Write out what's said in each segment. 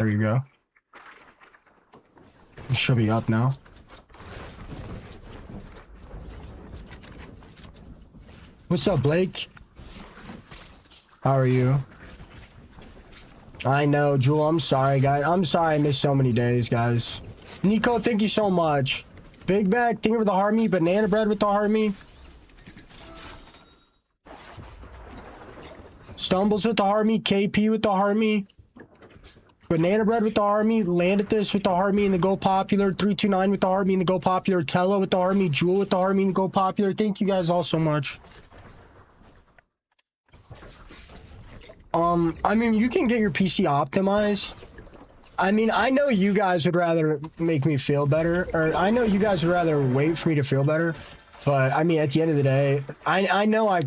There you go. It should be up now. What's up, Blake? How are you? I know, Jewel. I'm sorry, guys. I'm sorry I missed so many days, guys. Nico, thank you so much. Big Bag, thank you for the heart me. Banana bread with the heart me. Stumbles with the heart me. KP with the heart me. Banana bread with the heart me. Landed this with the heart me and the go popular. 329 with the heart me and the go popular. Tello with the heart me. Jewel with the heart me and the go popular. Thank you guys all so much. I mean, you can get your PC optimized. I mean, I know you guys would rather make me feel better, or I know you guys would rather wait for me to feel better, but I mean, at the end of the day, I know I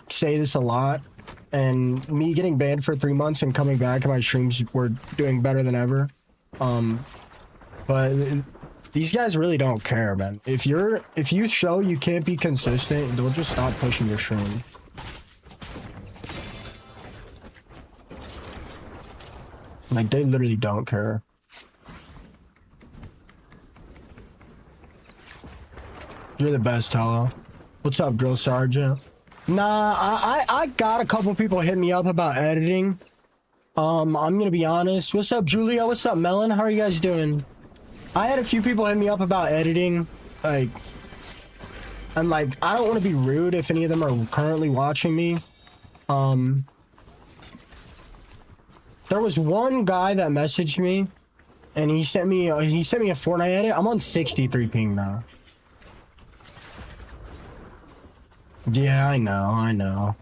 say this a lot, and me getting banned for 3 months and coming back and my streams were doing better than ever. But these guys really don't care, man. If you show you can't be consistent, they'll just stop pushing your stream. Like, they literally don't care. You're the best, Tello. What's up, Drill Sergeant? Nah, I got a couple people hit me up about editing. I'm gonna be honest. What's up, Julia? What's up, Melon? How are you guys doing? I had a few people hit me up about editing. Like, and like, I don't want to be rude if any of them are currently watching me. There was one guy that messaged me, and he sent me a Fortnite edit. I'm on 63 ping now. Yeah, I know.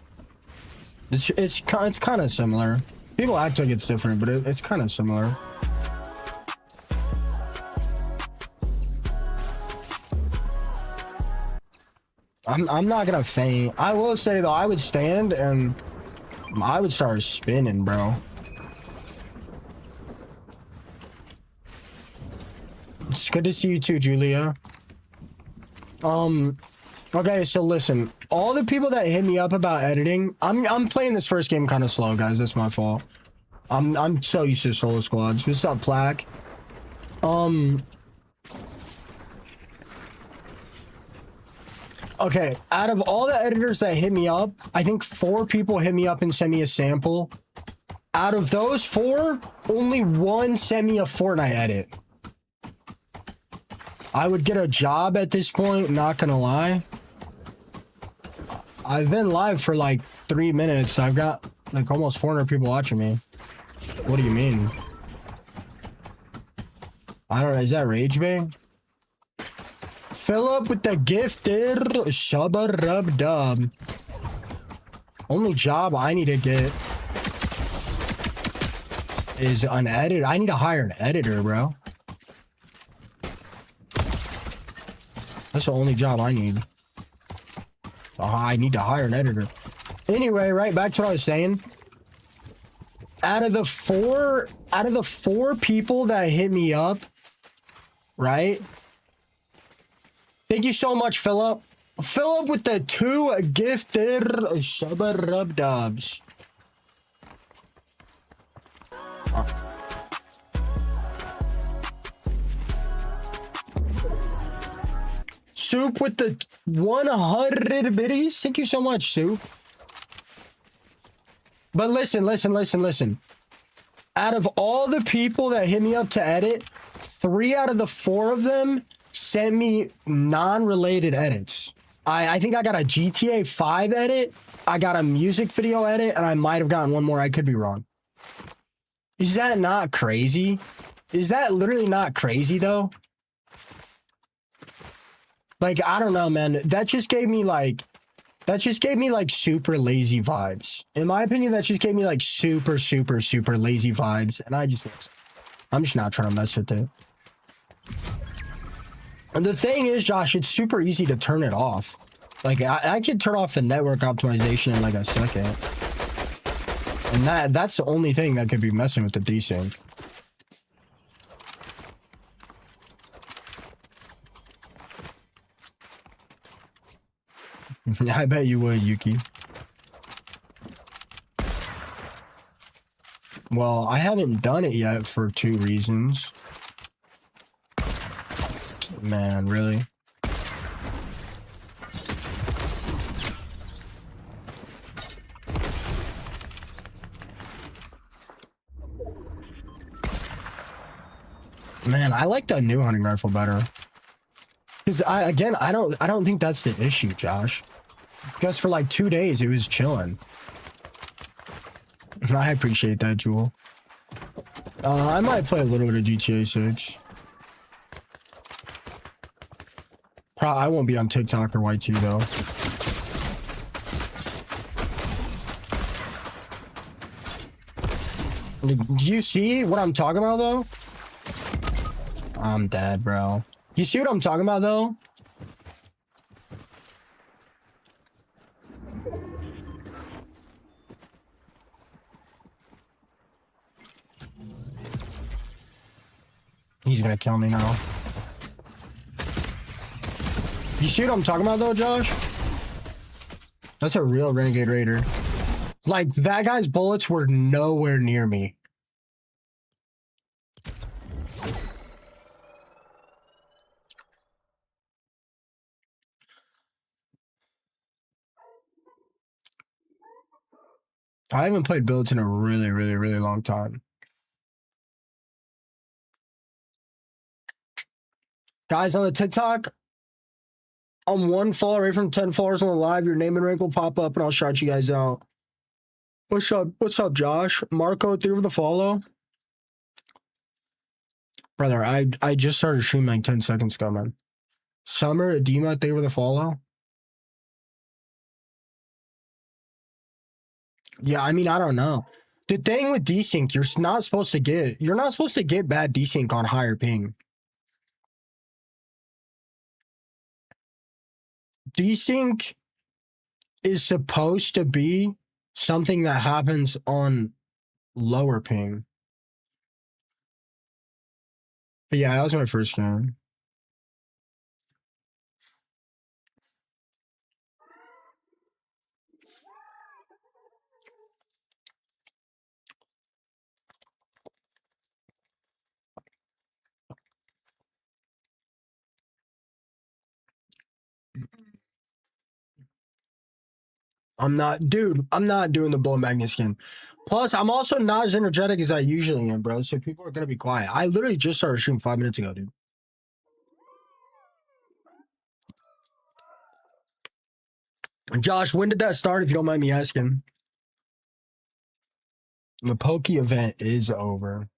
It's kind of similar. People act like it's different, but it's kind of similar. I'm not gonna faint. I will say though, I would stand and I would start spinning, bro. It's good to see you too, Julia. Okay, so listen, all the people that hit me up about editing, I'm playing this first game kind of slow, guys. That's my fault. I'm so used to solo squads. What's up, Plaque? Okay, out of all the editors that hit me up, I think 4 people hit me up and sent me a sample. Out of those 4, only 1 sent me a Fortnite edit. I would get a job at this point, not gonna lie. I've been live for like 3 minutes. I've got like almost 400 people watching me. What do you mean? I don't know. Is that Rage Bang? Philip with the gifted Shubba Rub Dub. Only job I need to get is an editor. I need to hire an editor, bro. That's the only job I need. I need to hire an editor. Anyway, right back to what I was saying. Out of the four people that hit me up, right? Thank you so much, Philip. Philip with the 2 gifted Shubba Rub Dubs. Soup with the 100 biddies. Thank you so much, Soup. But listen. Out of all the people that hit me up to edit, 3 out of the 4 of them sent me non-related edits. I think I got a GTA 5 edit, I got a music video edit, and I might have gotten one more. I could be wrong. Is that not crazy? Is that literally not crazy, though? Like, I don't know, man. That just gave me like super lazy vibes. In my opinion, that just gave me like super lazy vibes. And I'm just not trying to mess with it. And the thing is, Josh, it's super easy to turn it off. Like, I can turn off the network optimization in like a second. And that's the only thing that could be messing with the desync. I bet you would, Yuki. Well, I haven't done it yet for 2 reasons. Man, really? Man, I like that new hunting rifle better. Cause I don't think that's the issue, Josh. Because for like 2 days it was chilling. I appreciate that, Jewel. I might play a little bit of GTA 6. I won't be on TikTok or YT though. Do you see what I'm talking about though? I'm dead, bro. You see what I'm talking about though? He's gonna kill me now. You see what I'm talking about though, Josh? That's a real Renegade Raider. Like, that guy's bullets were nowhere near me. I haven't played bullets in a really long time. Guys on the TikTok, I'm 1 follower away from 10 followers on the live. Your name and rank will pop up and I'll shout you guys out. What's up? What's up, Josh? Marco, 3 with the follow. Brother, I just started streaming like 10 seconds ago, man. Summer, Edema, 3 with the follow. Yeah, I mean, I don't know. The thing with desync, you're not supposed to get bad desync on higher ping. Desync is supposed to be something that happens on lower ping. But yeah, that was my first game. I'm not doing the bull magnet skin. Plus, I'm also not as energetic as I usually am, bro. So people are gonna be quiet. I literally just started streaming 5 minutes ago, dude. Josh, when did that start, if you don't mind me asking? The Poke event is over.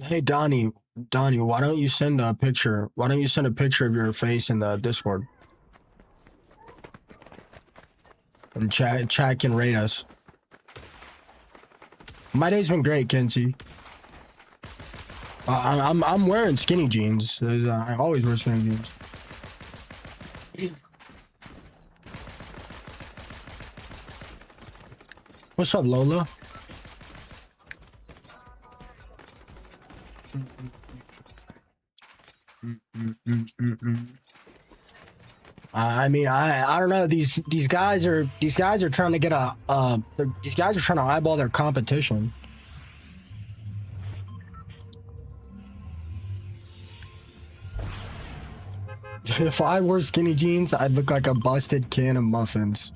Hey, Donnie, why don't you send a picture? Why don't you send a picture of your face in the Discord? And chat can rate us. My day's been great, Kenzie. I'm wearing skinny jeans. I always wear skinny jeans. What's up, Lola? I mean, I don't know. These guys are trying to get these guys are trying to eyeball their competition. If I wore skinny jeans, I'd look like a busted can of muffins.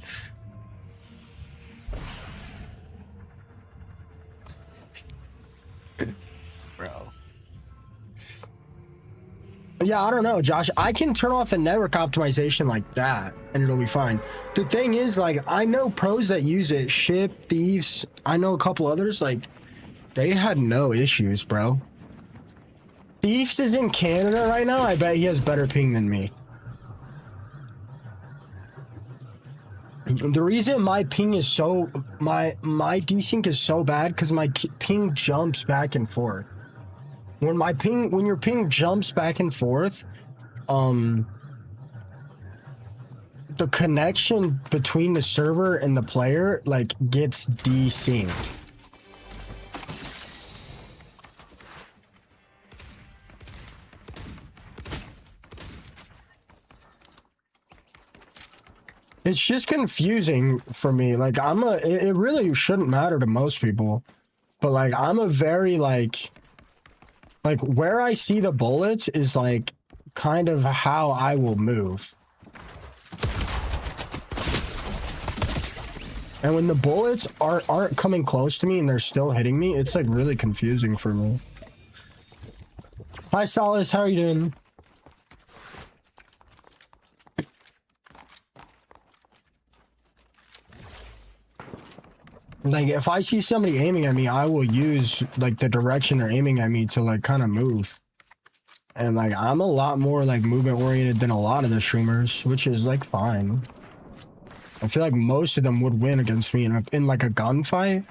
Bro. Yeah, I don't know, Josh. I can turn off the network optimization like that, and it'll be fine. The thing is, like, I know pros that use it. Ship, Thieves. I know a couple others. Like, they had no issues, bro. Thieves is in Canada right now. I bet he has better ping than me. The reason my ping is so my desync is so bad because my ping jumps back and forth. When your ping jumps back and forth, the connection between the server and the player like gets desynced. It's just confusing for me. Like it really shouldn't matter to most people, but like I'm a very like where I see the bullets is like kind of how I will move. And when the bullets aren't coming close to me and they're still hitting me, it's like really confusing for me. Hi Solace, how are you doing? Like, if I see somebody aiming at me, I will use, like, the direction they're aiming at me to, like, kind of move. And, like, I'm a lot more, like, movement-oriented than a lot of the streamers, which is, like, fine. I feel like most of them would win against me in like, a gunfight.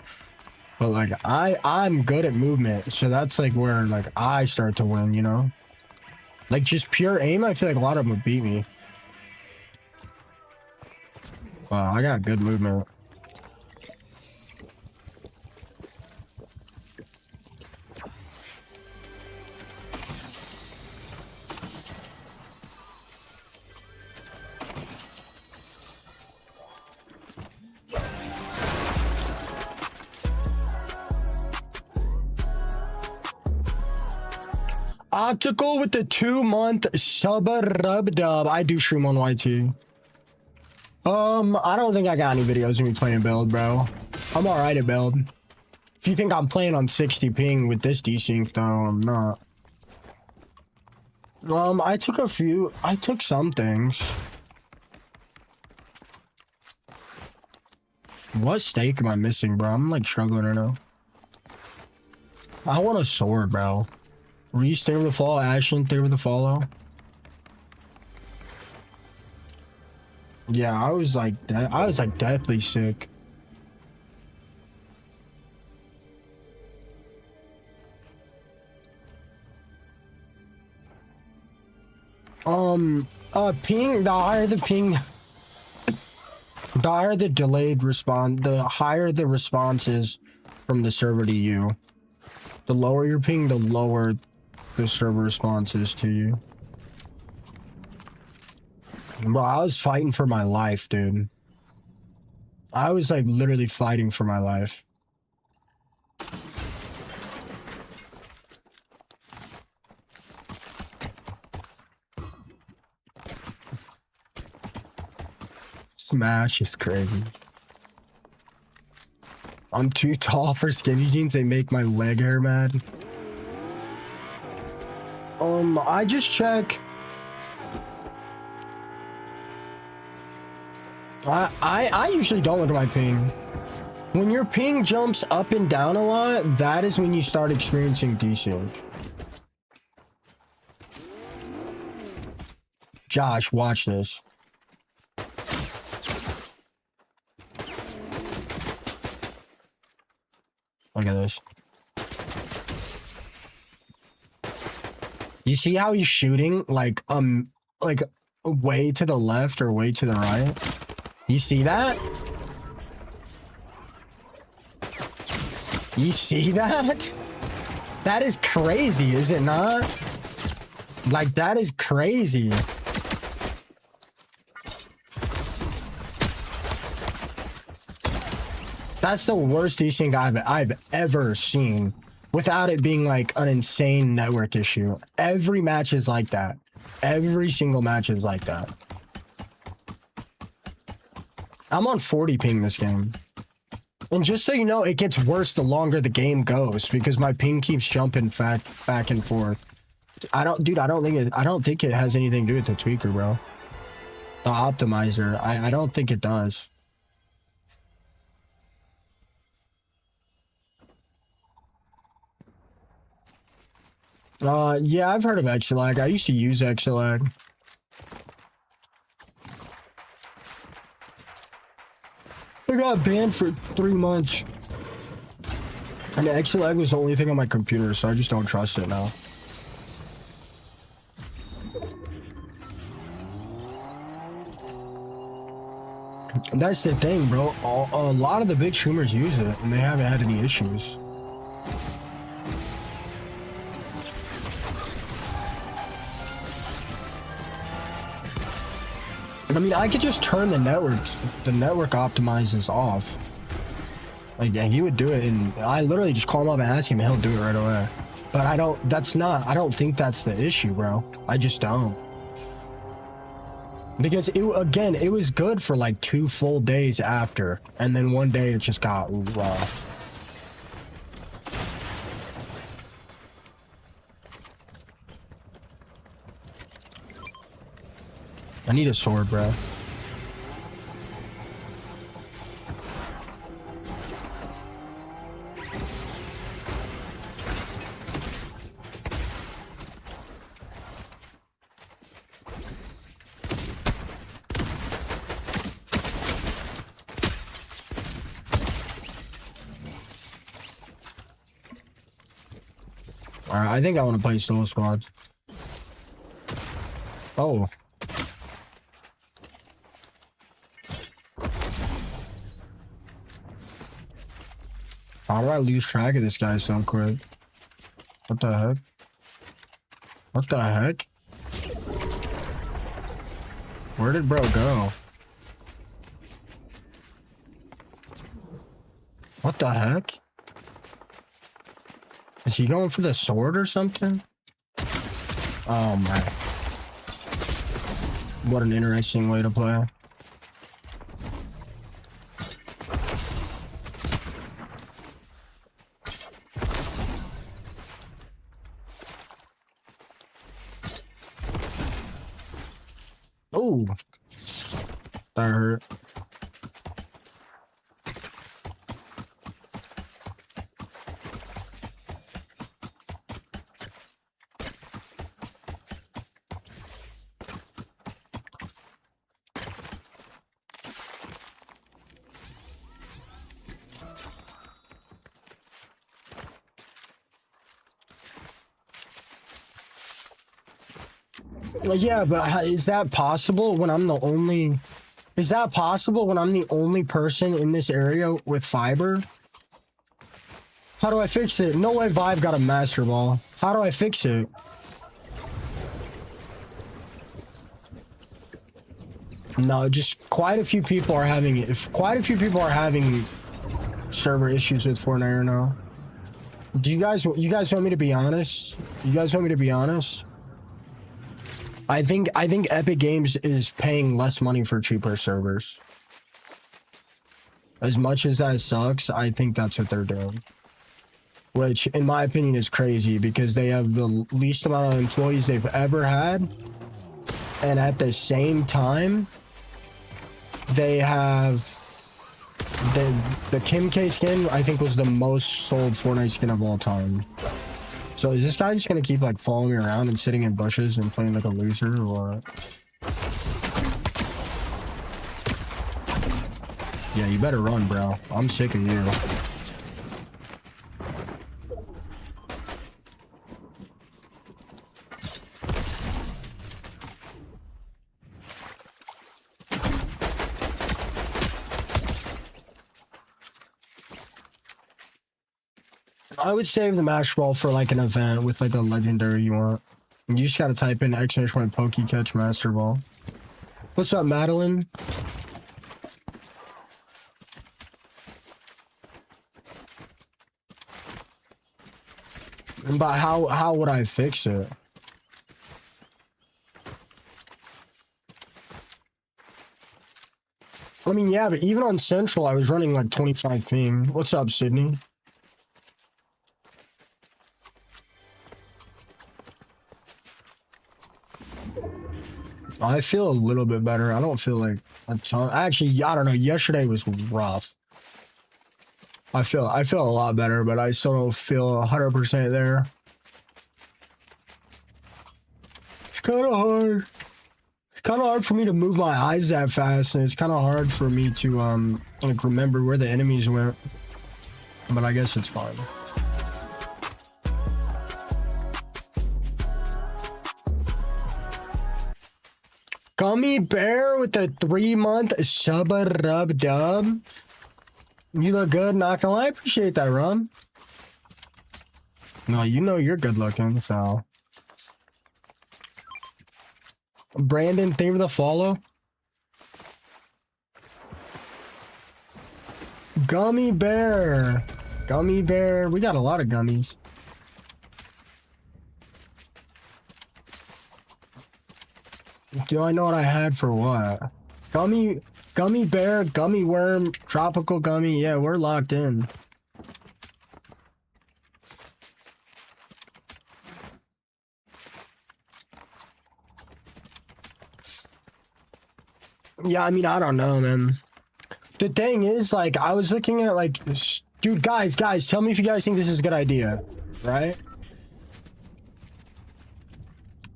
But, like, I'm good at movement, so that's, like, where, like, I start to win, you know? Like, just pure aim, I feel like a lot of them would beat me. Wow, I got good movement. Optical with the 2-month sub-rub-dub. I do stream on YT. I don't think I got any videos of me playing build, bro. I'm alright at build. If you think I'm playing on 60 ping with this desync, though, I'm not. I took some things. What stake am I missing, bro? I'm like struggling right now. I want a sword, bro. Reese, stay with the follow. Ashen, stay with the follow. Yeah, I was like deathly sick. Ping, the higher the ping, the higher the delayed response, the higher the responses from the server to you. The lower your ping, the lower the server responses to you. Bro, I was fighting for my life, dude. I was like literally fighting for my life. Smash is crazy. I'm too tall for skinny jeans. They make my leg hair mad. I just check. I usually don't look at my ping. When your ping jumps up and down a lot, that is when you start experiencing desync. Josh, watch this. Look at this. You see how he's shooting like way to the left or way to the right? You see that? You see that? That is crazy, is it not? Like, that is crazy. That's the worst desync I've ever seen, without it being like an insane network issue. Every match is like that. Every single match is like that. I'm on 40 ping this game. And just so you know, it gets worse the longer the game goes because my ping keeps jumping back and forth. I don't think it has anything to do with the tweaker, bro. The optimizer. I don't think it does. Yeah, I've heard of Xlag. I used to use Xlag. got banned for 3 months. And the exit lag was the only thing on my computer, so I just don't trust it now. That's the thing, bro. A lot of the big streamers use it, and they haven't had any issues. I mean, I could just turn the network optimizes off. Like, yeah, he would do it, and I literally just call him up and ask him, and he'll do it right away. But I don't think that's the issue, bro. I just don't. Because it was good for like 2 full days after, and then one day it just got rough. I need a sword, bro. Alright, I think I want to play solo squads. Oh. How do I lose track of this guy so quick? What the heck? What the heck? Where did bro go? What the heck? Is he going for the sword or something? Oh my. What an interesting way to play. Oh, that hurt. Yeah, but is that possible when I'm the only... Is that possible when I'm the only person in this area with fiber? How do I fix it? No way Vibe got a master ball. How do I fix it? No, just quite a few people are having it. Quite a few people are having server issues with Fortnite right now. Do you guys want me to be honest? You guys want me to be honest? I think Epic Games is paying less money for cheaper servers. As much as that sucks, I think that's what they're doing. Which, in my opinion, is crazy because they have the least amount of employees they've ever had. And at the same time, they have the Kim K skin, I think, was the most sold Fortnite skin of all time. So is this guy just gonna keep like following me around and sitting in bushes and playing like a loser, or what? Yeah, you better run, bro. I'm sick of you. I would save the master ball for like an event with like a legendary you want. You just gotta type in !point Poke Catch Master Ball. What's up, Madeline? But how would I fix it? I mean, yeah, but even on Central, I was running like 25 theme. What's up, Sydney? I feel a little bit better. I don't feel like a ton. Actually, I don't know. Yesterday was rough. I feel a lot better, but I still don't feel 100% there. It's kind of hard. kind of hard for me to move my eyes that fast, and it's kind of hard for me to like remember where the enemies went. But I guess it's fine. Gummy Bear with a 3-month sub-a-dub-dub. You look good, not gonna lie. I appreciate that, Ron. No, you know you're good looking, so. Brandon, thank you for the follow. Gummy Bear. Gummy Bear. We got a lot of gummies. Do I know what I had for what? Gummy Bear, Gummy Worm, Tropical Gummy. Yeah, we're locked in. Yeah, I mean, I don't know, man. The thing is, like, I was looking at, like, dude, guys, tell me if you guys think this is a good idea, right?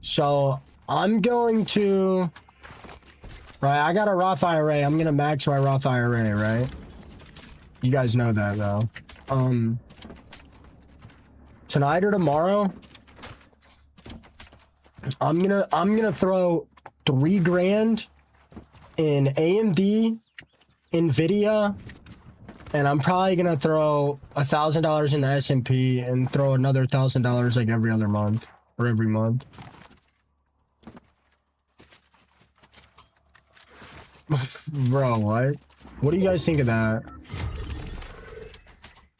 So, I'm going to, right, I got a Roth IRA. I'm going to max my Roth IRA, right? You guys know that, though. Tonight or tomorrow, I'm gonna throw $3,000 in AMD, Nvidia, and I'm probably gonna throw $1,000 in the S&P and throw another $1,000 like every other month or every month. Bro, what? What do you guys think of that?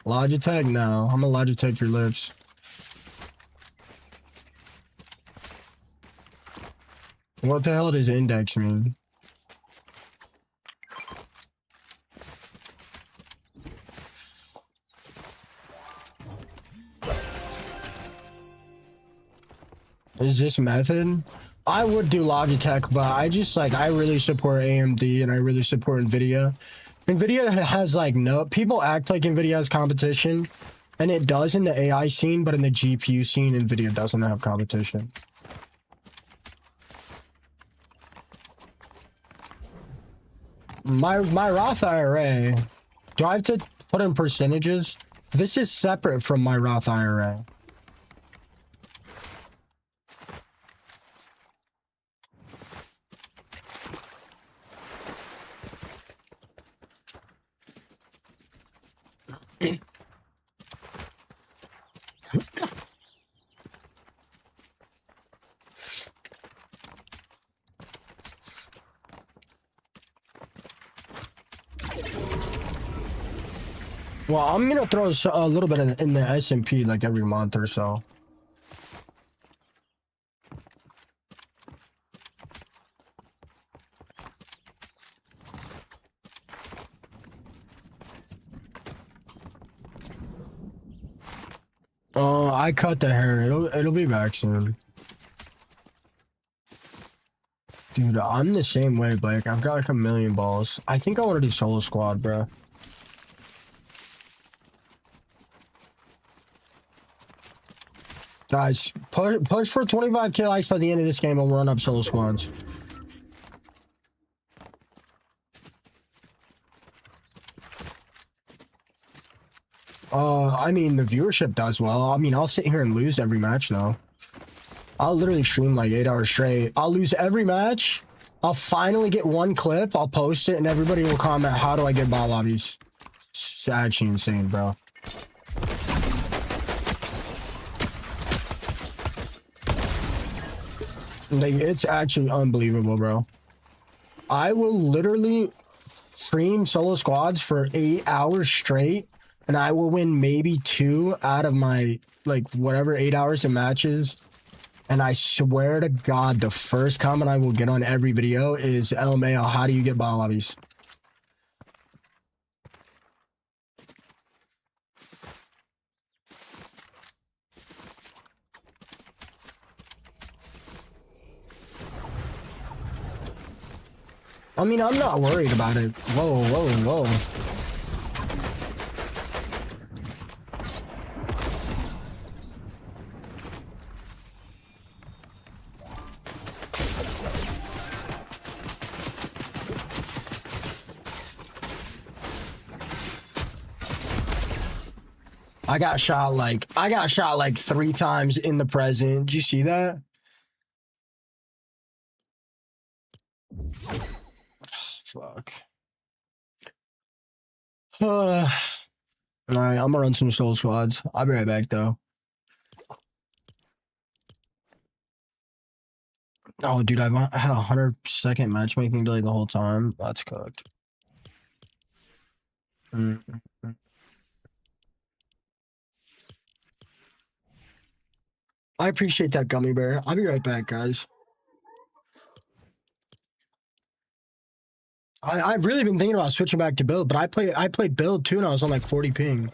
Logitech? No, I'm gonna Logitech your lips. What the hell does index mean? Is this method? I would do Logitech, but I just like, I really support AMD and I really support Nvidia. Nvidia has like no, people act like Nvidia has competition, and it does in the AI scene, but in the GPU scene, Nvidia doesn't have competition. My Roth IRA, do I have to put in percentages? This is separate from my Roth IRA. Well, I'm gonna throw a little bit in the S&P like every month or so. Oh, I cut the hair. It'll be back soon. Dude, I'm the same way, Blake. I've got like 1,000,000 balls. I think I want to do solo squad, bro. Guys, push for 25k likes by the end of this game and we'll run up solo squads. I mean, the viewership does well. I mean, I'll sit here and lose every match, though. I'll literally stream like 8 hours straight. I'll lose every match. I'll finally get one clip. I'll post it, and everybody will comment, how do I get bot lobbies? It's actually insane, bro. Like, it's actually unbelievable, bro. I will literally stream solo squads for 8 hours straight, and I will win maybe 2 out of my, like, whatever 8 hours of matches. And I swear to God, the first comment I will get on every video is, LMAO, how do you get bot lobbies? I mean, I'm not worried about it. Whoa, whoa, whoa. I got shot like 3 times in the present. Did you see that? Fuck. All right, I'm gonna run some soul squads. I'll be right back though. Oh, dude, I had 100-second matchmaking delay the whole time. That's cooked. I appreciate that, gummy bear. I'll be right back, guys. I've really been thinking about switching back to build, but I played build too, and I was on like 40 ping.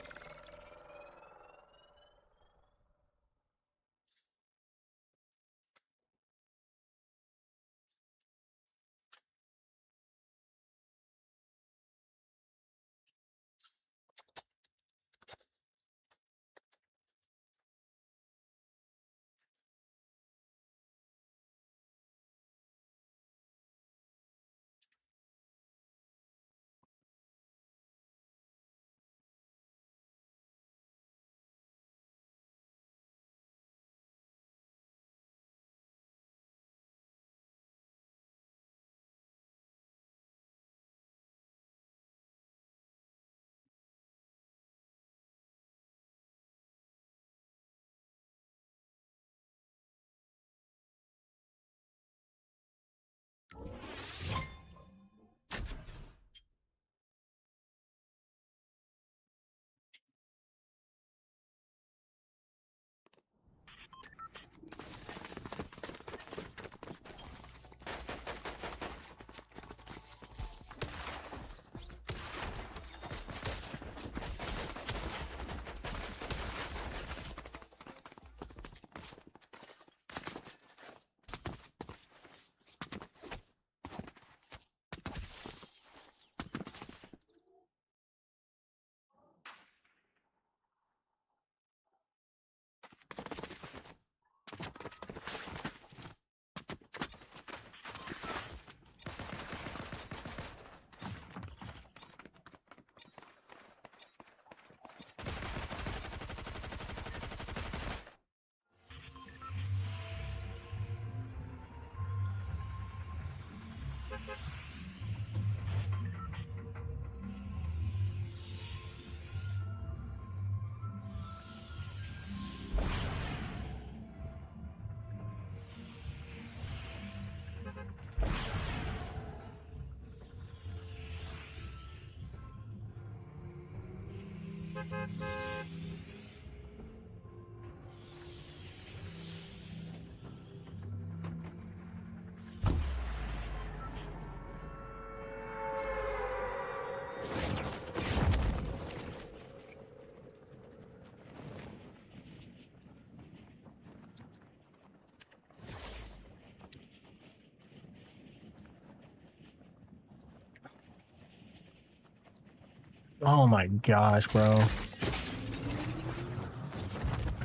Oh my gosh, bro.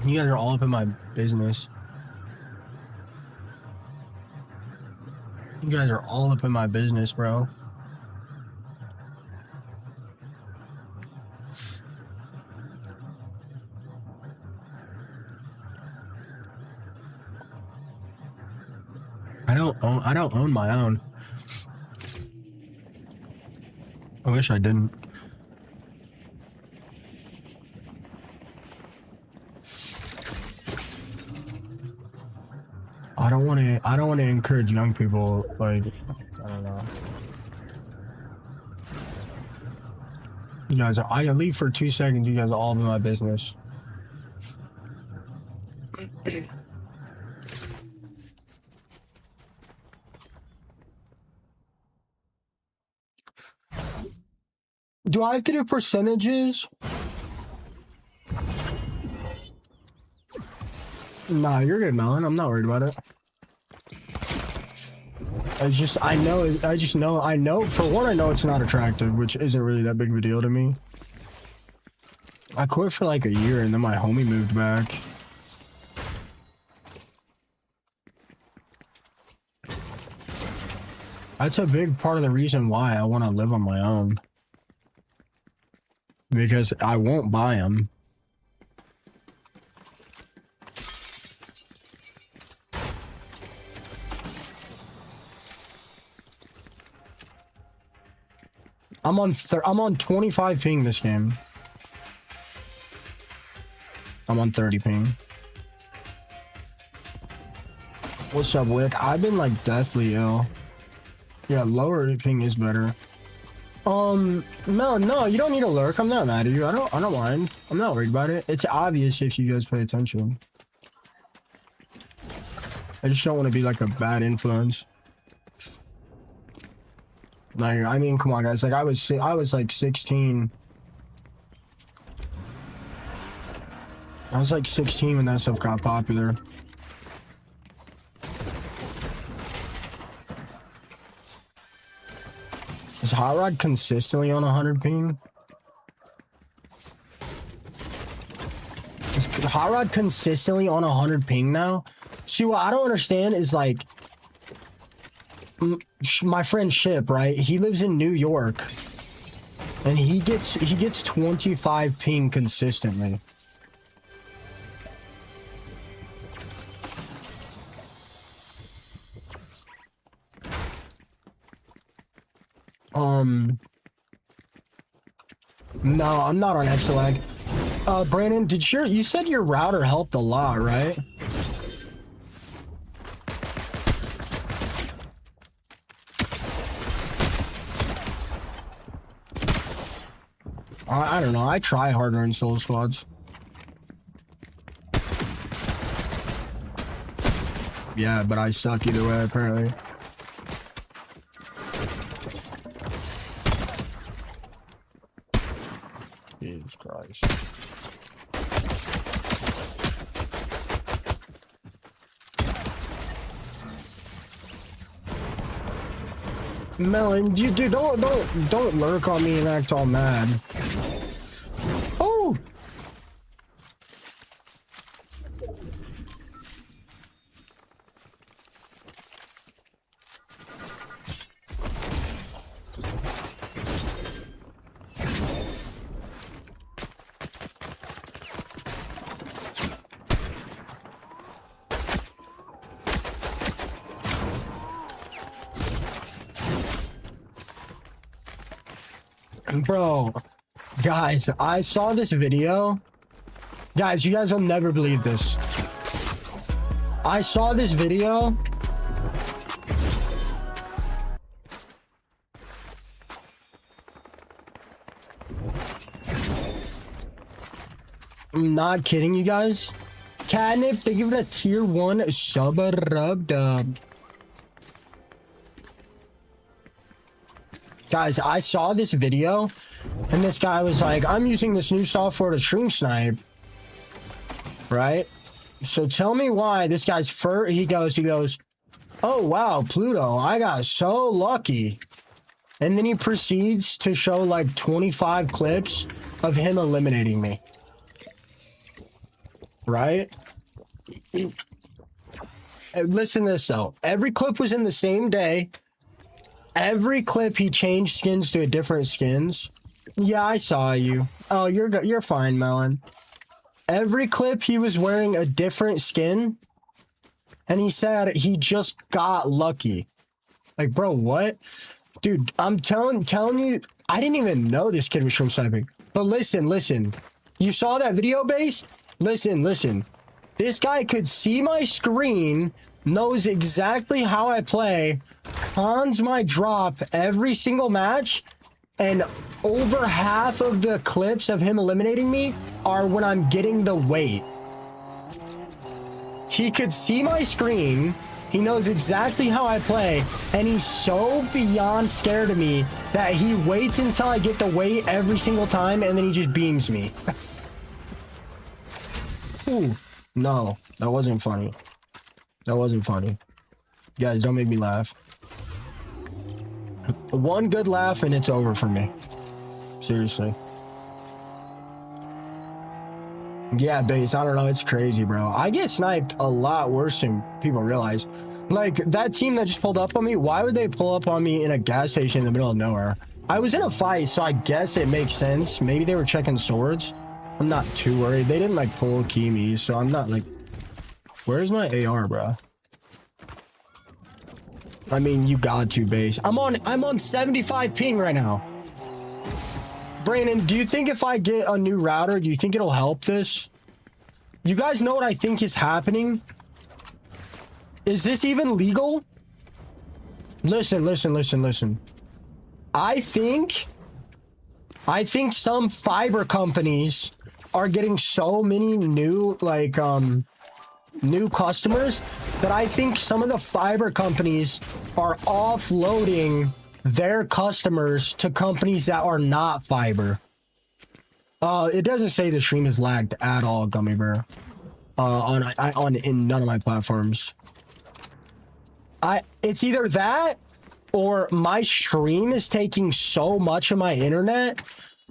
You guys are all up in my business. You guys are all up in my business, bro. I don't own my own. I wish I didn't. I don't want to encourage young people, like, I don't know. You guys are, I leave for 2 seconds, you guys are all in my business. Do I have to do percentages? Nah, you're good, Melon. I'm not worried about it. I know, for one, I know it's not attractive, which isn't really that big of a deal to me. I quit for like a year and then my homie moved back. That's a big part of the reason why I want to live on my own. Because I won't buy them. I'm on 25 ping this game. I'm on 30 ping. What's up, Wick? I've been like deathly ill. Yeah, lower ping is better. No, you don't need to lurk. I'm not mad at you. I don't mind. I'm not worried about it. It's obvious if you guys pay attention. I just don't want to be like a bad influence. Like, I mean, come on, guys. Like, I was like 16. I was like 16 when that stuff got popular. Is Hot Rod consistently on 100 ping? Is Hot Rod consistently on 100 ping now? See, what I don't understand is like my friend Ship, right? He lives in New York, and he gets 25 ping consistently. No, I'm not on Exelag. Brandon, you said your router helped a lot, right? I don't know. I try harder in solo squads. Yeah, but I suck either way, apparently. Jesus Christ. Melon, dude, don't lurk on me and act all mad. Oh! Bro, guys, I saw this video. Guys, you guys will never believe this. I saw this video. I'm not kidding you guys. Catnip, they give it a tier 1 sub-a-rub-dub. Guys, I saw this video, and this guy was like, I'm using this new software to stream snipe. Right? So tell me why this guy's he goes, oh, wow, Pluto, I got so lucky. And then he proceeds to show like 25 clips of him eliminating me. Right? Listen to this, though. Every clip was in the same day. Every clip he changed skins to a different skins. Yeah, I saw you. Oh, you're fine, Melon. Every clip he was wearing a different skin, and he said he just got lucky. Like, bro, what? Dude, I'm telling you, I didn't even know this kid was stream sniping. But listen. You saw that video, Base? Listen. This guy could see my screen, knows exactly how I play, cons my drop every single match, and over half of the clips of him eliminating me are when I'm getting the weight. He could see my screen, he knows exactly how I play, and he's so beyond scared of me that he waits until I get the weight every single time, and then he just beams me. Ooh, no, that wasn't funny. That wasn't funny. Guys, don't make me laugh. One good laugh and it's over for me. Seriously. Yeah, Base, I don't know. It's crazy, bro. I get sniped a lot worse than people realize. Like, that team that just pulled up on me, why would they pull up on me in a gas station in the middle of nowhere? I was in a fight, so I guess it makes sense. Maybe they were checking swords. I'm not too worried. They didn't, like, full key me, so I'm not, like... Where's my AR, bro? I mean, you got to, Base. I'm on 75 ping right now. Brandon, do you think if I get a new router, do you think it'll help this? You guys know what I think is happening? Is this even legal? Listen, listen, listen, listen. I think some fiber companies are getting so many new, like, new customers that I think some of the fiber companies are offloading their customers to companies that are not fiber. It doesn't say the stream is lagged at all, Gummy Bear. In none of my platforms. It's either that or my stream is taking so much of my internet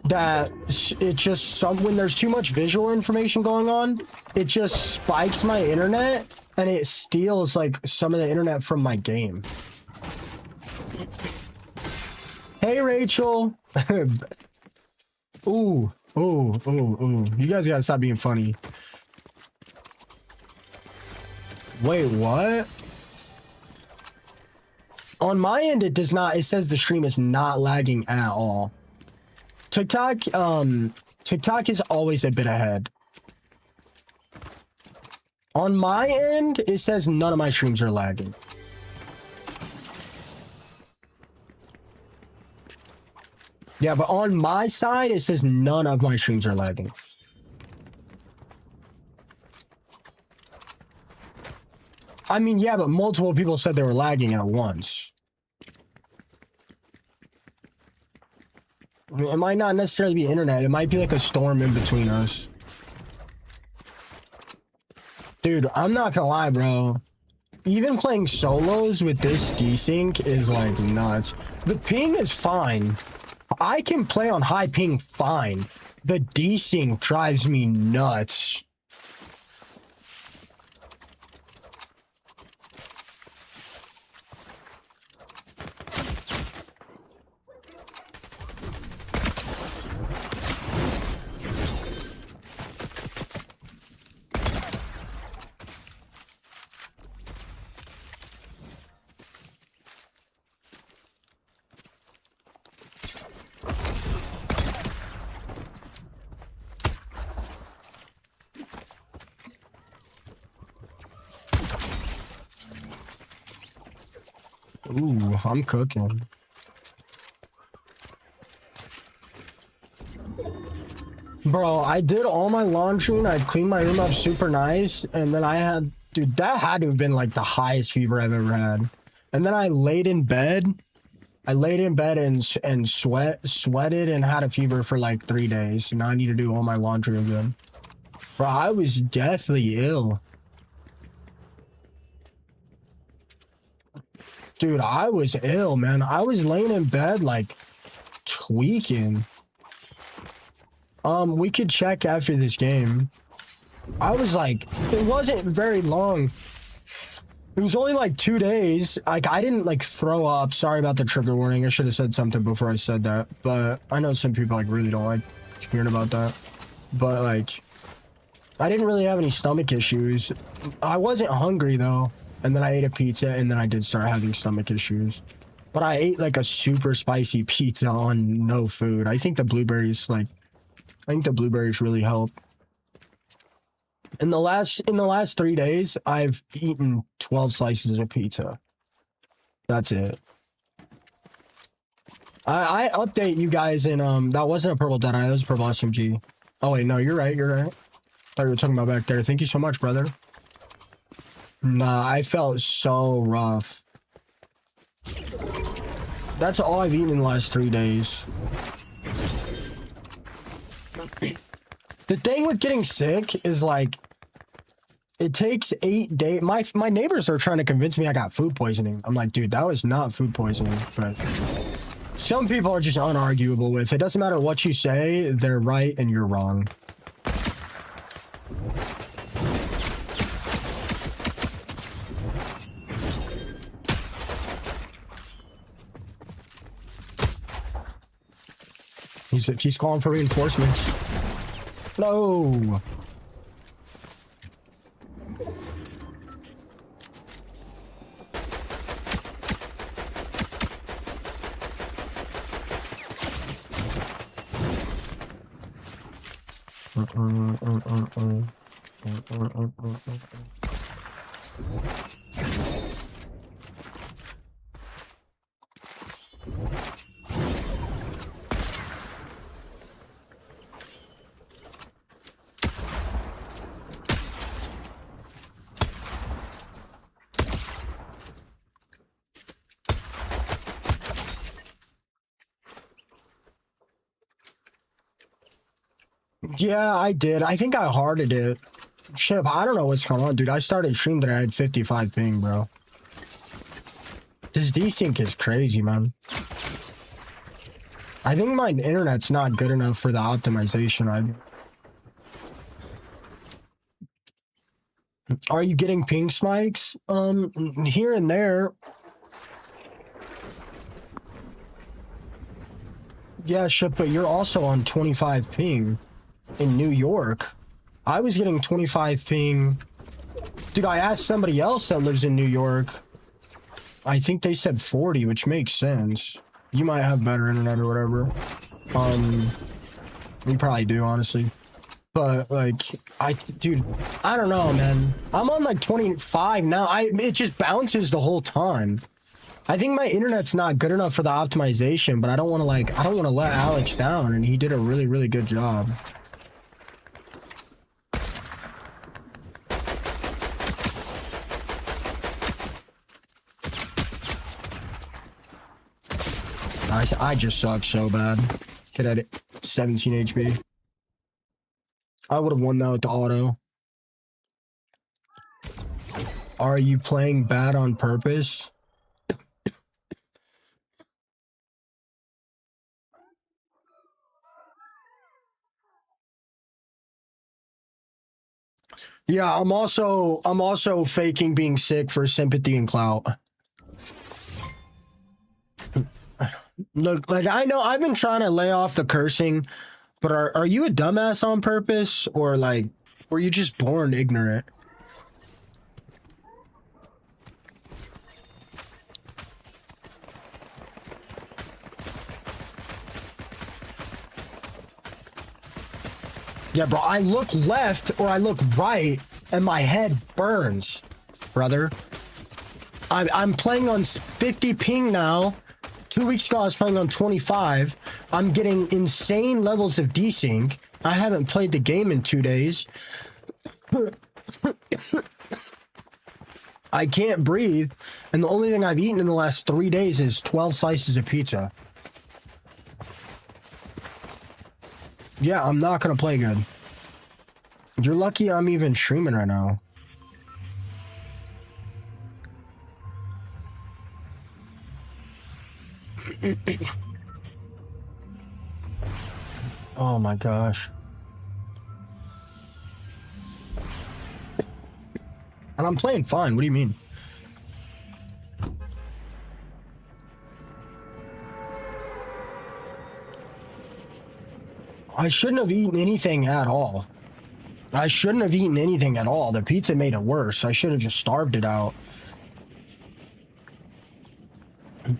that it just when there's too much visual information going on, it just spikes my internet and it steals like some of the internet from my game. Hey, Rachel. Ooh, ooh, ooh, ooh. You guys gotta stop being funny. Wait, what? On my end, it does not. It says the stream is not lagging at all. TikTok is always a bit ahead. On my end, it says none of my streams are lagging. Yeah, but on my side, it says none of my streams are lagging. I mean, yeah, but multiple people said they were lagging at once. I mean, it might not necessarily be internet. It might be like a storm in between us. Dude, I'm not gonna lie, bro. Even playing solos with this desync is like nuts. The ping is fine. I can play on high ping fine. The desync drives me nuts. Ooh, I'm cooking. Bro, I did all my laundry and I cleaned my room up super nice. And then I had, dude, that had to have been like the highest fever I've ever had. And then I laid in bed. And sweated and had a fever for like 3 days. Now I need to do all my laundry again. Bro, I was deathly ill. Dude, I was ill, man. I was laying in bed, like, tweaking. We could check after this game. I was like, it wasn't very long. It was only like 2 days. Like, I didn't, like, throw up. Sorry about the trigger warning. I should have said something before I said that. But I know some people, like, really don't like hearing about that. But, like, I didn't really have any stomach issues. I wasn't hungry, though. And then I ate a pizza, and then I did start having stomach issues. But I ate, like, a super spicy pizza on no food. I think the blueberries, like... I think the blueberries really help. In the last 3 days, I've eaten 12 slices of pizza. That's it. I update you guys in, that wasn't a purple Deadeye, that was a purple SMG. Oh, wait, no, you're right, you're right. Thought you were talking about back there. Thank you so much, brother. Nah, I felt so rough. That's all I've eaten in the last 3 days. The thing with getting sick is like, it takes 8 days. My neighbors are trying to convince me I got food poisoning. I'm like, dude, that was not food poisoning. But some people are just unarguable with. It doesn't matter what you say, they're right and you're wrong. He's calling for reinforcements. No. Yeah, I did. I think I hearted it. Shit, I don't know what's going on, dude. I started stream that I had 55 ping, bro. This desync is crazy, man. I think my internet's not good enough for the optimization. Are you getting ping spikes? Here and there. Yeah, shit, but you're also on 25 ping in New York. I was getting 25 ping. Dude, I asked somebody else that lives in New York. I think they said 40, which makes sense. You might have better internet or whatever. You probably do, honestly. But like, dude, I don't know, man. I'm on like 25 now. It just bounces the whole time. I think my internet's not good enough for the optimization, but I don't want to let Alex down, and he did a really, really good job. I just suck so bad. Hit at 17 HP. I would have won that with the auto. Are you playing bad on purpose? Yeah, I'm also faking being sick for sympathy and clout. Look, like, I know I've been trying to lay off the cursing, but are you a dumbass on purpose, or like were you just born ignorant? Yeah, bro, I look left or I look right and my head burns, brother. I'm playing on 50 ping now. 2 weeks ago, I was playing on 25. I'm getting insane levels of desync. I haven't played the game in 2 days. I can't breathe. And the only thing I've eaten in the last 3 days is 12 slices of pizza. Yeah, I'm not going to play good. You're lucky I'm even streaming right now. Oh my gosh. And I'm playing fine. What do you mean? I shouldn't have eaten anything at all. I shouldn't have eaten anything at all. The pizza made it worse. I should have just starved it out.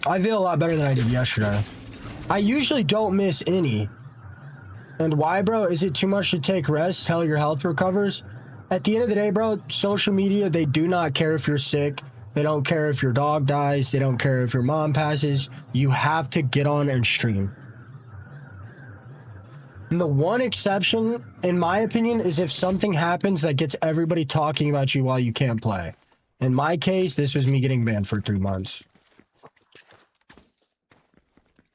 I feel a lot better than I did yesterday. I usually don't miss any. And why, bro? Is it too much to take rest till your health recovers? At the end of the day, bro, social media, they do not care if you're sick. They don't care if your dog dies. They don't care if your mom passes. You have to get on and stream. And the one exception, in my opinion, is if something happens that gets everybody talking about you while you can't play. In my case, this was me getting banned for 3 months.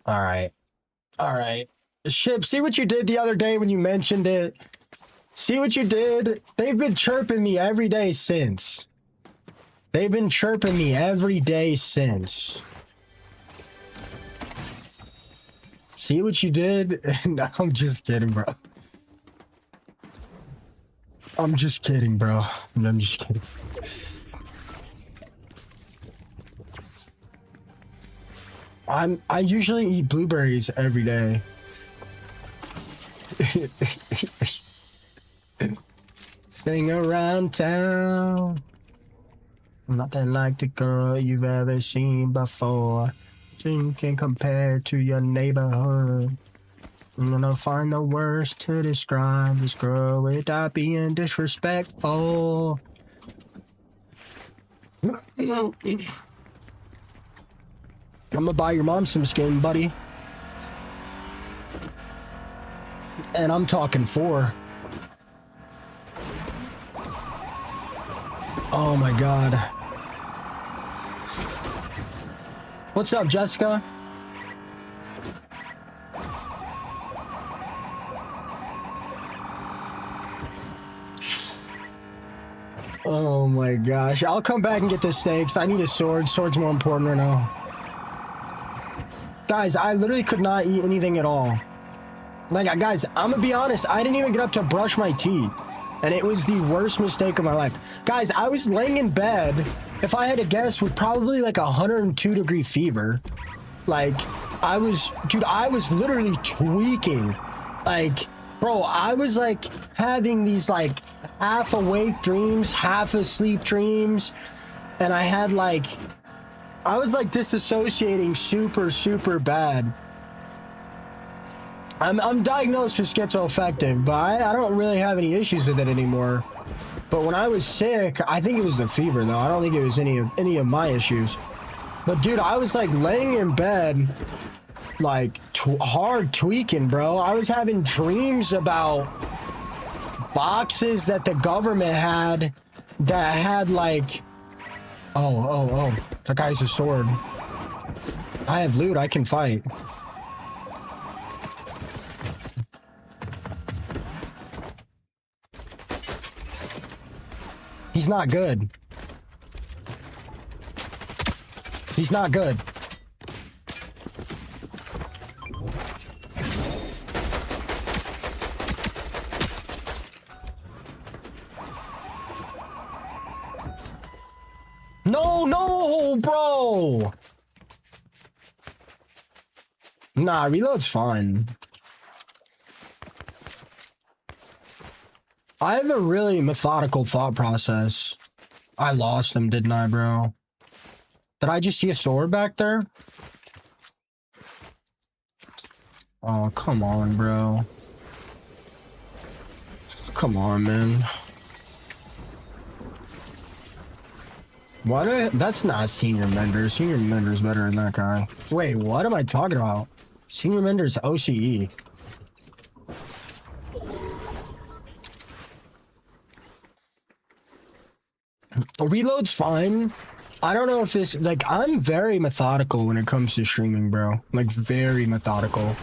All right. All right. Ship, see what you did the other day when you mentioned it? See what you did? They've been chirping me every day since. They've been chirping me every day since. See what you did? No, I'm just kidding, bro. I'm just kidding, bro. I'm just kidding. I usually eat blueberries every day. Sing around town. Nothing like the girl you've ever seen before. You can compare to your neighborhood. I'm gonna find the words to describe this girl without being disrespectful. I'm gonna buy your mom some skin, buddy. And I'm talking 4. Oh my god. What's up, Jessica? Oh my gosh. I'll come back and get the steaks. I need a sword. Sword's more important right now. Guys, I literally could not eat anything at all. Like, guys, I'm gonna be honest. I didn't even get up to brush my teeth. And it was the worst mistake of my life. Guys, I was laying in bed, if I had to guess, with probably like 102-degree fever. Like, I was literally tweaking. Like, bro, I was like having these like half awake dreams, half asleep dreams. And I had like, I was like disassociating super bad. I'm diagnosed with schizoaffective, but I don't really have any issues with it anymore. But when I was sick, I think it was the fever though. I don't think it was any of my issues. But dude, I was like laying in bed, like hard tweaking, bro. I was having dreams about boxes that the government had that had like, oh, that guy's a sword. I have loot, I can fight. He's not good. He's not good. No, bro. Nah, reload's fine. I have a really methodical thought process. I lost him, didn't I, bro? Did I just see a sword back there? Oh, come on, bro. Come on, man. What? That's not Senior Mender. Senior Mender's better than that guy. Wait, what am I talking about? Senior Mender's OCE. Reload's fine. I don't know if this, like, I'm very methodical when it comes to streaming, bro. Like, very methodical.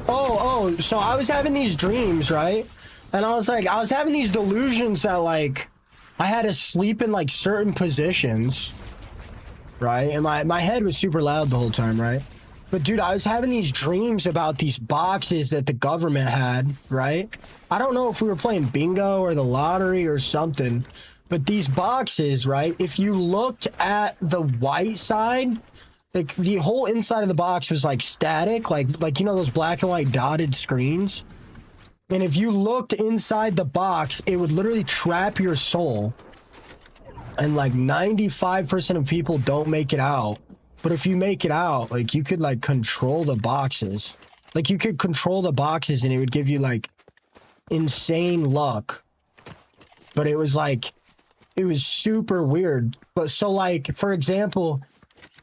Oh, so I was having these dreams, right? And I was having these delusions that, like, I had to sleep in, like, certain positions, right? And my head was super loud the whole time, right? But, dude, I was having these dreams about these boxes that the government had, right? I don't know if we were playing bingo or the lottery or something, but these boxes, right? If you looked at the white side, like, the whole inside of the box was, like, static, like you know those black and white dotted screens? And if you looked inside the box, it would literally trap your soul. And, like, 95% of people don't make it out. But if you make it out, like, you could, like, control the boxes. Like, you could control the boxes and it would give you, like, insane luck. But it was, like, it was super weird. But so, like, for example,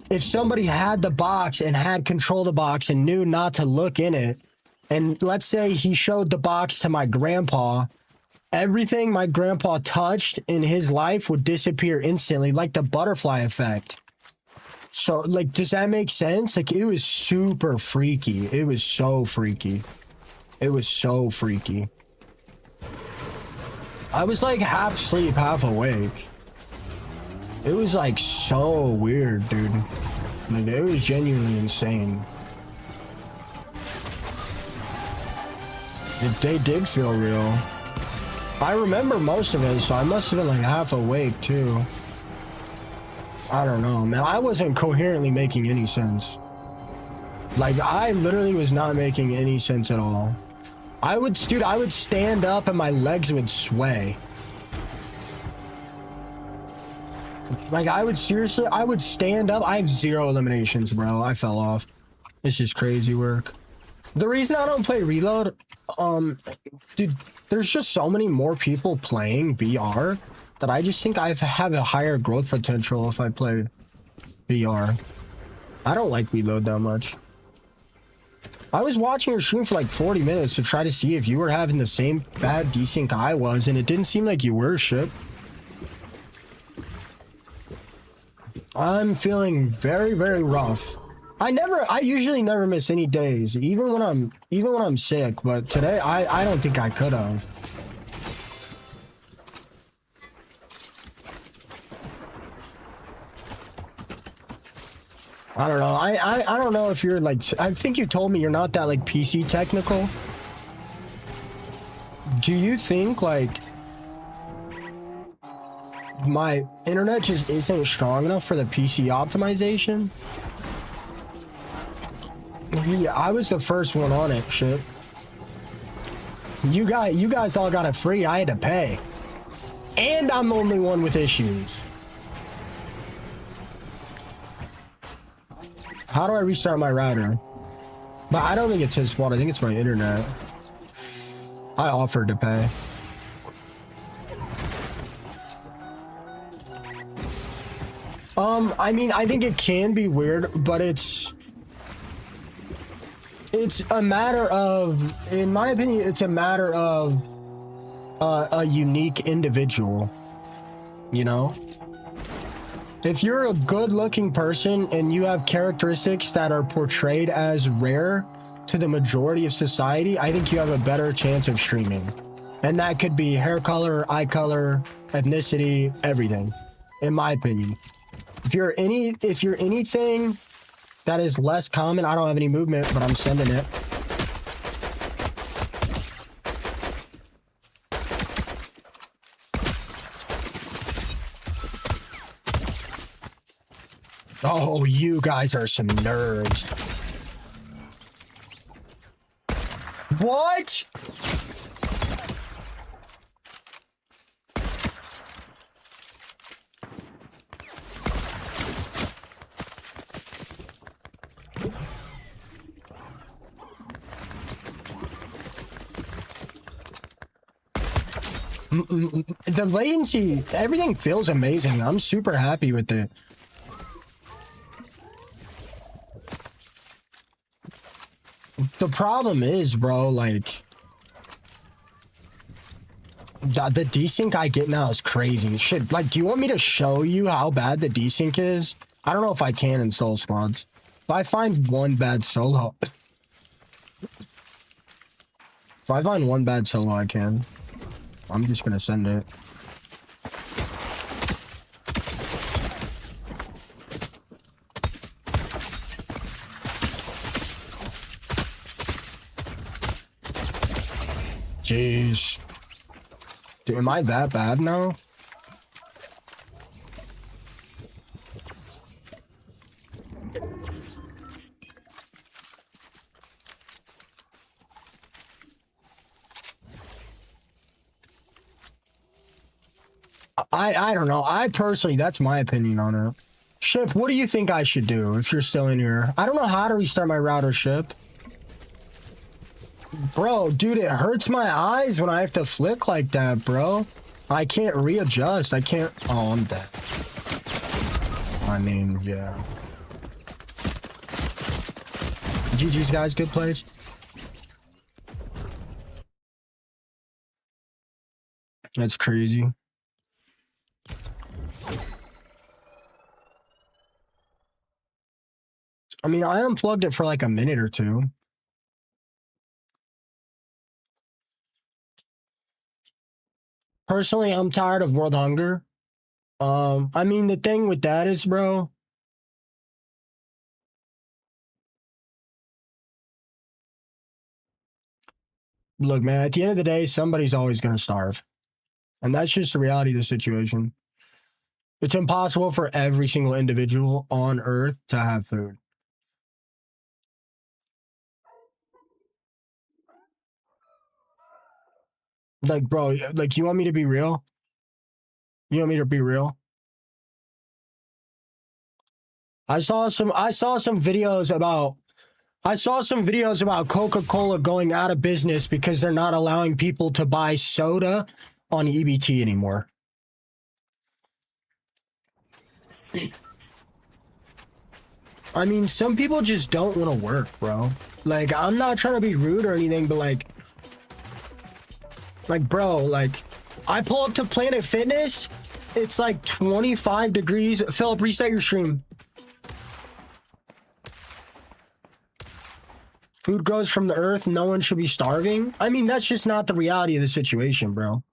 if somebody had the box and had control of the box and knew not to look in it, and let's say he showed the box to my grandpa, everything my grandpa touched in his life would disappear instantly, like the butterfly effect. So, like, does that make sense? Like, it was super freaky. It was so freaky. It was so freaky. I was, like, half asleep, half awake. It was, like, so weird, dude. Like, it was genuinely insane. They did feel real. I remember most of it, so I must have been, like, half awake, too. I don't know, man. I wasn't coherently making any sense. Like, I literally was not making any sense at all. I would stand up and my legs would sway. Like, I would stand up. I have 0 eliminations, bro. I fell off. It's just crazy work. The reason I don't play Reload, dude, there's just so many more people playing BR that I just think I have a higher growth potential if I play BR. I don't like Reload that much. I was watching your stream for like 40 minutes to try to see if you were having the same bad desync I was, and it didn't seem like you were. Shit. I'm feeling very, very rough. I usually never miss any days, even when I'm sick, but today I don't think I could have. I don't know. I don't know if you're like, I think you told me you're not that like PC technical. Do you think like my internet just isn't strong enough for the PC optimization? Yeah, I was the first one on it, shit. You guys all got it free. I had to pay. And I'm the only one with issues. How do I restart my router? But I don't think it's his fault. I think it's my internet. I offered to pay. I mean, I think it can be weird, but it's a matter of, in my opinion, it's a matter of a unique individual, you know? If you're a good-looking person and you have characteristics that are portrayed as rare to the majority of society, I think you have a better chance of streaming. And that could be hair color, eye color, ethnicity, everything, in my opinion. If you're anything that is less common, I don't have any movement, but I'm sending it. Oh, you guys are some nerds. What? The latency, everything feels amazing. I'm super happy with it. The problem is, bro, like, the desync I get now is crazy. Shit, like, do you want me to show you how bad the desync is? I don't know if I can in Soul Squads. If I find one bad solo... If I find one bad solo, I can. I'm just gonna send it. Jeez. Dude, am I that bad now? I don't know. I personally, that's my opinion on it. Ship, what do you think I should do if you're still in here? I don't know how to restart my router, Ship. Bro, dude, it hurts my eyes when I have to flick like that, bro. I can't readjust. I can't... Oh, I'm dead. I mean, yeah. GG's, guys. Good plays. That's crazy. I mean, I unplugged it for like a minute or two. Personally, I'm tired of world hunger. I mean, the thing with that is, bro, look, man, at the end of the day, somebody's always going to starve. And that's just the reality of the situation. It's impossible for every single individual on Earth to have food. Like, bro, like, you want me to be real? You want me to be real? I saw some videos about I saw some videos about Coca-Cola going out of business because they're not allowing people to buy soda on EBT anymore. I mean, some people just don't want to work, bro. Like, I'm not trying to be rude or anything, but like, bro, like, I pull up to Planet Fitness, it's like 25 degrees. Philip, reset your stream. Food grows from the earth, no one should be starving. I mean, that's just not the reality of the situation, bro.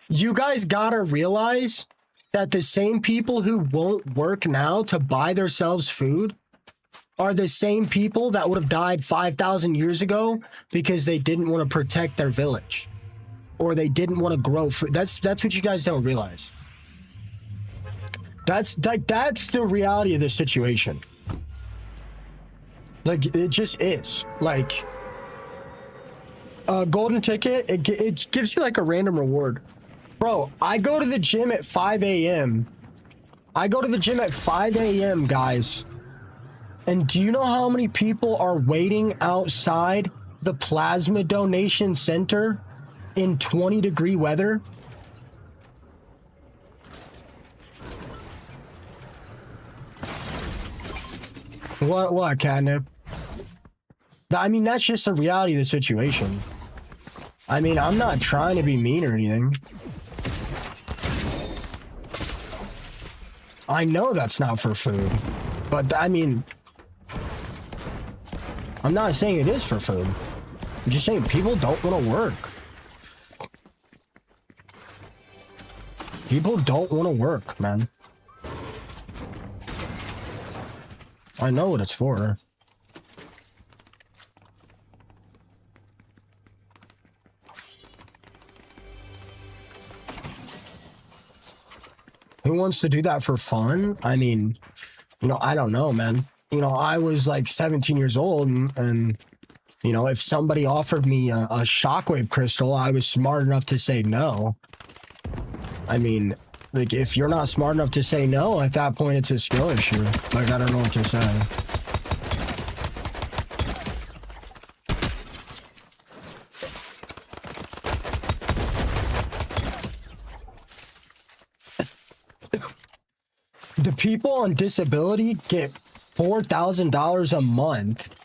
You guys gotta realize that the same people who won't work now to buy themselves food are the same people that would have died 5,000 years ago because they didn't want to protect their village or they didn't want to grow food. That's what you guys don't realize. That's the reality of the situation. Like, it just is. Like, a golden ticket, it gives you like a random reward. Bro, I go to the gym at 5 a.m. I go to the gym at 5 a.m., guys. And do you know how many people are waiting outside the plasma donation center in 20-degree weather? What, catnip? I mean, that's just the reality of the situation. I mean, I'm not trying to be mean or anything. I know that's not for food, but I mean, I'm not saying it is for food. I'm just saying people don't want to work. People don't want to work, man. I know what it's for. Who wants to do that for fun? I mean, you know, I don't know, man. You know, I was like 17 years old and you know, if somebody offered me a shockwave crystal, I was smart enough to say no. I mean, like, if you're not smart enough to say no, at that point, it's a skill issue. Like, I don't know what to say. The people on disability get $4,000 a month.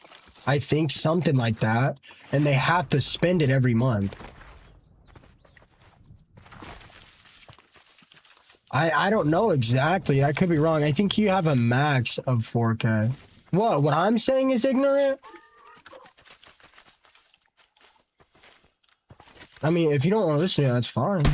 I think something like that. And they have to spend it every month. I don't know exactly. I could be wrong. I think you have a max of 4K. What I'm saying is ignorant? I mean, if you don't want to listen to it, that's fine.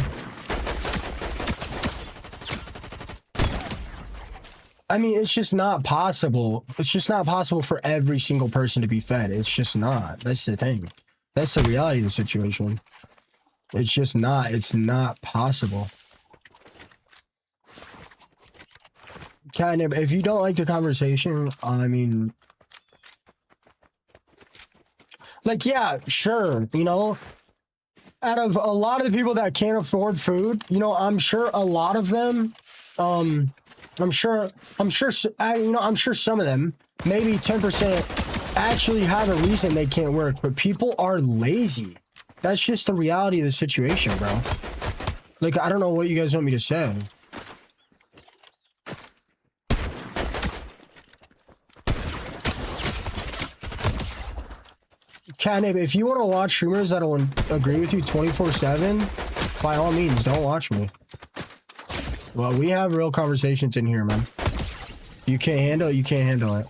I mean, it's just not possible. It's just not possible for every single person to be fed. It's just not. That's the thing. That's the reality of the situation. It's just not. It's not possible. Kind of, if you don't like the conversation, I mean, like, yeah, sure, you know, out of a lot of the people that can't afford food, you know, I'm sure a lot of them, I'm sure, you know, I'm sure some of them, maybe 10% actually have a reason they can't work, but people are lazy. That's just the reality of the situation, bro. Like, I don't know what you guys want me to say. Catnip, if you want to watch streamers that'll agree with you 24/7, by all means, don't watch me. Well, we have real conversations in here, man. You can't handle it, you can't handle it.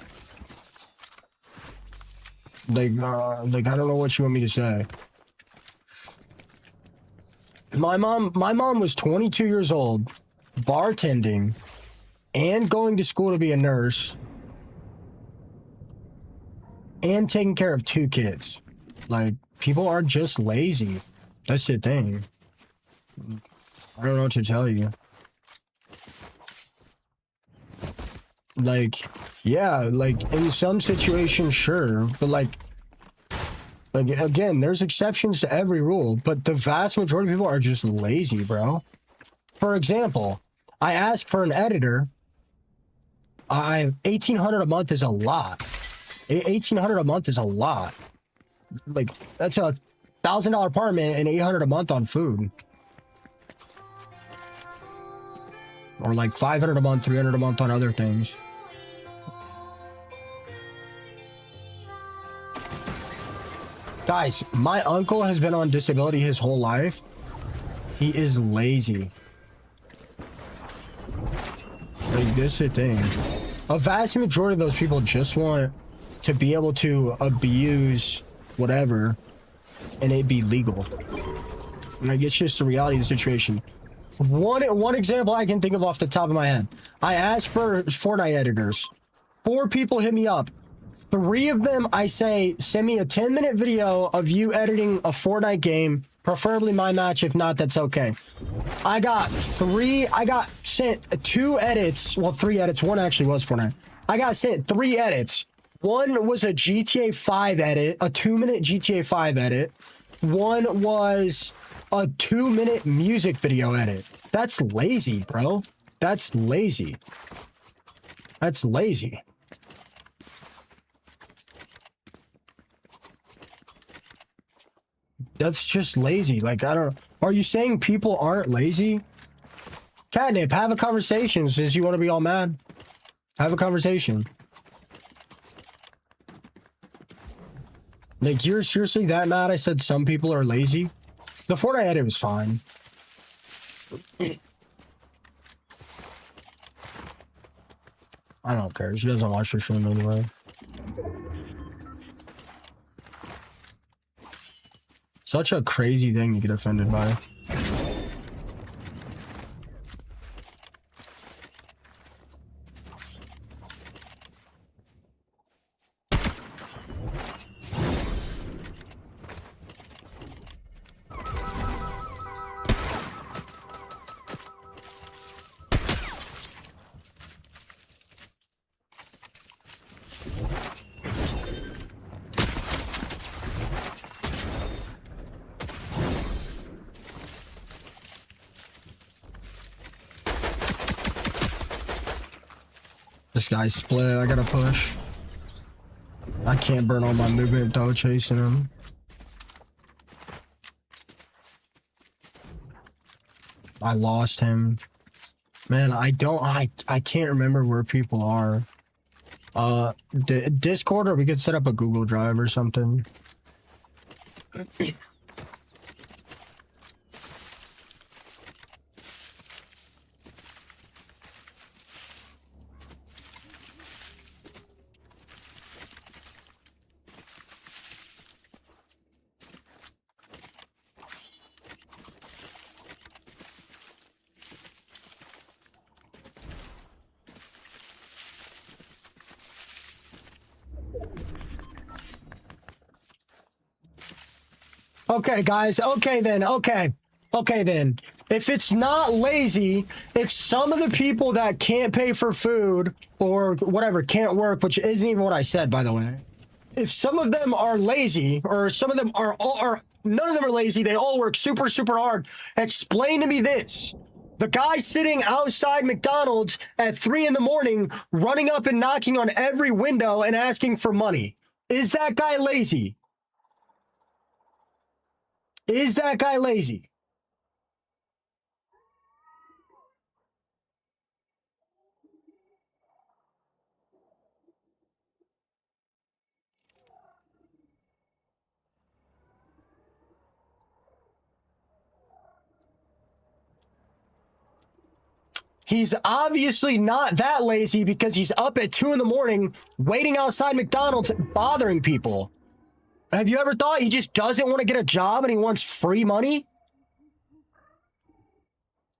Like, I don't know what you want me to say. My mom was 22 years old, bartending, and going to school to be a nurse, and taking care of 2 kids. Like, people are just lazy. That's the thing. I don't know what to tell you. Like, yeah, like, in some situations, sure, but like, again, there's exceptions to every rule, but the vast majority of people are just lazy, bro. For example, I asked for an editor I 1,800 a month is a lot. 1,800 a month is a lot. Like, that's a $1,000 apartment and 800 a month on food. Or like 500 a month, 300 a month on other things. Guys, my uncle has been on disability his whole life. He is lazy. Like, this is the thing. A vast majority of those people just want to be able to abuse whatever and it be legal. Like, it's just the reality of the situation. One example I can think of off the top of my head. I asked for Fortnite editors. 4 people hit me up. 3 of them, I say, send me a 10-minute video of you editing a Fortnite game, preferably my match. If not, that's okay. I got sent 2 edits. Well, 3 edits. One actually was Fortnite. I got sent 3 edits. One was a GTA 5 edit, a 2-minute GTA 5 edit. One was a 2-minute music video edit. That's lazy, bro. That's lazy. That's lazy. That's just lazy. Like, I don't... Are you saying people aren't lazy? Catnip, have a conversation since you want to be all mad. Have a conversation. Like, you're seriously that mad I said some people are lazy? The Fortnite edit was fine. I don't care. She doesn't watch her stream anyway. Such a crazy thing to get offended by. This guy's split. I gotta push. I can't burn all my movement though chasing him. I lost him. Man, I can't remember where people are. Discord, or we could set up a Google Drive or something. Okay, guys. Okay, then. Okay. Okay, then. If it's not lazy, if some of the people that can't pay for food or whatever can't work, which isn't even what I said, by the way. If some of them are lazy, or some of them are none of them are lazy, they all work super, super hard. Explain to me this. The guy sitting outside McDonald's at 3 in the morning, running up and knocking on every window and asking for money. Is that guy lazy? Is that guy lazy? He's obviously not that lazy because he's up at 2 in the morning waiting outside McDonald's bothering people. Have you ever thought he just doesn't want to get a job and he wants free money?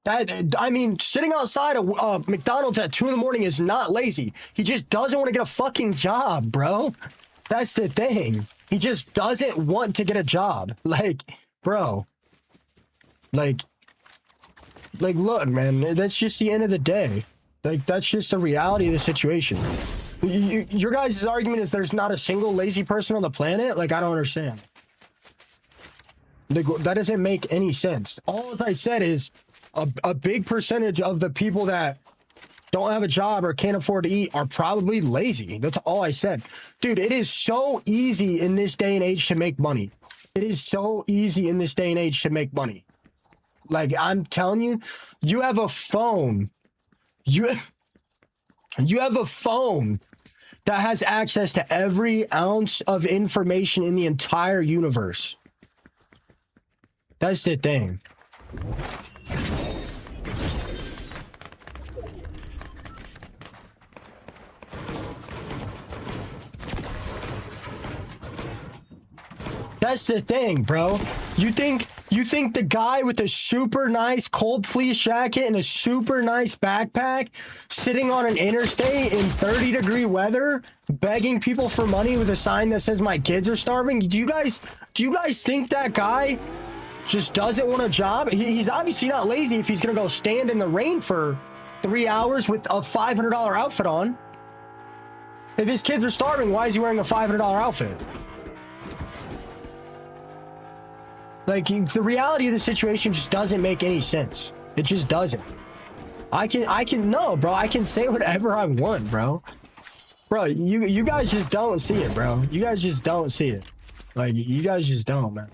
I mean, sitting outside of McDonald's at 2 in the morning is not lazy. He just doesn't want to get a fucking job, bro. That's the thing. He just doesn't want to get a job. Like, bro. Like, look, man, that's just the end of the day. Like, that's just the reality of the situation. Your guys' argument is there's not a single lazy person on the planet? Like, I don't understand. Like, that doesn't make any sense. All I said is a big percentage of the people that don't have a job or can't afford to eat are probably lazy. That's all I said. Dude, it is so easy in this day and age to make money. It is so easy in this day and age to make money. Like, I'm telling you, you have a phone. You have a phone that has access to every ounce of information in the entire universe. That's the thing. That's the thing, bro. You think the guy with a super nice cold fleece jacket and a super nice backpack sitting on an interstate in 30-degree weather begging people for money with a sign that says my kids are starving? Do you guys think that guy just doesn't want a job? He's obviously not lazy if he's gonna go stand in the rain for 3 hours with a $500 outfit on. If his kids are starving, why is he wearing a $500 outfit? Like, the reality of the situation just doesn't make any sense. It just doesn't. No, bro, I can say whatever I want, bro. Bro, you guys just don't see it, bro. You guys just don't see it. Like, you guys just don't, man.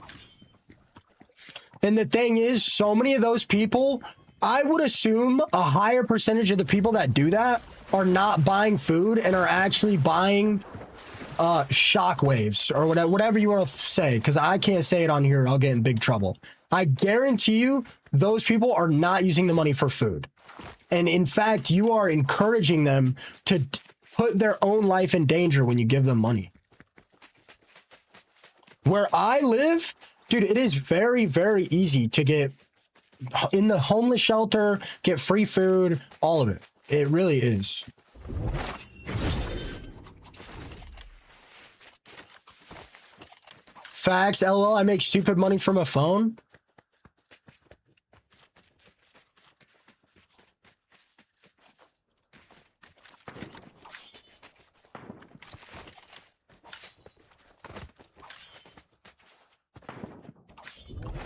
And the thing is, so many of those people, I would assume a higher percentage of the people that do that are not buying food and are actually buying shockwaves or whatever you want to say, because I can't say it on here. I'll get in big trouble. I guarantee you those people are not using the money for food. And in fact, you are encouraging them to put their own life in danger when you give them money. Where I live, dude, it is very, very easy to get in the homeless shelter, get free food, all of it. It really is. Facts, LOL, I make stupid money from a phone.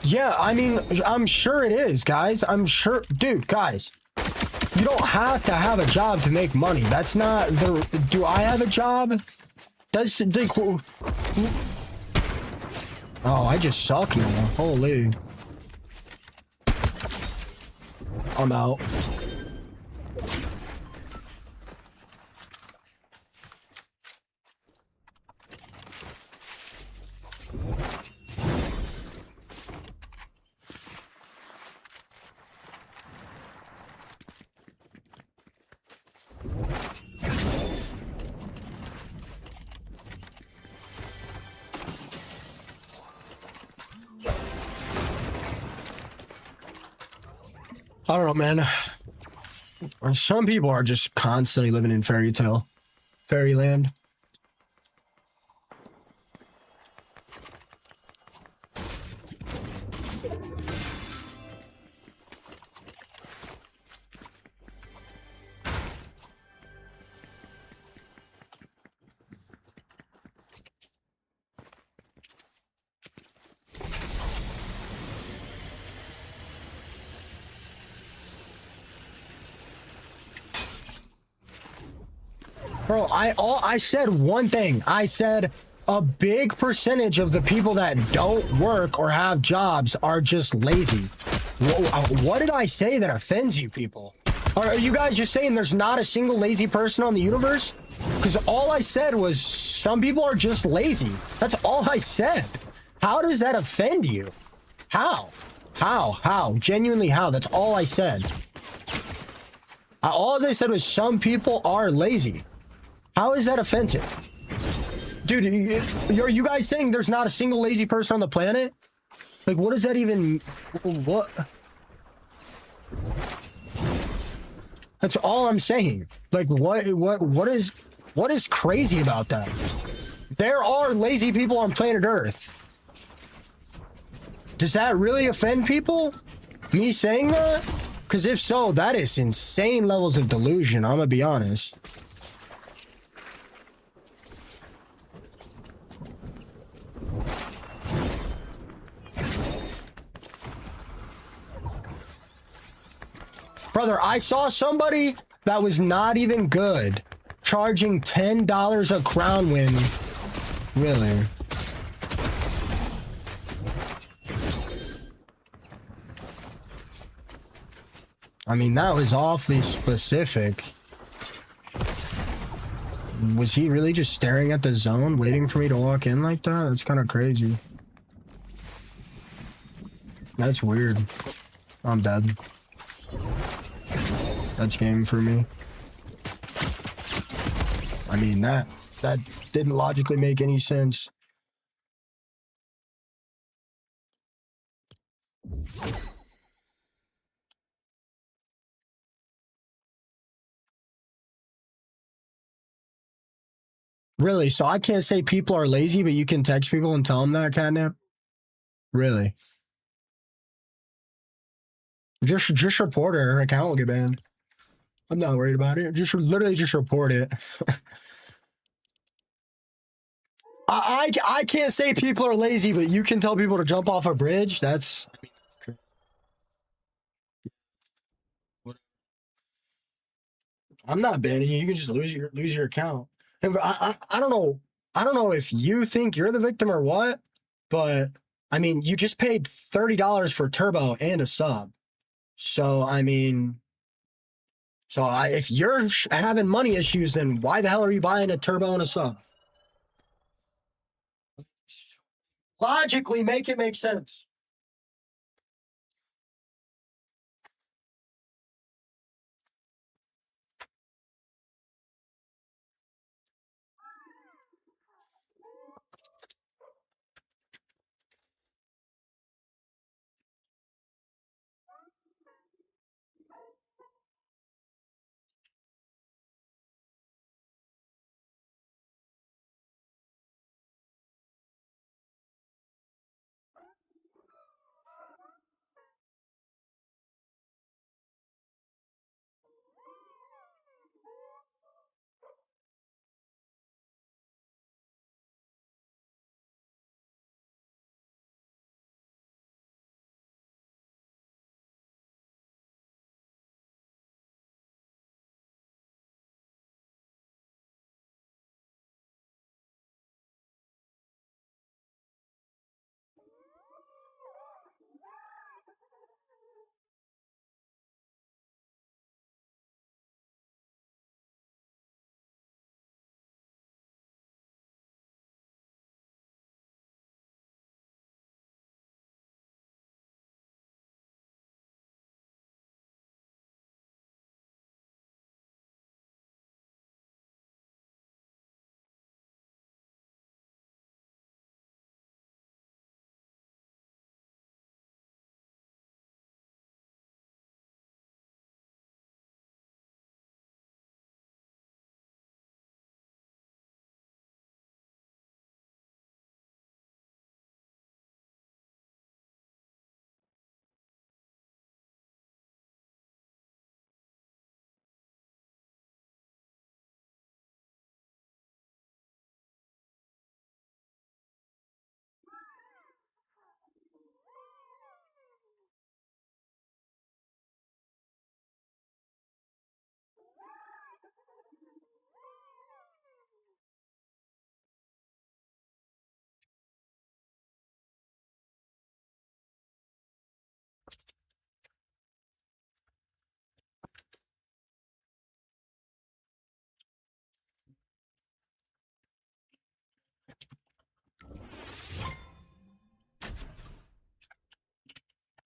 Yeah, I mean, I'm sure it is, guys. I'm sure, dude, guys. You don't have to have a job to make money. That's not the... Do I have a job? Does... Oh, I just suck now. Holy. I'm out. I don't know, man. Some people are just constantly living in fairyland. Bro, I said one thing. I said a big percentage of the people that don't work or have jobs are just lazy. What did I say that offends you people? Are you guys just saying there's not a single lazy person on the universe? Because all I said was some people are just lazy. That's all I said. How does that offend you? How? How? Genuinely how? That's all I said. All I said was some people are lazy. How is that offensive? Dude, are you guys saying there's not a single lazy person on the planet? Like, what does that even... What? That's all I'm saying. Like, what is crazy about that? There are lazy people on planet Earth. Does that really offend people? Me saying that? Because if so, that is insane levels of delusion, I'm gonna be honest. Brother, I saw somebody that was not even good. Charging $10 a crown win. Really? I mean, that was awfully specific. Was he really just staring at the zone, waiting for me to walk in like that? That's kind of crazy. That's weird. I'm dead. That's game for me. I mean, that didn't logically make any sense. Really? So I can't say people are lazy, but you can text people and tell them that, Catnip? Really? Just report her. Her account will get banned. I'm not worried about it. Literally just report it. I can't say people are lazy, but you can tell people to jump off a bridge. That's... I'm not banning you. You can just lose your account. And I don't know. I don't know if you think you're the victim or what, but I mean, you just paid $30 for turbo and a sub. So I mean, if you're having money issues, then why the hell are you buying a turbo and a sub? Logically, make it make sense.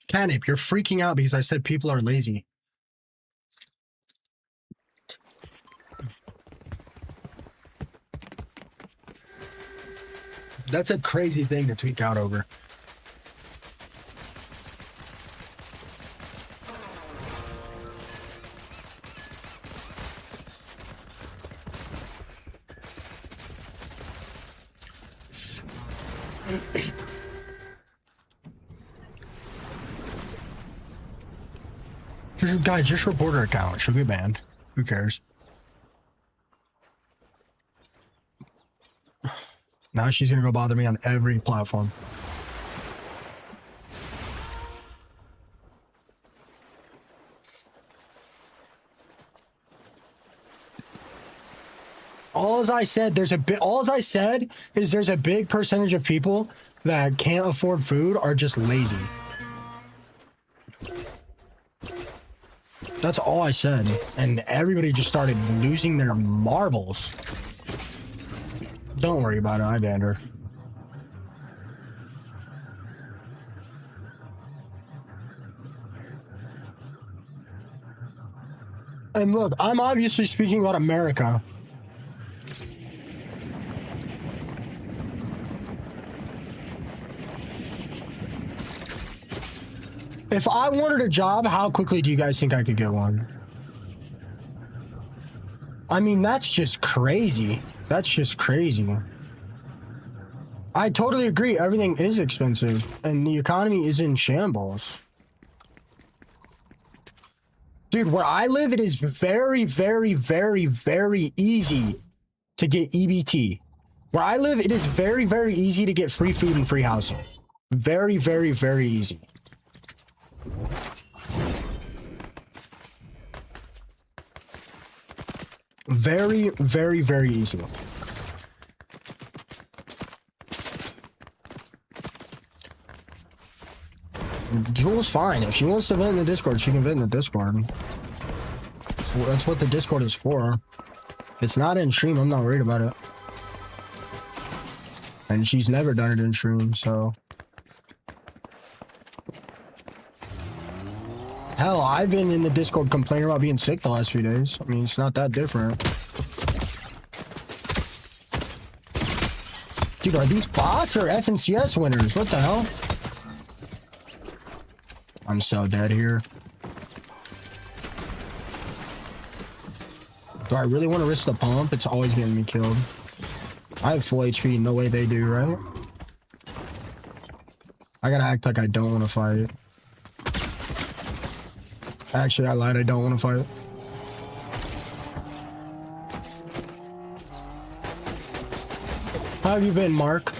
Canip, you're freaking out because I said people are lazy. That's a crazy thing to tweak out over. Guys, just report her account. She'll get banned. Who cares? Now she's gonna go bother me on every platform. All I said is there's a big percentage of people that can't afford food are just lazy. That's all I said. And everybody just started losing their marbles. Don't worry about it, Ivander. And look, I'm obviously speaking about America. If I wanted a job, how quickly do you guys think I could get one? I mean, that's just crazy. That's just crazy. I totally agree. Everything is expensive, and the economy is in shambles. Dude, where I live, it is very, very, very, very easy to get EBT. Where I live, it is very, very easy to get free food and free housing. Very, very, very easy. Very, very, very easy. Jewel's fine. If she wants to vent in the Discord, she can vent in the Discord. That's what the Discord is for. If it's not in stream, I'm not worried about it. And she's never done it in stream, so. Hell, I've been in the Discord complaining about being sick the last few days. I mean, it's not that different. Dude, are these bots or FNCS winners? What the hell? I'm so dead here. Do I really want to risk the pump? It's always getting me killed. I have full HP. No way they do, right? I gotta act like I don't want to fight. Actually, I lied. I don't want to fight. How have you been, Mark?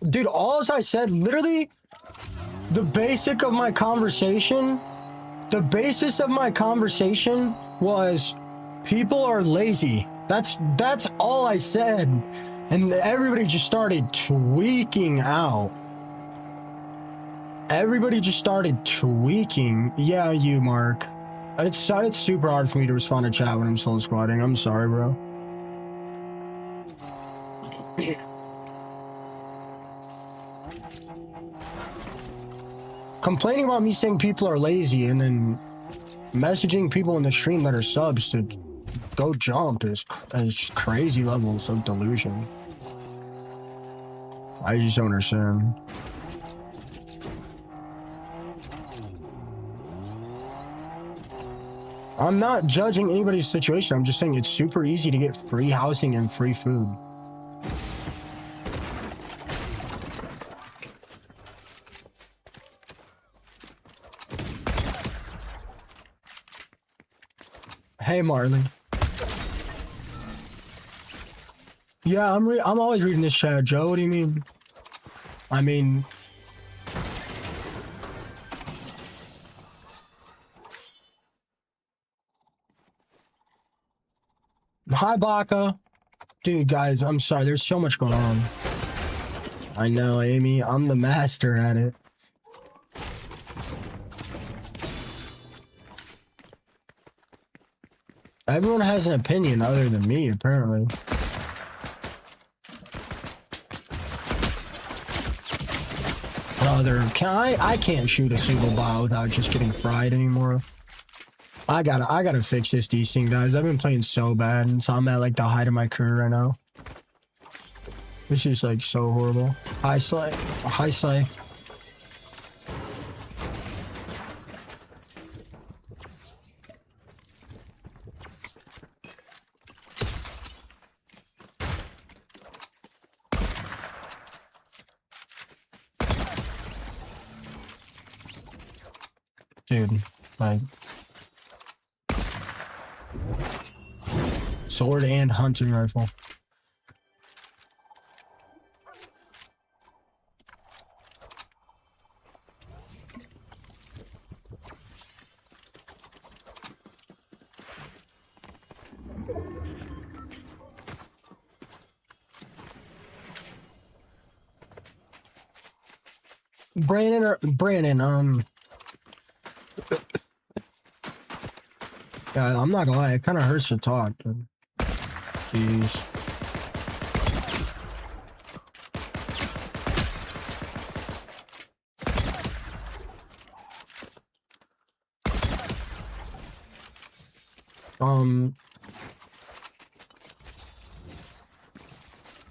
Dude, all I said, literally, the basis of my conversation was people are lazy. That's all I said. And everybody just started tweaking out. Everybody just started tweaking. Yeah, you, Mark. It's super hard for me to respond to chat when I'm solo squatting. I'm sorry, bro. Complaining about me saying people are lazy and then messaging people in the stream that are subs to go jump is crazy levels of delusion. I just don't understand. I'm not judging anybody's situation. I'm just saying it's super easy to get free housing and free food. Hey, Marley. Yeah, I'm always reading this chat, Joe. What do you mean? I mean, hi, Baka. Dude, guys, I'm sorry. There's so much going on. I know, Amy. I'm the master at it. Everyone has an opinion other than me, apparently. Brother, I can't shoot a single bot without just getting fried anymore. I gotta fix this desync, guys. I've been playing so bad, and so I'm at like the height of my career right now. This is like so horrible. Hi, Slay. Hi, Slay. Dude, like, sword and hunting rifle. Brandon, yeah, I'm not gonna lie, it kind of hurts to talk, dude. Jeez.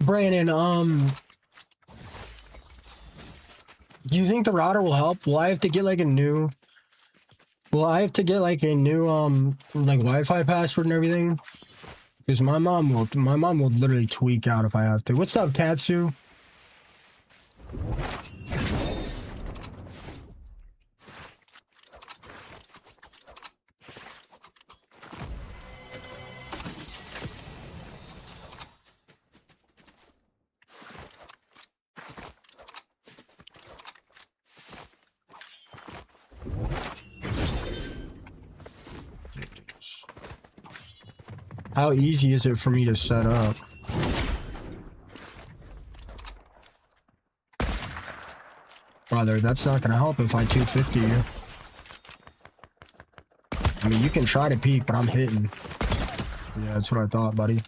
Brandon, do you think the router will help? Will I have to get like a new like Wi-Fi password and everything? Because my mom will literally tweak out if I have to. What's up, Katsu? How easy is it for me to set up? Brother, that's not gonna help if I 250 you. I mean, you can try to peek, but I'm hitting. Yeah, that's what I thought, buddy.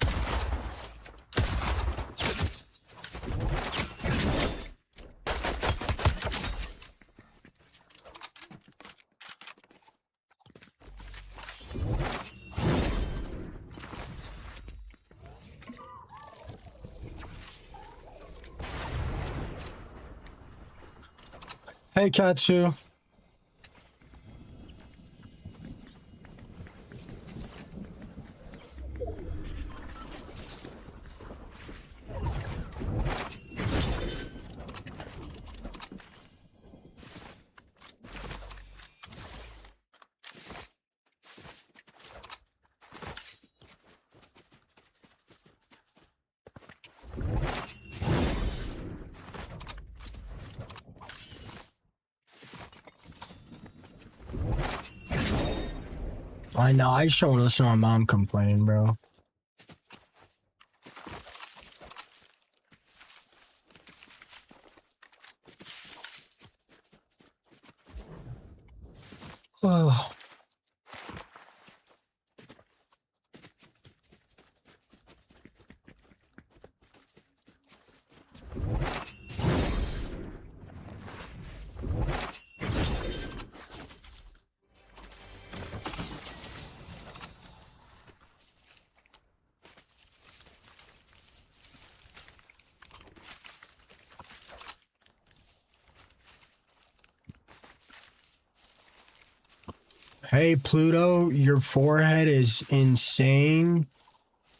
Hey, Katsu. I know, I just don't want to listen to my mom complain, bro. Oh. Hey, Pluto, your forehead is insane.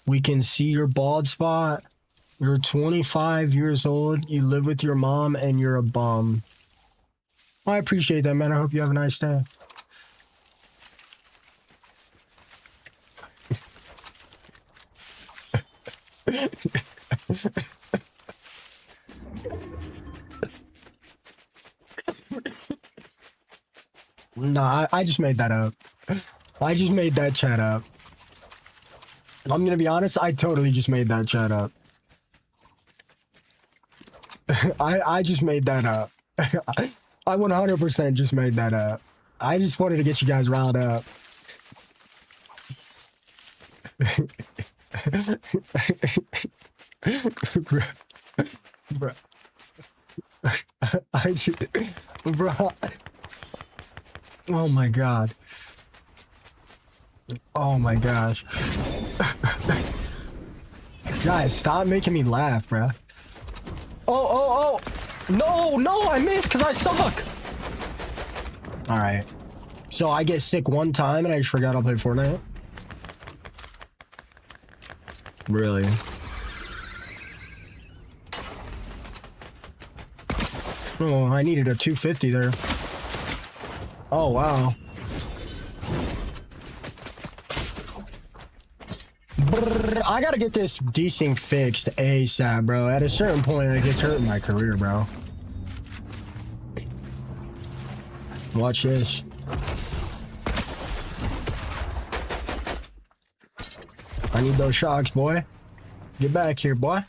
We can see your bald spot. You're 25 years old. You live with your mom and you're a bum. Well, I appreciate that, man. I hope you have a nice day. Nah, I just made that up. I just made that chat up. I'm gonna be honest, I totally just made that chat up. I just made that up. I 100% just made that up. I just wanted to get you guys riled up. Bro. I just, bro. Oh my god. Oh my gosh. Guys, stop making me laugh, bro. Oh. No, I missed because I suck. Alright. So I get sick one time and I just forgot I'll play Fortnite? Really? Oh, I needed a 250 there. Oh, wow. Brrr. I gotta get this desync fixed ASAP, bro. At a certain point, it gets hurting my career, bro. Watch this. I need those shocks, boy. Get back here, boy.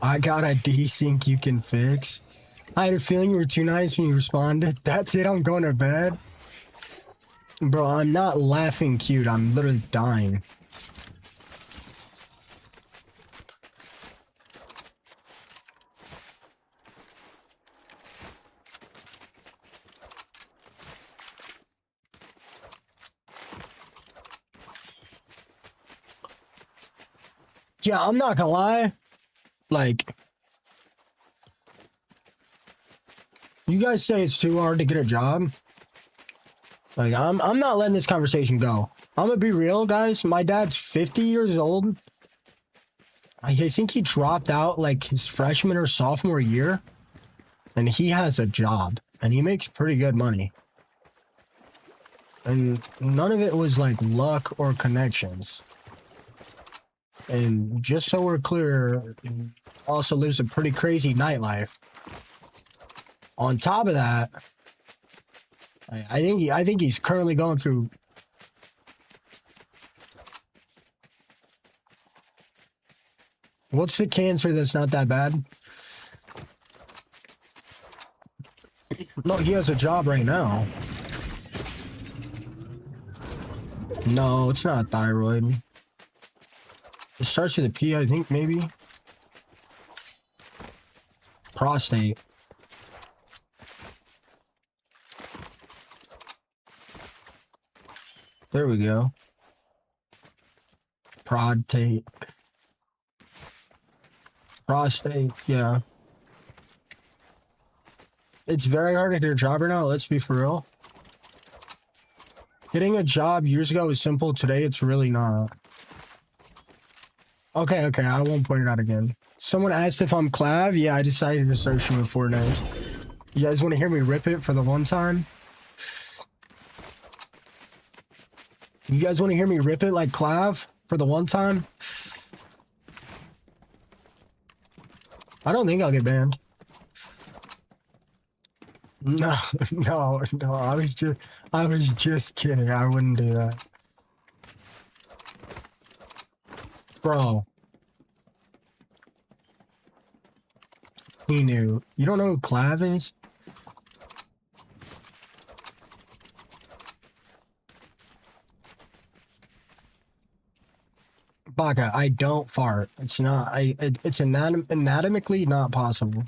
I got a desync you can fix. I had a feeling you were too nice when you responded. That's it, I'm going to bed. Bro, I'm not laughing cute. I'm literally dying. Yeah, I'm not gonna lie. Like, you guys say it's too hard to get a job. Like, I'm not letting this conversation go. I'm gonna be real, guys. My dad's 50 years old. I think he dropped out like his freshman or sophomore year. And he has a job. And he makes pretty good money. And none of it was like luck or connections. And just so we're clear, he also lives a pretty crazy nightlife. On top of that, I think he's currently going through. What's the cancer that's not that bad? No, he has a job right now. No, it's not thyroid. It starts with a P, I think, maybe. Prostate. There we go. Prostate. Prostate, yeah. It's very hard to get a job right now, let's be for real. Getting a job years ago was simple, today it's really not. Okay, I won't point it out again. Someone asked if I'm Clav. Yeah, I decided to search him with Fortnite. You guys want to hear me rip it for the one time? You guys want to hear me rip it like Clav for the one time? I don't think I'll get banned. No, I was just kidding. I wouldn't do that. Bro. He knew. You don't know who Clav is? Baka, I don't fart. It's not, it's anatomically not possible.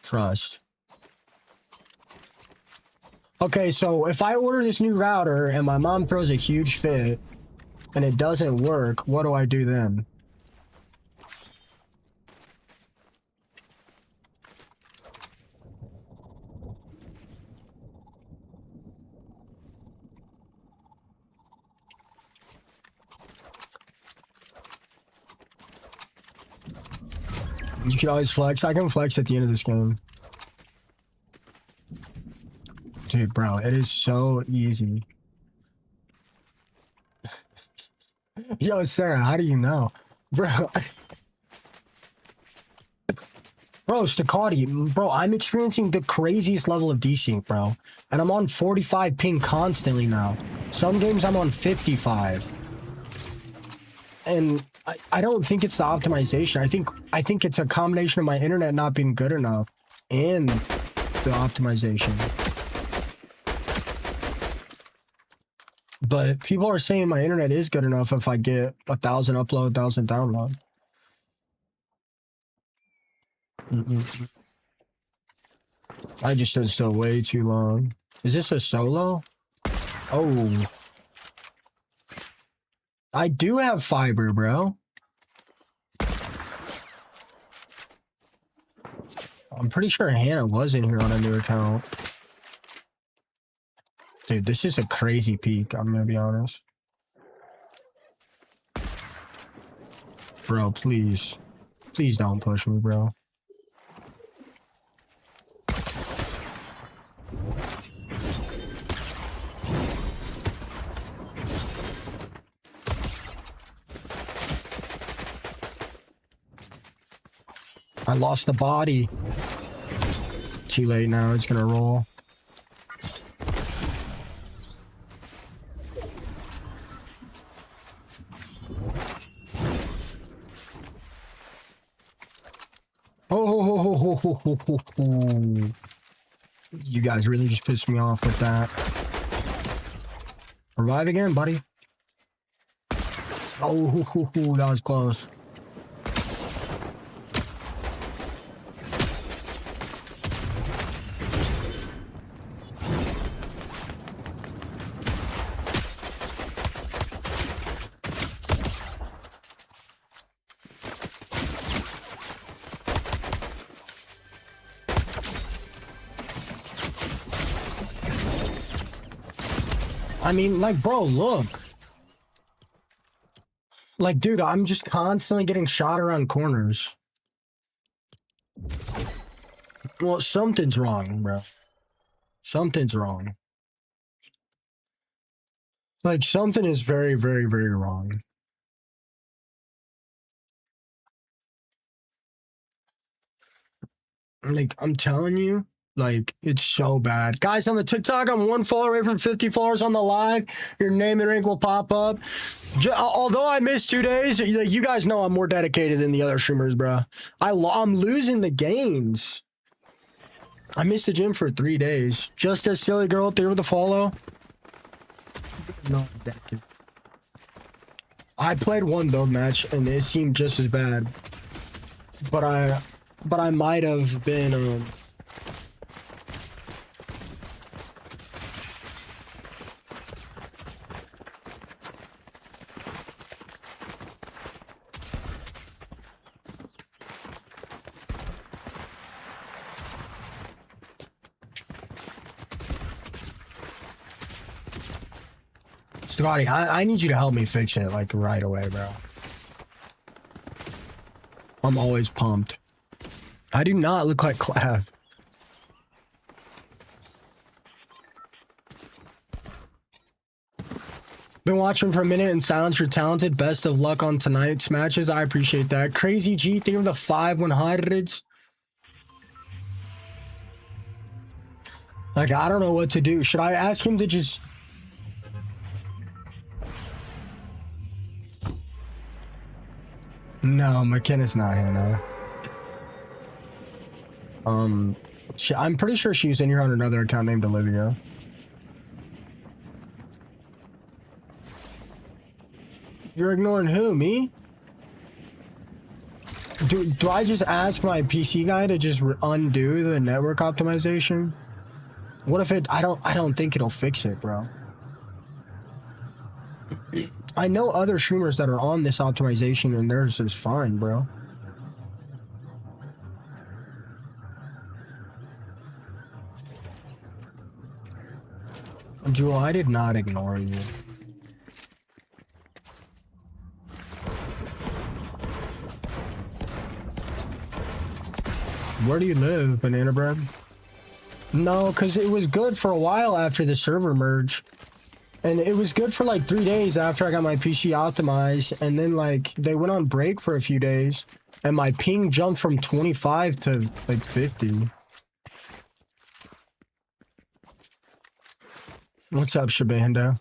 Trust. Okay, so if I order this new router and my mom throws a huge fit and it doesn't work, what do I do then? You can always flex. I can flex at the end of this game. Dude, bro, it is so easy. Yo, Sarah, how do you know? Bro. Bro, Stacati, bro, I'm experiencing the craziest level of desync, bro. And I'm on 45 ping constantly now. Some games I'm on 55. And I don't think it's the optimization. I think it's a combination of my internet not being good enough and the optimization. But people are saying my internet is good enough if I get 1,000 upload, 1,000 download. I just stood still way too long. Is this a solo? Oh. I do have fiber, bro. I'm pretty sure Hannah was in here on a new account. Dude, this is a crazy peak, I'm gonna be honest. Bro, please. Please don't push me, bro. I lost the body. Too late now. It's gonna roll. Oh, you guys really just pissed me off with that. Revive again, buddy. Oh, that was close. I mean, like, bro, look. Like, dude, I'm just constantly getting shot around corners. Well, something's wrong, bro. Something's wrong. Like, something is very, very, very wrong. Like, I'm telling you. Like, it's so bad. Guys, on the TikTok, I'm 1 follower away from 50 followers on the live. Your name and rank will pop up. Although I missed 2 days, you guys know I'm more dedicated than the other streamers, bro. I'm losing the games. I missed the gym for 3 days. Just as silly girl, there with the follow. No, I played 1 build match, and it seemed just as bad. But I might have been, Scotty, I need you to help me fix it, like, right away, bro. I'm always pumped. I do not look like Clav. Been watching for a minute in silence. You're talented. Best of luck on tonight's matches. I appreciate that. Crazy G, think of the 5-100s. Like, I don't know what to do. Should I ask him to just... No, McKenna's not here now. I'm pretty sure she's in here on another account named Olivia. You're ignoring who? Me? Do I just ask my PC guy to just undo the network optimization? What if it... I don't think it'll fix it, bro. I know other streamers that are on this optimization and theirs is fine, bro. Jewel, I did not ignore you. Where do you live, Banana Bread? No, because it was good for a while after the server merge. And it was good for like 3 days after I got my PC optimized. And then like they went on break for a few days. And my ping jumped from 25 to like 50. What's up, Shabando?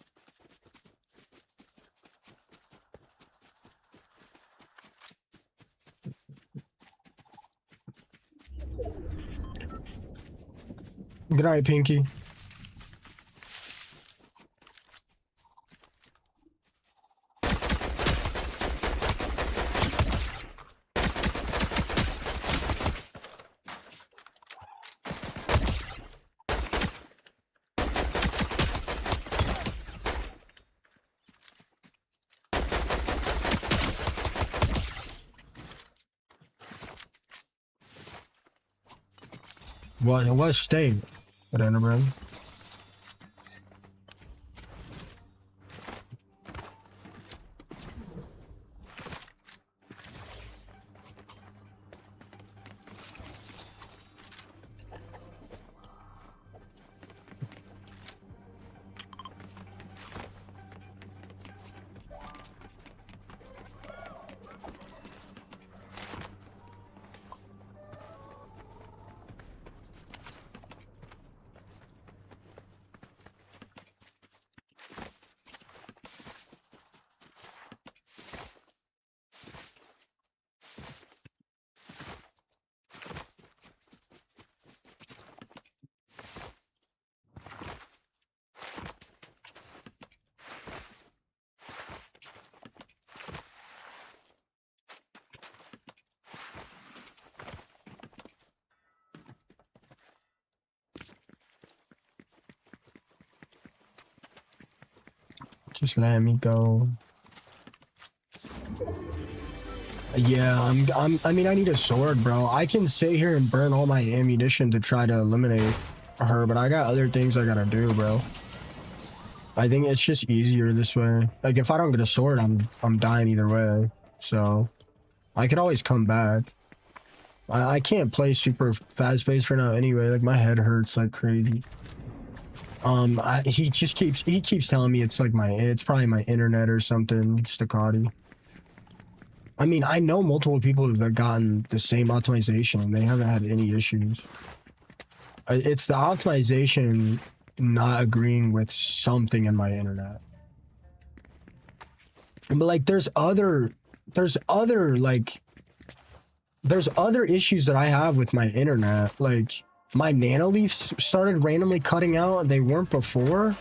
Good night, Pinky. What state? Banana Bread. Just let me go. Yeah, I mean, I need a sword, bro. I can sit here and burn all my ammunition to try to eliminate her, but I got other things I gotta do, bro. I think it's just easier this way. Like, if I don't get a sword, I'm dying either way. So, I could always come back. I can't play super fast-paced right now anyway. Like, my head hurts like crazy. He keeps telling me it's like it's probably my internet or something, Stacati. I mean, I know multiple people who've gotten the same optimization and they haven't had any issues. It's the optimization not agreeing with something in my internet. But like, there's other issues that I have with my internet. Like, my nanoleafs started randomly cutting out. They weren't before.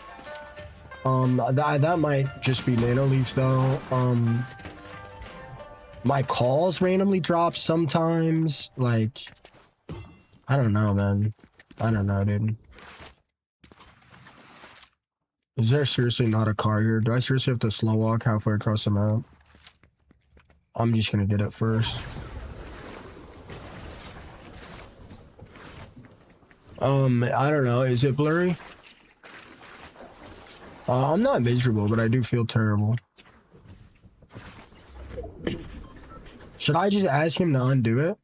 That might just be nanoleafs though. My calls randomly drop sometimes. Like, I don't know, man. I don't know, dude. Is there seriously not a car here? Do I seriously have to slow walk halfway across the map? I'm just gonna get it first. I don't know. Is it blurry? I'm not miserable, but I do feel terrible. Should I just ask him to undo it?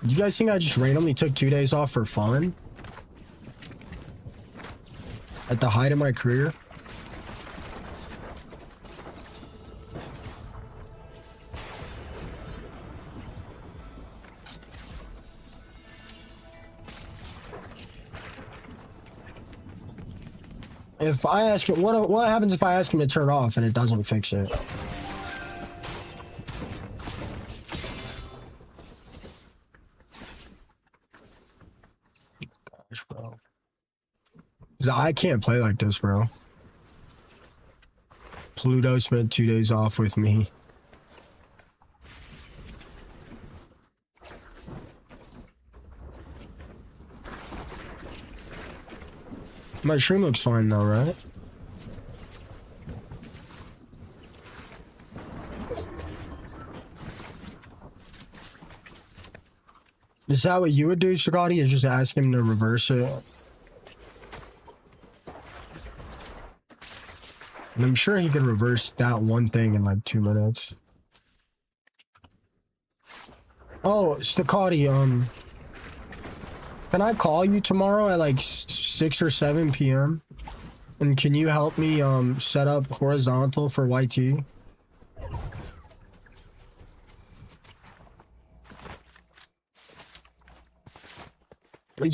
Do you guys think I just randomly took 2 days off for fun? At the height of my career? If I ask him, what happens if I ask him to turn off and it doesn't fix it? Gosh, bro. I can't play like this, bro. Pluto spent 2 days off with me. My stream looks fine though, right? Is that what you would do, Scotty? Is just ask him to reverse it? And I'm sure he could reverse that one thing in like 2 minutes. Oh, Stacati, can I call you tomorrow at like 6 or 7 p.m? And can you help me set up horizontal for YT? You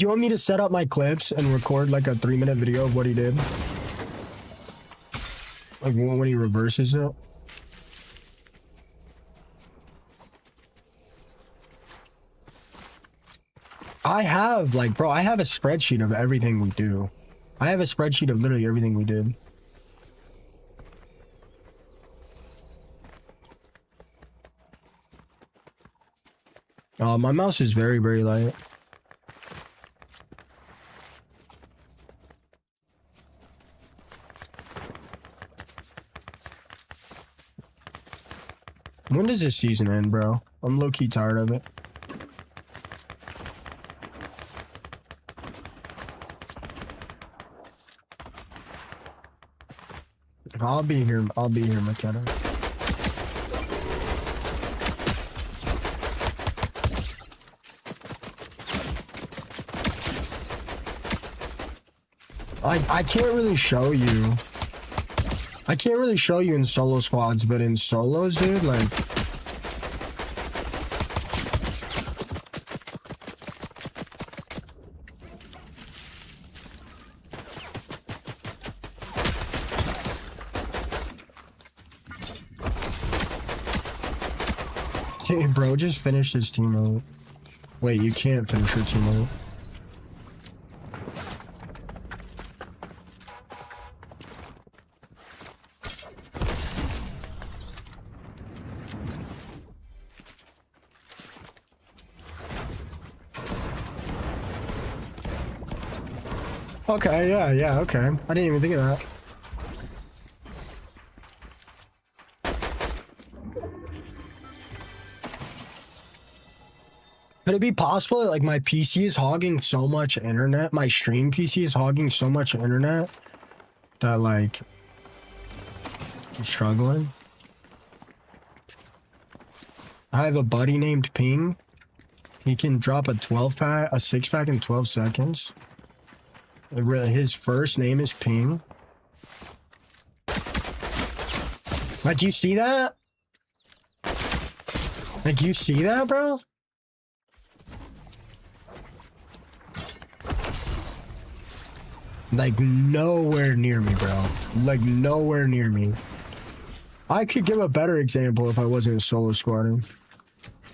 want me to set up my clips and record like a 3-minute video of what he did? Like when he reverses it? I have, like, bro, I have a spreadsheet of everything we do. I have a spreadsheet of literally everything we did. My mouse is very, very light. When does this season end, bro? I'm low-key tired of it. I'll be here, McKenna. I can't really show you. I can't really show you in solo squads, but in solos, dude, like... Hey, bro, just finish his teammate. Wait, you can't finish your teammate. Okay, yeah, okay. I didn't even think of that. Could it be possible that like my PC is hogging so much internet, my stream PC is hogging so much internet that like I'm struggling? I have a buddy named Ping. He can drop a 12-pack, a 6-pack in 12 seconds. His first name is Ping. Like, you see that? Like, you see that, bro? Like, nowhere near me, bro. Like, nowhere near me. I could give a better example if I wasn't solo squatting.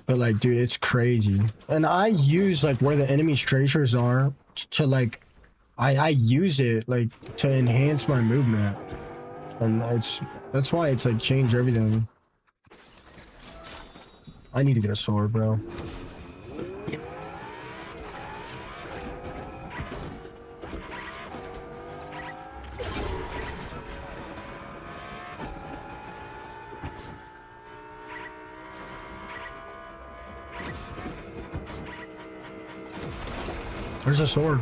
But, like, dude, it's crazy. And I use, like, where the enemy's tracers are to, like... I use it, like, to enhance my movement. And that's why it's, like, changed everything. I need to get a sword, bro. There's a sword.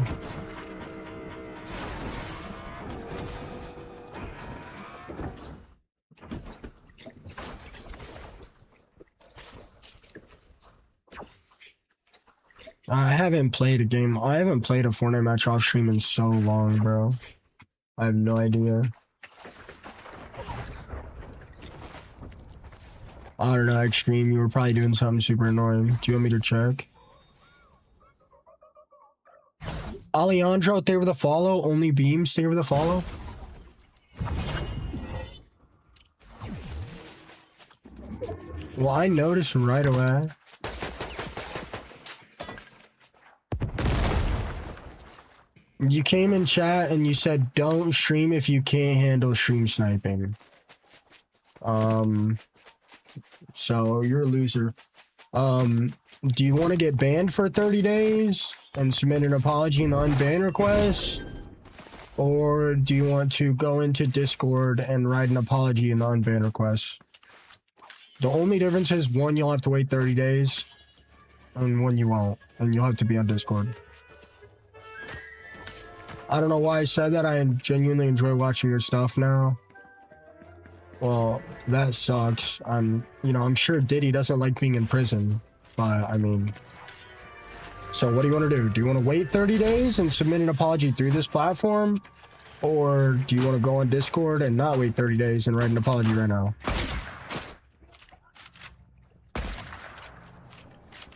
I haven't played a game. I haven't played a Fortnite match off stream in so long, bro. I have no idea. I don't know, Extreme. You were probably doing something super annoying. Do you want me to check? Alejandro, stay with the follow. Only Beam, stay with the follow. Well, I noticed right away. You came in chat and you said, don't stream if you can't handle stream sniping. So you're a loser. Do you want to get banned for 30 days and submit an apology and unban request? Or do you want to go into Discord and write an apology and unban request? The only difference is one, you'll have to wait 30 days, and one you won't, and you'll have to be on Discord. I don't know why I said that. I genuinely enjoy watching your stuff now. Well, that sucks. I'm sure Diddy doesn't like being in prison, but I mean, so what do you want to do? Do you want to wait 30 days and submit an apology through this platform? Or do you want to go on Discord and not wait 30 days and write an apology right now?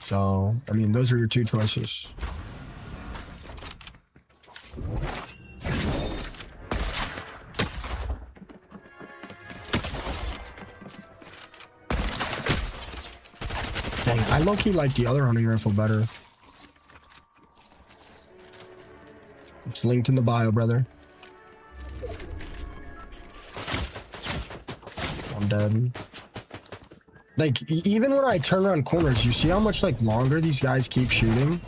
So, I mean, those are your two choices. Dang, I low-key like the other hunting rifle better. It's linked in the bio, brother. I'm dead. Like, even when I turn around corners, you see how much, like, longer these guys keep shooting?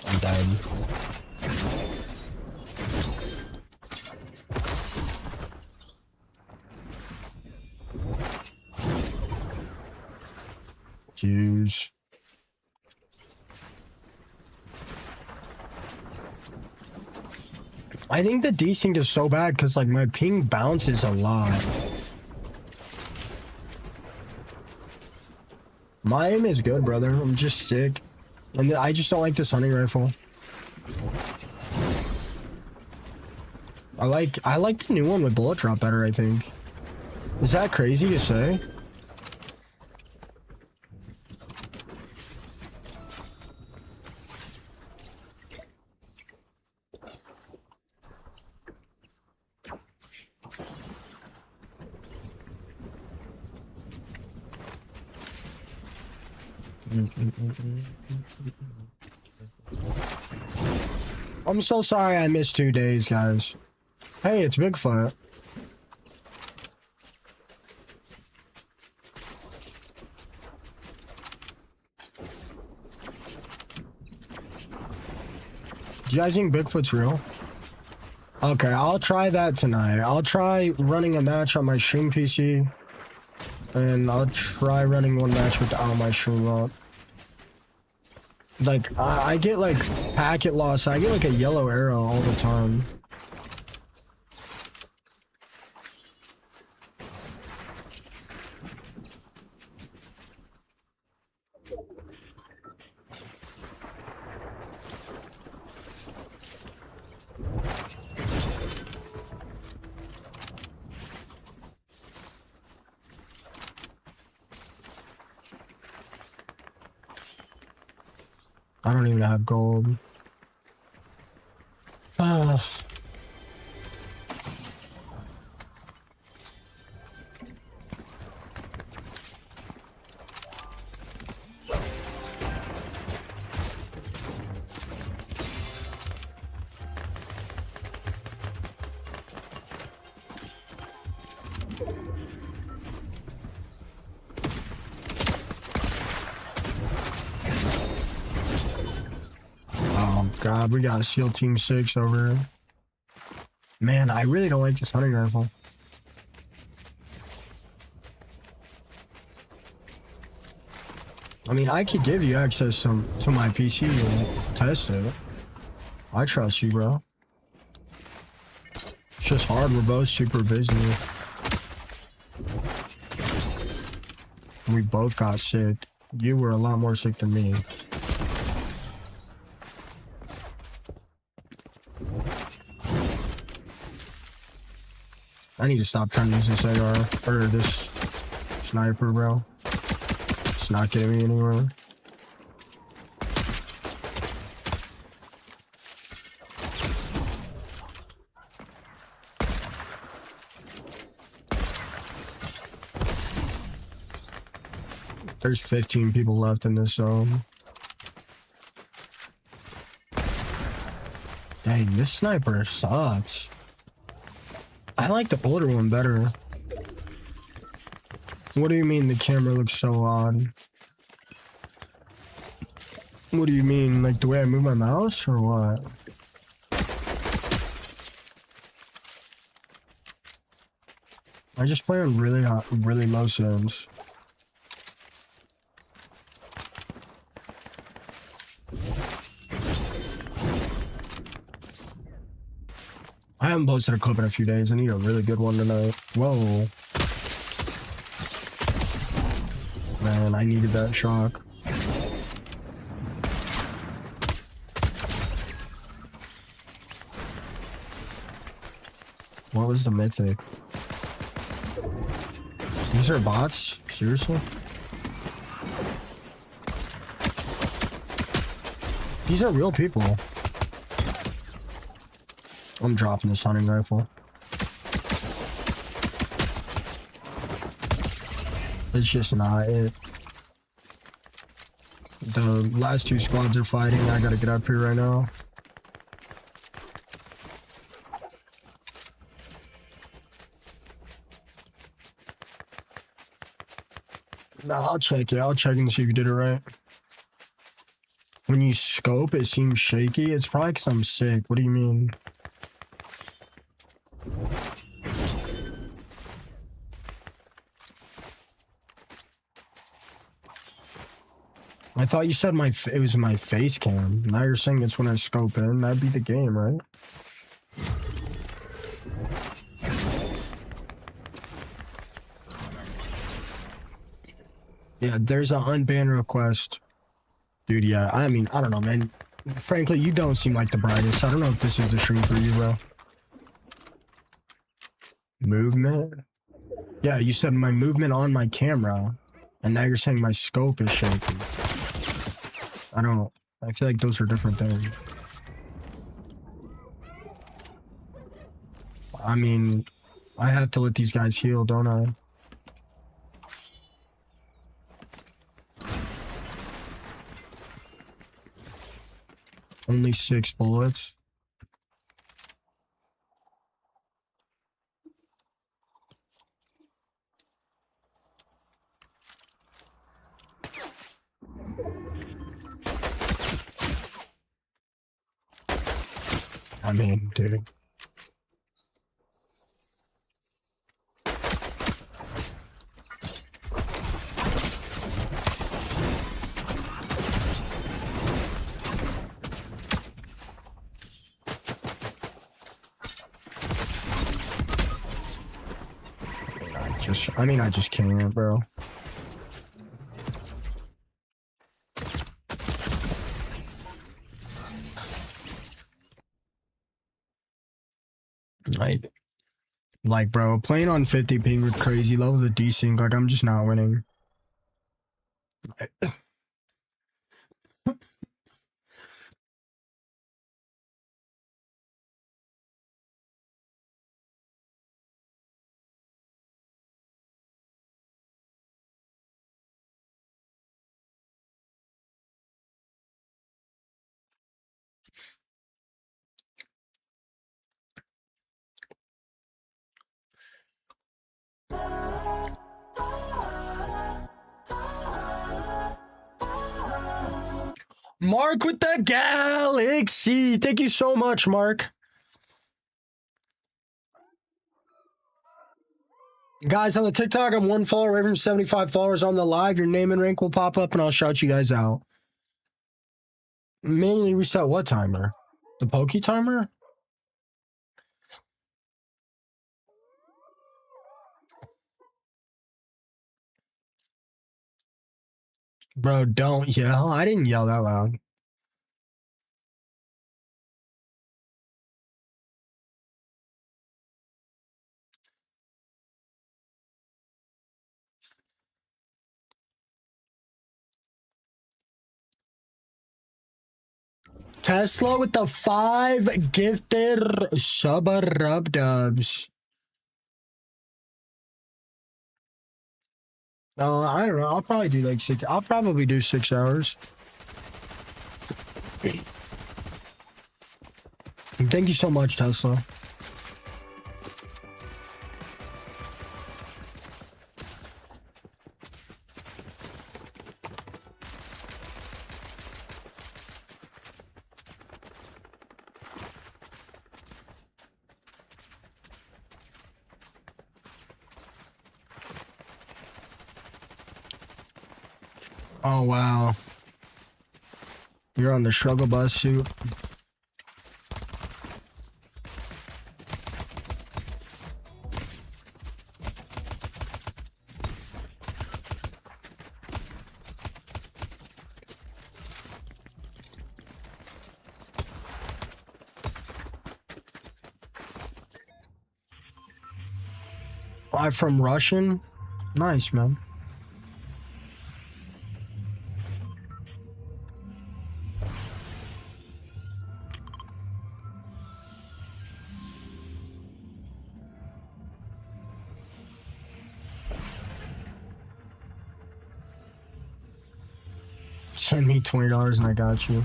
I'm dead. Jeez. I think the desync is so bad because, like, my ping bounces a lot. My aim is good, brother. I'm just sick. And I just don't like this hunting rifle. I like the new one with bullet drop better, I think. Is that crazy to say? I'm so sorry I missed 2 days, guys. Hey, it's Bigfoot. You guys think Bigfoot's real? Okay, I'll try that tonight. I'll try running a match on my stream PC. And I'll try running one match without my stream up. Like, I get like packet loss. I get like a yellow arrow all the time. I don't even have gold. Oh God, we got SEAL Team 6 over here. Man, I really don't like this hunting rifle. I mean, I could give you access to my PC and test it. I trust you, bro. It's just hard. We're both super busy. We both got sick. You were a lot more sick than me. I need to stop trying to use this AR or this sniper, bro. It's not getting me anywhere. There's 15 people left in this zone. Dang, this sniper sucks. I like the older one better. What do you mean the camera looks so odd? What do you mean? Like the way I move my mouse or what? I just play on really low settings. I haven't posted a clip in a few days. I need a really good one tonight. Whoa. Man, I needed that shock. What was the mythic? These are bots? Seriously? These are real people. I'm dropping this hunting rifle. It's just not it. The last two squads are fighting. I gotta get up here right now. No, I'll check it. I'll check and see if you did it right. When you scope, it seems shaky. It's probably because I'm sick. What do you mean? I thought you said it was my face cam. Now you're saying it's when I scope in. That'd be the game, right? Yeah, there's an unban request. Dude, yeah, I mean, I don't know, man. Frankly, you don't seem like the brightest. I don't know if this is the stream for you, bro. Movement? Yeah, you said my movement on my camera. And now you're saying my scope is shaky. I don't know. I feel like those are different things. I mean, I have to let these guys heal, don't I? Only 6 bullets. I mean, dude. I just can't, bro. Like, bro, playing on 50 ping with crazy levels of desync, like, I'm just not winning. Mark with the galaxy. Thank you so much, Mark. Guys, on the TikTok, I'm 1 follower away from 75 followers on the live. Your name and rank will pop up, and I'll shout you guys out. Manually reset what timer? The Poke timer? Bro, don't yell. I didn't yell that loud. Tesla with the 5 gifted sub-rub dubs. Oh, I don't know. I'll probably do like 6. I'll probably do 6 hours. Thank you so much, Tesla. Oh, wow. You're on the struggle bus suit. I'm from Russian. Nice, man. Send me $20 and I got you.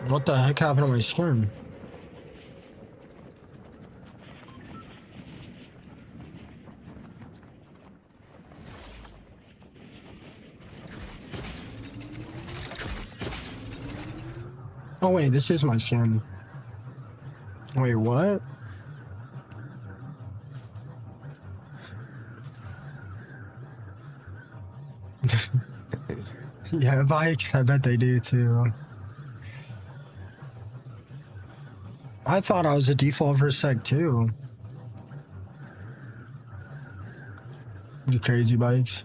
What the heck happened to my skin? Oh wait, this is my skin. Wait, what? Yeah, bikes, I bet they do too. I thought I was a default for a sec too. You crazy bikes.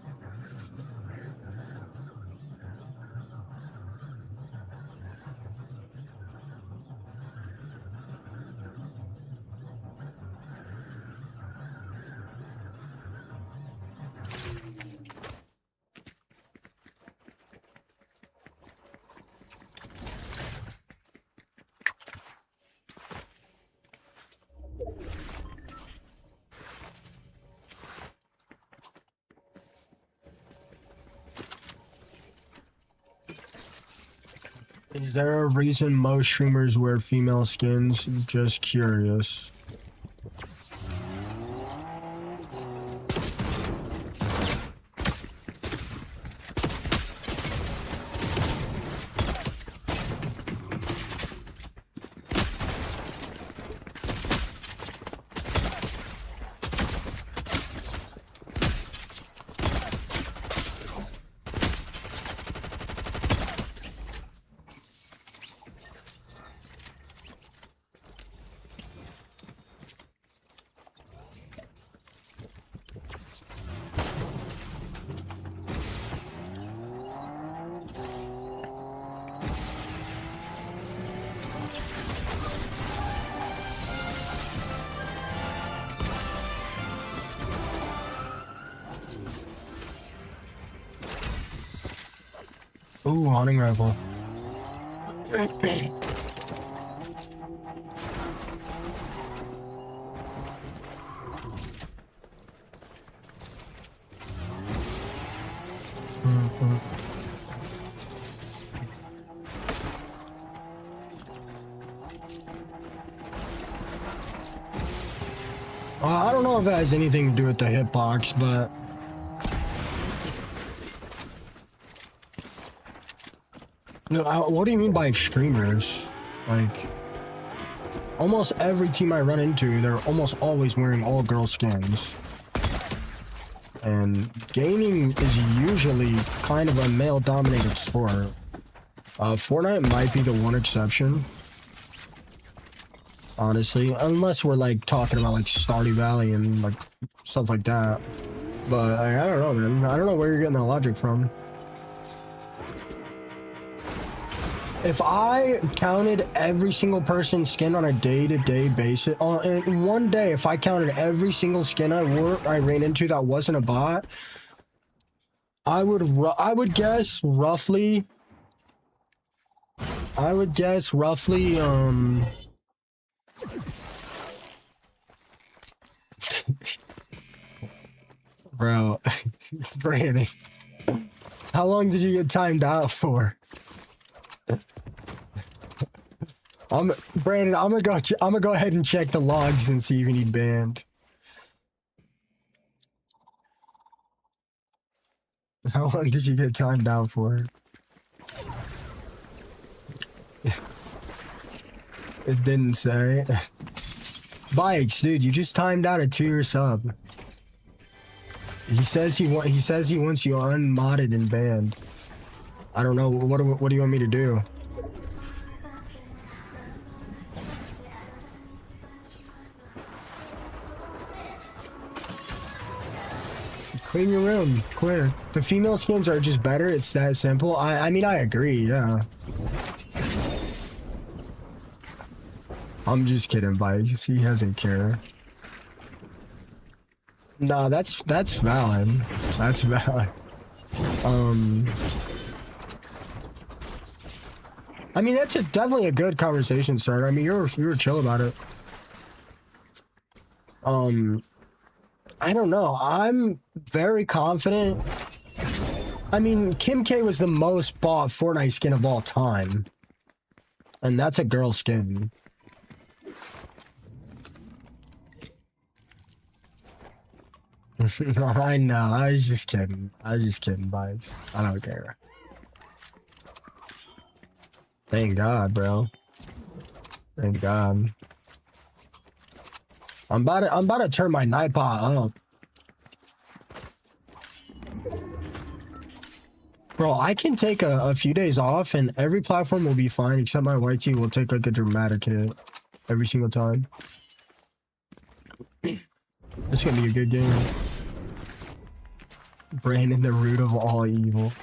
Is there a reason most streamers wear female skins? Just curious. Ooh, hunting rifle. I don't know if it has anything to do with the hitbox, but no, what do you mean by streamers? Like, almost every team I run into, they're almost always wearing all girl skins. And gaming is usually kind of a male-dominated sport. Fortnite might be the one exception. Honestly, unless we're like talking about like Stardew Valley and like stuff like that. But I don't know, man. I don't know where you're getting that logic from. If I counted every single person's skin on a day-to-day basis, in one day, if I counted every single skin I ran into that wasn't a bot, I would guess roughly. Bro, Brandon, how long did you get timed out for? Brandon, I'm gonna go ahead and check the logs and see if you need banned. How long did you get timed out for? It didn't say. Bikes, dude, you just timed out a 2-year sub. He says he wants you unmodded and banned. I don't know. What do you want me to do? Clean your room. Clear. The female skins are just better. It's that simple. I mean, I agree. Yeah. I'm just kidding, Bikes. He doesn't care. Nah, that's valid. That's valid. I mean, that's definitely a good conversation starter. I mean, you were chill about it. I don't know. I'm very confident. I mean, Kim K was the most bought Fortnite skin of all time. And that's a girl skin. I know. I was just kidding. Vibes. I don't care. Thank God, bro. Thank God. I'm about to turn my Nightbot up. Bro, I can take a few days off and every platform will be fine except my YT will take like a dramatic hit every single time. This is gonna be a good game. Brandon, the root of all evil.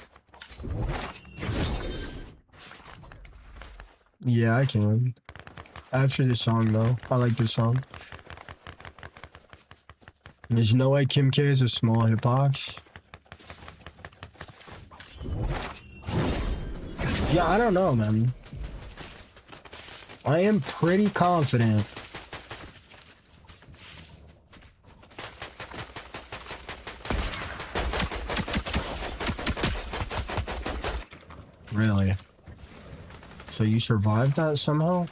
Yeah, I can. After this song, though. I like this song. There's no way Kim K is a small hitbox. Yeah, I don't know, man. I am pretty confident. Really? So you survived that somehow?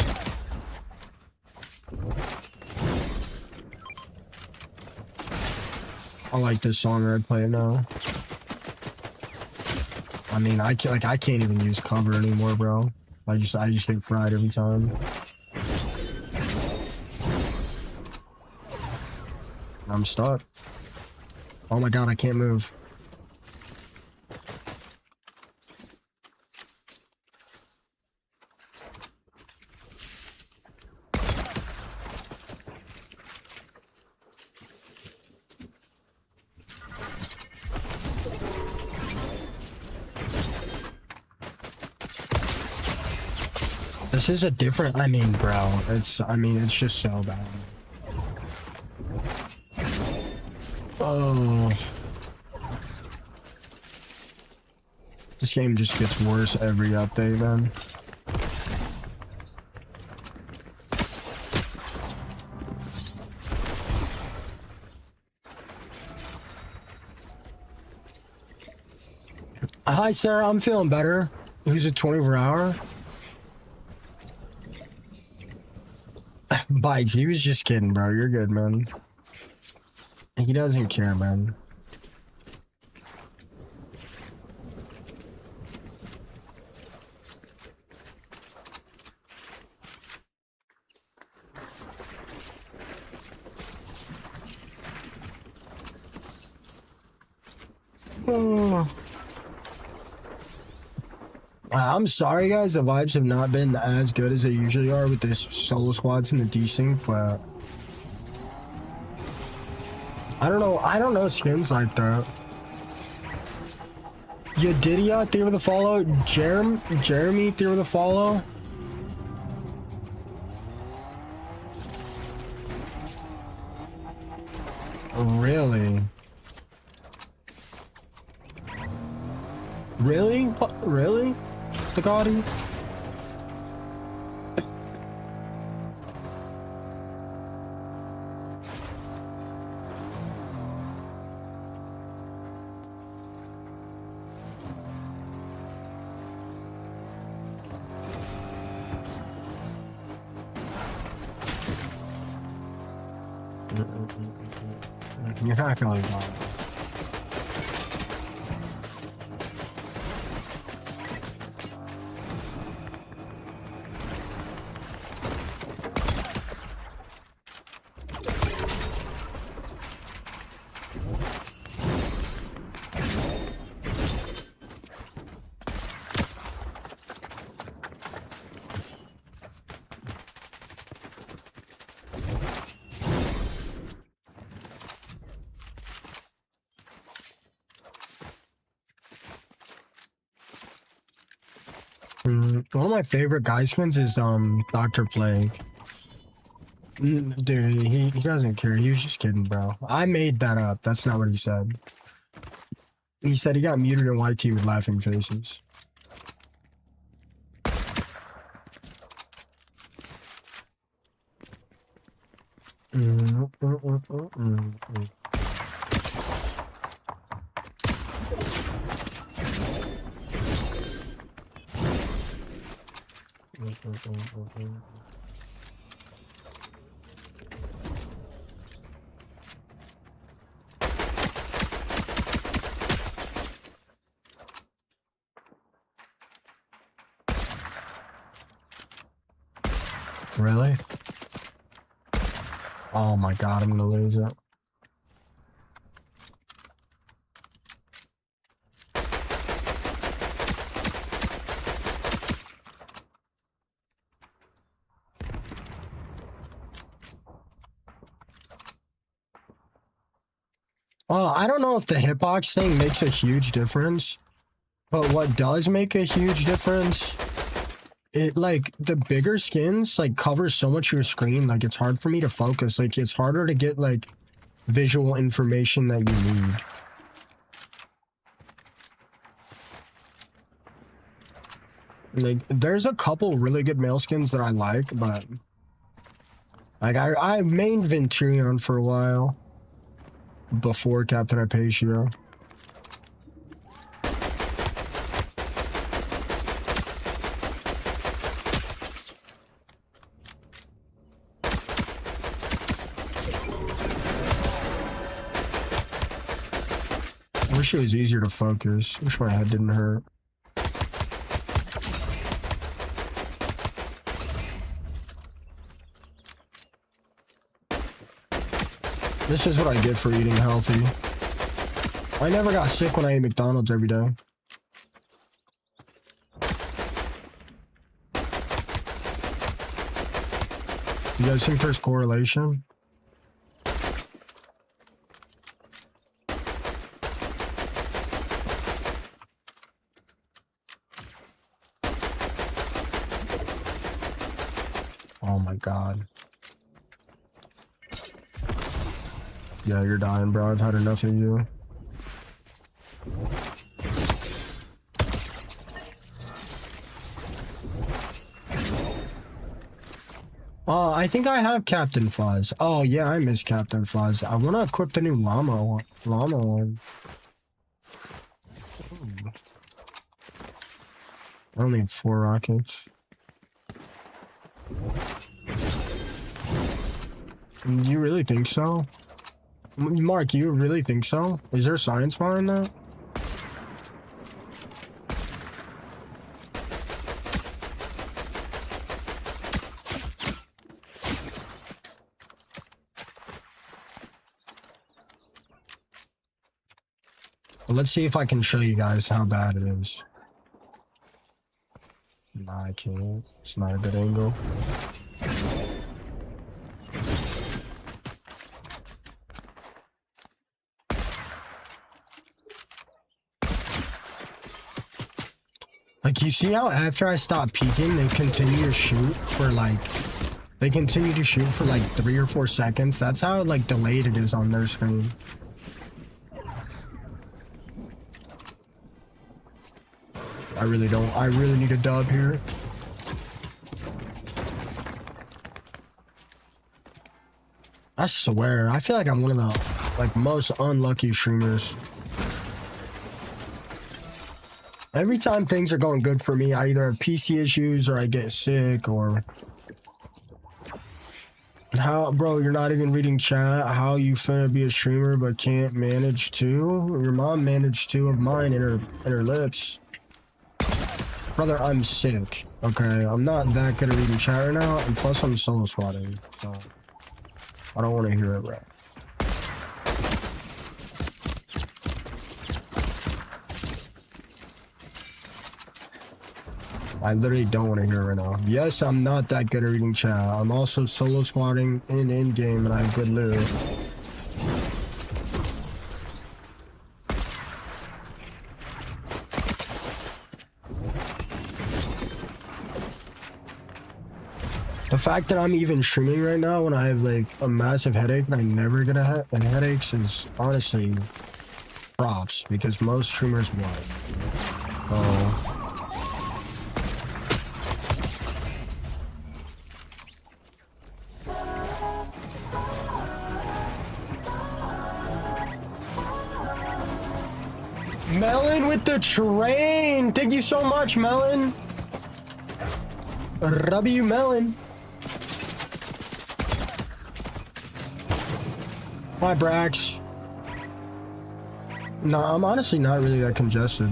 I like this song. I'd play it now. I mean, I can't even use cover anymore, bro. I just get fried every time. I'm stuck. Oh my God, I can't move. This is a different, I mean, bro, it's just so bad. Oh. This game just gets worse every update, man. Hi, Sarah. I'm feeling better. Who's it, 24-hour? Bikes, he was just kidding, bro. You're good, man. He doesn't care, man. Oh. I'm sorry, guys. The vibes have not been as good as they usually are with this solo squads and the desync, but I don't know skins like that. Yeah, Didia, thank you for the follow. Jeremy, thank you for the follow. Really? Really? Really? Stacati? You're not gonna leave on. One of my favorite guy skins is Dr. Plague. Dude, he doesn't care. He was just kidding, bro. I made that up. That's not what he said. He said he got muted in YT with laughing faces. Really? Oh my god, I'm gonna lose it. I don't know if the hitbox thing makes a huge difference, but what does make a huge difference, it like the bigger skins like cover so much of your screen, like it's hard for me to focus. Like it's harder to get like visual information that you need. Like there's a couple really good male skins that I like, but like I mained Venturion for a while before Captain Hypatia. I wish it was easier to focus. I wish my head didn't hurt. This is what I get for eating healthy. I never got sick when I ate McDonald's every day. You guys think there's correlation? Oh my god. Yeah, you're dying, bro. I've had enough of you. I think I have Captain Fuzz. Oh yeah, I miss Captain Fuzz. I want to equip the new llama one. Ooh. I only have 4 rockets. You really think so? Mark, you really think so? Is there science behind that? Well, let's see if I can show you guys how bad it is. Nah, I can't. It's not a good angle. Like, you see how after I stop peeking, they continue to shoot for like... They continue to shoot for like 3 or 4 seconds. That's how like delayed it is on their screen. I really need a dub here. I swear, I feel like I'm one of the like most unlucky streamers. Every time things are going good for me, I either have PC issues or I get sick or... How, bro, you're not even reading chat? How you finna be a streamer but can't manage 2? Your mom managed 2 of mine in her lips. Brother, I'm sick. Okay, I'm not that good at reading chat right now, and plus I'm solo squatting, so I don't want to hear it right. I literally don't want to hear it right now. Yes, I'm not that good at reading chat. I'm also solo squatting in game, and I have good loot. The fact that I'm even streaming right now when I have like a massive headache and I never get headaches is honestly props, because most streamers won't. Oh. Melon with the train! Thank you so much, Melon! Rubby you, Melon. Hi, Brax. No, I'm honestly not really that congested.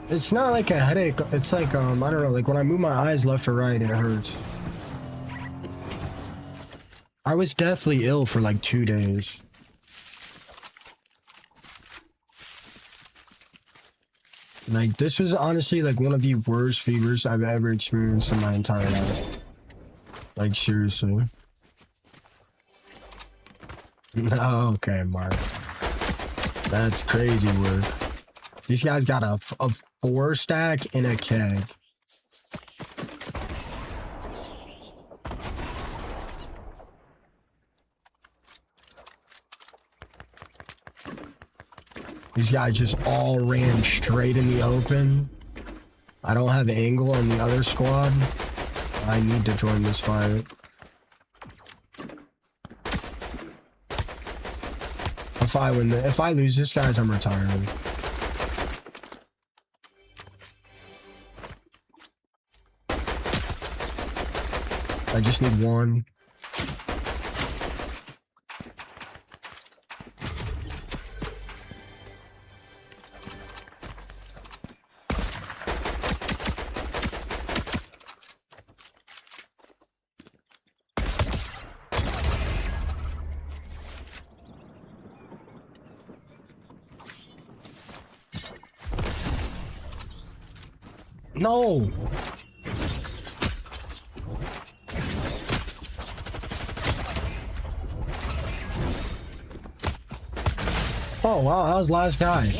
It's not like a headache. It's like, I don't know, like when I move my eyes left or right, it hurts. I was deathly ill for like 2 days. Like, this was honestly like one of the worst fevers I've ever experienced in my entire life. Like, seriously. Okay, Mark. That's crazy work. These guys got a 4 stack in a keg. These guys just all ran straight in the open. I don't have angle on the other squad. I need to join this fight. If I lose this, guys, I'm retiring. I just need 1. No! Oh, wow, that was the last guy.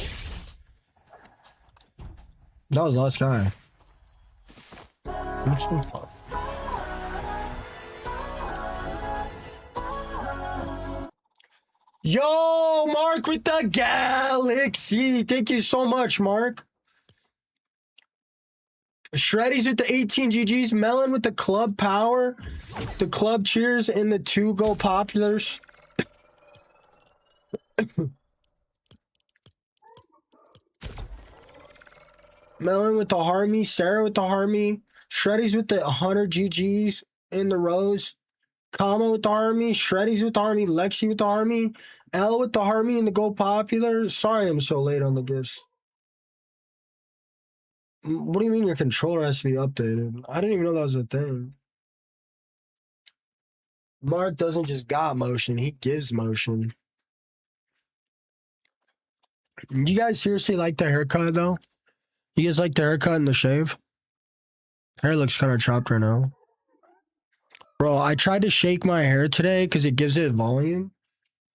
That was the last guy. Yo, Mark with the galaxy. Thank you so much, Mark. Shreddies with the 18 GGs. Melon with the club power. The club cheers and the 2 go populars. Melon with the Harmy. Sarah with the Harmy. Shreddies with the 100 GGs in the rows. Kama with the Harmy. Shreddies with the Harmy. Lexi with the Harmy. L with the Harmy and the go popular. Sorry I'm so late on the gifts. What do you mean your controller has to be updated? I didn't even know that was a thing. Mark doesn't just got motion, he gives motion. You guys seriously like the haircut though? You guys like the haircut and the shave? Hair looks kind of chopped right now. Bro, I tried to shake my hair today because it gives it volume.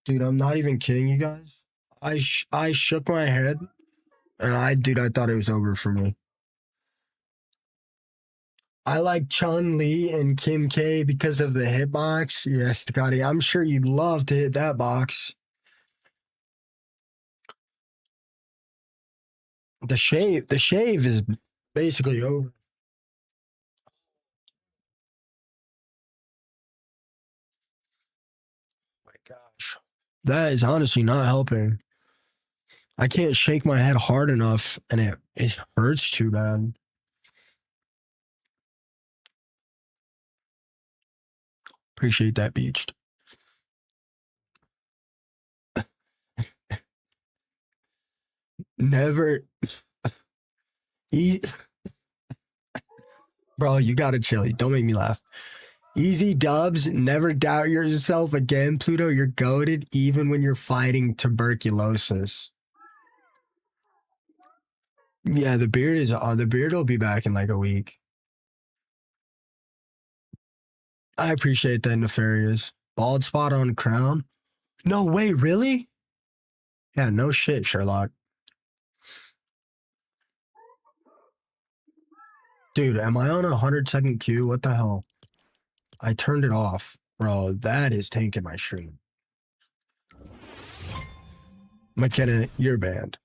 Dude, I'm not even kidding you guys. I shook my head and I thought it was over for me. I like Chun-Li and Kim K because of the hitbox. Yes, Scotty, I'm sure you'd love to hit that box. The shave is basically over. My gosh. That is honestly not helping. I can't shake my head hard enough and it hurts too bad. Appreciate that, Beached. Never. Bro, you gotta chill. Don't make me laugh. Easy dubs. Never doubt yourself again, Pluto. You're goated even when you're fighting tuberculosis. Yeah, the beard is on. The beard will be back in like a week. I appreciate that, Nefarious. Bald spot on crown. No way, really? Yeah, no shit, Sherlock. Dude, am I on a 100-second queue? What the hell? I turned it off. Bro, that is tanking my stream. McKenna, you're banned.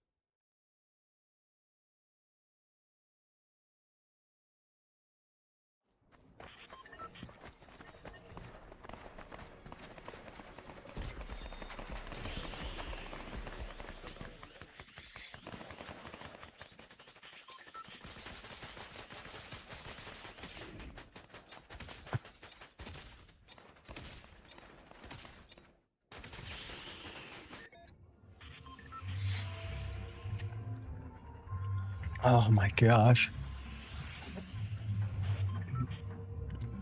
Oh my gosh.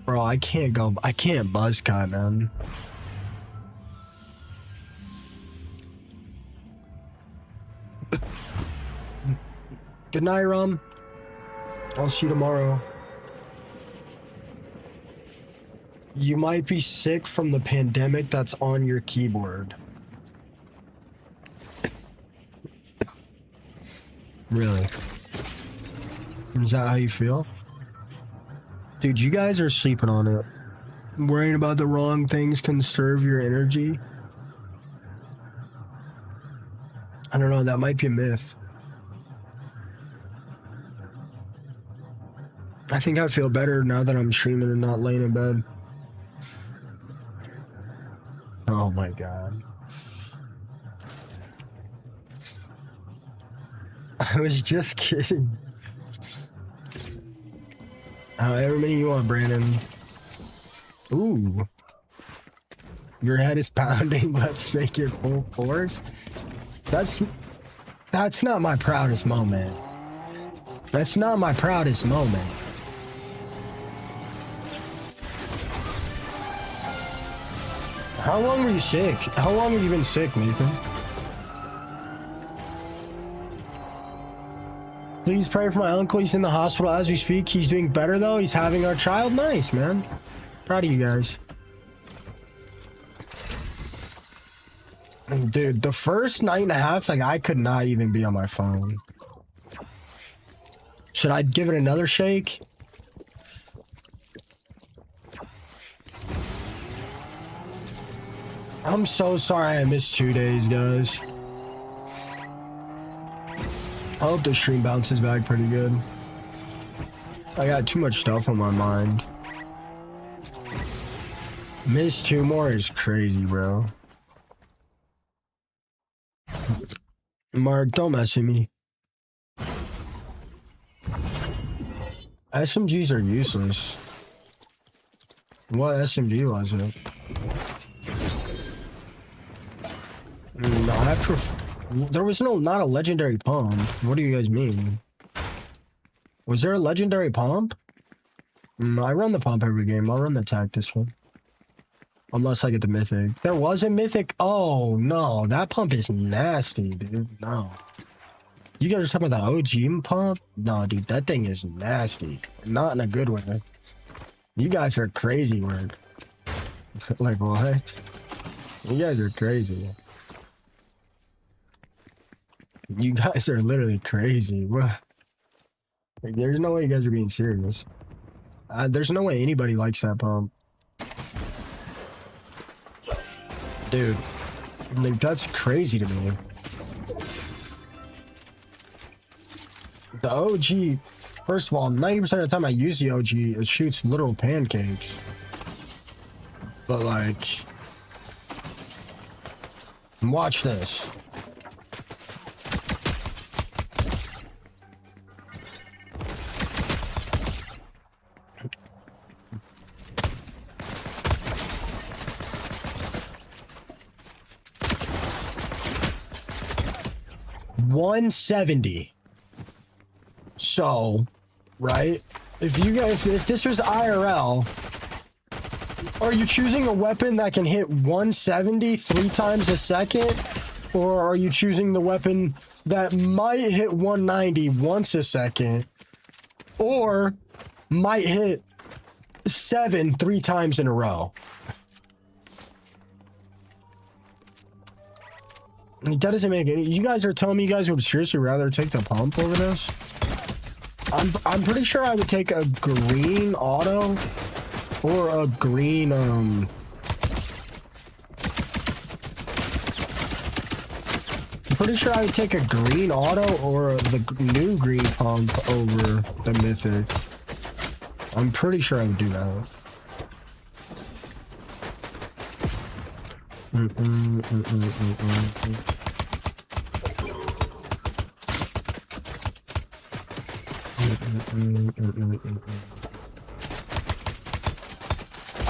Bro, I can't buzz cut, man. Good night, Rum. I'll see you tomorrow. You might be sick from the pandemic that's on your keyboard. Really? Is that how you feel? Dude, you guys are sleeping on it. Worrying about the wrong things conserve your energy. I don't know, that might be a myth. I think I feel better now that I'm streaming and not laying in bed. Oh my god. I was just kidding. However many you want, Brandon. Ooh. Your head is pounding. Let's make it full force. That's not my proudest moment. That's not my proudest moment. How long were you sick? How long have you been sick, Nathan? Please pray for my uncle. He's in the hospital as we speak. He's doing better, though. He's having our child. Nice, man. Proud of you guys. Dude, the first night and a half, like, I could not even be on my phone. Should I give it another shake? I'm so sorry I missed 2 days, guys. I hope the stream bounces back pretty good. I got too much stuff on my mind. Miss 2 more is crazy, bro. Mark, don't mess with me. SMGs are useless. What SMG was it? No, there was not a legendary pump. What do you guys mean? Was there a legendary pump? I run the pump every game. I'll run the tactics one. Unless I get the mythic. There was a mythic? Oh, no. That pump is nasty, dude. No. You guys are talking about the OG pump? No, dude. That thing is nasty. Not in a good way. You guys are crazy, word. Like, what? You guys are crazy. You guys are literally crazy. What? Like, there's no way you guys are being serious. There's no way anybody likes that pump. Dude, like, that's crazy to me. The OG, first of all, 90% of the time I use the OG, it shoots literal pancakes. But, like, watch this. $170. So, right? If this was IRL, are you choosing a weapon that can hit 170 3 times a second? Or are you choosing the weapon that might hit 190 once a second? Or might hit 7 3 times in a row? That doesn't make any. You guys are telling me you guys would seriously rather take the pump over this? I'm pretty sure I would take a green auto or a green I'm pretty sure I would take a green auto or the new green pump over the mythic. I'm pretty sure I would do that.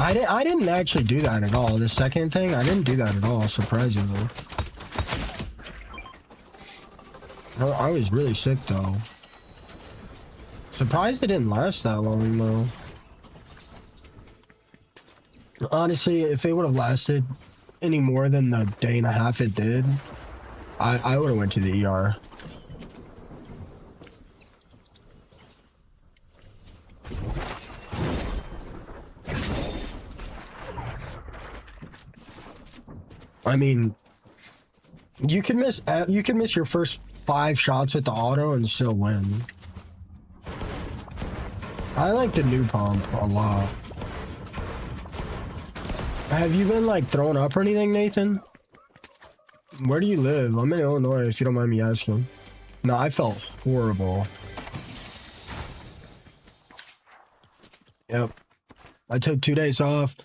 I didn't actually do that at all. The second thing, I didn't do that at all, surprisingly. I was really sick though. Surprised it didn't last that long though. Honestly, if it would have lasted any more than the day and a half it did, I would have went to the ER. I mean, you can miss your first 5 shots with the auto and still win. I like the new pump a lot. Have you been like thrown up or anything, Nathan? Where do you live? I'm in Illinois, if you don't mind me asking. No, I felt horrible. Yep. I took 2 days off.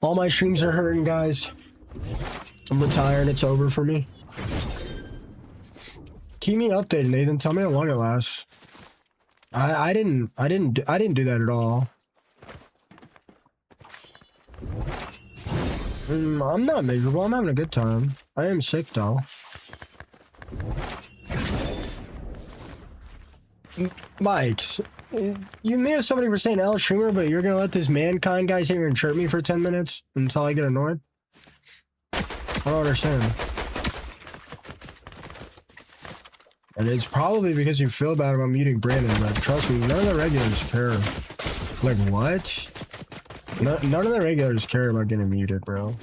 All my streams are hurting, guys. I'm retired. It's over for me. Keep me updated, Nathan. Tell me how long it lasts. I didn't do that at all. I'm not miserable. I'm having a good time. I am sick though. Mike's. You may have somebody for saying L streamer, but you're gonna let this mankind guy sit here and chirp me for 10 minutes until I get annoyed? I don't understand. And it's probably because you feel bad about muting Brandon, but trust me, none of the regulars care. Like, what? None of the regulars care about getting muted, bro.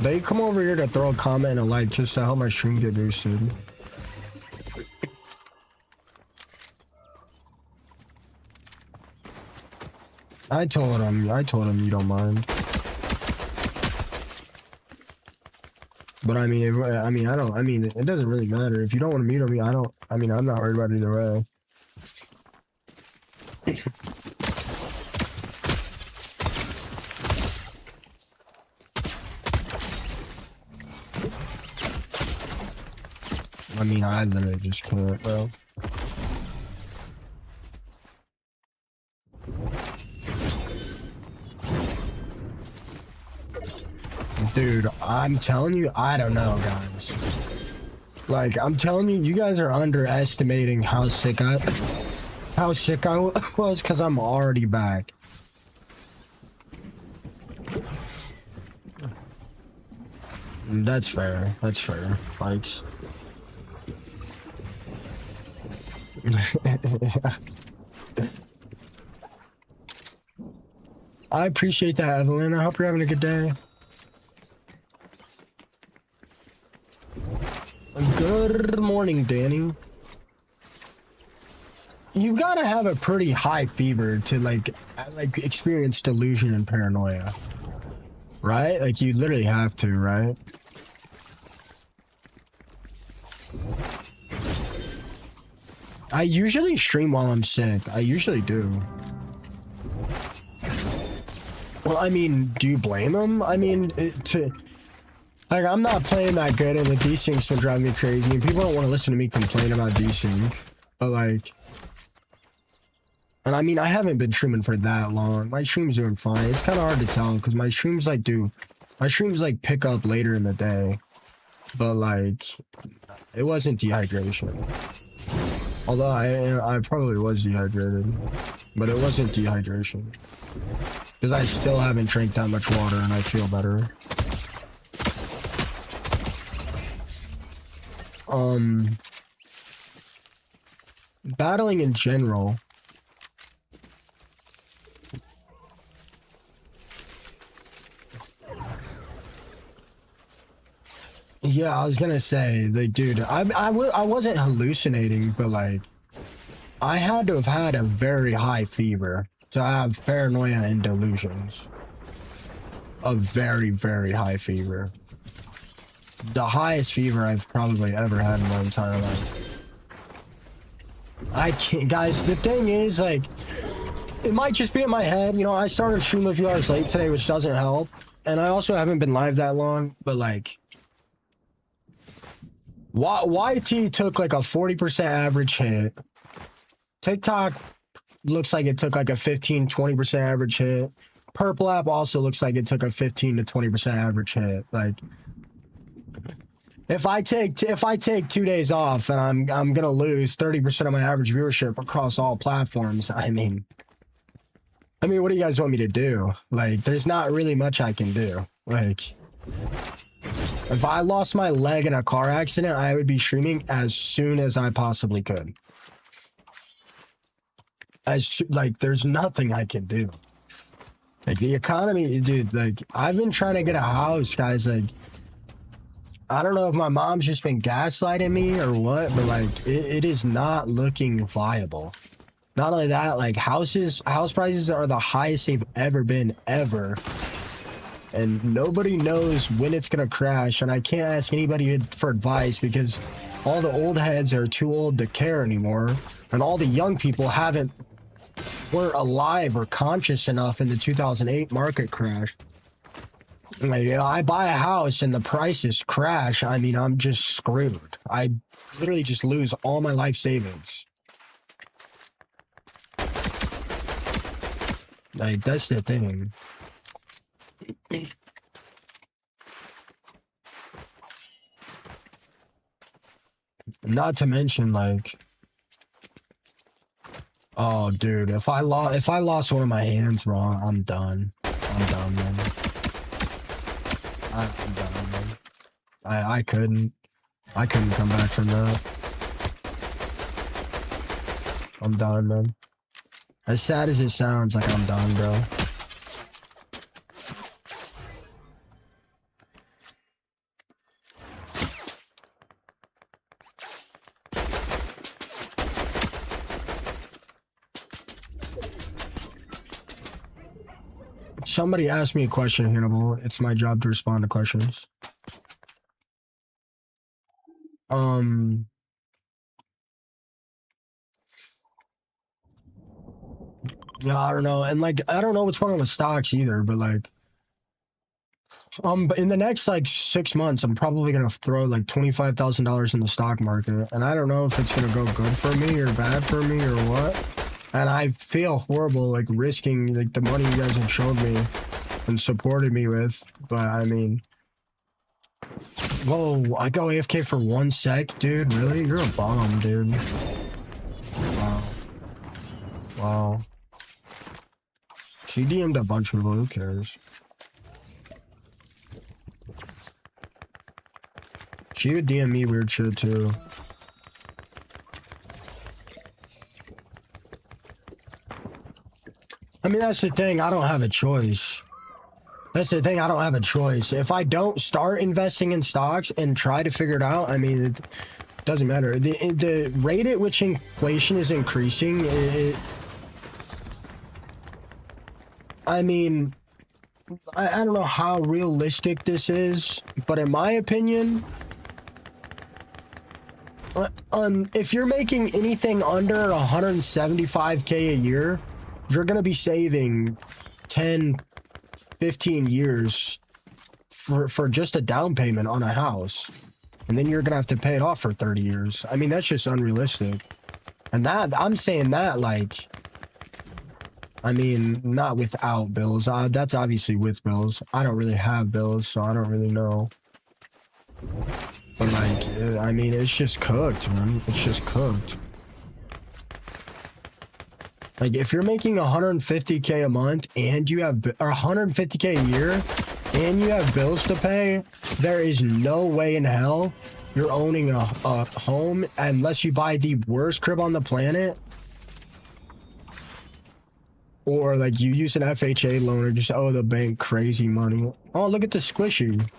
They come over here to throw a comment and a like just to help my stream get boosted. I told him you don't mind. But I mean, it doesn't really matter. If you don't want to mute me, I'm not worried about it either way. I mean, I literally just can't, bro. Dude, I'm telling you, I don't know, guys. Like, I'm telling you, you guys are underestimating how sick I was, because I'm already back. That's fair. That's fair, Pikes. I appreciate that, Evelyn. I hope you're having a good day. Good morning, Danny. You gotta have a pretty high fever to like experience delusion and paranoia, right? Like you literally have to, right? I usually stream while I'm sick. I usually do. Well, I mean, do you blame him? I mean, like, I'm not playing that good, and the desync's been driving me crazy, and people don't want to listen to me complain about desync. But, like... And, I mean, I haven't been streaming for that long. My stream's doing fine. It's kind of hard to tell, because my streams, like, pick up later in the day. But, like, it wasn't dehydration. Although, I probably was dehydrated. But it wasn't dehydration. Because I still haven't drank that much water, and I feel better. Battling in general. Yeah, I was gonna say, like, dude, I wasn't hallucinating, but, like, I had to have had a very high fever to have paranoia and delusions. A very, very high fever. The highest fever I've probably ever had in my entire life. I can't, guys, the thing is, like, it might just be in my head. You know, I started streaming a few hours late today, which doesn't help. And I also haven't been live that long, but, like, YT took, like, a 40% average hit. TikTok looks like it took, like, a 15-20% average hit. Purple app also looks like it took a 15 to 20% average hit. Like, if I take 2 days off and I'm gonna lose 30% of my average viewership across all platforms, I mean, what do you guys want me to do? Like, there's not really much I can do. Like, if I lost my leg in a car accident, I would be streaming as soon as I possibly could. Like, there's nothing I can do. Like, the economy, dude, like, I've been trying to get a house, guys. Like, I don't know if my mom's just been gaslighting me or what, but, like, it is not looking viable. Not only that, like, house prices are the highest they've ever been, ever. And nobody knows when it's gonna crash, and I can't ask anybody for advice because all the old heads are too old to care anymore, and all the young people weren't alive or conscious enough in the 2008 market crash. Like, you know, I buy a house and the prices crash. I mean, I'm just screwed. I literally just lose all my life savings. Like, that's the thing. Not to mention, like, oh, dude, if I lost one of my hands, bro, I'm done. I'm done, man. I'm done, man. I couldn't come back from that. I'm done, man. As sad as it sounds, like, I'm done, bro. Somebody asked me a question, Hannibal. It's my job to respond to questions. Yeah, I don't know. And, like, I don't know what's going on with stocks either, but, like, But in the next like 6 months, I'm probably gonna throw like $25,000 in the stock market, and I don't know if it's gonna go good for me or bad for me or what. And I feel horrible like risking like the money you guys have shown me and supported me with. But I mean, whoa! I go AFK for 1 sec, dude. Really? You're a bomb, dude. Wow. Wow. She DM'd a bunch of people. Who cares? She would DM me weird shit too. I mean, that's the thing. I don't have a choice. That's the thing. I don't have a choice. If I don't start investing in stocks and try to figure it out, I mean, it doesn't matter. The rate at which inflation is increasing, I mean, I don't know how realistic this is, but in my opinion, if you're making anything under 175K a year, you're going to be saving 10, 15 years for just a down payment on a house. And then you're going to have to pay it off for 30 years. I mean, that's just unrealistic. And that, I'm saying that like, I mean, not without bills. That's obviously with bills. I don't really have bills, so I don't really know. But like, I mean, it's just cooked, man. It's just cooked. Like, if you're making 150K a month and you have, or 150K a year and you have bills to pay, there is no way in hell you're owning a home unless you buy the worst crib on the planet. Or like you use an FHA loan or just owe the bank crazy money. Oh, look at the squishy.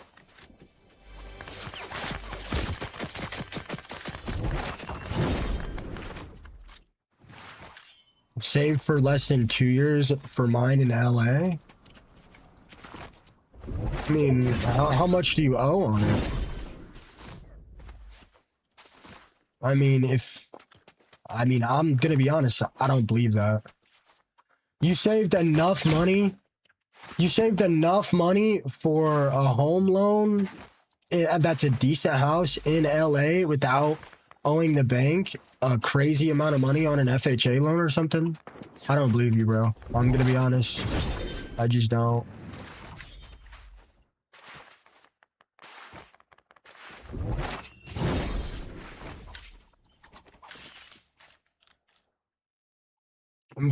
Saved for less than 2 years for mine in LA. I mean, how much do you owe on it? I mean, I'm gonna be honest, I don't believe that. You saved enough money. You saved enough money for a home loan that's a decent house in LA without owing the bank a crazy amount of money on an FHA loan or something? I don't believe you, bro. I'm gonna be honest. I just don't.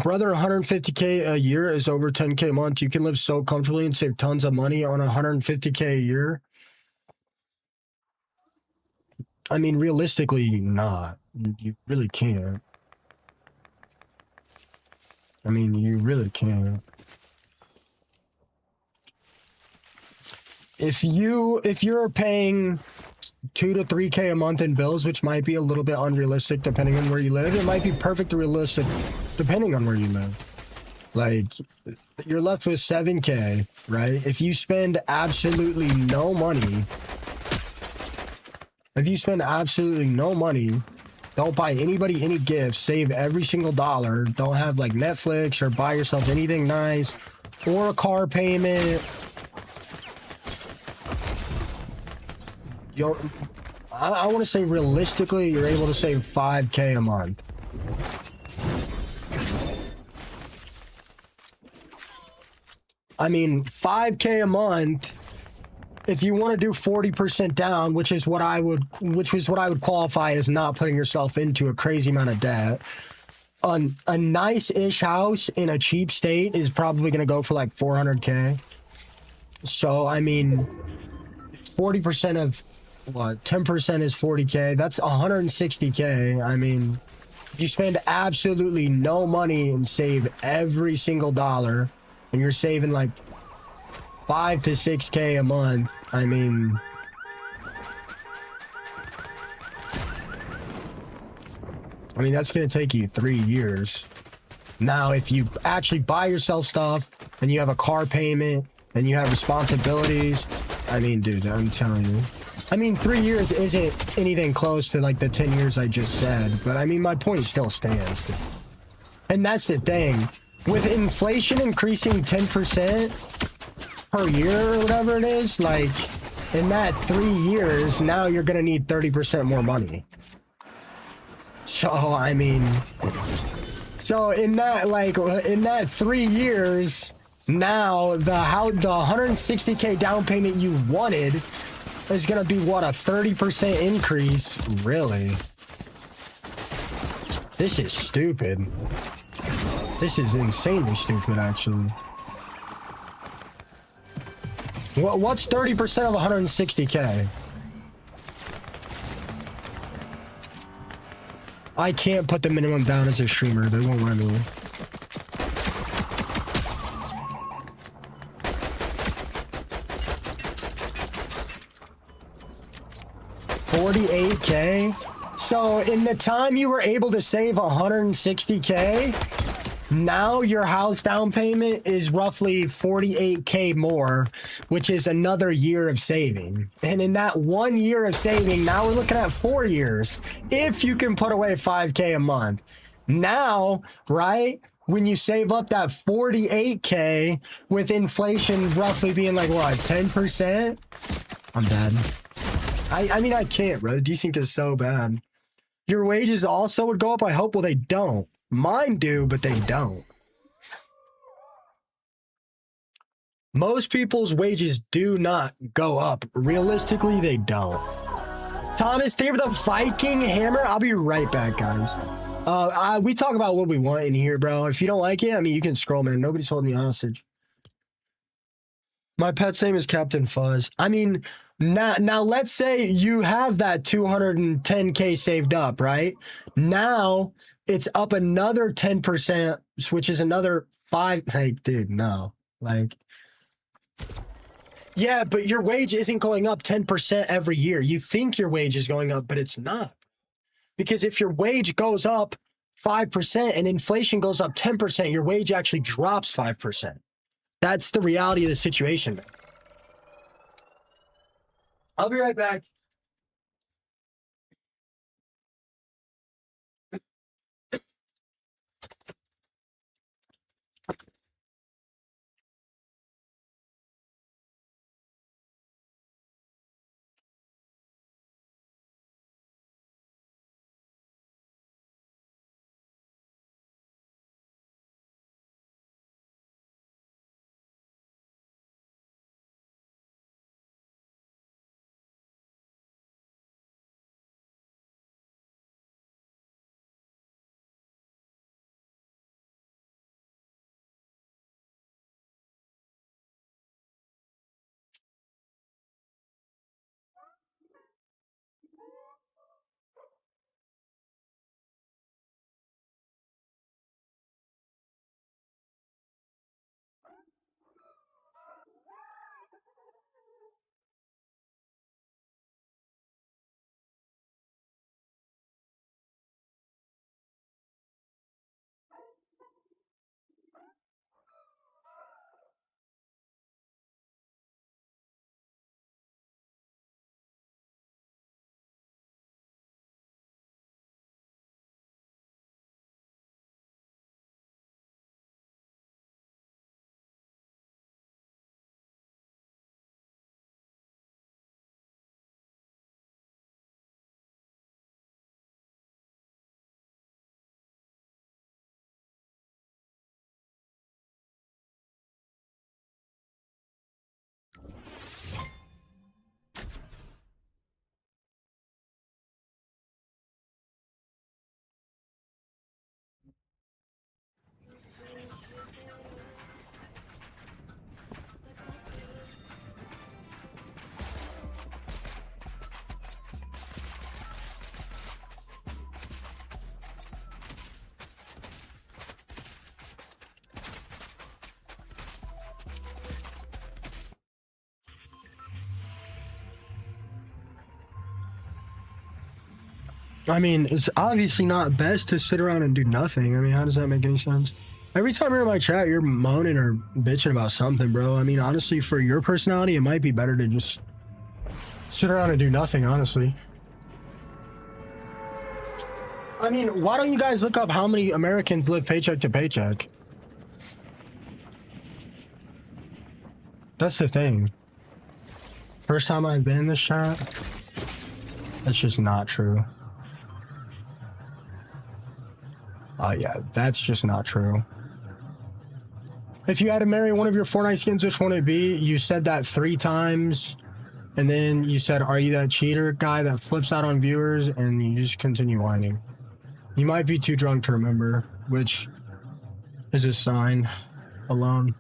Brother, 150K a year is over 10K a month. You can live so comfortably and save tons of money on 150K a year. I mean, realistically, not. You really can't. I mean, you really can't. If you're paying 2 to 3K a month in bills, which might be a little bit unrealistic depending on where you live, it might be perfectly realistic depending on where you live. Like, you're left with 7K, right? If you spend absolutely no money, don't buy anybody any gifts, save every single dollar, don't have like Netflix or buy yourself anything nice or a car payment. I want to say realistically, you're able to save 5K a month. I mean, 5K a month, if you want to do 40% down, which was what I would qualify as not putting yourself into a crazy amount of debt. A nice-ish house in a cheap state is probably going to go for like 400K. So, I mean, 40% of what? 10% is 40K. That's 160K. I mean, if you spend absolutely no money and save every single dollar, and you're saving like 5 to 6K a month, I mean, that's going to take you 3 years. Now, if you actually buy yourself stuff and you have a car payment and you have responsibilities, I mean, dude, I'm telling you. I mean, 3 years isn't anything close to like the 10 years I just said, but I mean, my point still stands. Dude. And that's the thing. With inflation increasing 10%, per year or whatever it is, like in that 3 years, now you're gonna need 30% more money. So I mean, so in that 3 years, now the 160K down payment you wanted is gonna be what, a 30% increase? Really? This is stupid. This is insanely stupid, actually. What's 30% of 160K? I can't put the minimum down as a streamer. They won't let me. $48K? So in the time you were able to save 160K, now your house down payment is roughly 48K more, which is another year of saving. And in that 1 year of saving, now we're looking at 4 years. If you can put away 5K a month. Now, right, when you save up that 48K with inflation roughly being like, what, 10%? I'm dead. I mean, I can't, bro. Desync is so bad. Your wages also would go up, I hope. Well, they don't. Mine do, but they don't. Most people's wages do not go up. Realistically, they don't. Thomas, thank you for the Viking hammer. I'll be right back, guys. We talk about what we want in here, bro. If you don't like it, I mean, you can scroll, man. Nobody's holding you hostage. My pet's name is Captain Fuzz. I mean, now let's say you have that 210K saved up, right? Now it's up another 10%, which is another 5. Like, dude, no. Like, yeah, but your wage isn't going up 10% every year. You think your wage is going up, but it's not. Because if your wage goes up 5% and inflation goes up 10%, your wage actually drops 5%. That's the reality of the situation, man. I'll be right back. I mean, it's obviously not best to sit around and do nothing. I mean, how does that make any sense? Every time you're in my chat, you're moaning or bitching about something, bro. I mean, honestly, for your personality, it might be better to just sit around and do nothing, honestly. I mean, why don't you guys look up how many Americans live paycheck to paycheck? That's the thing. First time I've been in this chat, that's just not true. Oh yeah, that's just not true. If you had to marry one of your Fortnite skins, which one would it be? You said that 3 times, and then you said, are you that cheater guy that flips out on viewers? And you just continue whining. You might be too drunk to remember, which is a sign alone.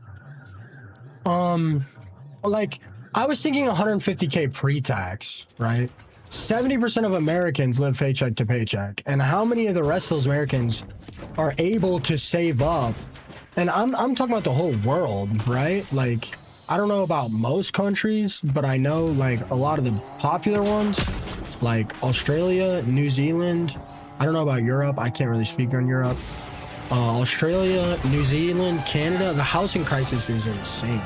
Like, I was thinking 150K pre-tax, right? 70% of Americans live paycheck to paycheck. And how many of the rest of those Americans are able to save up? And I'm talking about the whole world, right? Like, I don't know about most countries, but I know, like, a lot of the popular ones, like Australia, New Zealand. I don't know about Europe. I can't really speak on Europe. Australia, New Zealand, Canada. The housing crisis is insane.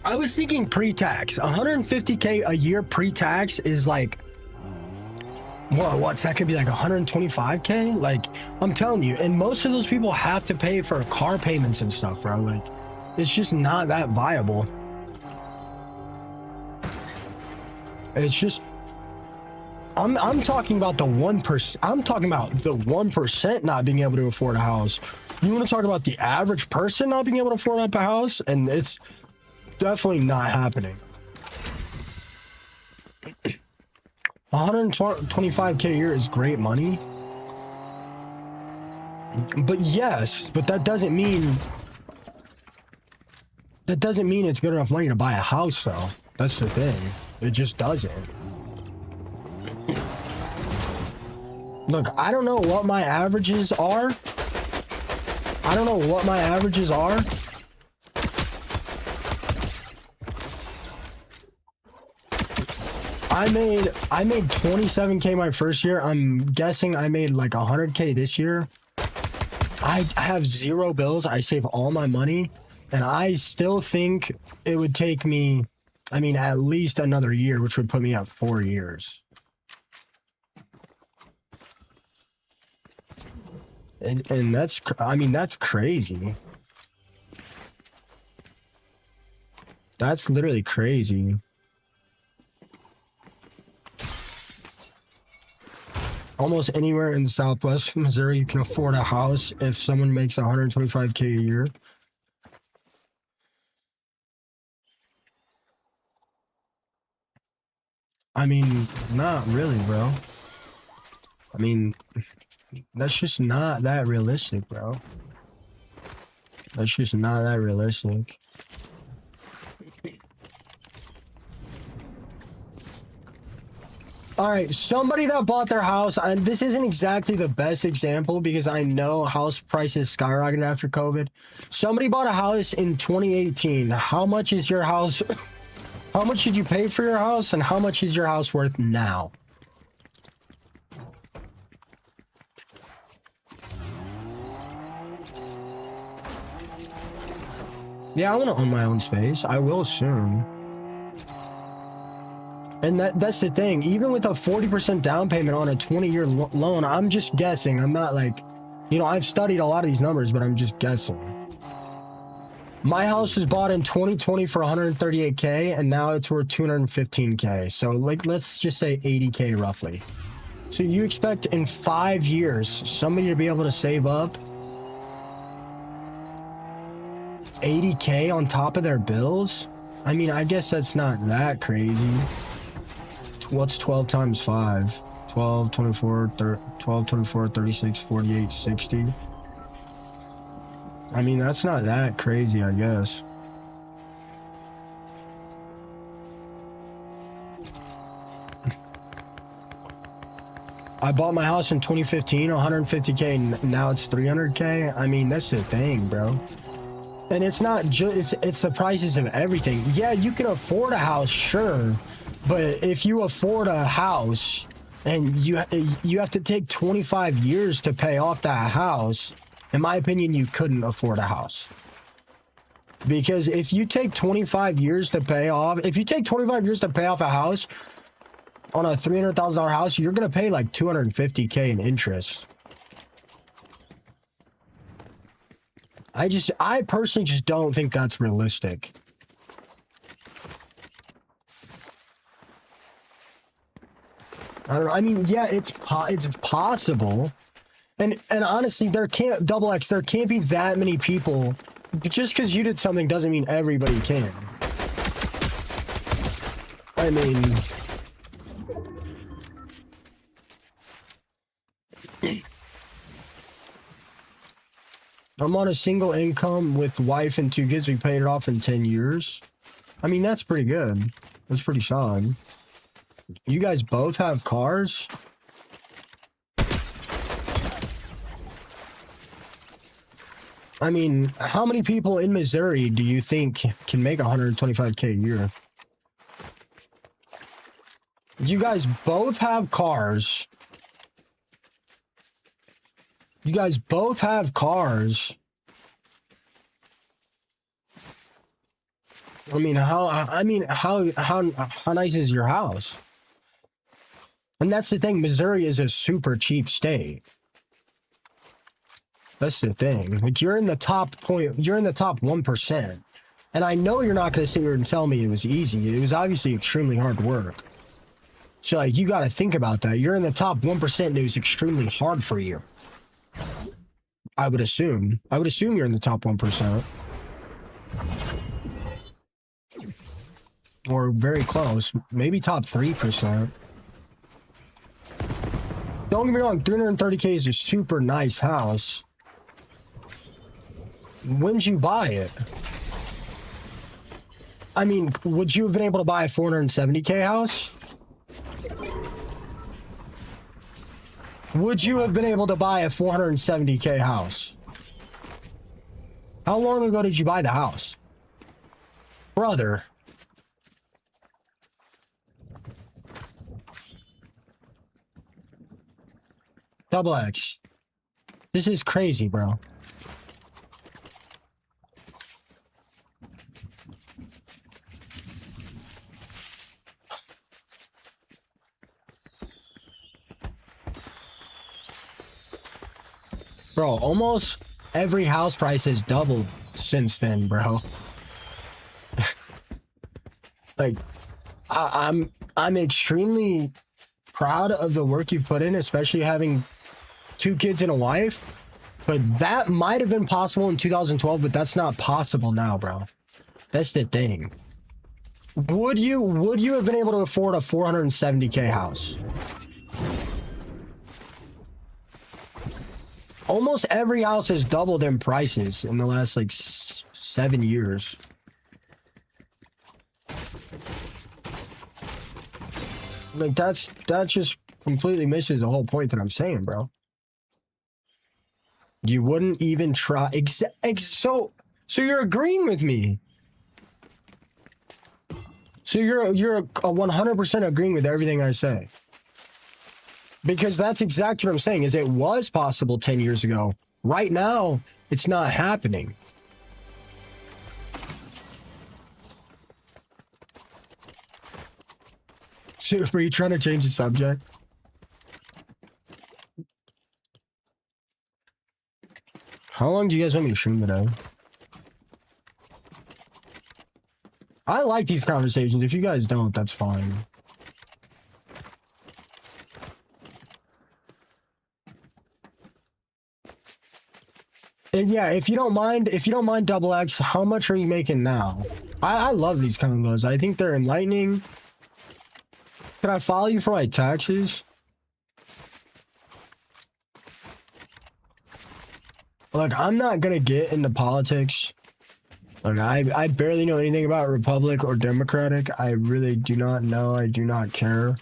I was thinking pre-tax. 150K a year pre-tax is like, what's that? Could be like 125K? Like, I'm telling you, and most of those people have to pay for car payments and stuff, bro. Like, it's just not that viable. It's just, I'm talking about the 1%. I'm talking about the 1% not being able to afford a house. You want to talk about the average person not being able to afford a house? And it's definitely not happening. 125K a year is great money. But yes, but that doesn't mean it's good enough money to buy a house, though. That's the thing. It just doesn't. Look, I don't know what my averages are. I don't know what my averages are. I made 27K my first year. I'm guessing I made like 100K this year. I have 0 bills. I save all my money, and I still think it would take me, I mean, at least another year, which would put me at 4 years. And that's, I mean, that's crazy. That's literally crazy. Almost anywhere in Southwest Missouri, you can afford a house if someone makes 125K a year. I mean, not really, bro. I mean, that's just not that realistic, bro. That's just not that realistic. All right, somebody that bought their house, and this isn't exactly the best example because I know house prices skyrocketed after COVID. Somebody bought a house in 2018. How much is your house? How much did you pay for your house, and how much is your house worth now? Yeah, I want to own my own space. I will soon. And that's the thing. Even with a 40% down payment on a 20-year loan, I'm just guessing. I'm not like, you know, I've studied a lot of these numbers, but I'm just guessing. My house was bought in 2020 for 138K, and now it's worth 215K. So, like, let's just say 80K roughly. So you expect in 5 years somebody to be able to save up 80K on top of their bills? I mean, I guess that's not that crazy. What's 12 times 5? 12, 24, 12, 24, 36, 48, 60. I mean, that's not that crazy, I guess. I bought my house in 2015, 150K, and now it's 300K. I mean, that's the thing, bro. And it's not just, it's the prices of everything. Yeah, you can afford a house, sure. But if you afford a house and you have to take 25 years to pay off that house, in my opinion, you couldn't afford a house. Because if you take 25 years to pay off, a house on a $300,000 house, you're going to pay like 250K in interest. I personally just don't think that's realistic. I don't know. I mean, yeah, it's possible. And honestly, there can't there can't be that many people. Just because you did something doesn't mean everybody can. I mean, I'm on a single income with wife and 2 kids. We paid it off in 10 years. I mean, that's pretty good. That's pretty solid. You guys both have cars? I mean, how many people in Missouri do you think can make $125K a year? You guys both have cars. You guys both have cars. I mean, how nice is your house? And that's the thing, Missouri is a super cheap state. That's the thing. Like, you're in the top 1%. And I know you're not going to sit here and tell me it was easy. It was obviously extremely hard work. So, like, you got to think about that. You're in the top 1% and it was extremely hard for you. I would assume. I would assume you're in the top 1%. Or very close. Maybe top 3%. Don't get me wrong, 330K is a super nice house. When'd you buy it? I mean, would you have been able to buy a 470K house? Would you have been able to buy a 470K house? How long ago did you buy the house? Brother. Double X. This is crazy, bro. Bro, almost every house price has doubled since then, bro. Like, I'm extremely proud of the work you've put in, especially having 2 kids and a wife. But that might have been possible in 2012, but that's not possible now, bro. That's the thing. Would you have been able to afford a 470K house? Almost every house has doubled in prices in the last, like, 7 years. Like, that just completely misses the whole point that I'm saying, bro. You wouldn't even try. So you're agreeing with me. So you're a 100% agreeing with everything I say. Because that's exactly what I'm saying, is it was possible 10 years ago. Right now, it's not happening. So, are you trying to change the subject? How long do you guys want me to stream today? I like these conversations. If you guys don't, that's fine. And yeah, if you don't mind Double X, how much are you making now? I love these combos. I think they're enlightening. Can I follow you for my taxes? Look, I'm not gonna get into politics. Look, I barely know anything about Republic or Democratic. I really do not know. I do not care.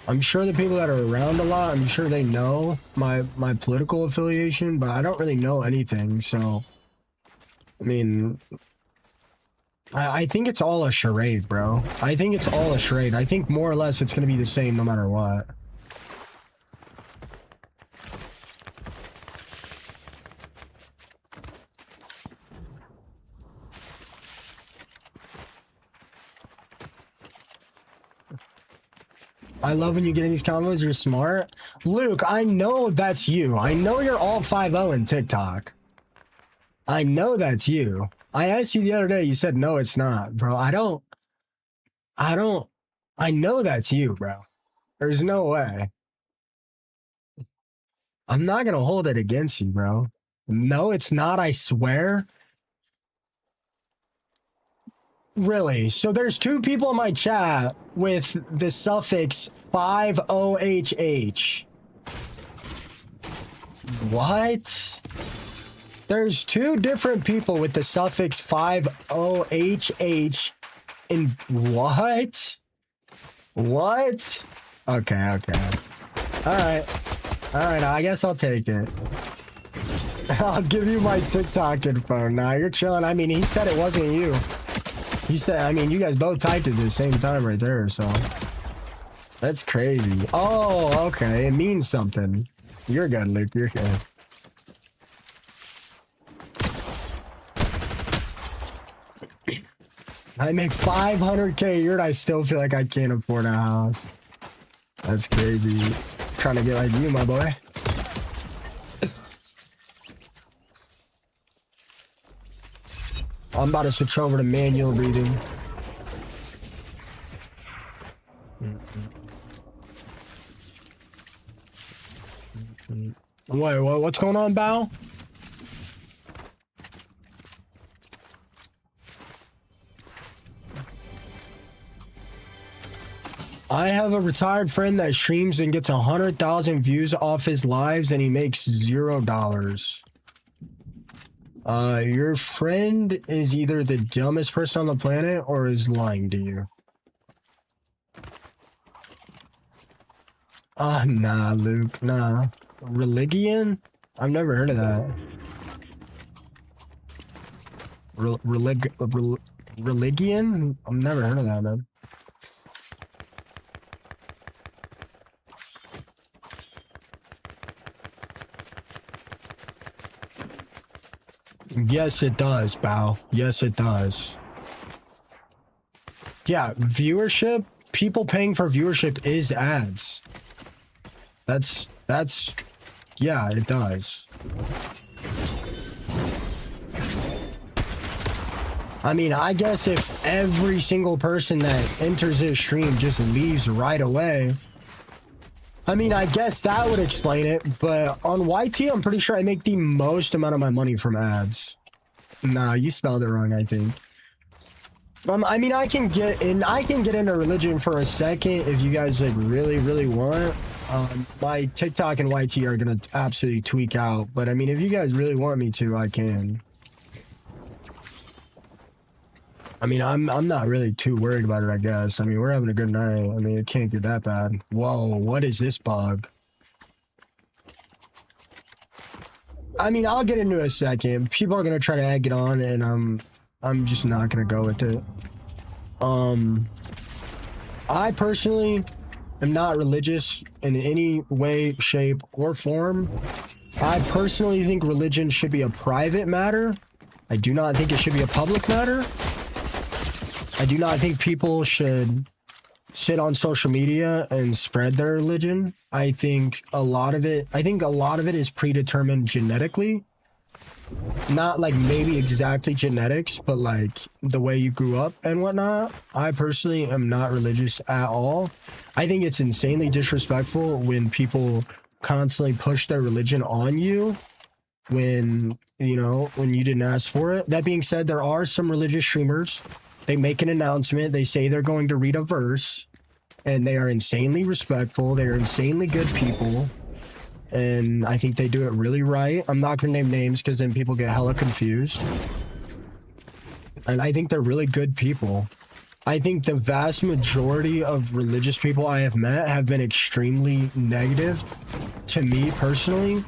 I'm sure the people that are around a lot, I'm sure they know my political affiliation, but I don't really know anything, so... I mean... I think it's all a charade, bro. I think it's all a charade. I think more or less it's gonna be the same no matter what. I love when you get in these combos, you're smart. Luke, I know that's you. I know you're all 5-0 in TikTok. I know that's you. I asked you the other day, you said, no, it's not, bro. I know that's you, bro. There's no way. I'm not gonna hold it against you, bro. No, it's not, I swear. Really? So there's two people in my chat with the suffix 50HH. What? There's two different people with the suffix 50HH in what? What? Okay, okay. Alright, I guess I'll take it. I'll give you my TikTok info. Nah, you're chilling. I mean, he said it wasn't you. He said, I mean, you guys both typed it at the same time right there, so. That's crazy. Oh, okay. It means something. You're good, Luke. You're good. I make 500K a year and I still feel like I can't afford a house. That's crazy. Trying to get like you, my boy. I'm about to switch over to manual breathing. Wait, what's going on, Bao? I have a retired friend that streams and gets 100,000 views off his lives and he makes $0. Your friend is either the dumbest person on the planet or is lying to you. Nah, Luke, nah. Religion? I've never heard of that. Religion? I've never heard of that, man. Yes, it does, Bao. Yes, it does. Yeah, viewership, people paying for viewership is ads. That's, yeah, it does. I mean, I guess if every single person that enters this stream just leaves right away, I mean, I guess that would explain it, but on YT, I'm pretty sure I make the most amount of my money from ads. Nah, you spelled it wrong, I think. I mean, I can get into religion for a second if you guys like really want. My TikTok and YT are gonna absolutely tweak out, but I mean, if you guys really want me to, I can. I mean, I'm not really too worried about it, I guess. I mean, we're having a good night. I mean, it can't get that bad. Whoa, what is this bug? I mean, I'll get into it in a second. People are gonna try to egg it on, and I'm just not gonna go with it. I personally am not religious in any way, shape, or form. I personally think religion should be a private matter. I do not think it should be a public matter. I do not think people should sit on social media and spread their religion. I think a lot of it is predetermined genetically. Not like maybe exactly genetics, but like the way you grew up and whatnot. I personally am not religious at all. I think it's insanely disrespectful when people constantly push their religion on you when, you know, when you didn't ask for it. That being said, there are some religious streamers. They make an announcement. They say they're going to read a verse, and they are insanely respectful. They are insanely good people, and I think they do it really right. I'm not going to name names because then people get hella confused. And I think they're really good people. I think the vast majority of religious people I have met have been extremely negative to me personally.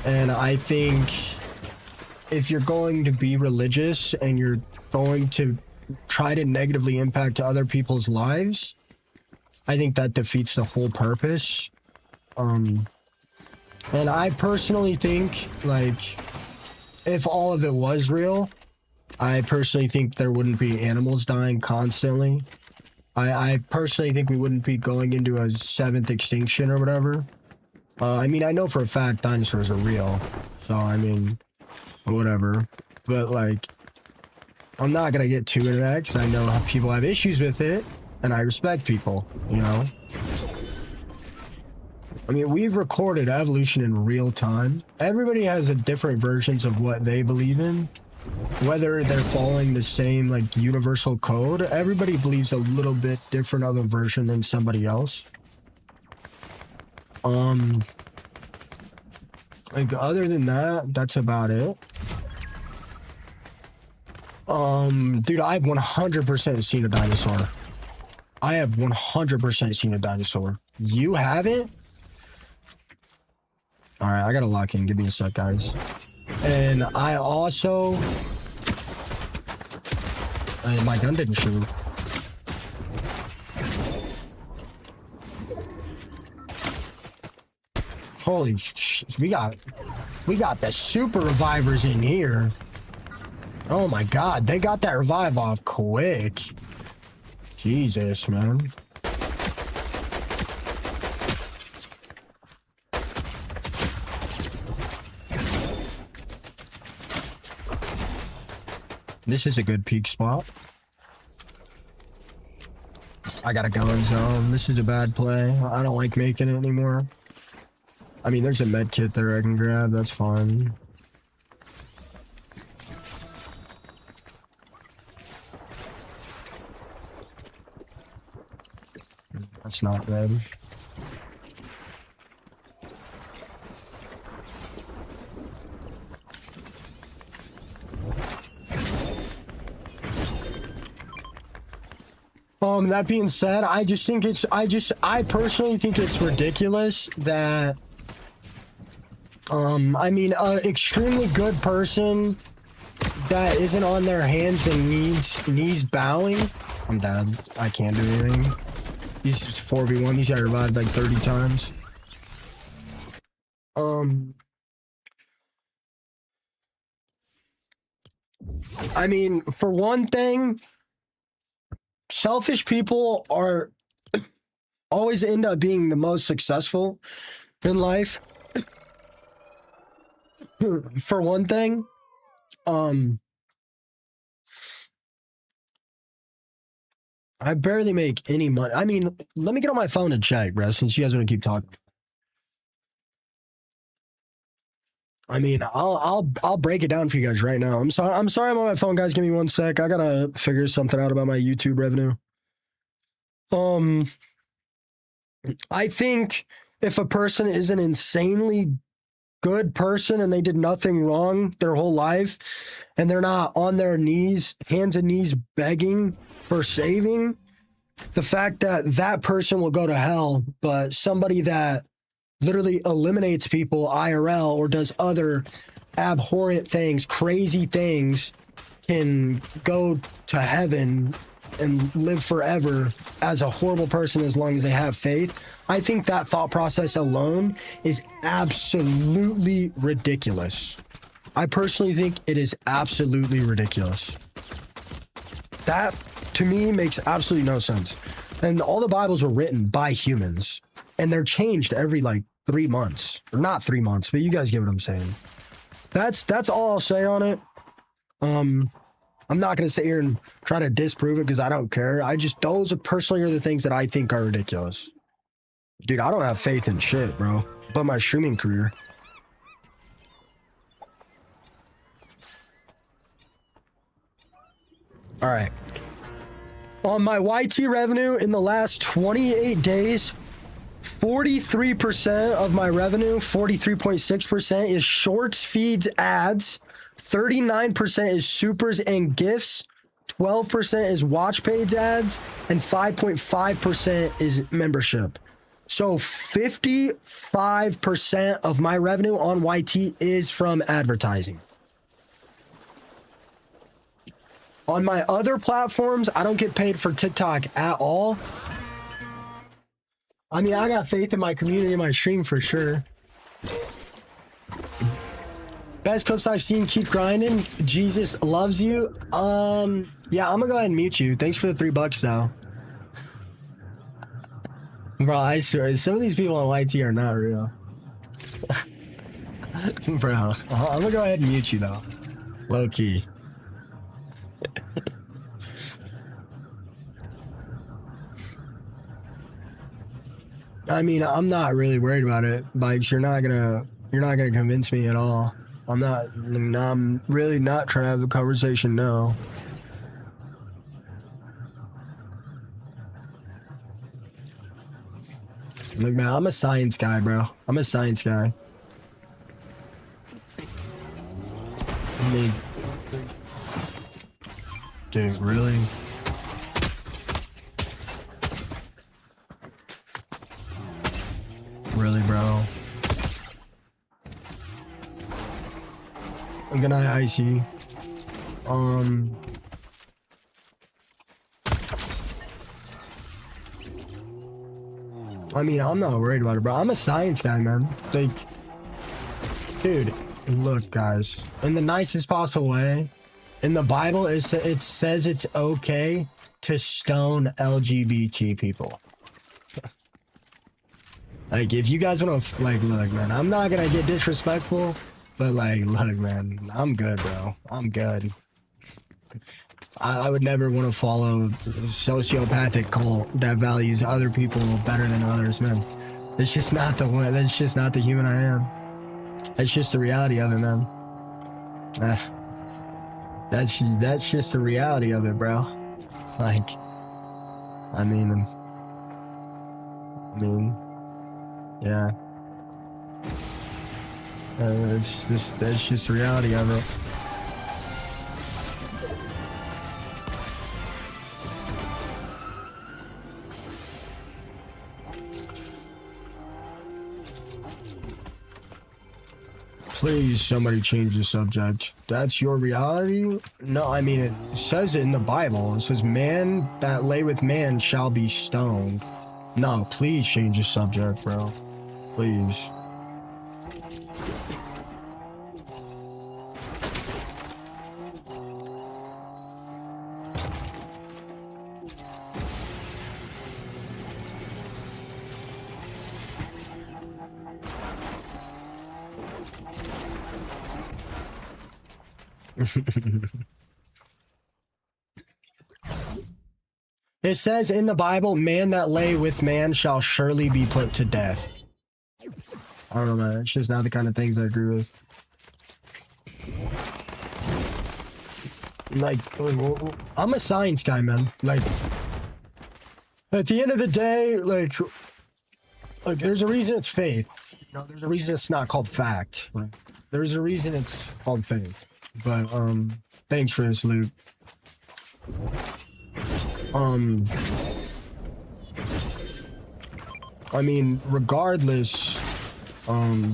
And I think if you're going to be religious and you're going to try to negatively impact other people's lives, I think that defeats the whole purpose. And I personally think, like, if all of it was real, I personally think there wouldn't be animals dying constantly. I personally think we wouldn't be going into a 7th extinction or whatever. I mean, I know for a fact dinosaurs are real, so I mean, or whatever. But like, I'm not gonna get too into that because I know how people have issues with it, and I respect people, you know? I mean, we've recorded evolution in real time. Everybody has a different versions of what they believe in. Whether they're following the same, like, universal code, everybody believes a little bit different of a version than somebody else. Like, other than that, that's about it. Dude, I've 100% seen a dinosaur. I have 100% seen a dinosaur. You haven't? Alright, I gotta lock in. Give me a sec, guys. And I also... my gun didn't shoot. Holy shit. We got the super revivers in here. Oh my god, they got that revive off quick. Jesus, man. This is a good peak spot. I gotta go in zone. This is a bad play. I don't like making it anymore. I mean, there's a med kit there I can grab. That's fine. That's not red. That being said, I personally think it's ridiculous that, I mean, an extremely good person that isn't on their hands and knees bowing. I'm dead. I can't do anything. He's 4v1. He's got revived like 30 times. I mean, for one thing, selfish people are always end up being the most successful in life. For one thing, I barely make any money. I mean, let me get on my phone and check, bro, since you guys want to keep talking. I mean, I'll break it down for you guys right now. I'm sorry I'm on my phone, guys. Give me one sec. I gotta figure something out about my YouTube revenue. I think if a person is an insanely good person and they did nothing wrong their whole life and they're not on their knees, hands and knees begging for saving, the fact that that person will go to hell, but somebody that literally eliminates people IRL or does other abhorrent things, crazy things, can go to heaven and live forever as a horrible person as long as they have faith. I think that thought process alone is absolutely ridiculous. I personally think it is absolutely ridiculous. That, to me, makes absolutely no sense. And all the Bibles were written by humans, and they're changed every, like, 3 months. Or not 3 months, but you guys get what I'm saying. That's all I'll say on it. I'm not going to sit here and try to disprove it because I don't care. Those are personally are the things that I think are ridiculous. Dude, I don't have faith in shit, bro. But my streaming career. All right. On my YT revenue in the last 28 days, 43% of my revenue, 43.6% is shorts, feeds, ads. 39% is supers and gifts. 12% is watch page ads. And 5.5% is membership. So 55% of my revenue on YT is from advertising. On my other platforms, I don't get paid for TikTok at all. I mean, I got faith in my community and my stream for sure. Best clips I've seen, keep grinding. Jesus loves you. Yeah, I'm gonna go ahead and mute you. Thanks for the $3 now. Bro, I swear, some of these people on YT are not real. Bro, I'm gonna go ahead and mute you though. Low key. I mean, I'm not really worried about it. Bikes, you're not gonna convince me at all. I'm really not trying to have a conversation now. Look, man, I'm a science guy, bro. I'm a science guy. I mean, dude, really? Really, bro? I'm gonna icy. I mean, I'm not worried about it, bro. I'm a science guy, man. Like, dude, look, guys. In the nicest possible way, in the Bible, it says it's okay to stone LGBT people. Like, if you guys want to, like, look, man, I'm not gonna get disrespectful, but, like, look, man, I'm good, bro. I'm good. I would never want to follow a sociopathic cult that values other people better than others, man. That's just not the one. That's just not the human I am. That's just the reality of it, man. That's just the reality of it, bro. Like, I mean, yeah. That's just the reality of it. Please, somebody change the subject. That's your reality? No, I mean, it says it in the Bible. It says, man that lay with man shall be stoned. No, please change the subject, bro. Please. It says in the Bible, man that lay with man shall surely be put to death. I don't know, man. It's just not the kind of things I agree with. Like, I'm a science guy, man. Like, at the end of the day, like there's a reason it's faith. You know, there's a reason it's not called fact. Right? There's a reason it's called faith. But, thanks for this, Luke. I mean, regardless, like,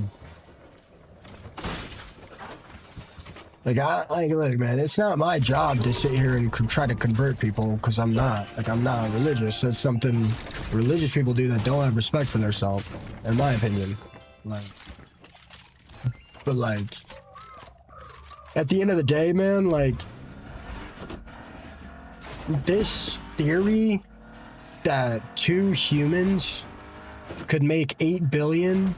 look, man, it's not my job to sit here and try to convert people, because I'm not religious. That's something religious people do that don't have respect for themselves, in my opinion. Like, but, like, at the end of the day, man, like, this theory that two humans could make 8 billion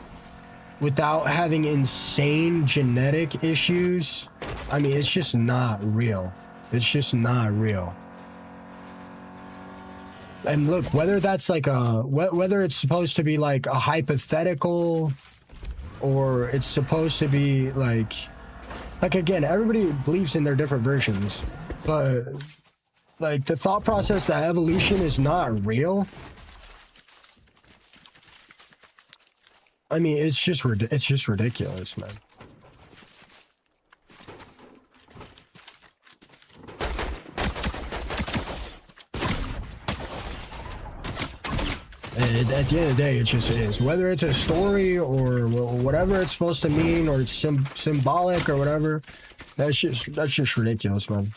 without having insane genetic issues, I mean, it's just not real. It's just not real. And look, whether that's like whether it's supposed to be like a hypothetical, or it's supposed to be like again, everybody believes in their different versions, but like the thought process that evolution is not real, I mean, it's just ridiculous, man. And at the end of the day, it just is. Whether it's a story or whatever it's supposed to mean, or it's symbolic or whatever, that's just ridiculous, man.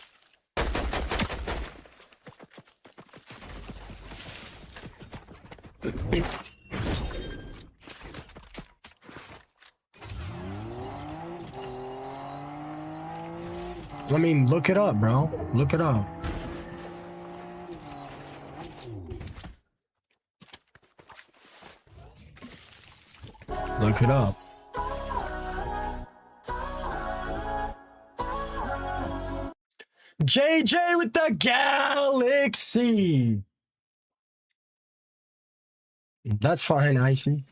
I mean, look it up, bro. Look it up. Look it up. JJ with the galaxy. That's fine, Icy.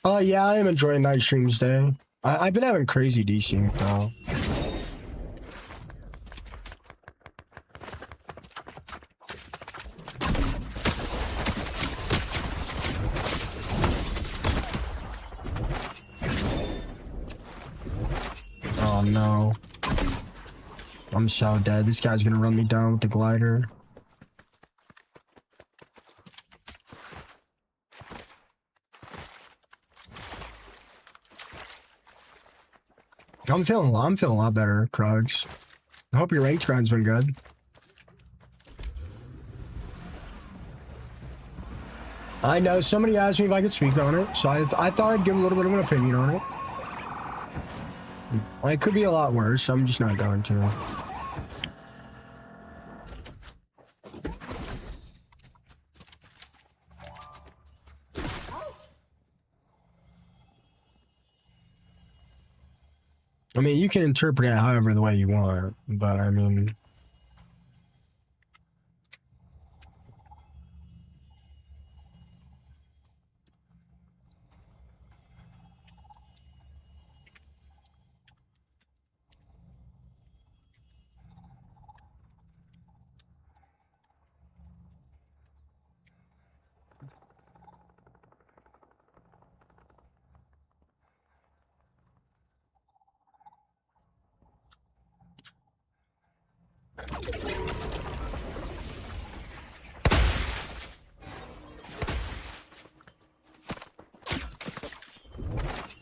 Oh, yeah, I am enjoying night streams day. I've been having crazy desync, though. Oh, no. I'm so dead. This guy's gonna run me down with the glider. I'm feeling a lot better, Krugs. I hope your ranked grind's been good. I know somebody asked me if I could speak on it, so I thought I'd give a little bit of an opinion on it. It could be a lot worse. I'm just not going to. I mean, you can interpret it however the way you want, but I mean...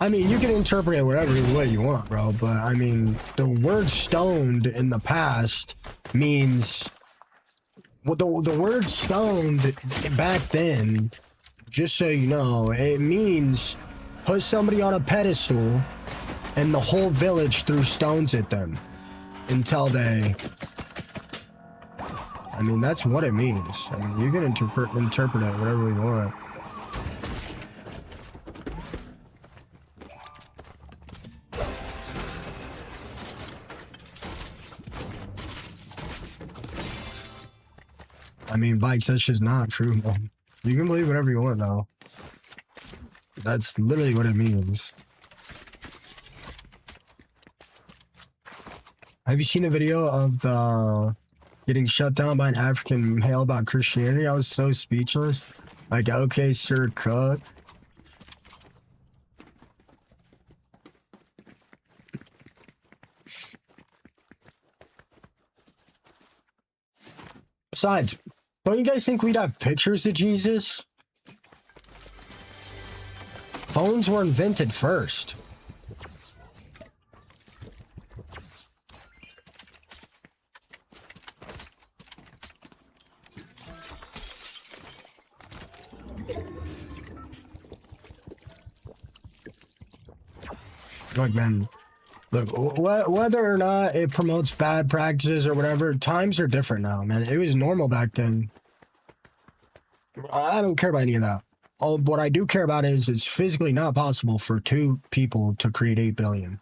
I mean, you can interpret it whatever way you want, bro, but I mean, the word stoned in the past means... Well, the word stoned back then, just so you know, it means put somebody on a pedestal and the whole village threw stones at them until they... I mean, that's what it means. I mean, you can interpret it whatever you want. I mean, Bikes, that's just not true, man. You can believe whatever you want, though. That's literally what it means. Have you seen the video of the getting shut down by an African male about Christianity? I was so speechless. Like, okay, sir, cut. Besides, don't you guys think we'd have pictures of Jesus? Phones were invented first. Look, man. Look, whether or not it promotes bad practices or whatever, times are different now, man. It was normal back then. I don't care about any of that. What I do care about is it's physically not possible for two people to create 8 billion.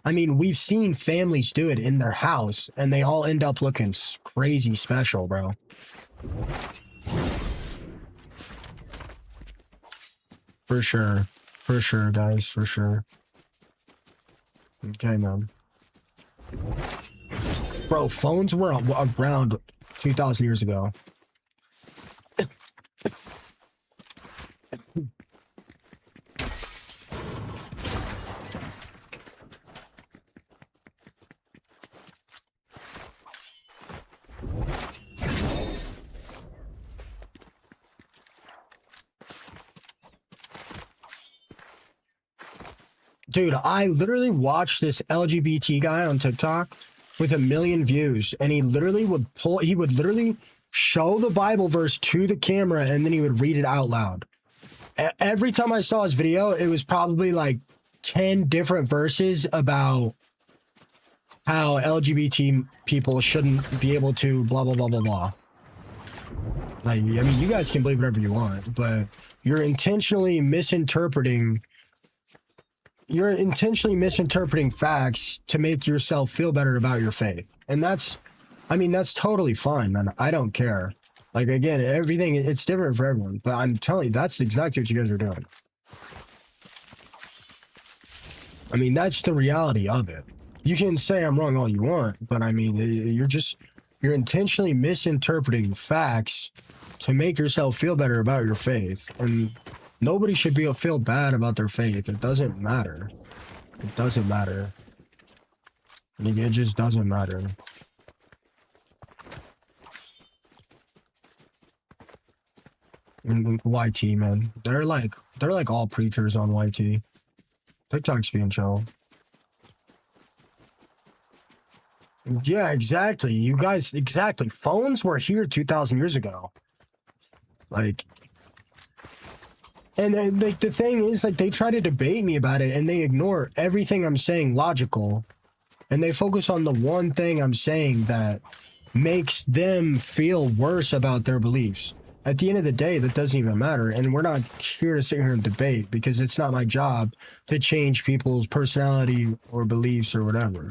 I mean, we've seen families do it in their house, and they all end up looking crazy special, bro. For sure. For sure, guys. For sure. Okay, man. Bro, phones were around 2,000 years ago. Dude, I literally watched this LGBT guy on TikTok with 1 million views, and he literally would literally show the Bible verse to the camera, and then he would read it out loud. Every time I saw his video, it was probably like 10 different verses about how LGBT people shouldn't be able to blah, blah, blah, blah, blah. Like, I mean, you guys can believe whatever you want, but you're intentionally misinterpreting facts to make yourself feel better about your faith. And that's I mean, that's totally fine, man. I don't care. Like, again, everything, it's different for everyone. But I'm telling you, that's exactly what you guys are doing. I mean, that's the reality of it. You can say I'm wrong all you want, but I mean, you're intentionally misinterpreting facts to make yourself feel better about your faith. And nobody should feel bad about their faith. It doesn't matter. It doesn't matter. It just doesn't matter. YT, man. They're like all preachers on YT. TikTok's being chill. Yeah, exactly. You guys, exactly. Phones were here 2,000 years ago. Like, and then, like, the thing is, like, they try to debate me about it, and they ignore everything I'm saying logical, and they focus on the one thing I'm saying that makes them feel worse about their beliefs. At the end of the day, that doesn't even matter, and we're not here to sit here and debate, because it's not my job to change people's personality or beliefs or whatever.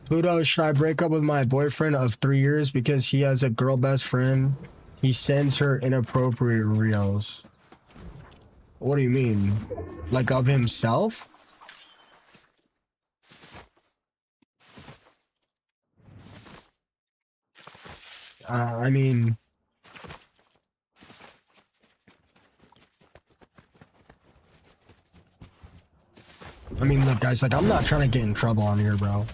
Pluto, should I break up with my boyfriend of 3 years because he has a girl best friend? He sends her inappropriate reels. What do you mean? Like, of himself? I mean... look, guys, like, I'm not trying to get in trouble on here, bro.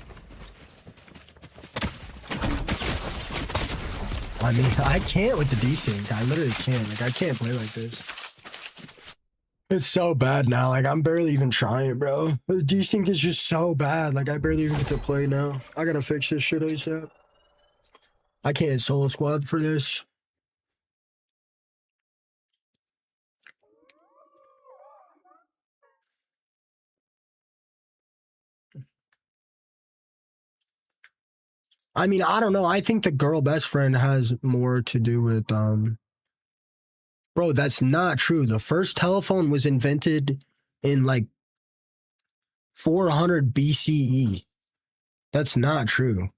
I mean, I can't with the desync. I literally can't. Like, I can't play like this. It's so bad now. Like, I'm barely even trying, bro. The desync is just so bad. Like, I barely even get to play now. I gotta fix this shit ASAP. I can't solo squad for this. I mean, I don't know. I think the girl best friend has more to do with, Bro, that's not true. The first telephone was invented in, like, 400 BCE. That's not true.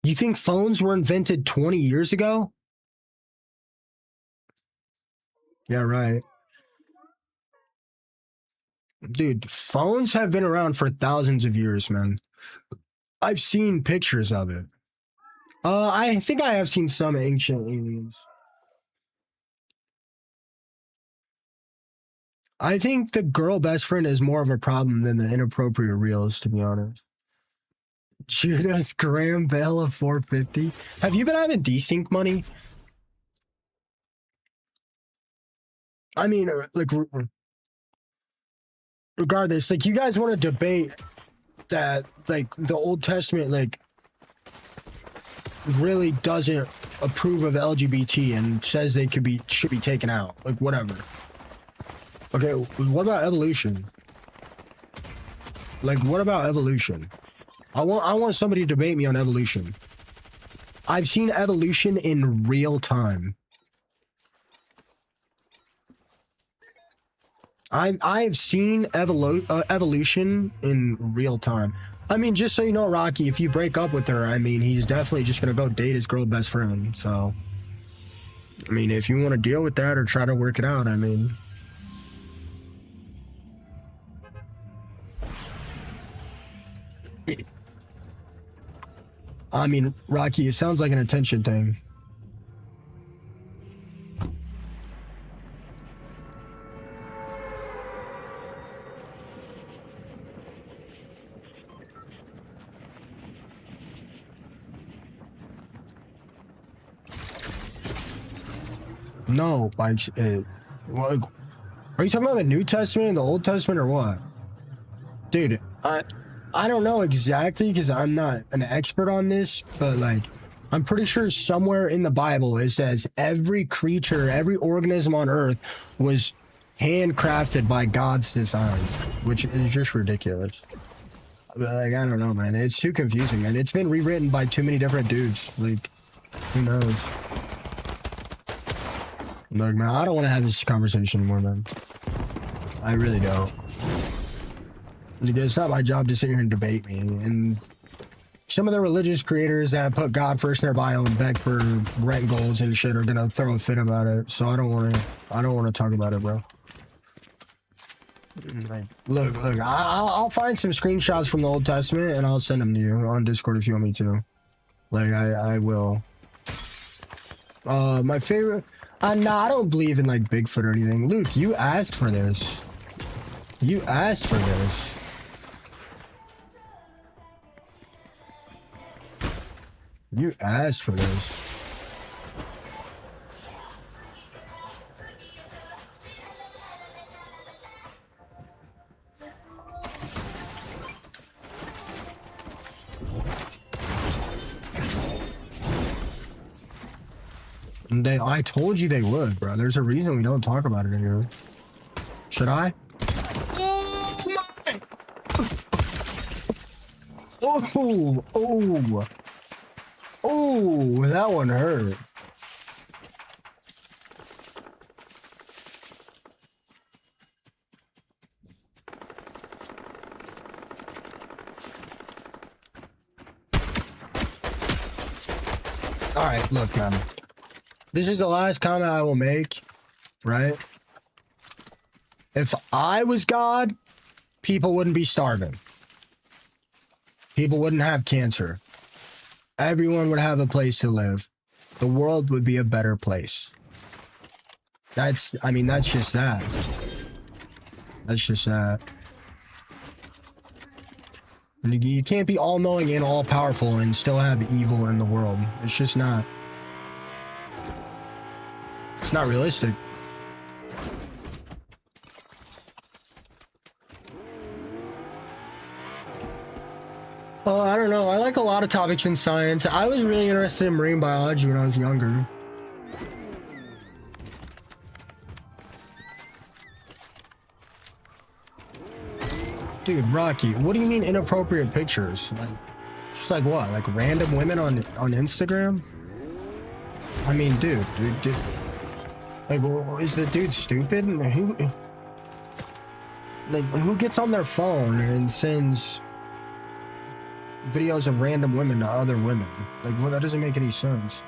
You think phones were invented 20 years ago? Yeah, right. Dude, phones have been around for thousands of years, man. I've seen pictures of it. I think I have seen some ancient aliens. I think the girl best friend is more of a problem than the inappropriate reels, to be honest. Judas Graham Bell of 450. Have you been having desync money? I mean, like, regardless, like, you guys want to debate that, like, the Old Testament, like, really doesn't approve of LGBT and says they should be taken out. Like, whatever. Okay, what about evolution? Like, what about evolution? I want somebody to debate me on evolution. I've seen evolution in real time. I've seen evolution in real time. I mean, just so you know, Rocky, if you break up with her, I mean, he's definitely just gonna go date his girl best friend. So, I mean, if you want to deal with that or try to work it out, I mean. I mean, Rocky, it sounds like an attention thing. No, like, what, are you talking about the New Testament and the Old Testament or what? Dude, I don't know exactly because I'm not an expert on this, but, like, I'm pretty sure somewhere in the Bible it says every creature, every organism on earth was handcrafted by God's design, which is just ridiculous. But, like, I don't know, man. It's too confusing, man. It's been rewritten by too many different dudes. Like, who knows? Look, man, I don't want to have this conversation anymore, man. I really don't. It's not my job to sit here and debate me. And some of the religious creators that put God first in their bio and beg for rent goals and shit are gonna throw a fit about it. So I don't want to talk about it, bro. Like, look, I'll find some screenshots from the Old Testament and I'll send them to you on Discord if you want me to. Like, I will. My favorite. Nah, I don't believe in like Bigfoot or anything. Luke, you asked for this. You asked for this. You asked for this. I told you they would, bro. There's a reason we don't talk about it anymore. Should I? Oh my! Oh, that one hurt. All right, look, man. This is the last comment I will make, right? If I was God, people wouldn't be starving. People wouldn't have cancer. Everyone would have a place to live. The world would be a better place. That's just that. That's just that. You can't be all-knowing and all-powerful and still have evil in the world. It's just not. It's not realistic. I don't know. I like a lot of topics in science. I was really interested in marine biology when I was younger. Dude, Rocky, what do you mean inappropriate pictures? Like, just like what? Like random women on Instagram? I mean, dude. Like, is the dude stupid? Who gets on their phone and sends videos of random women to other women? Like, well, that doesn't make any sense.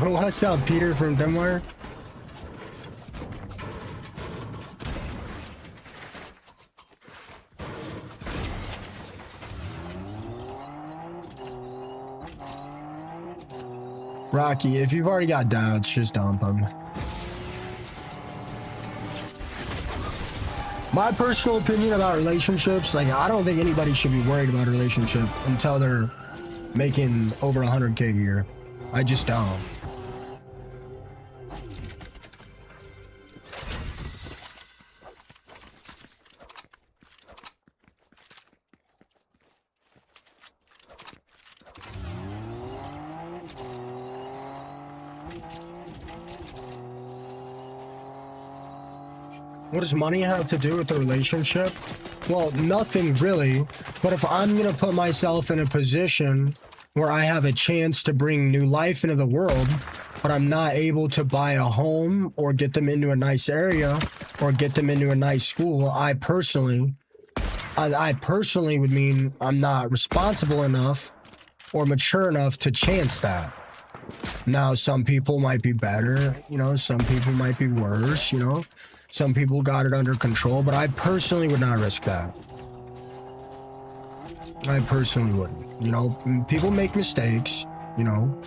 What's up, Peter from Denmark? Rocky, if you've already got doubts, just dump them. My personal opinion about relationships, like, I don't think anybody should be worried about a relationship until they're making over 100K a year. I just don't. What does money have to do with the relationship? Well, nothing really. But if I'm going to put myself in a position where I have a chance to bring new life into the world, but I'm not able to buy a home or get them into a nice area or get them into a nice school, I personally would mean I'm not responsible enough or mature enough to chance that. Now, some people might be better, you know, some people might be worse, you know. Some people got it under control, but I personally would not risk that. I personally wouldn't. You know, people make mistakes, you know.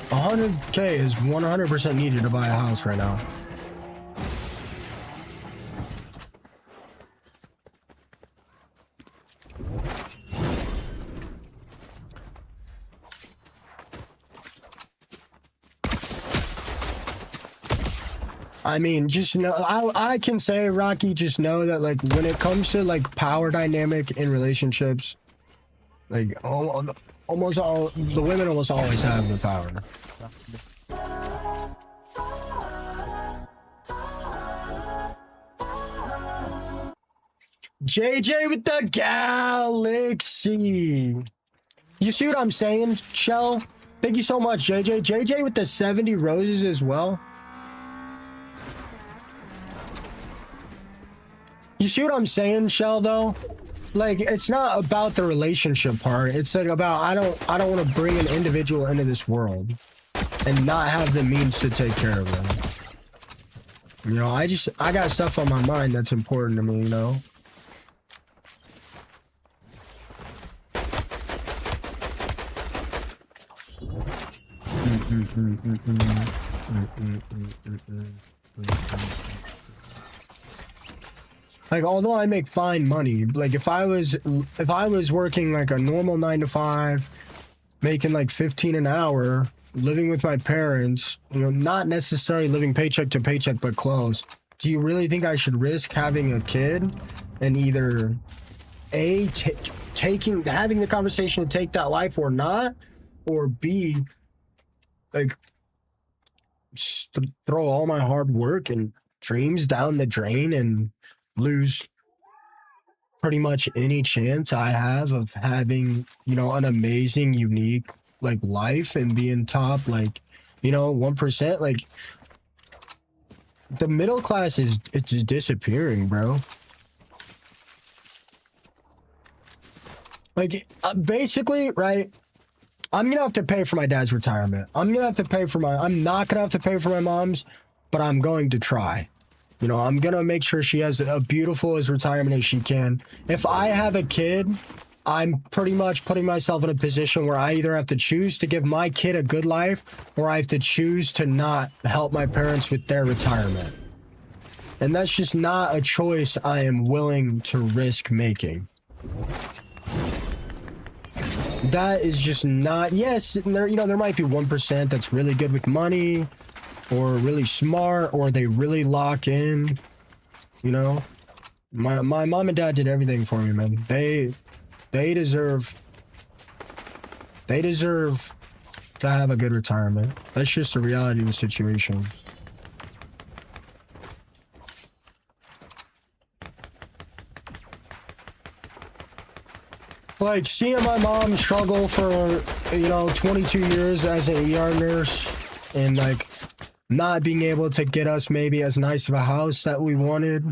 100K is 100% needed to buy a house right now. I mean, just know, I can say, Rocky, just know that, like, when it comes to, like, power dynamic in relationships, like, almost all, the women almost always have the power. JJ with the galaxy. You see what I'm saying, Shell? Thank you so much, JJ. JJ with the 70 roses as well. You see what I'm saying, Shell, though? Like, it's not about the relationship part. It's like about I don't want to bring an individual into this world and not have the means to take care of them. You know, I got stuff on my mind that's important to me, you know? Like, although I make fine money, like if I was working like a normal 9 to 5, making like 15 an hour, living with my parents, you know, not necessarily living paycheck to paycheck, but close. Do you really think I should risk having a kid and either having the conversation to take that life or not, or B, like throw all my hard work and dreams down the drain and lose pretty much any chance I have of having, you know, an amazing, unique like life and being top, like, you know, 1%? Like, the middle class it's disappearing, bro. Like, basically, right, I'm gonna have to pay for my dad's retirement. I'm not gonna have to pay for my mom's, but I'm going to try. You know, I'm gonna make sure she has a beautiful as retirement as she can. If I have a kid, I'm pretty much putting myself in a position where I either have to choose to give my kid a good life, or I have to choose to not help my parents with their retirement. And that's just not a choice I am willing to risk making. That is just not, yes, there, you know, there might be 1% that's really good with money, or really smart, or they really lock in, you know. My mom and dad did everything for me, man. They deserve to have a good retirement. That's just the reality of the situation. Like, seeing my mom struggle for, you know, 22 years as an ER nurse, and like not being able to get us maybe as nice of a house that we wanted,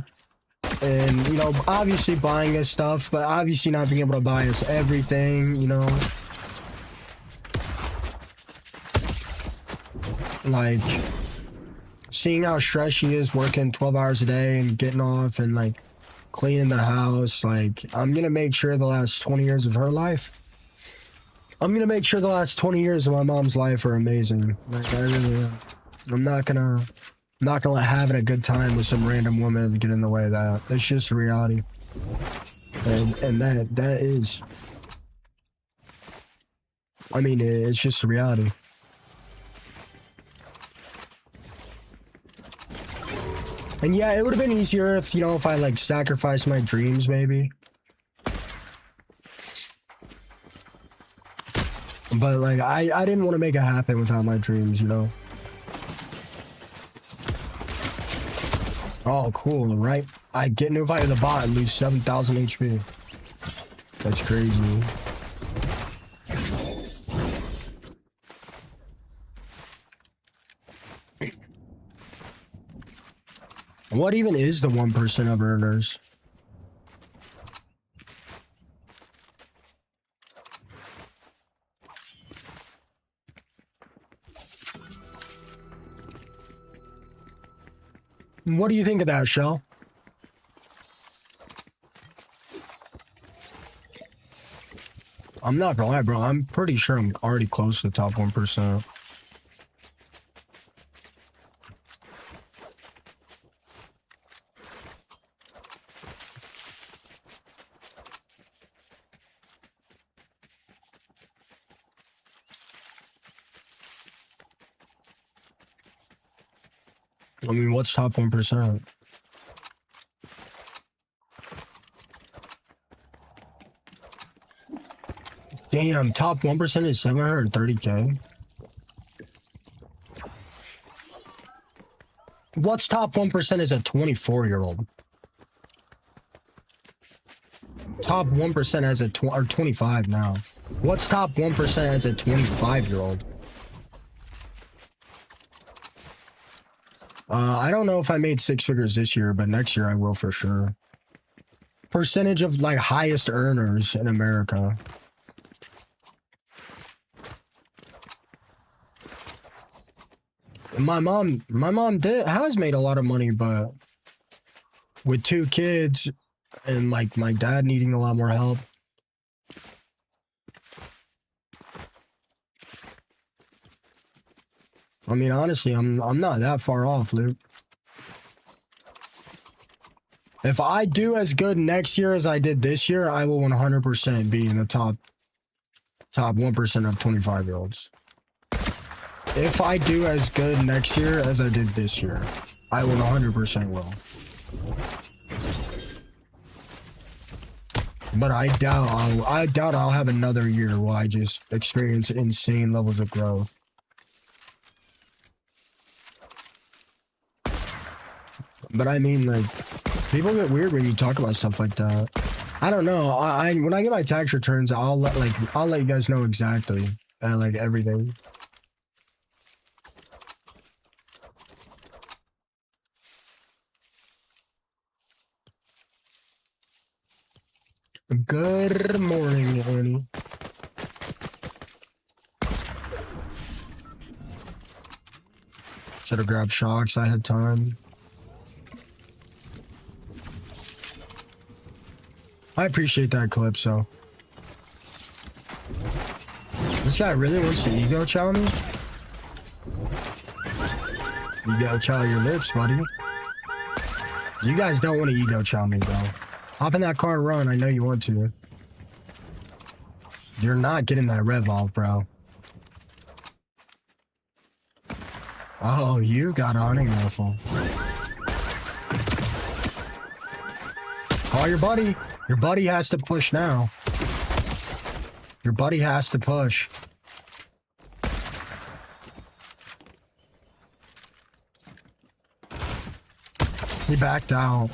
and, you know, obviously buying us stuff, but obviously not being able to buy us everything, you know. Like, seeing how stressed she is working 12 hours a day and getting off and like cleaning the house. Like, I'm gonna make sure the last 20 years of her life, I'm gonna make sure the last 20 years of my mom's life are amazing. Like, I really am. I'm not gonna let having a good time with some random woman get in the way of that. That's just reality. And that is, I mean, it's just a reality. And yeah, it would have been easier if, you know, if I like sacrificed my dreams, maybe. But like, I didn't want to make it happen without my dreams, you know. Oh, cool, right? I get notified of the bot and lose 7,000 HP. That's crazy. What even is the 1% of earners? What do you think of that, Shell? I'm not gonna lie, bro. I'm pretty sure I'm already close to the top 1%. I mean, what's top 1%? Damn, top 1% is 730K. What's top 1% is a 24-year-old. top 1% as a or 25 now? What's top 1% as a 25-year-old? I don't know if I made 6 figures this year, but next year I will for sure. Percentage of like highest earners in America. My mom has made a lot of money, but with 2 kids and like my dad needing a lot more help. I mean, honestly, I'm not that far off, Luke. If I do as good next year as I did this year, I will 100% be in the top 1% of 25-year-olds. If I do as good next year as I did this year, I will 100% will. But I doubt I'll have another year where I just experience insane levels of growth. But I mean, like, people get weird when you talk about stuff like that. I don't know. When I get my tax returns, I'll let you guys know exactly, like everything. Good morning, Annie. Should have grabbed shocks. I had time. I appreciate that clip, so. This guy really wants to ego chow me? Ego chow your lips, buddy. You guys don't want to ego chow me, bro. Hop in that car and run. I know you want to. You're not getting that rev off, bro. Oh, you got a hunting rifle. Call your buddy. Your buddy has to push now. Your buddy has to push. He backed out.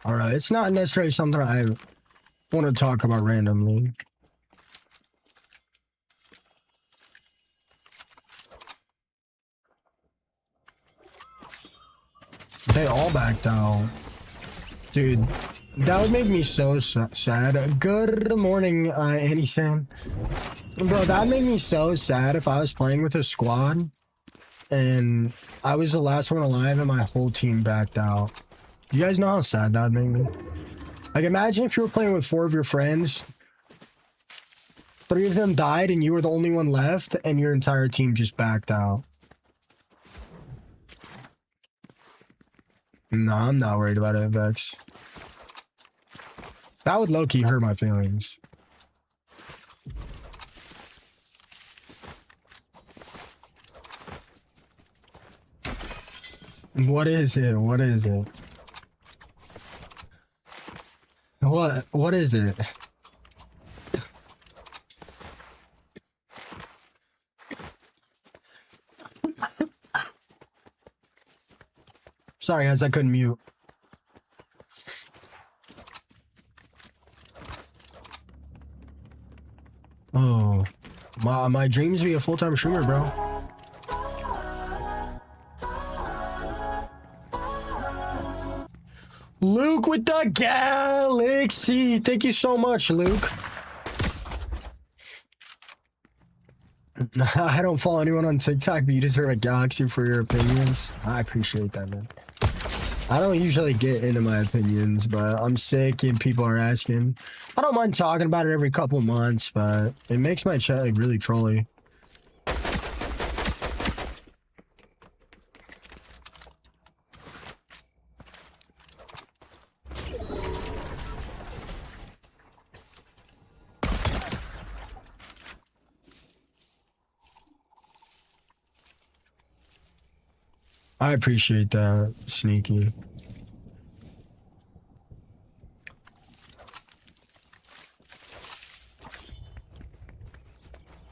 Alright, it's not necessarily something I want to talk about randomly. They all backed out. Dude, that would make me so sad. Good morning, Annie-san. Bro, that'd make me so sad if I was playing with a squad and I was the last one alive and my whole team backed out. You guys know how sad that would make me? Like, imagine if you were playing with 4 of your friends, 3 of them died and you were the only one left and your entire team just backed out. No, I'm not worried about it, Vex. That would low-key hurt my feelings. What is it? What is it? What is it? Sorry, guys, I couldn't mute. Oh, my dreams to be a full-time streamer, bro. Luke with the galaxy. Thank you so much, Luke. I don't follow anyone on TikTok, but you deserve a galaxy for your opinions. I appreciate that, man. I don't usually get into my opinions, but I'm sick and people are asking. I don't mind talking about it every couple months, but it makes my chat like really trolly. I appreciate that, Sneaky.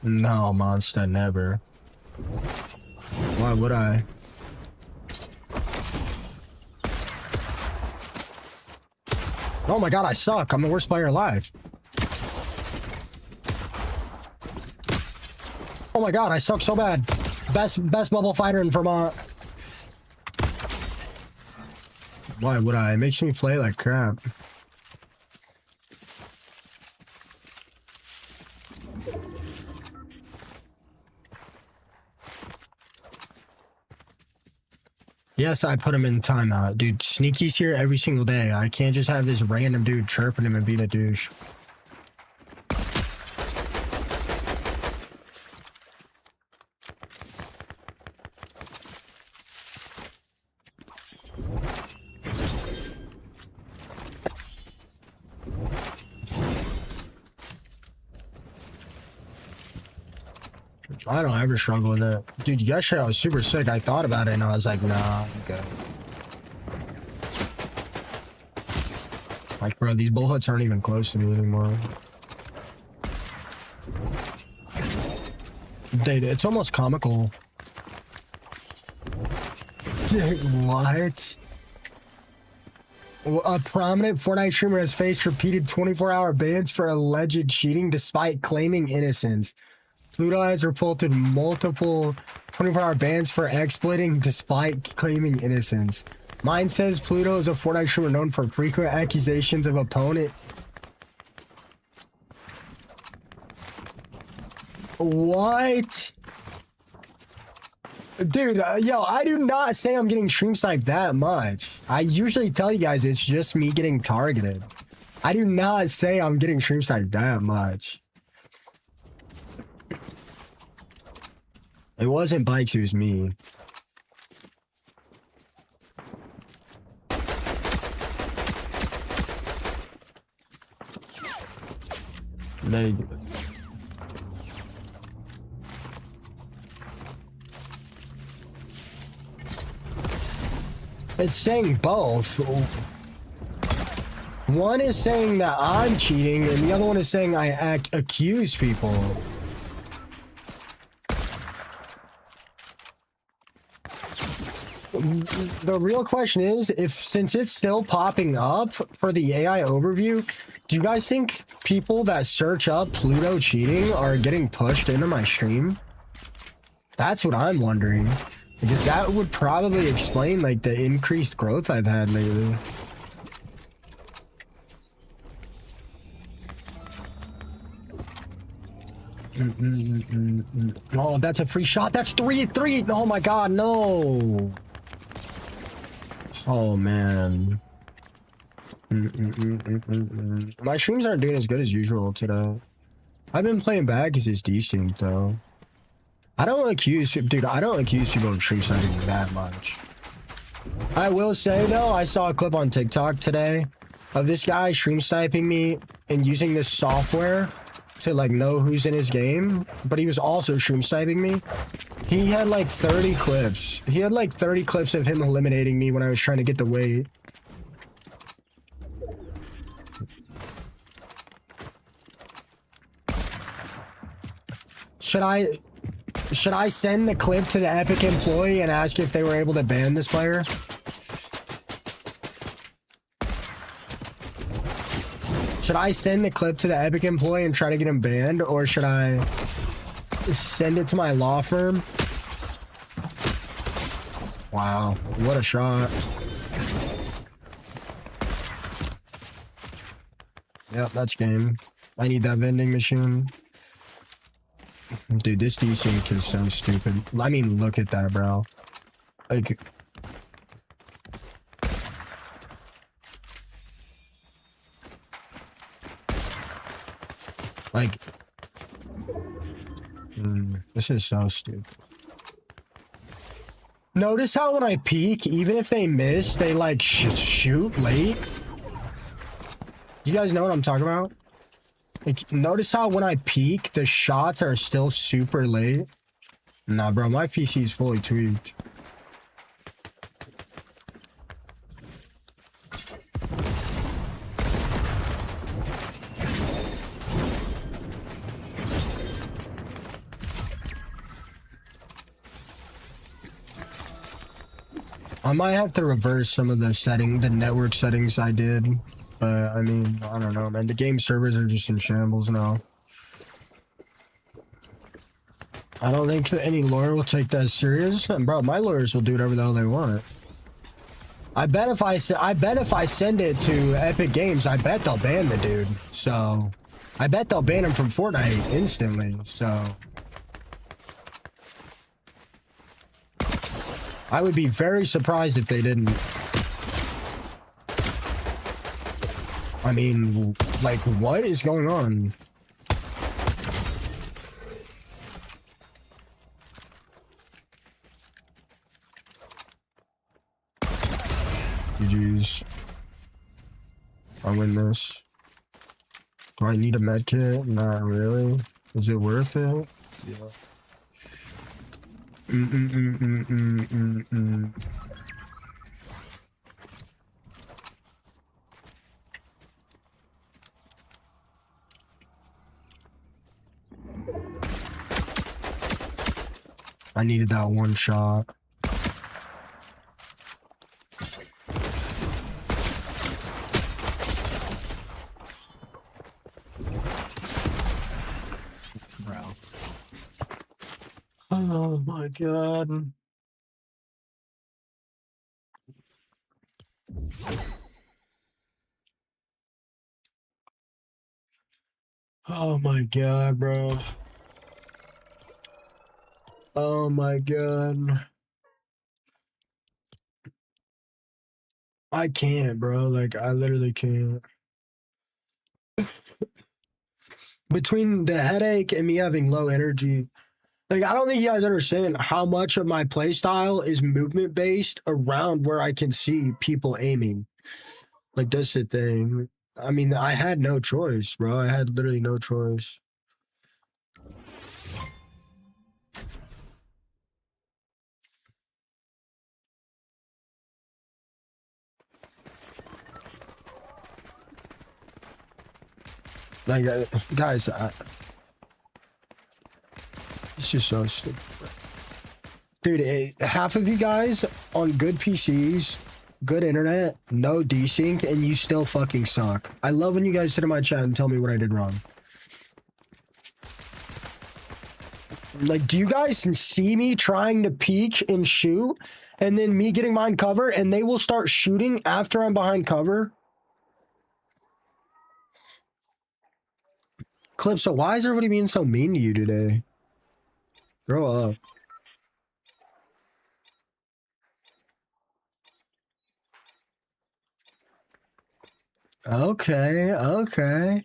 No, Monster, never. Why would I? Oh my god, I suck. I'm the worst player alive. Oh my god, I suck so bad. Best bubble fighter in Vermont. Why would I? It makes me play like crap. Yes, I put him in timeout. Dude, Sneaky's here every single day. I can't just have this random dude chirping him and being a douche. I don't ever struggle with it. Dude, yesterday I was super sick. I thought about it and I was like, nah, I'm good. Like, bro, these bullets aren't even close to me anymore. Dude, it's almost comical. What? A prominent Fortnite streamer has faced repeated 24-hour bans for alleged cheating despite claiming innocence. Pluto has reported multiple 24-hour bans for exploiting despite claiming innocence. Mine says Pluto is a Fortnite streamer known for frequent accusations of opponent. What? Dude, yo, I do not say I'm getting stream sniped that much. I usually tell you guys it's just me getting targeted. I do not say I'm getting stream sniped that much. It wasn't bikes, it was me. It's saying both. One is saying that I'm cheating, and the other one is saying I accuse people. The real question is, since it's still popping up for the AI overview, do you guys think people that search up Pluto cheating are getting pushed into my stream? That's what I'm wondering. Because that would probably explain, like, the increased growth I've had lately. Oh, that's a free shot. That's 3-3. Oh my god, no. Oh, man. My streams aren't doing as good as usual today. I've been playing bad because it's desync, though. I don't accuse people of stream sniping that much. I will say, though, I saw a clip on TikTok today of this guy stream sniping me and using this software to, like, know who's in his game, but he was also stream sniping me. He had like 30 clips. He had like 30 clips of him eliminating me when I was trying to get the weight. Should I send the clip to the Epic employee and ask if they were able to ban this player? Should I send the clip to the Epic employee and try to get him banned, or should I send it to my law firm? Wow, what a shot. Yep, that's game. I need that vending machine. Dude, this desync is so stupid. I mean, look at that, bro. Like... this is so stupid. Notice how when I peek, even if they miss, they like shoot late. You guys know what I'm talking about? Like, notice how when I peek, the shots are still super late. Nah, bro, my PC is fully tweaked. I might have to reverse some of the network settings I did. But, I mean, I don't know, man. The game servers are just in shambles now. I don't think that any lawyer will take that serious. And bro, my lawyers will do whatever the hell they want. I bet if I send it to Epic Games, I bet they'll ban the dude. So, I bet they'll ban him from Fortnite instantly. So, I would be very surprised if they didn't. I mean, like, what is going on? GG's. I win this. Do I need a med kit? Not really. Is it worth it? Yeah. I needed that one shot. Bro. Oh my god. Oh my god, bro. Oh my god. I can't, bro. Like, I literally can't. Between the headache and me having low energy, like, I don't think you guys understand how much of my playstyle is movement based around where I can see people aiming. Like, that's the thing. I mean, I had no choice, bro. I had literally no choice. Like, guys, it's just so stupid. Dude, half of you guys on good PCs, good internet, no desync, and you still fucking suck. I love when you guys sit in my chat and tell me what I did wrong. Like, do you guys see me trying to peek and shoot, and then me getting behind cover, and they will start shooting after I'm behind cover? Calypso, why is everybody being so mean to you today? Grow up. Okay, okay.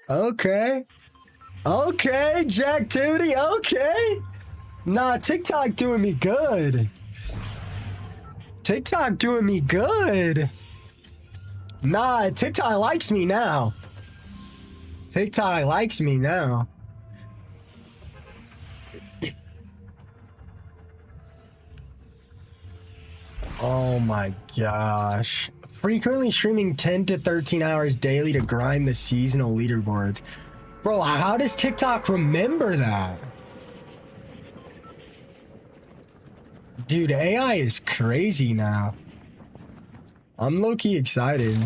Okay. Okay, Jacktivity, okay. Nah, TikTok doing me good. TikTok doing me good. Nah, TikTok likes me now. TikTok likes me now. Oh my gosh. Frequently streaming 10 to 13 hours daily to grind the seasonal leaderboards. Bro, how does TikTok remember that? Dude, AI is crazy now. I'm low-key excited.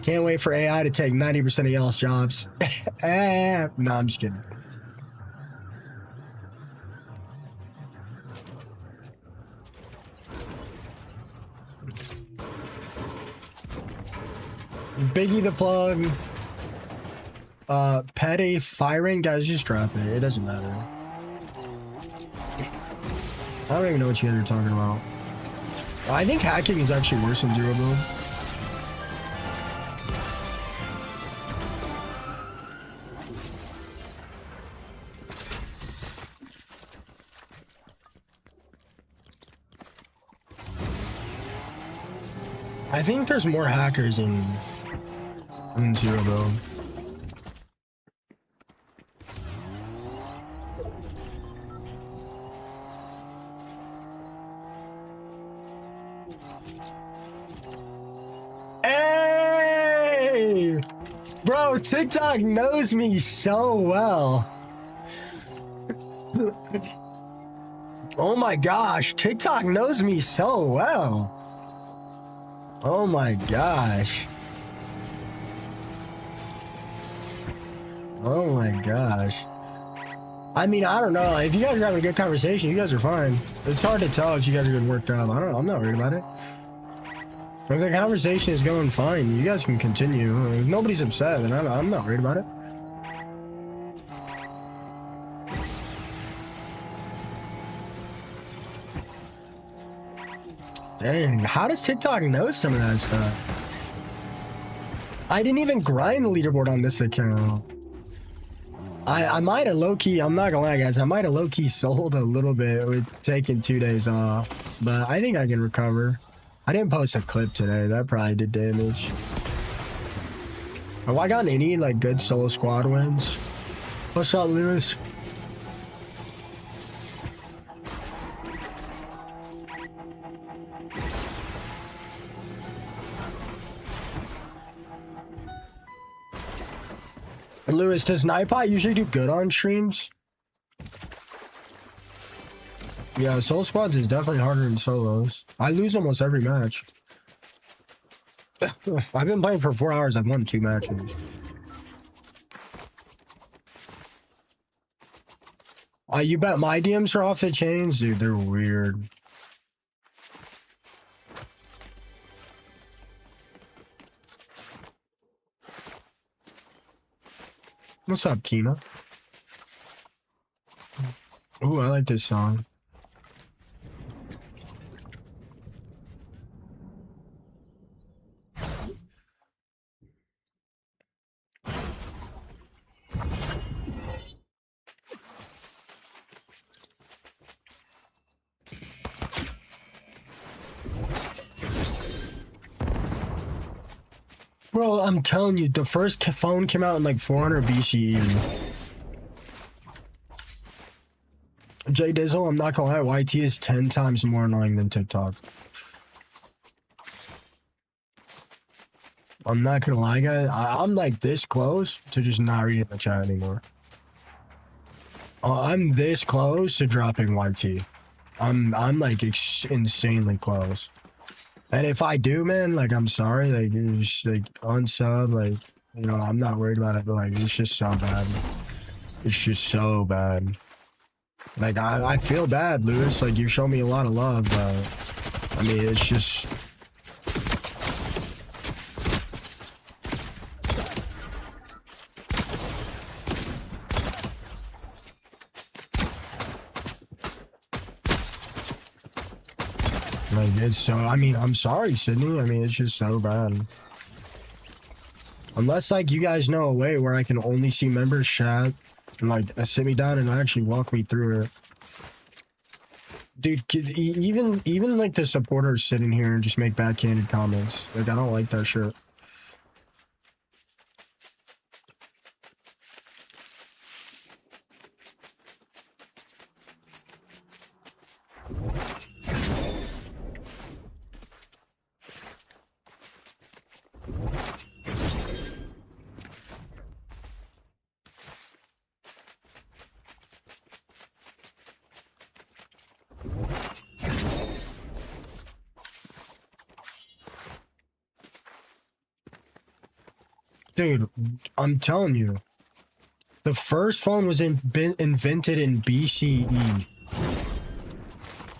Can't wait for AI to take 90% of y'all's jobs. No, I'm just kidding. Biggie the plug. Petty firing, guys, just drop it. It doesn't matter. I don't even know what you guys are talking about. I think hacking is actually worse than zero build. I think there's more hackers in zero build. Hey! Bro, TikTok knows me so well. Oh my gosh, TikTok knows me so well. Oh my gosh. Oh my gosh. I mean, I don't know. If you guys are having a good conversation, you guys are fine. It's hard to tell if you guys are getting worked up. I don't know. I'm not worried about it. If the conversation is going fine, you guys can continue. If nobody's upset, then I'm not worried about it. Dang, how does TikTok know some of that stuff? I didn't even grind the leaderboard on this account. I might have low-key, I'm not gonna lie guys, I might have low-key sold a little bit with taking 2 days off, but I think I can recover. I didn't post a clip today, that probably did damage. Have I gotten any like good solo squad wins? What's up, Lewis? Lewis, does Nightbot usually do good on streams? Yeah, solo squads is definitely harder than solos. I lose almost every match. I've been playing for 4 hours. I've won 2 matches. You bet my DMs are off the chains? Dude, they're weird. What's up, Kina? Ooh, I like this song. Bro, I'm telling you, the first phone came out in like 400 BCE. J Dizzle, I'm not gonna lie, YT is 10 times more annoying than TikTok. I'm not gonna lie, guys. I'm like this close to just not reading the chat anymore. I'm this close to dropping YT. I'm like insanely close. And if I do, man, like I'm sorry, like you just like unsub, like you know, I'm not worried about it, but like it's just so bad. It's just so bad. Like I feel bad, Lewis. Like you show me a lot of love, but I mean it's just. Like it's so, I mean, I'm sorry, Sydney. I mean, it's just so bad. Unless like you guys know a way where I can only see members chat and like sit me down and actually walk me through it. Dude, even like the supporters sitting here and just make backhanded comments. Like I don't like that shit. Dude, I'm telling you, the first phone was invented in BCE.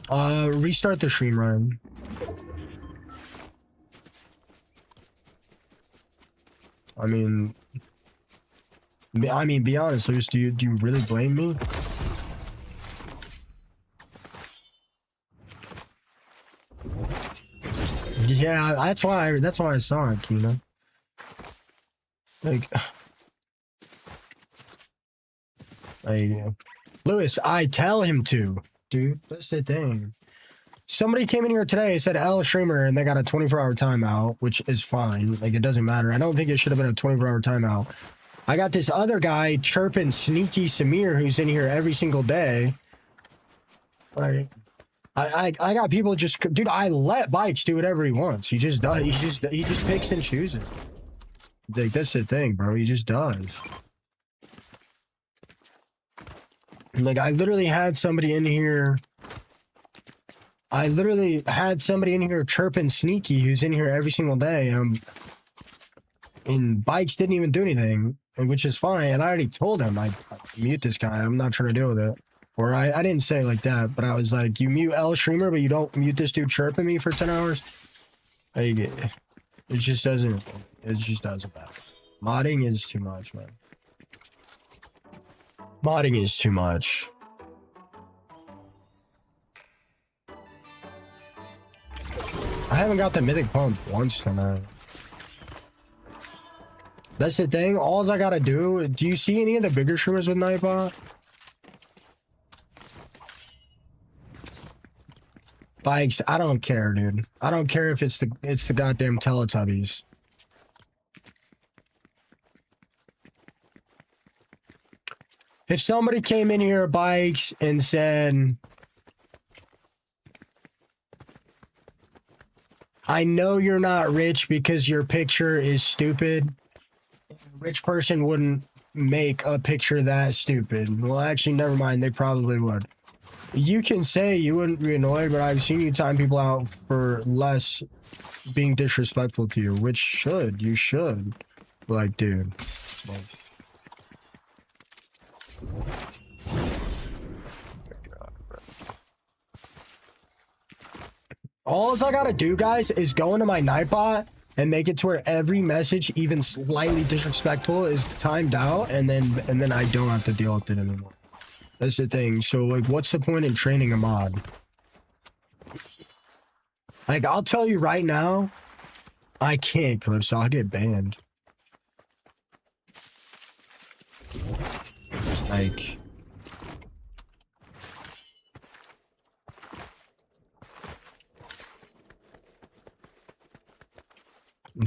Restart the stream, Ryan. I mean, be honest, Luis, do you really blame me? Yeah, that's why I saw it, Kina. Like, Lewis, I tell him to, dude. That's the thing. Somebody came in here today and said L streamer and they got a 24-hour timeout, which is fine. Like, it doesn't matter. I don't think it should have been a 24-hour timeout. I got this other guy chirping Sneaky Samir who's in here every single day. Like, I got people just, dude, I let Bikes do whatever he wants. He just does. He just picks and chooses. Like, that's the thing, bro. He just does. Like, I literally had somebody in here I literally had somebody in here chirping Sneaky, who's in here every single day, and Bikes didn't even do anything, which is fine. And I already told him, I mute this guy. I'm not trying to deal with it. Or I didn't say it like that, but I was like, you mute L streamer, but you don't mute this dude chirping me for 10 hours. It just doesn't matter. Modding is too much, man. Modding is too much. I haven't got the mythic pump once tonight. That's the thing. All I gotta do you see any of the bigger streamers with Nightbot? Bikes, I don't care, dude. I don't care if it's the goddamn Teletubbies. If somebody came in here, Bikes, and said, I know you're not rich because your picture is stupid. A rich person wouldn't make a picture that stupid. Well, actually, never mind. They probably would. You can say you wouldn't be annoyed, but I've seen you time people out for less being disrespectful to you, which you should. Like, dude. Like, all I gotta do, guys, is go into my Nightbot and make it to where every message, even slightly disrespectful, is timed out, and then I don't have to deal with it anymore. That's the thing. So, like, what's the point in training a mod? Like, I'll tell you right now, I can't clip, so I'll get banned. Like,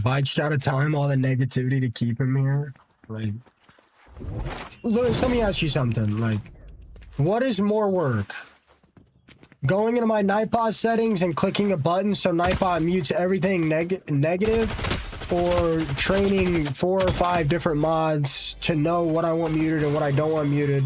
Bike's gotta time all the negativity to keep him here. Like, Lewis, let me ask you something. Like, what is more work? Going into my Nightbot settings and clicking a button so Nightbot mutes everything negative, or training 4 or 5 different mods to know what I want muted and what I don't want muted?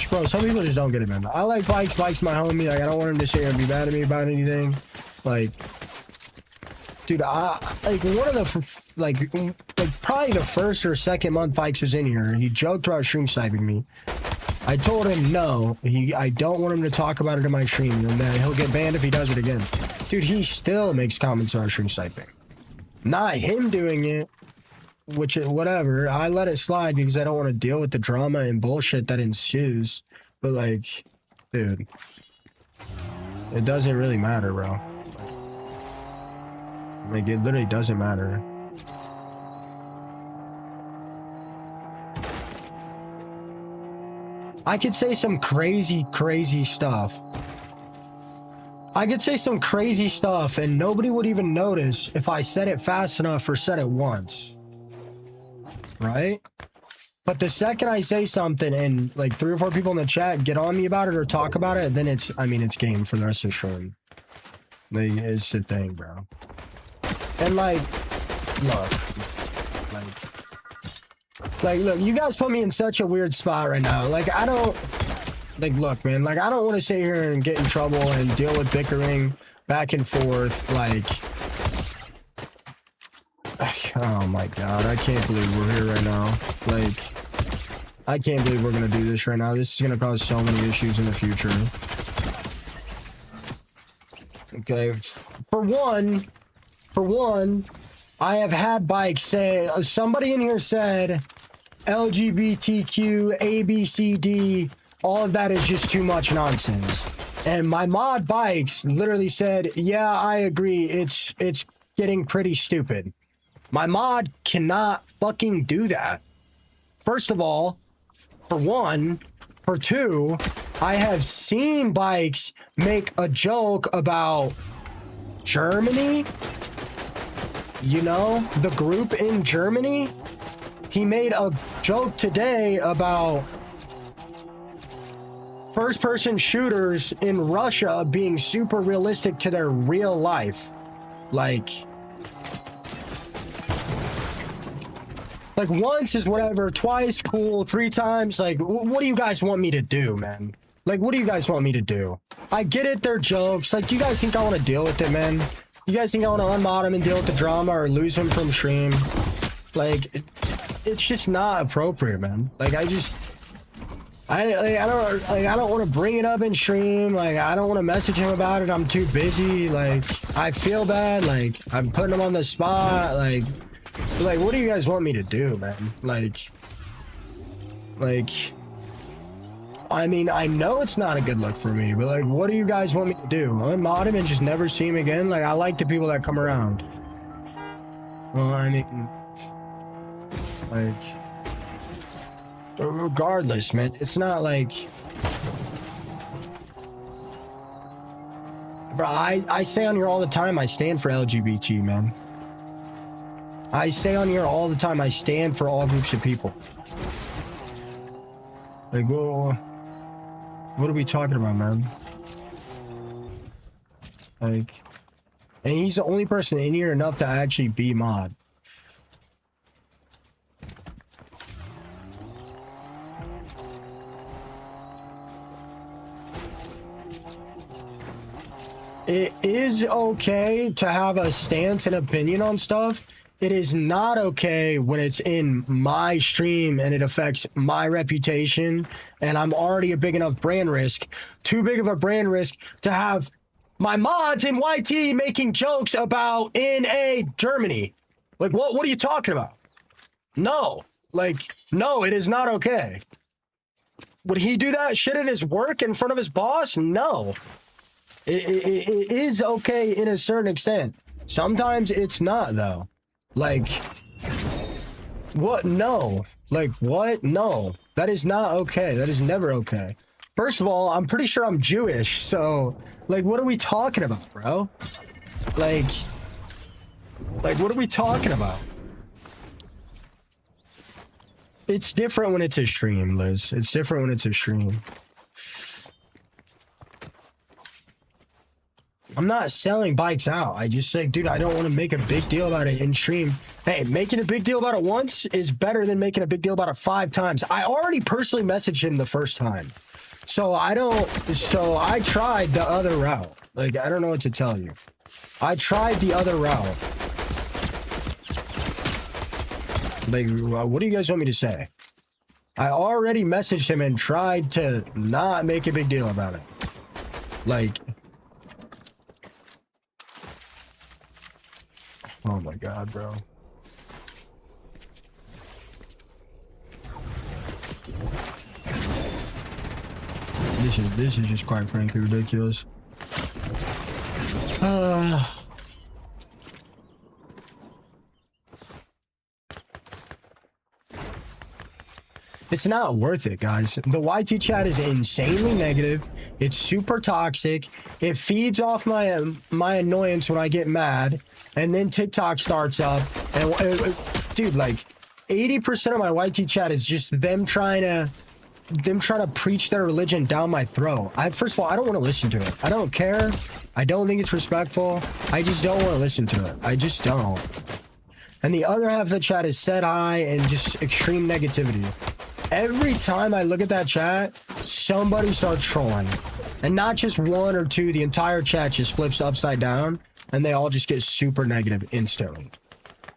Bro, some people just don't get it, man. I like Bikes. Bikes my homie. Like, I don't want him to sit here and be mad at me about anything. Like, dude, like, one of the, like probably the first or second month Bikes was in here, he joked about stream sniping me. I told him no, I don't want him to talk about it in my stream, and that he'll get banned if he does it again. Dude, he still makes comments on stream sniping. Not him doing it, which, whatever. I let it slide because I don't want to deal with the drama and bullshit that ensues. But, like, dude, it doesn't really matter, bro. Like, it literally doesn't matter. I could say some crazy stuff. I could say some crazy stuff and nobody would even notice if I said it fast enough or said it once. Right? But the second I say something and like 3 or 4 people in the chat get on me about it or talk about it, then it's game for the rest of the stream. Like, it's the thing, bro. And like, look, you guys put me in such a weird spot right now. Like, I don't, like, look, man, like, I don't want to sit here and get in trouble and deal with bickering back and forth. Like, oh my God, I can't believe we're here right now. Like, I can't believe we're going to do this right now. This is going to cause so many issues in the future. Okay, for one, I have had Bikes say, somebody in here said LGBTQ, ABCD, all of that is just too much nonsense. And my mod Bikes literally said, yeah, I agree, it's getting pretty stupid. My mod cannot fucking do that. First of all, for one. For two, I have seen Bikes make a joke about Germany. You know, the group in Germany. He made a joke today about first-person shooters in Russia being super realistic to their real life. Like Like, once is whatever, twice, cool, 3 times, like, what do you guys want me to do, man? Like, what do you guys want me to do? I get it, they're jokes. Like, do you guys think I want to deal with it, man? You guys think I want to unmod him and deal with the drama or lose him from stream? Like, it's just not appropriate, man. Like, I don't want to bring it up in stream. Like, I don't want to message him about it. I'm too busy. Like, I feel bad. Like, I'm putting him on the spot. Like, what do you guys want me to do, man? Like, I mean, I know it's not a good look for me, but like, what do you guys want me to do? Unmod him and just never see him again? Like, I like the people that come around. Well, I mean, like, regardless, man, it's not like, bro, I say on here all the time, I stand for LGBT, man. I say on here all the time, I stand for all groups of people. Like, well, what are we talking about, man? Like, and he's the only person in here enough to actually be mod. It is okay to have a stance and opinion on stuff. It is not okay when it's in my stream and it affects my reputation and I'm already a big enough brand risk, too big of a brand risk to have my mods in YT making jokes about NA Germany. Like, what are you talking about? No, like, no, it is not okay. Would he do that shit at his work in front of his boss? No. It is okay in a certain extent. Sometimes it's not, though. Like, what? No. Like, what? No. That is not okay. That is never okay. First of all, I'm pretty sure I'm Jewish, so, like, what are we talking about, bro? Like, what are we talking about? It's different when it's a stream, Liz. It's different when it's a stream. I'm not selling bikes out. I just say, dude, I don't want to make a big deal about it in stream. Hey, making a big deal about it once is better than making a big deal about it 5 times. I already personally messaged him the first time. So I tried the other route. Like, I don't know what to tell you. I tried the other route. Like, what do you guys want me to say? I already messaged him and tried to not make a big deal about it. Like, oh my God, bro. This is just quite frankly ridiculous. It's not worth it, guys. The YT chat is insanely negative. It's super toxic. It feeds off my annoyance when I get mad. And then TikTok starts up. And dude, like 80% of my YT chat is just them trying to preach their religion down my throat. First of all, I don't want to listen to it. I don't care. I don't think it's respectful. I just don't want to listen to it. I just don't. And the other half of the chat is set high and just extreme negativity. Every time I look at that chat, somebody starts trolling. And not just 1 or 2, the entire chat just flips upside down and they all just get super negative instantly.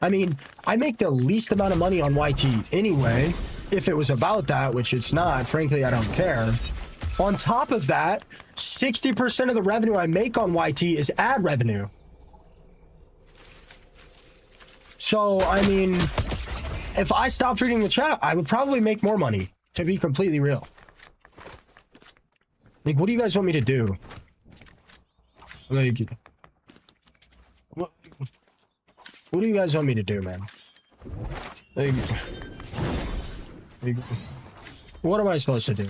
I mean, I make the least amount of money on YT anyway. If it was about that, which it's not, frankly, I don't care. On top of that, 60% of the revenue I make on YT is ad revenue. So, I mean, if I stopped reading the chat, I would probably make more money, to be completely real. Like, what do you guys want me to do? Like, what do you guys want me to do, man? Like, what am I supposed to do?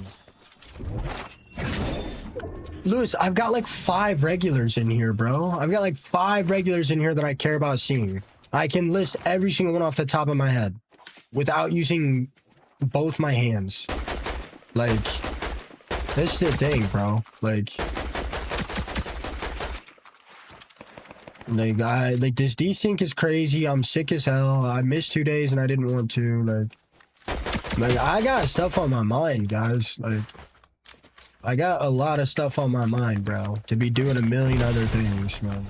Lewis, I've got like 5 regulars in here, bro. I've got like 5 regulars in here that I care about seeing. I can list every single one off the top of my head without using both my hands. Like, this is the thing, bro. Like, Like this desync is crazy. I'm sick as hell. I missed 2 days and I didn't want to. Like I got stuff on my mind, guys. Like I got a lot of stuff on my mind, bro. To be doing a million other things, man.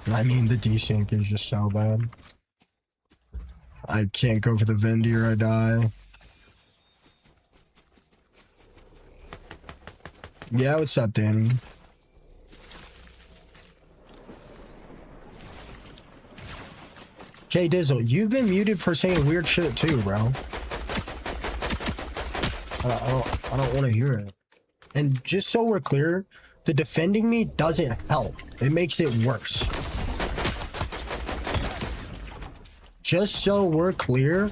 I mean, the desync is just so bad. I can't go for the Vendi or I die. Yeah, what's up, Danny? Jay Dizzle, you've been muted for saying weird shit too, bro. I don't want to hear it. And just so we're clear, the defending me doesn't help. It makes it worse. Just so we're clear,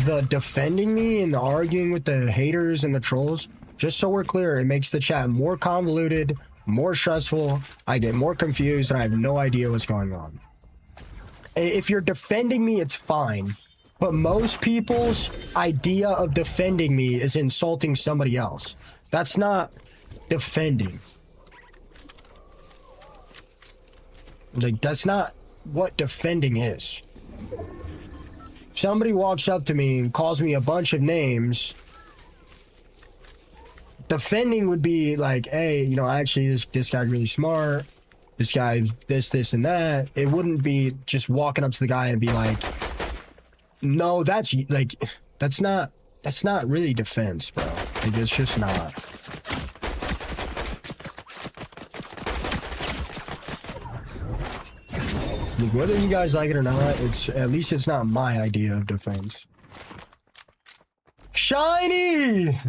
the defending me and the arguing with the haters and the trolls, just so we're clear, it makes the chat more convoluted, more stressful. I get more confused and I have no idea what's going on. If you're defending me, it's fine. But most people's idea of defending me is insulting somebody else. That's not defending. Like, that's not what defending is. Somebody walks up to me and calls me a bunch of names. Defending would be like, hey, you know, actually this guy's really smart. This guy's this, and that. It wouldn't be just walking up to the guy and be like, no, that's like, that's not really defense, bro. Like, it's just not. Like, whether you guys like it or not, it's at least it's not my idea of defense. Shiny!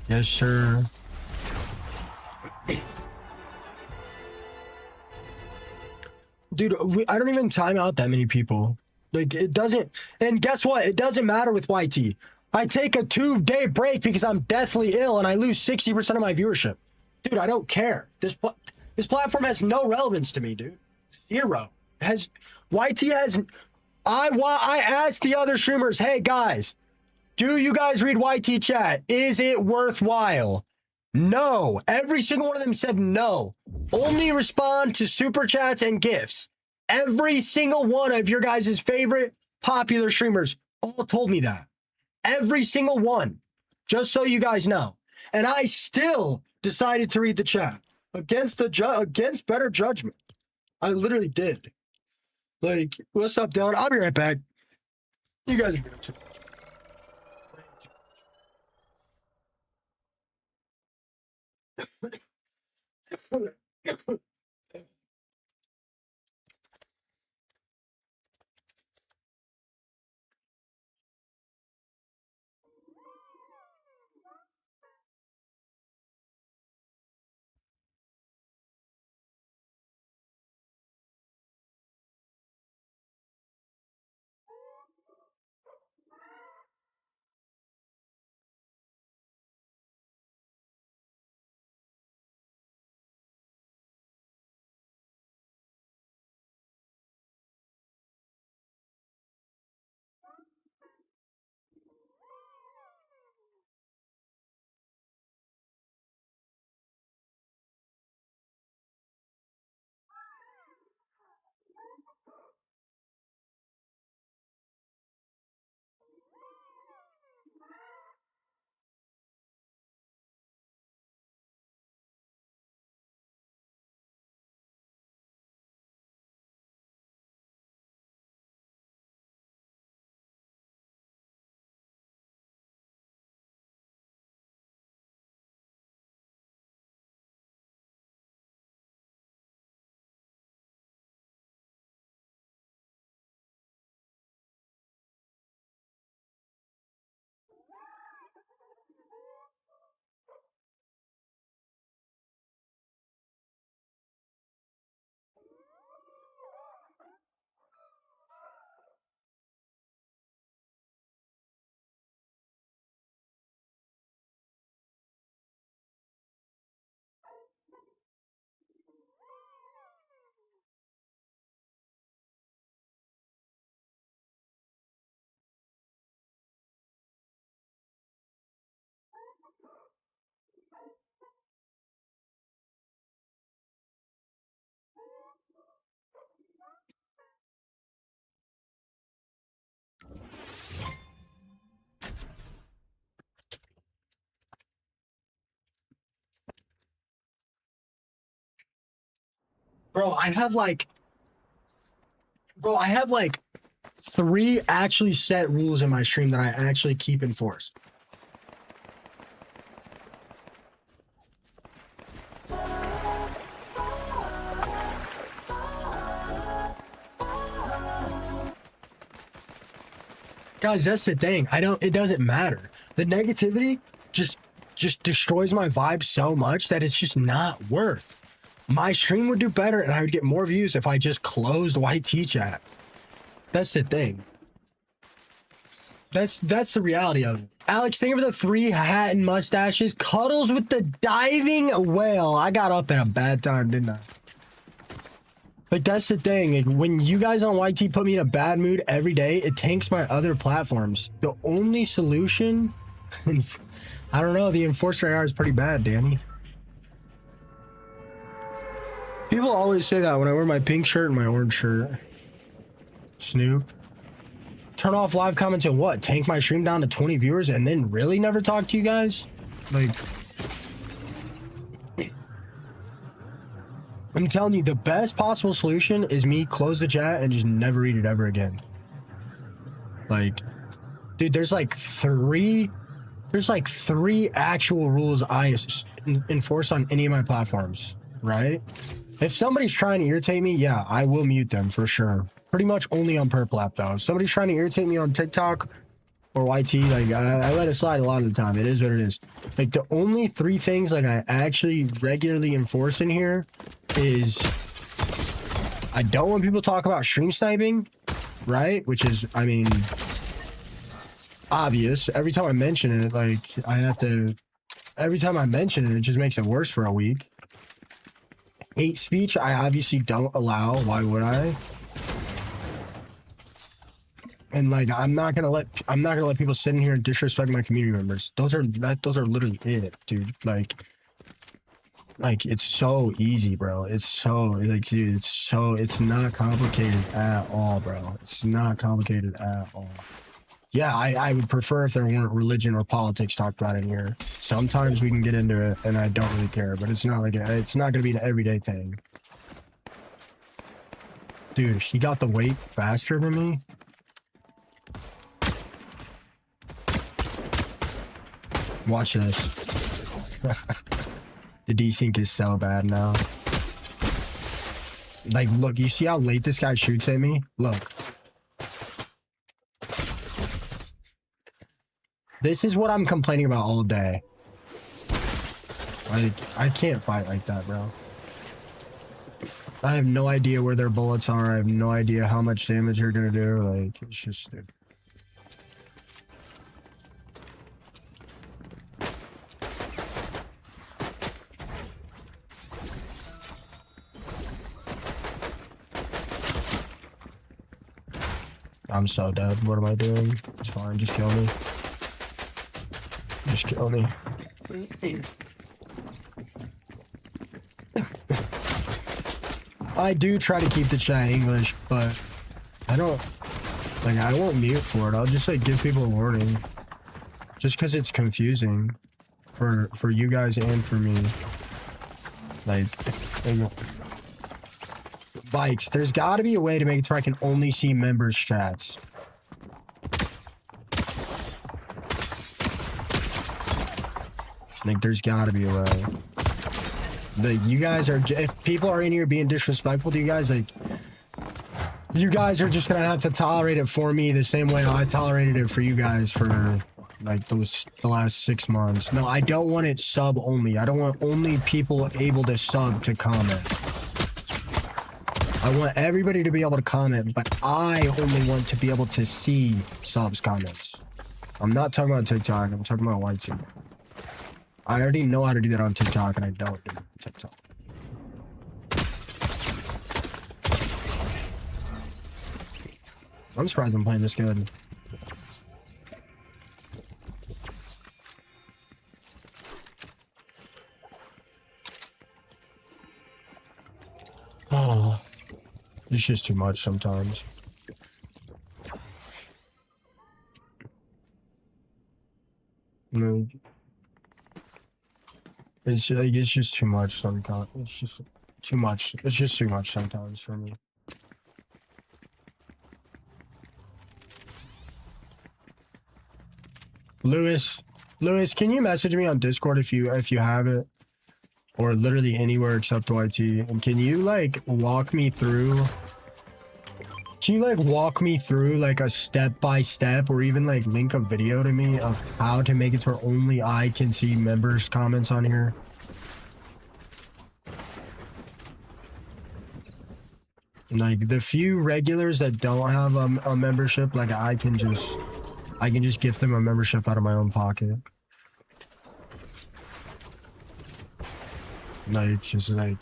Yes, sir. Dude, I don't even time out that many people. Like, it doesn't... And guess what? It doesn't matter with YT. I take a 2-day break because I'm deathly ill and I lose 60% of my viewership. Dude, I don't care. This platform has no relevance to me, dude. Zero. YT has... I asked the other streamers, hey, guys, do you guys read YT chat? Is it worthwhile? No. Every single one of them said no. Only respond to super chats and gifts. Every single one of your guys' favorite popular streamers all told me that. Every single one. Just so you guys know. And I still decided to read the chat against better judgment. I literally did. Like, what's up, Dylan? I'll be right back. You guys are good. Bro, I have like 3 actually set rules in my stream that I actually keep enforced. Guys, that's the thing. It doesn't matter. The negativity just destroys my vibe so much that it's just not worth. My stream would do better and I would get more views if I just closed YT chat. That's the thing. That's the reality of it. Alex, thank you for the 3 hat and mustaches. Cuddles with the diving whale. I got up at a bad time, didn't I? Like, that's the thing. Like, when you guys on YT put me in a bad mood every day, it tanks my other platforms. The only solution... I don't know. The enforcer AR is pretty bad, Danny. People always say that when I wear my pink shirt and my orange shirt. Snoop. Turn off live comments and what? Tank my stream down to 20 viewers and then really never talk to you guys? Like... I'm telling you, the best possible solution is me close the chat and just never read it ever again. Like, dude, there's like 3 actual rules I enforce on any of my platforms, right? If somebody's trying to irritate me, yeah, I will mute them for sure. Pretty much only on Perplap though. If somebody's trying to irritate me on TikTok or YT, like I let it slide a lot of the time. It is what it is. Like the only 3 things like I actually regularly enforce in here is I don't want people to talk about stream sniping, right? Which is, I mean, obvious. Every time I mention it, like every time I mention it, it just makes it worse for a week. Hate speech, I obviously don't allow. Why would I? And like, I'm not gonna let people sit in here and disrespect my community members. Those are literally it, dude. Like it's so easy, bro. It's so like, dude, it's not complicated at all, bro. It's not complicated at all. Yeah, I would prefer if there weren't religion or politics talked about in here. Sometimes we can get into it, and I don't really care. But it's not like it's not gonna be an everyday thing. Dude, he got the weight faster than me. Watch this. The desync is so bad now. Like, look, you see how late this guy shoots at me? Look. This is what I'm complaining about all day. Like, I can't fight like that, bro. I have no idea where their bullets are. I have no idea how much damage they're gonna do. Like, it's just stupid. I'm so dead. What am I doing? It's fine. Just kill me. Just kill me. I do try to keep the chat English, but I don't, like, I won't mute for it. I'll just, like, give people a warning. Just because it's confusing for you guys and for me. Like, Bikes, there's got to be a way to make it so I can only see members' chats. Like, there's got to be a way. Like, you guys are, if people are in here being disrespectful to you guys, like, you guys are just gonna have to tolerate it for me the same way I tolerated it for you guys for, like, the last 6 months. No, I don't want it sub only. I don't want only people able to sub to comment. I want everybody to be able to comment, but I only want to be able to see subs comments. I'm not talking about TikTok, I'm talking about YT. I already know how to do that on TikTok, and I don't do it on TikTok. I'm surprised I'm playing this good. Oh, it's just too much sometimes. No, it's just too much sometimes. It's just too much. It's just too much sometimes for me. Lewis, can you message me on Discord if you have it, or literally anywhere except YT? And can you like walk me through? Can you like walk me through like a step by step, or even like link a video to me of how to make it to where only I can see members' comments on here? Like the few regulars that don't have a membership, like I can just gift them a membership out of my own pocket. Like just like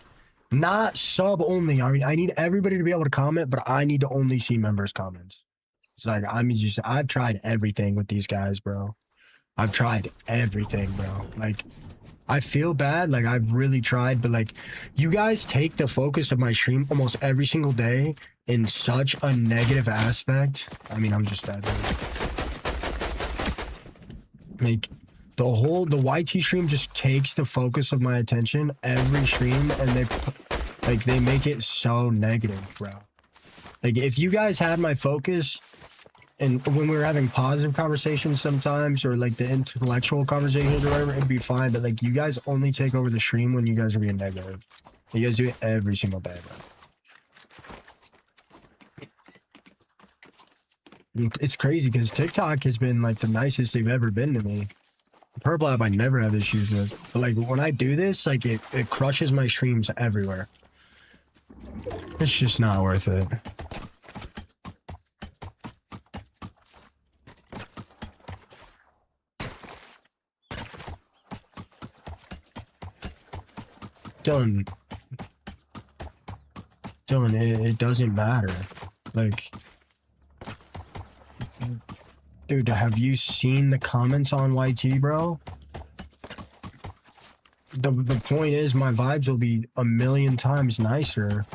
not sub only. I mean, I need everybody to be able to comment, but I need to only see members' comments. It's like I've tried everything with these guys, bro. I've tried everything, bro. Like I feel bad, like I've really tried, but like you guys take the focus of my stream almost every single day in such a negative aspect. I mean, I'm just that dude. Like the YT stream just takes the focus of my attention every stream, and they make it so negative, bro. Like if you guys had my focus, and when we were having positive conversations sometimes, or like the intellectual conversations or whatever, it'd be fine. But like you guys only take over the stream when you guys are being negative. You guys do it every single day, bro. It's crazy because TikTok has been like the nicest they've ever been to me. Purple app I never have issues with. But like when I do this, like it crushes my streams everywhere. It's just not worth it. Dylan, it doesn't matter. Like, dude, have you seen the comments on YT, bro? The point is, my vibes will be a million times nicer.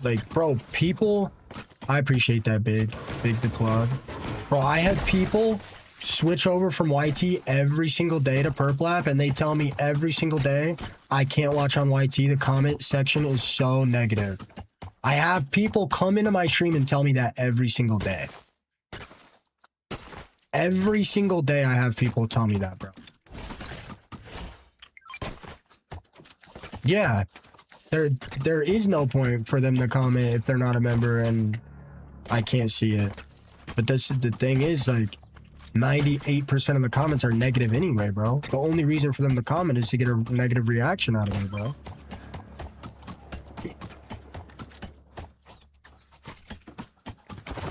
Like, bro, people, I appreciate that, big the plug. Bro, I have people switch over from YT every single day to Purple app, and they tell me every single day I can't watch on YT. The comment section is so negative. I have people come into my stream and tell me that every single day. Every single day I have people tell me that, bro. Yeah, there is no point for them to comment if they're not a member and I can't see it. But the thing is, like, 98% of the comments are negative anyway, bro. The only reason for them to comment is to get a negative reaction out of me, bro.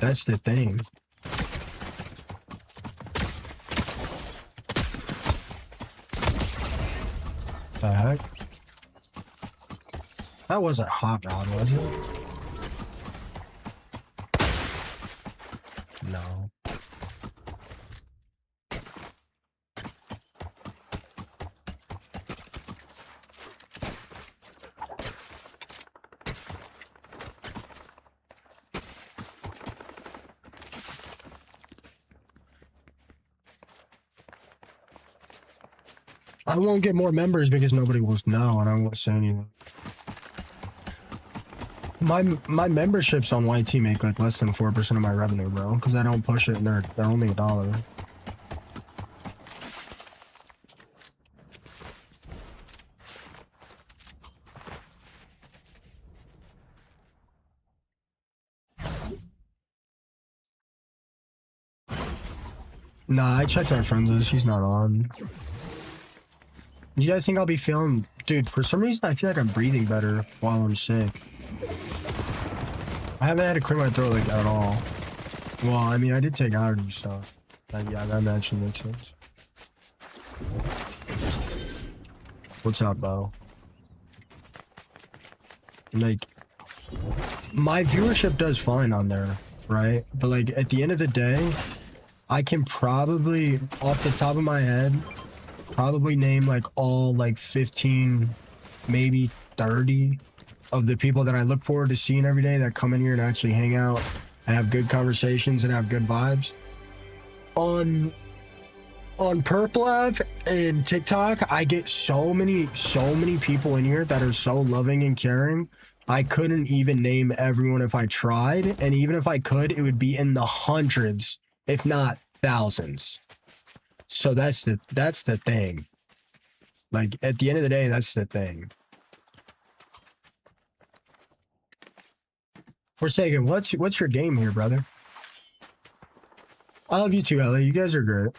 That's the thing. The heck? That wasn't hot rod, was it? No. I won't get more members because nobody will know, and I won't say anything. My memberships on YT make like less than 4% of my revenue, bro, because I don't push it, and they're only $1. Nah, I checked our friends list. He's not on. Do you guys think I'll be feeling... Dude, for some reason, I feel like I'm breathing better while I'm sick. I haven't had to clear my throat like at all. Well, I mean, I did take allergy stuff. Yeah, that actually makes sense. What's up, Bo? Like, my viewership does fine on there, right? But like, at the end of the day, I can probably, off the top of my head, probably name like all like 15, maybe 30 of the people that I look forward to seeing every day that come in here and actually hang out and have good conversations and have good vibes on On Purplev and TikTok, I get so many people in here that are so loving and caring. I couldn't even name everyone if I tried, and even if I could, it would be in the hundreds, if not thousands. So that's the thing. Like, at the end of the day, that's the thing. Forsaken, what's your game here, brother? I love you too, Ellie. You guys are great.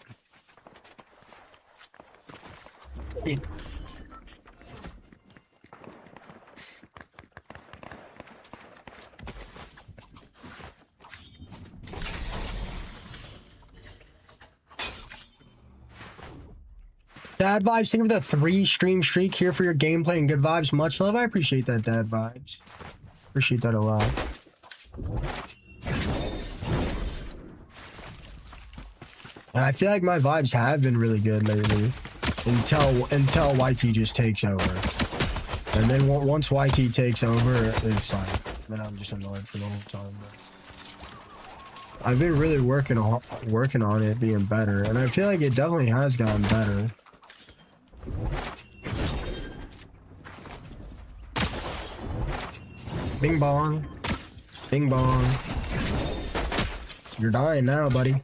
Dad vibes, think of the 3 stream streak here for your gameplay and good vibes. Much love. I appreciate that, Dad vibes. Appreciate that a lot. And I feel like my vibes have been really good lately. Until YT just takes over. And then once YT takes over, it's like, then I'm just annoyed for the whole time. But I've been really working on it being better, and I feel like it definitely has gotten better. Bing bong. Bing bong. You're dying now, buddy.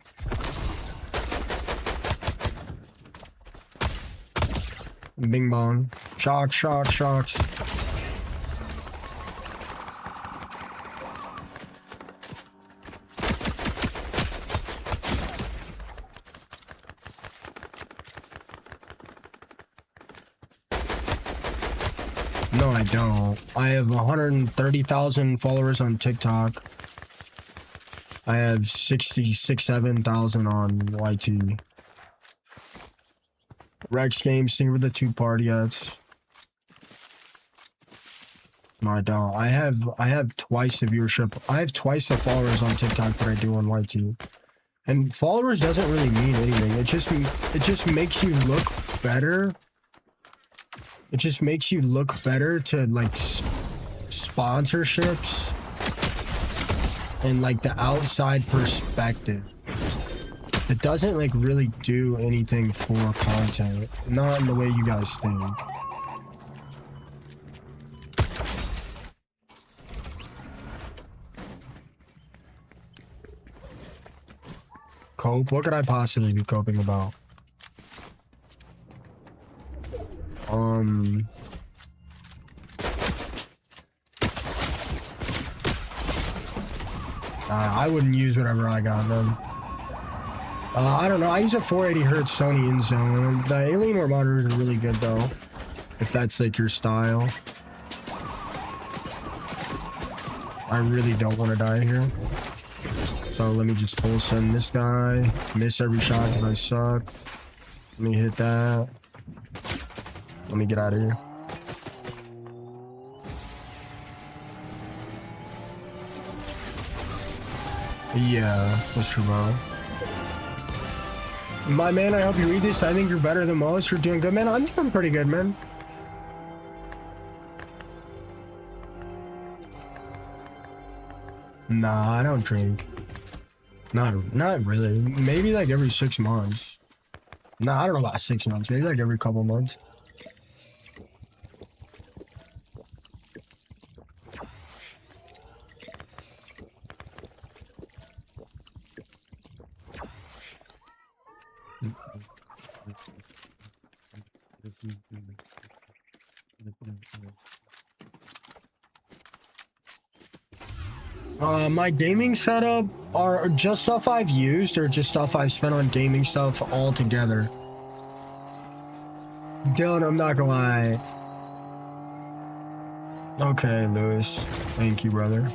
Bing bong. Shocks, shocks, shocks. No, I don't. I have 130,000 followers on TikTok. I have 7,000 on YT. Rex Games, sing with the 2 party ads. No, I don't. I have twice the viewership. I have twice the followers on TikTok that I do on YT. And followers doesn't really mean anything. It just makes you look better. It just makes you look better to like sponsorships and like the outside perspective. It doesn't like really do anything for content, not in the way you guys think. Cope? What could I possibly be coping about? I wouldn't use whatever I got, man. I don't know. I use a 480 hertz Sony InZone. The Alienware monitors are really good, though. If that's like your style. I really don't want to die here. So let me just full send this guy. Miss every shot because I suck. Let me hit that. Let me get out of here. Yeah, that's true, bro. My man, I hope you read this. I think you're better than most. You're doing good, man. I'm doing pretty good, man. Nah, I don't drink. Not really. Maybe like every 6 months. Nah, I don't know about 6 months. Maybe like every couple months. My gaming setup are just stuff I've used or just stuff I've spent on gaming stuff all together. Dylan, I'm not gonna lie. Okay, Lewis. Thank you, brother.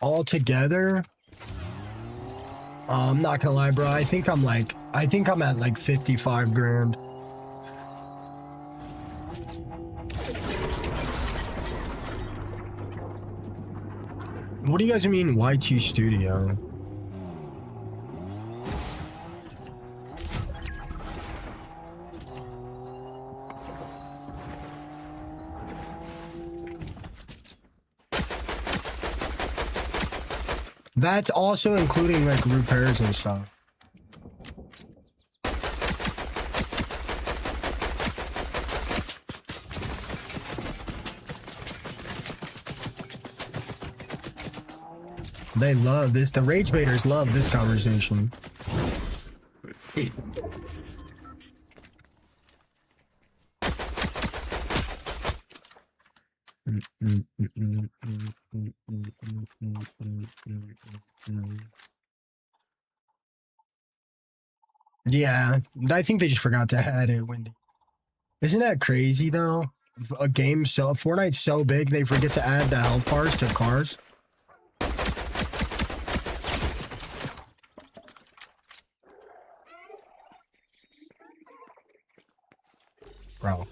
All together? I'm not gonna lie, bro. I think I'm at like 55 grand. What do you guys mean YT Studio? That's also including like repairs and stuff. They love this. The rage baiters love this conversation. Yeah, I think they just forgot to add it, Wendy. Isn't that crazy though? A game so Fortnite's so big they forget to add the health bars to cars. Bro.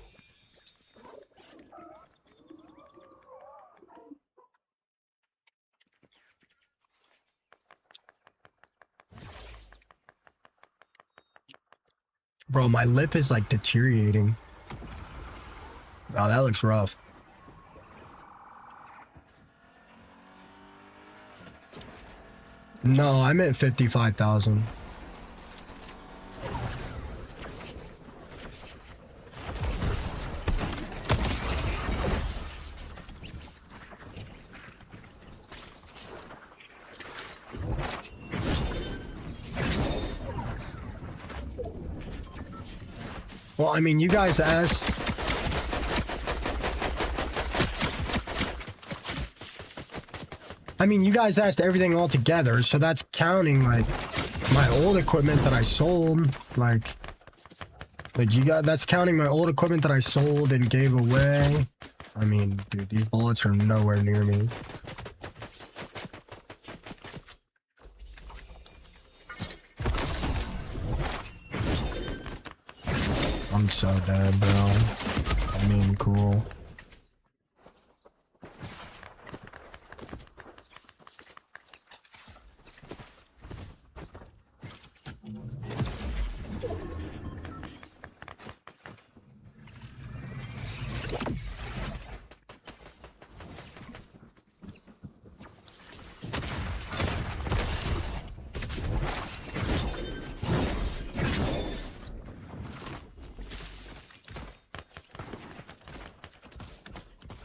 Bro, my lip is like deteriorating. Oh, that looks rough. No, I'm at 55,000. Well, I mean, you guys asked. I mean, you guys asked everything all together, so that's counting like my old equipment that I sold. Like you got that's counting my old equipment that I sold and gave away. I mean, dude, these bullets are nowhere near me. I'm so dead, bro. I mean, cool.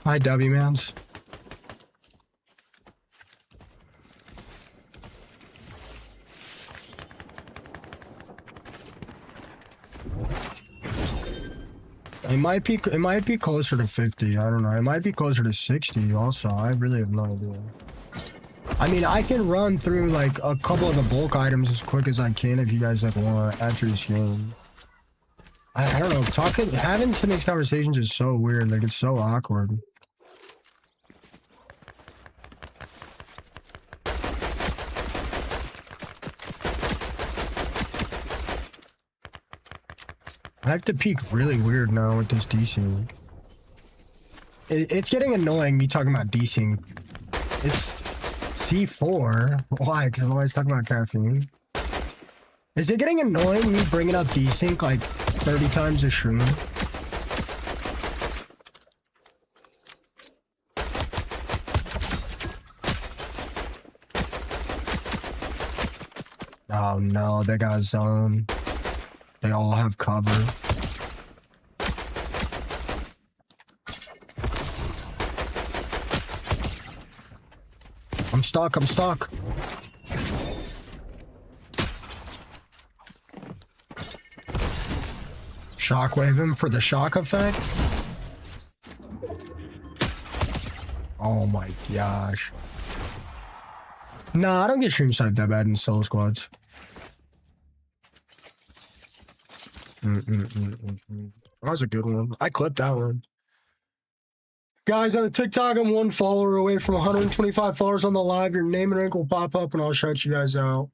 Hi, W-Mans. It might be closer to 50. I don't know. It might be closer to 60 also. I really have no idea. I mean, I can run through like a couple of the bulk items as quick as I can if you guys like want after this game. I don't know. Having some of these conversations is so weird. Like, it's so awkward. I have to peek really weird now with this desync. It's getting annoying me talking about desync. It's C4. Why? Because I'm always talking about caffeine. Is it getting annoying me bringing up desync like 30 times a stream? Oh no, they got zone. They all have cover. I'm stuck. Shockwave him for the shock effect? Oh my gosh. Nah, I don't get stream sniped that bad in solo squads. That was a good one. I clipped that one. Guys, on the TikTok, I'm 1 follower away from 125 followers on the live. Your name and rank will pop up and I'll shout you guys out.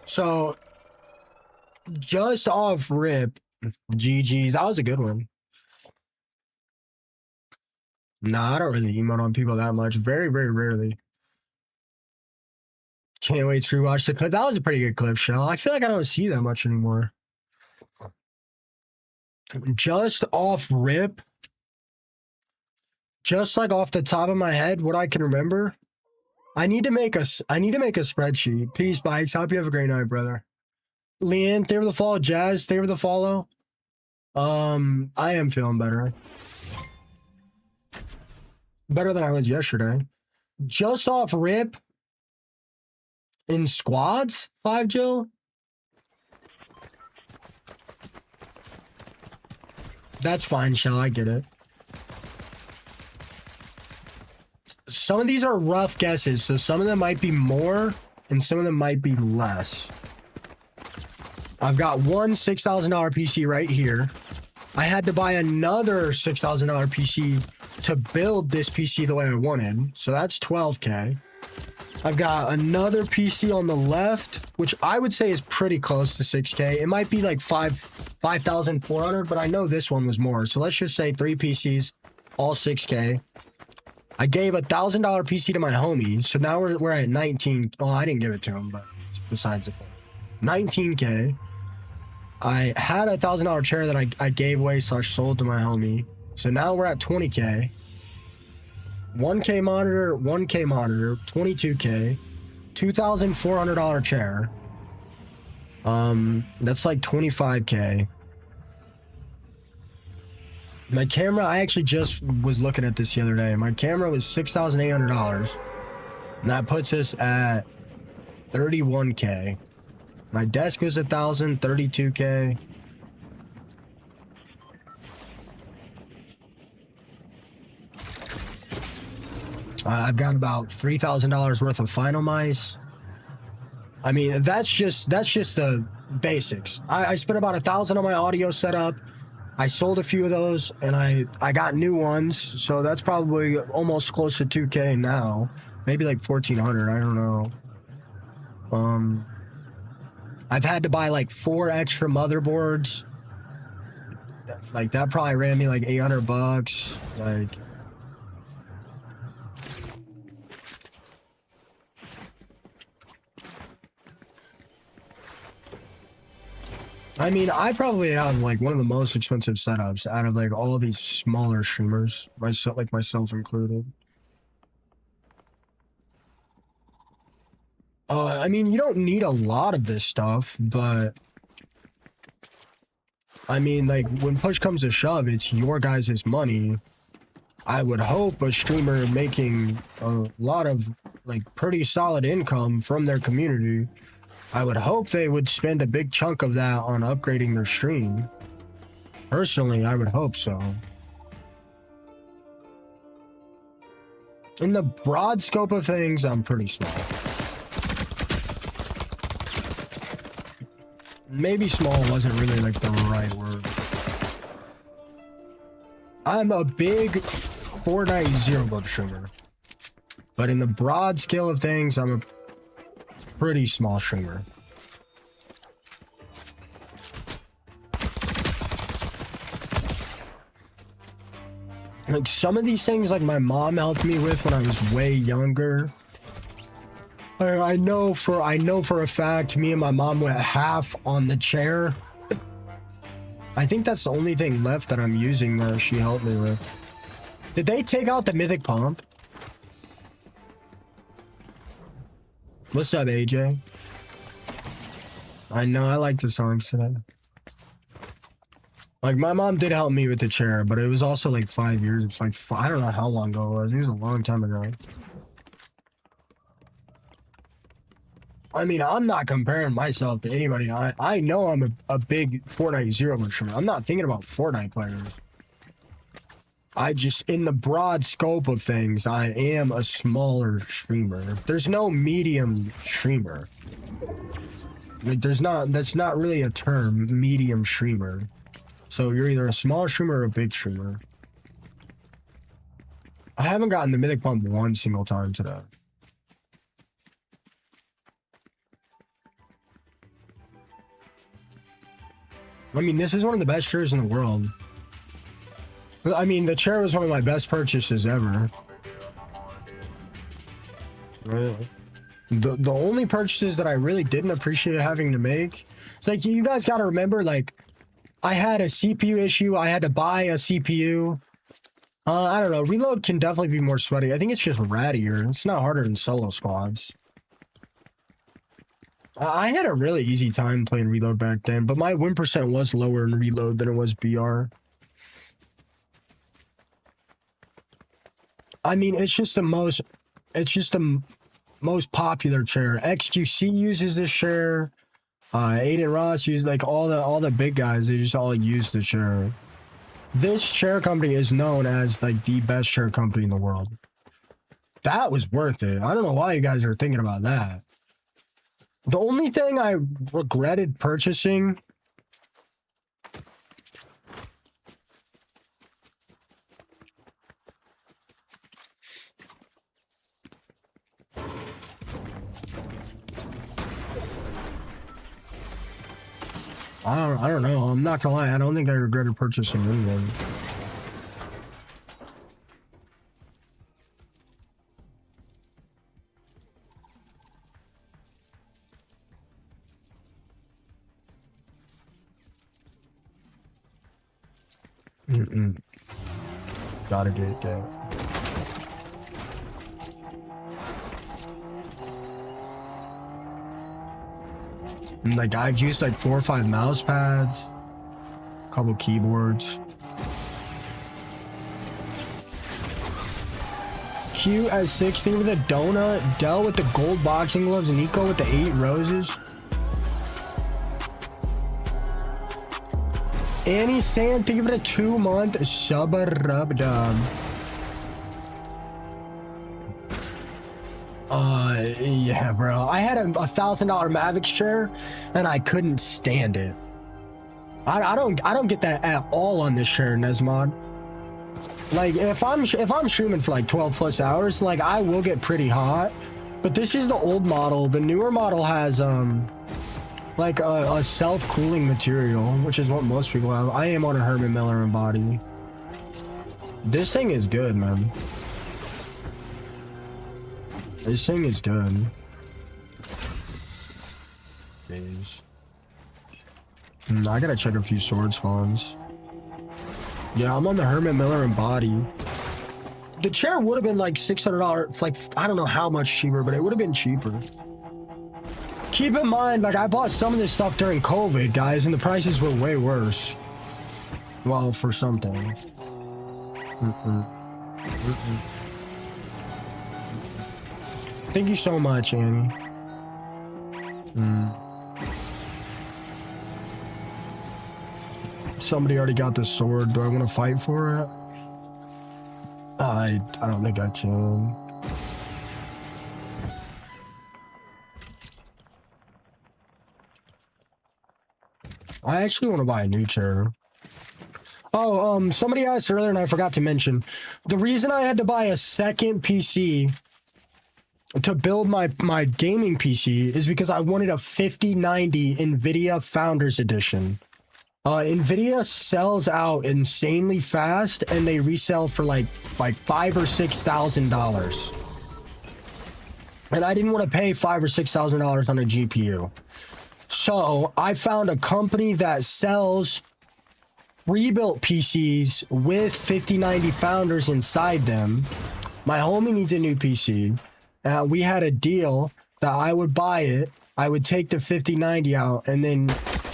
So, just off rip, GG's. That was a good one. Nah, I don't really emote on people that much. Very, very rarely. Can't wait to rewatch the clip. That was a pretty good clip, Shell. I feel like I don't see that much anymore. Just off rip, just like off the top of my head, what I can remember, I need to make a spreadsheet. Peace, Bikes. Hope you have a great night, brother. Leanne, thank you for the follow. Jazz, thank you for the follow. I am feeling better. Better than I was yesterday. Just off rip. In squads, 5 Jill. That's fine, Shell. I get it. Some of these are rough guesses, so some of them might be more, and some of them might be less. I've got one $6,000 PC right here. I had to buy another $6,000 PC to build this PC the way I wanted, so that's $12K. I've got another PC on the left, which I would say is pretty close to $6K. It might be like 5,400, but I know this one was more. So let's just say 3 PCs, all $6K. I gave a $1,000 PC to my homie, so now we're at 19. Oh, I didn't give it to him, but it's besides the point. 19K. I had a $1,000 chair that I gave away / sold to my homie. So now we're at 20K. 1K monitor, 1K monitor, 22K, $2,400 chair. That's like 25K. My camera, I actually just was looking at this the other day. My camera was $6,800. And that puts us at 31K. My desk was 1,000, 32K. I've got about $3,000 worth of final mice. I mean, that's just the basics. I spent about $1,000 on my audio setup. I sold a few of those, and I got new ones, so that's probably almost close to 2K now. Maybe like 1,400. I don't know. I've had to buy like 4 extra motherboards. Like that probably ran me like $800. Like. I mean, I probably have like one of the most expensive setups out of like all of these smaller streamers, myself included. I mean, you don't need a lot of this stuff, but I mean, like when push comes to shove, it's your guys' money. I would hope a streamer making a lot of like pretty solid income from their community, I would hope they would spend a big chunk of that on upgrading their stream. Personally, I would hope so. In the broad scope of things, I'm pretty small. Maybe small wasn't really like the right word. I'm a big Fortnite zero build streamer. But in the broad scale of things, I'm a pretty small streamer. Like some of these things, like my mom helped me with when I was way younger. I know for a fact, me and my mom went half on the chair. I think that's the only thing left that I'm using that she helped me with. Did they take out the mythic pump? What's up, AJ? I know I like the songs today. Like my mom did help me with the chair, but it was also like 5 years. It's like I don't know how long ago it was. It was a long time ago. I mean, I'm not comparing myself to anybody. I know I'm a big Fortnite zero streamer. I'm not thinking about Fortnite players. I just, in the broad scope of things, I am a smaller streamer. There's no medium streamer. Like, that's not really a term, medium streamer. So you're either a small streamer or a big streamer. I haven't gotten the mythic pump one single time today. I mean, this is one of the best chairs in the world. I mean, the chair was one of my best purchases ever. The only purchases that I really didn't appreciate having to make, it's like, you guys got to remember, like, I had a CPU issue. I had to buy a CPU. I don't know. Reload can definitely be more sweaty. I think it's just rattier. It's not harder than solo squads. I had a really easy time playing Reload back then, but my win percent was lower in Reload than it was BR. I mean, it's just the most popular chair. XQC uses this chair. Aiden Ross uses, like, all the big guys. They just all use the chair. This chair company is known as like the best chair company in the world. That was worth it. I don't know why you guys are thinking about that. The only thing I regretted purchasing I don't know. I'm not gonna lie. I don't think I regretted purchasing anything. Gotta get it down. And like I've used like 4 or 5 mouse pads, a couple keyboards. Q as 16 with a donut, Dell with the gold boxing gloves, and Nico with the 8 roses. Annie Sand, think of it a 2-month sub-a-rub-dub. Yeah, bro. I had a $1,000 Mavic chair, and I couldn't stand it. I don't get that at all on this chair, Nesmod. Like, if I'm streaming for like 12 plus hours, like, I will get pretty hot. But this is the old model. The newer model has, like a self-cooling material, which is what most people have. I am on a Herman Miller body. This thing is good, man. This thing is good. Jeez. I gotta check a few sword spawns. Yeah, I'm on the Herman Miller body. The chair would have been like $600, like, I don't know how much cheaper, but it would have been cheaper. Keep in mind, like, I bought some of this stuff during COVID, guys, and the prices were way worse. Well, for something. Thank you so much, Annie. Somebody already got the sword. Do I want to fight for it? I don't think I can. I actually want to buy a new chair. Oh, somebody asked earlier and I forgot to mention. The reason I had to buy a second PC to build my gaming PC is because I wanted a 5090 NVIDIA Founders Edition. NVIDIA sells out insanely fast and they resell for like $5,000 or $6,000. And I didn't want to pay $5,000 or $6,000 on a GPU. So I found a company that sells rebuilt PCs with 5090 Founders inside them. My homie needs a new PC. We had a deal that I would buy it. I would take the 5090 out and then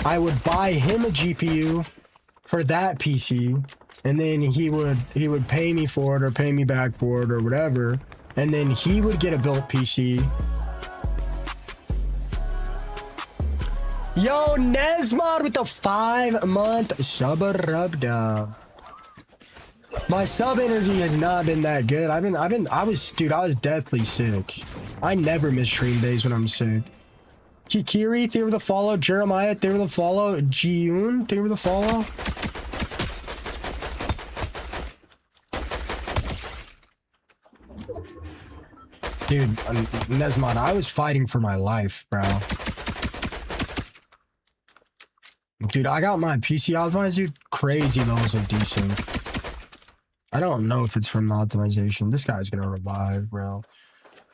I would buy him a GPU for that PC. And then he would pay me for it or pay me back for it or whatever. And then he would get a built PC. Yo, Nesmod with the 5-month sub-a-rub-dub. My sub energy has not been that good. I was deathly sick. I never miss stream days when I'm sick. Kikiri, thank you for the follow. Jeremiah, thank you for the follow. Jiyoon, thank you for the follow. Dude, Nesmod, I was fighting for my life, bro. Dude, I got my PC optimized, dude. Crazy levels of desync. I don't know if it's from the optimization. This guy's gonna revive, bro.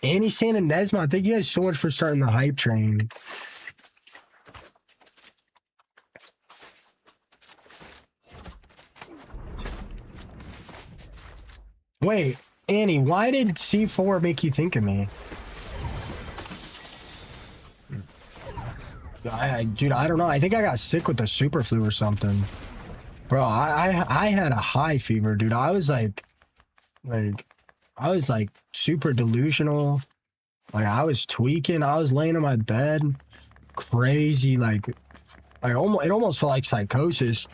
Annie, Santa, Nesma, thank you guys so much for starting the hype train. Wait, Annie, why did C4 make you think of me? Dude, I don't know. I think I got sick with the super flu or something. Bro, I had a high fever, dude. I was like super delusional. Like I was tweaking. I was laying in my bed, crazy. Like it almost felt like psychosis.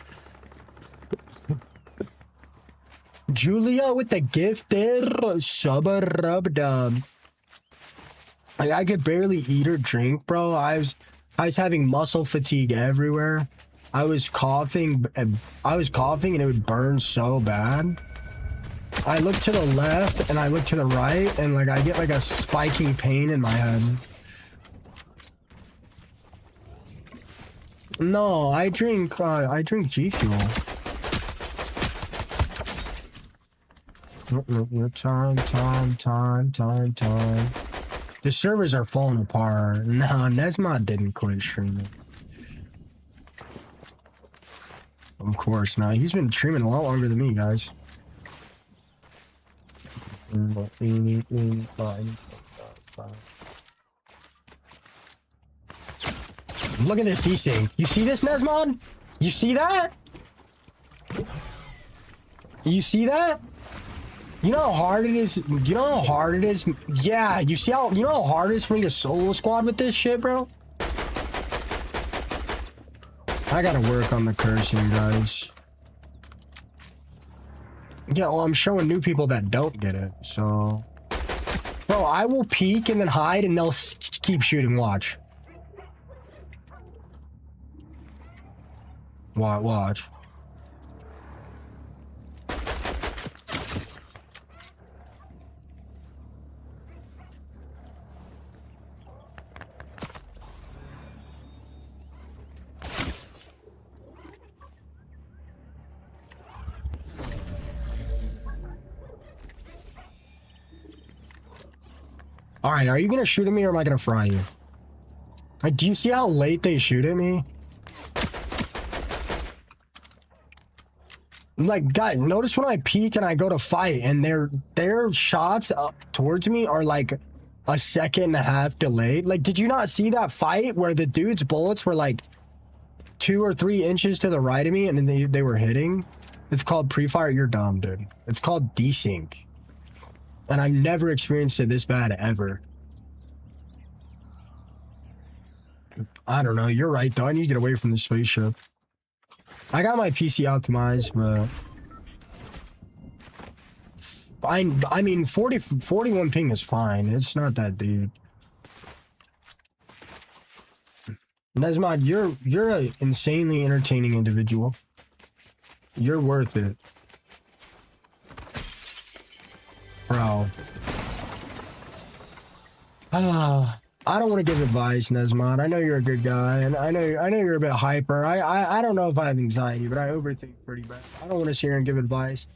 Julia with the gifted sub-a-rub-dub. Like I could barely eat or drink, bro. I was having muscle fatigue everywhere. I was coughing and it would burn so bad. I look to the left and I look to the right and like I get like a spiking pain in my head. No, I drink G Fuel. Time. The servers are falling apart. No, Nesmod didn't quit streaming. Of course not. He's been streaming a lot longer than me, guys. Look at this desync. You see this, Nesmod? You see that? You see that? You know how hard it is? You know how hard it is? Yeah, you know how hard it is for me to solo squad with this shit, bro? I gotta work on the cursing, guys. Yeah, well, I'm showing new people that don't get it, so... Bro, I will peek and then hide and they'll keep shooting, watch. Watch. All right, are you gonna shoot at me or am I gonna fry you? Like, do you see how late they shoot at me? Like, guys, notice when I peek and I go to fight and their shots up towards me are like a second and a half delayed. Like, did you not see that fight where the dude's bullets were like 2 or 3 inches to the right of me and then they were hitting? It's called pre-fire. You're dumb, dude. It's called desync. And I've never experienced it this bad ever. I don't know. You're right, though. I need to get away from the spaceship. I got my PC optimized, but... I mean, 41 ping is fine. It's not that deep. Nesmod, you're an insanely entertaining individual. You're worth it. Bro. I don't want to give advice, Nesmod. I know you're a good guy, and I know you're a bit hyper. I don't know if I have anxiety, but I overthink pretty bad. I don't want to sit here and give advice.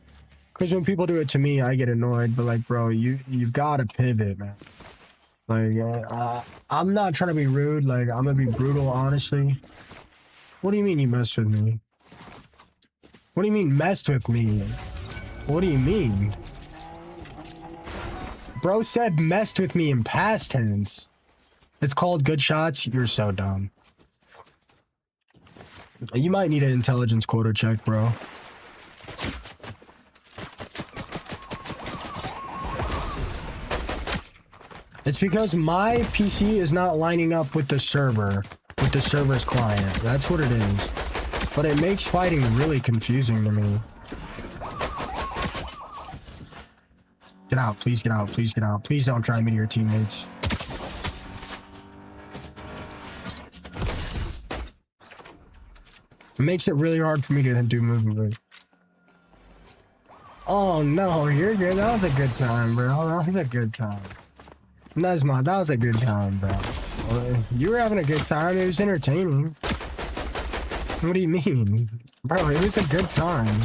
Because when people do it to me, I get annoyed. But like, bro, you've got to pivot, man. Like, I'm not trying to be rude. Like, I'm gonna be brutal, honestly. What do you mean you messed with me? What do you mean messed with me? What do you mean? Bro said messed with me in past tense. It's called good shots. You're so dumb. You might need an intelligence quota check, bro. It's because my PC is not lining up with the server, with the server's client. That's what it is. But it makes fighting really confusing to me. Get out, please get out, please get out. Please don't try me to your teammates. It makes it really hard for me to do movement. Oh no, you're good. That was a good time, bro. That was a good time. Nesmod, that was a good time, bro. You were having a good time. It was entertaining. What do you mean? Bro, it was a good time.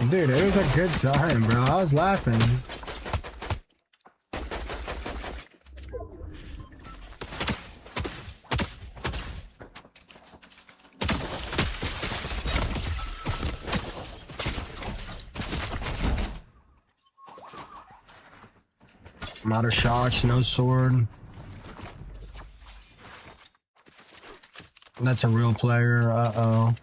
Dude, it was a good time, bro. I was laughing. I'm out of shocks, no sword. That's a real player. Uh-oh.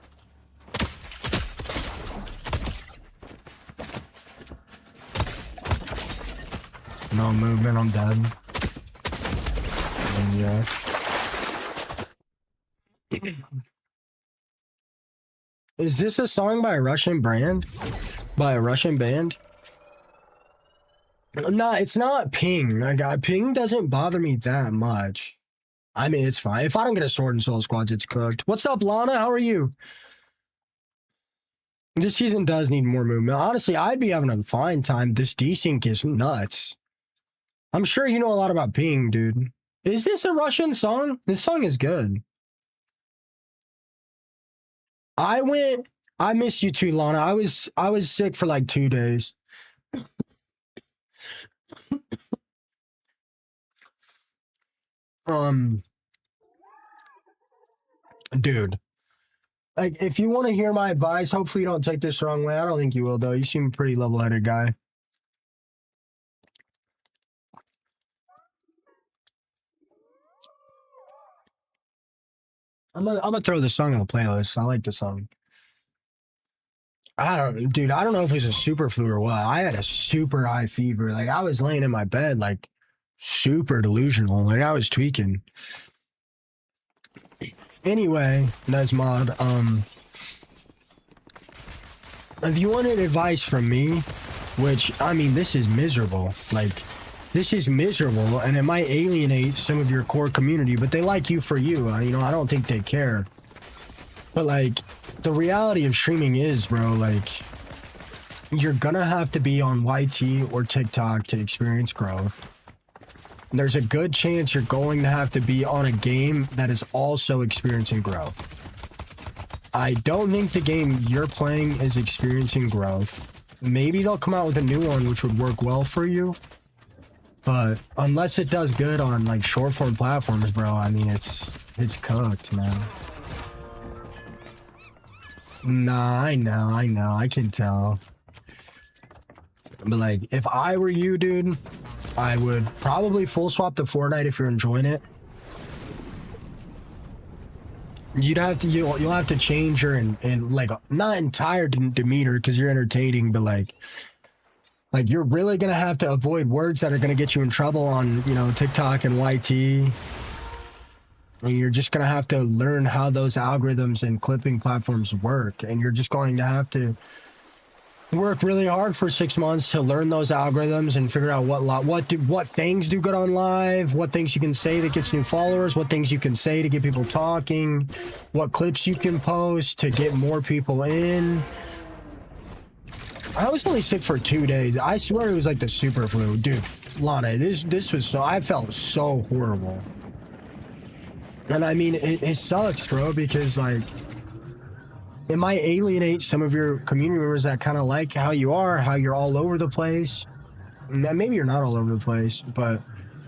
No movement, I'm dead. And yeah. Is this a song by a Russian brand? By a Russian band? Nah, it's not ping. Like, ping doesn't bother me that much. I mean, it's fine. If I don't get a sword in Soul Squads, it's cooked. What's up, Lana? How are you? This season does need more movement. Honestly, I'd be having a fine time. This desync is nuts. I'm sure you know a lot about ping, dude. Is this a Russian song? This song is good. I missed you too, Lana. I was sick for like 2 days. Dude. Like, if you want to hear my advice, hopefully you don't take this the wrong way. I don't think you will, though. You seem a pretty level-headed guy. I'm gonna throw this song on the playlist. I like the song. I don't know if it was a super flu or what. I had a super high fever. Like, I was laying in my bed, like, super delusional. Like, I was tweaking. Anyway, Nesmod, if you wanted advice from me, which, I mean, this is miserable. Like, this is miserable, and it might alienate some of your core community, but they like you for you. You know, I don't think they care. But, like, the reality of streaming is, bro, like, you're gonna have to be on YT or TikTok to experience growth. There's a good chance you're going to have to be on a game that is also experiencing growth. I don't think the game you're playing is experiencing growth. Maybe they'll come out with a new one which would work well for you. But unless it does good on like short form platforms, bro, I mean it's cooked, man. Nah, I know, I can tell. But like, if I were you, dude, I would probably full swap to Fortnite if you're enjoying it. You'll have to change your and like not entire demeanor because you're entertaining, but like you're really gonna have to avoid words that are gonna get you in trouble on, you know, TikTok and YT. And you're just gonna have to learn how those algorithms and clipping platforms work, and you're just going to have to work really hard for 6 months to learn those algorithms and figure out what things do good on live, what things you can say that gets new followers, what things you can say to get people talking, what clips you can post to get more people in. I was only sick for 2 days. I swear it was like the super flu, dude. Lana, this was so, I felt so horrible. And I mean, it sucks, bro, because like, it might alienate some of your community members that kind of like how you are, how you're all over the place. Maybe you're not all over the place, but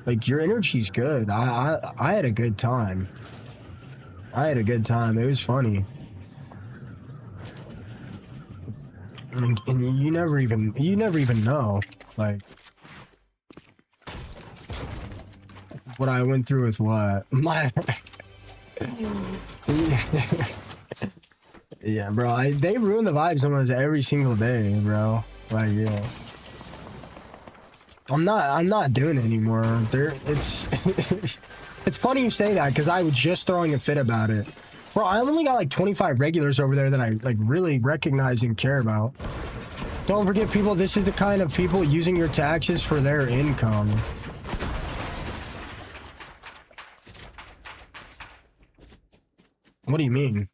like your energy's good. I had a good time. I had a good time. It was funny. And you never even know, like, what I went through with what my. Yeah, bro. They ruin the vibes almost every single day, bro. Like, yeah. I'm not doing it anymore. It's it's funny you say that because I was just throwing a fit about it. Bro, I only got like 25 regulars over there that I like really recognize and care about. Don't forget, people, this is the kind of people using your taxes for their income. What do you mean?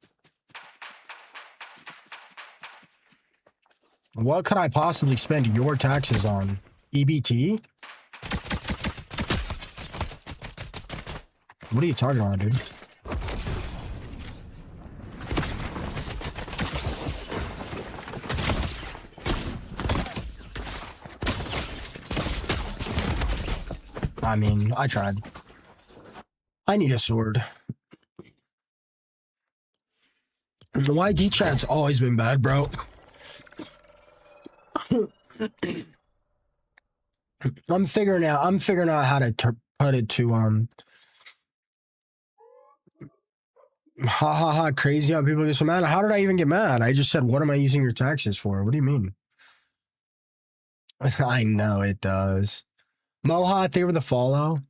What could I possibly spend your taxes on? EBT? What are you talking about, dude? I mean, I tried. I need a sword. The YT chat's always been bad, bro. I'm figuring out how to put it to ha ha ha, crazy how people get so mad. How did I even get mad? I just said, what am I using your taxes for? What do you mean? I know it does. Moha, thank you for the follow.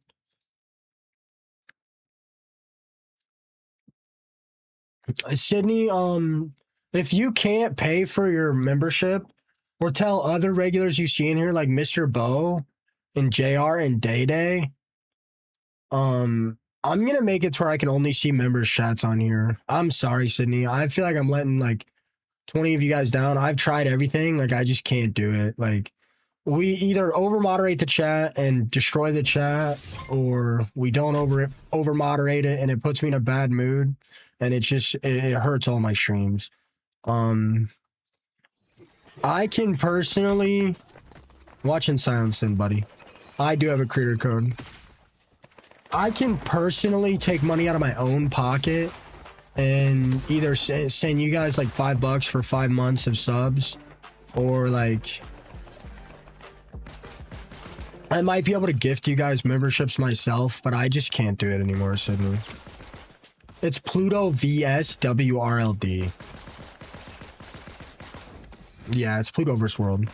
Sydney, if you can't pay for your membership or tell other regulars you see in here like Mr. Bo and JR and Day Day, I'm gonna make it to where I can only see members chats on here. I'm sorry, Sydney. I feel like I'm letting like 20 of you guys down. I've tried everything. Like I just can't do it. Like we either over moderate the chat and destroy the chat, or we don't over moderate it and it puts me in a bad mood, and it hurts all my streams. I can personally watch in silence then, buddy. I do have a creator code. I can personally take money out of my own pocket and either send you guys like $5 for 5 months of subs, or like I might be able to gift you guys memberships myself, but I just can't do it anymore, Sydney. It's Pluto VSWRLD. Yeah, it's Pluto vs. World.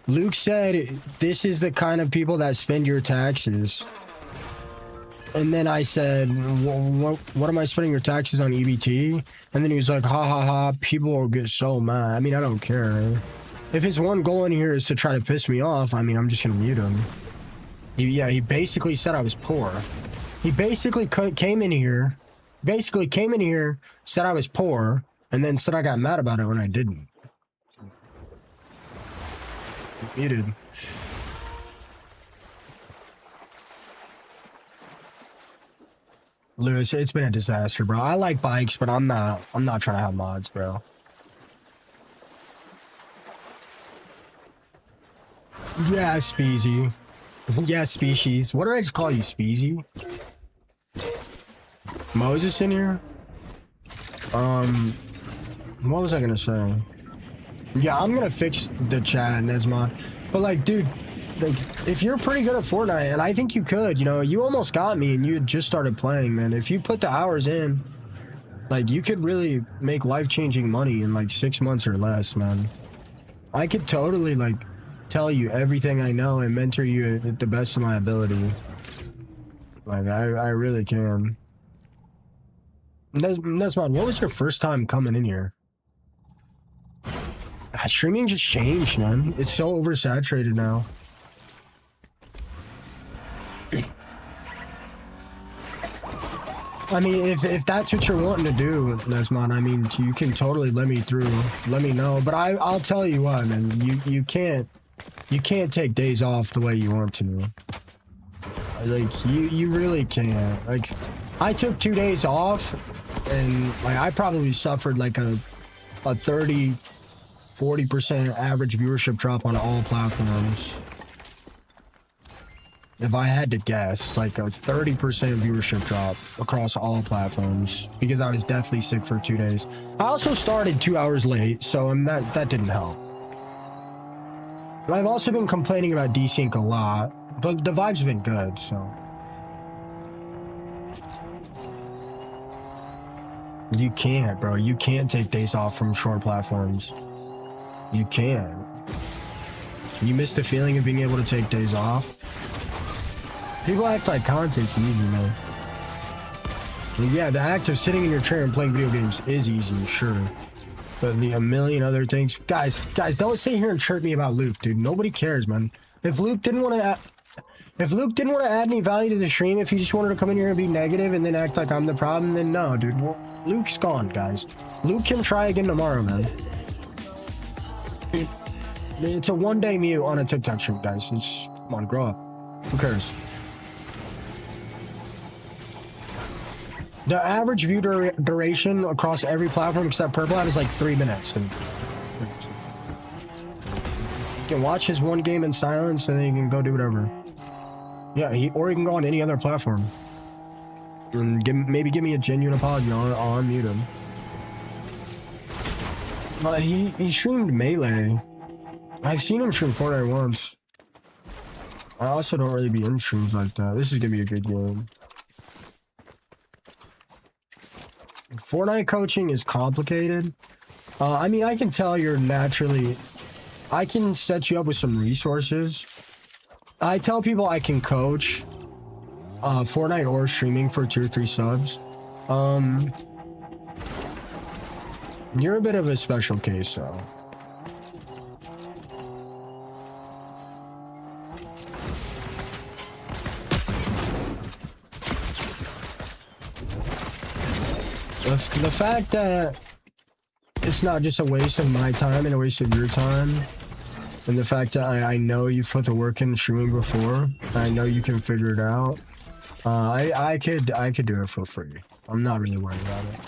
Luke said, this is the kind of people that spend your taxes. And then I said, what am I spending your taxes on, EBT? And then he was like, ha ha ha, people will get so mad. I mean, I don't care. If his one goal in here is to try to piss me off, I mean, I'm just gonna mute him. He basically said I was poor. He basically came in here, said I was poor, and then said I got mad about it when I didn't. Muted. Lewis, it's been a disaster, bro. I like bikes, but I'm not trying to have mods, bro. Yeah, Speezy. Yeah, species. What did I just call you, Speezy? Moses in here? What was I gonna say? Yeah, I'm gonna fix the chat, Nesma. But like, dude, like, if you're pretty good at Fortnite, and I think you could, you know, you almost got me and you had just started playing, man. If you put the hours in, like, you could really make life-changing money in like 6 months or less, man. I could totally like tell you everything I know and mentor you at the best of my ability. Like, I really can. Nesmod, what was your first time coming in here? Streaming just changed, man. It's so oversaturated now. I mean, if that's what you're wanting to do, Nesmod, I mean, you can totally let me through. Let me know. But I'll tell you what, man. You can't take days off the way you want to. Like, you really can't. Like, I took 2 days off, and like I probably suffered like a 30-40% average viewership drop on all platforms. If I had to guess, like a 30% viewership drop across all platforms, because I was deathly sick for 2 days. I also started 2 hours late, so that didn't help. But I've also been complaining about desync a lot, but the vibes have been good, so. You can't, bro. You can't take days off from short platforms. You can't. You miss the feeling of being able to take days off. People act like content's easy, man. And yeah, the act of sitting in your chair and playing video games is easy, sure. But a million other things. Guys, don't sit here and chirp me about Luke, dude. Nobody cares, man. If Luke didn't want to add any value to the stream, if he just wanted to come in here and be negative and then act like I'm the problem, then no, dude. Well, Luke's gone, guys. Luke can try again tomorrow, man. It's a 1-day mute on a TikTok stream, guys. Come on, grow up. Who cares? The average view duration across every platform except Purple Hat is like 3 minutes. Dude. You can watch his one game in silence and then you can go do whatever. Yeah, or he can go on any other platform. And maybe give me a genuine apology. I'll unmute him. He streamed Melee. I've seen him stream Fortnite once. I also don't really be in streams like that. This is gonna be a good game. Fortnite coaching is complicated. I mean, I can tell you're naturally... I can set you up with some resources. I tell people I can coach Fortnite or streaming for 2 or 3 subs. You're a bit of a special case, though. The fact that it's not just a waste of my time and a waste of your time, and the fact that I know you've put the work in streaming before, I know you can figure it out. I could do it for free. I'm not really worried about it.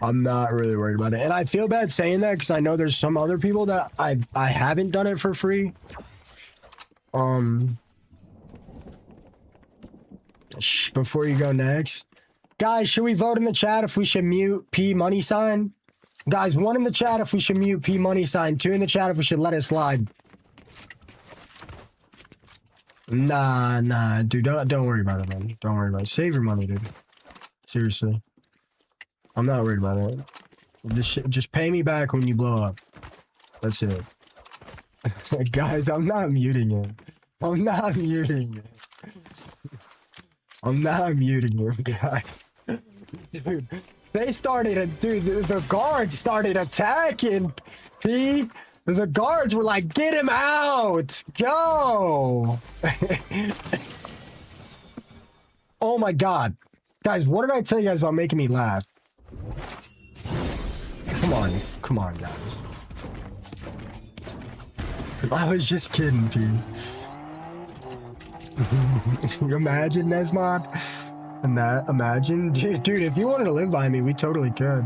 I'm not really worried about it, and I feel bad saying that because I know there's some other people that I haven't done it for free. Before you go next, guys, should we vote in the chat if we should mute P money sign? Guys, 1 in the chat if we should mute P money sign, 2 in the chat if we should let it slide. Nah, dude, don't worry about it, man. Don't worry about it. Save your money, dude. Seriously, I'm not worried about it. Just pay me back when you blow up. That's it. Guys, I'm not muting him. I'm not muting him. I'm not muting him, guys. Dude, they started, the guards started attacking. P. The guards were like, get him out! Go! Oh my god. Guys, what did I tell you guys about making me laugh? Come on, guys. I was just kidding, P. Imagine, Nesmod. Imagine. Dude, if you wanted to live by me, we totally could.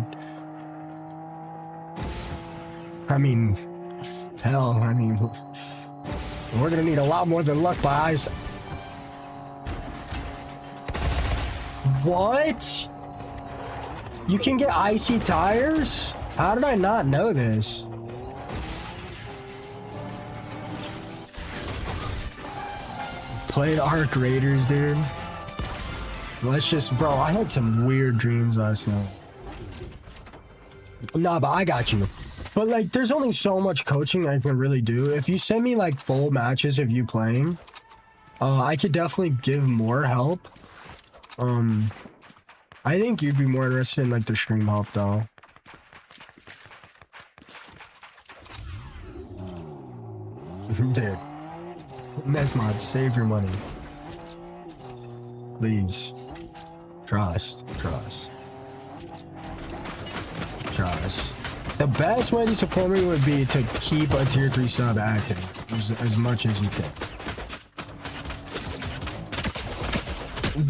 I mean, hell, we're gonna need a lot more than luck by eyes. What? You can get icy tires? How did I not know this? Played Arc Raiders, dude. Let's just, bro, I had some weird dreams last night. Nah, but I got you. But like, there's only so much coaching I can really do. If you send me like full matches of you playing, I could definitely give more help. I think you'd be more interested in like the stream help though. Dude. Nesmod, save your money. Please. Trust. The best way to support me would be to keep a tier 3 sub active as much as you can.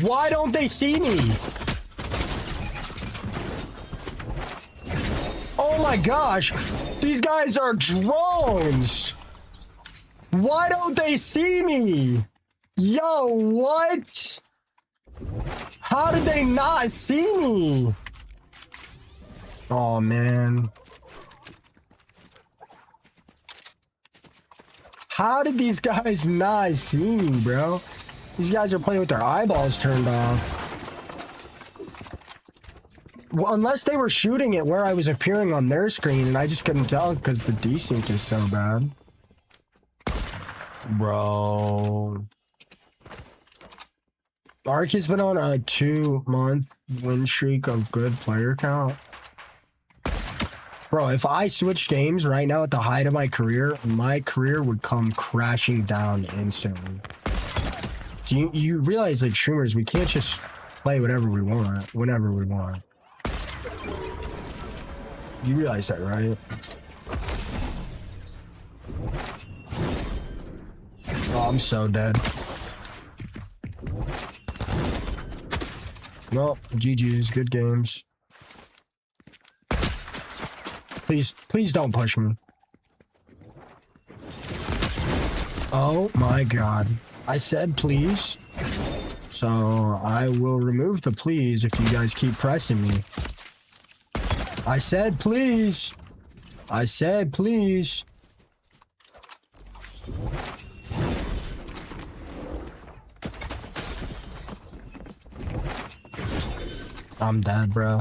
Why don't they see me? Oh my gosh. These guys are drones. Why don't they see me? Yo, what? How did they not see me? Oh, man. How did these guys not see me, bro? These guys are playing with their eyeballs turned off. Well, unless they were shooting it where I was appearing on their screen and I just couldn't tell because the desync is so bad. Bro. Ark has been on a 2-month win streak of good player count. Bro, if I switch games right now at the height of my career would come crashing down instantly. Do you realize, like, streamers, we can't just play whatever we want, whenever we want. You realize that, right? Oh, I'm so dead. Well, GG's, good games. Please don't push me. Oh my god. I said please. So I will remove the please if you guys keep pressing me. I said please. I said, please. I'm dead, bro.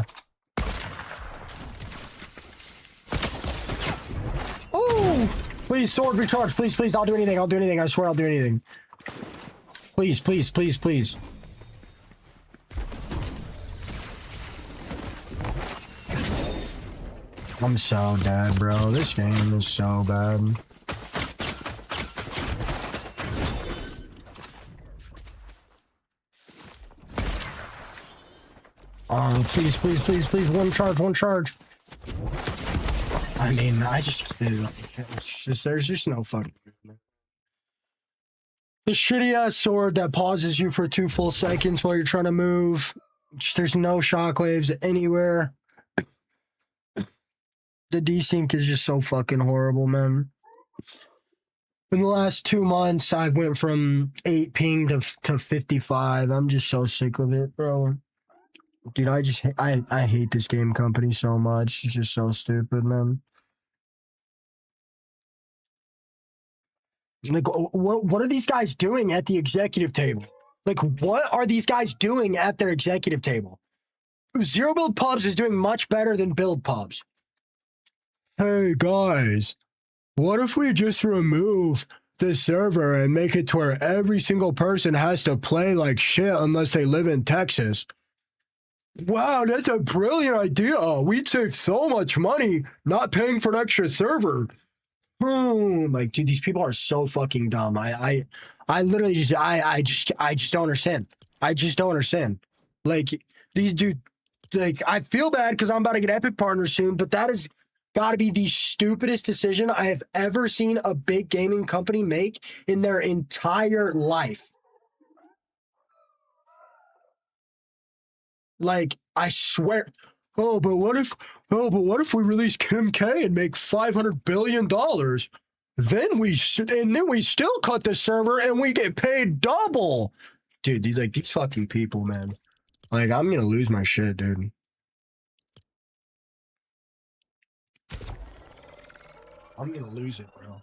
Oh! Please, sword recharge. Please, please. I'll do anything. I'll do anything. I swear I'll do anything. Please, please, please, please. I'm so dead, bro. This game is so bad. Oh, please, please, please, please. One charge, one charge. I mean, it's just, there's just no fucking. The shitty ass sword that pauses you for 2 full seconds while you're trying to move. There's no shockwaves anywhere. The desync is just so fucking horrible, man. In the last 2 months, I've went from 8 ping to 55. I'm just so sick of it, bro. Dude, I hate this game company so much. It's just so stupid, man. Like, what are these guys doing at the executive table? Like, what are these guys doing at their executive table? Zero build pubs is doing much better than build pubs. Hey, guys, what if we just remove the server and make it to where every single person has to play like shit unless they live in Texas? Wow, that's a brilliant idea. We'd save so much money not paying for an extra server. Boom. Like, dude, these people are so fucking dumb. I literally just, I just don't understand. I just don't understand. Like, these dude, like, I feel bad because I'm about to get Epic partners soon, but that has got to be the stupidest decision I have ever seen a big gaming company make in their entire life. Like, I swear. Oh, but what if we release Kim K and make $500 billion? Then we still cut the server and we get paid double. Dude, these fucking people, man. Like, I'm gonna lose my shit, dude. I'm gonna lose it, bro.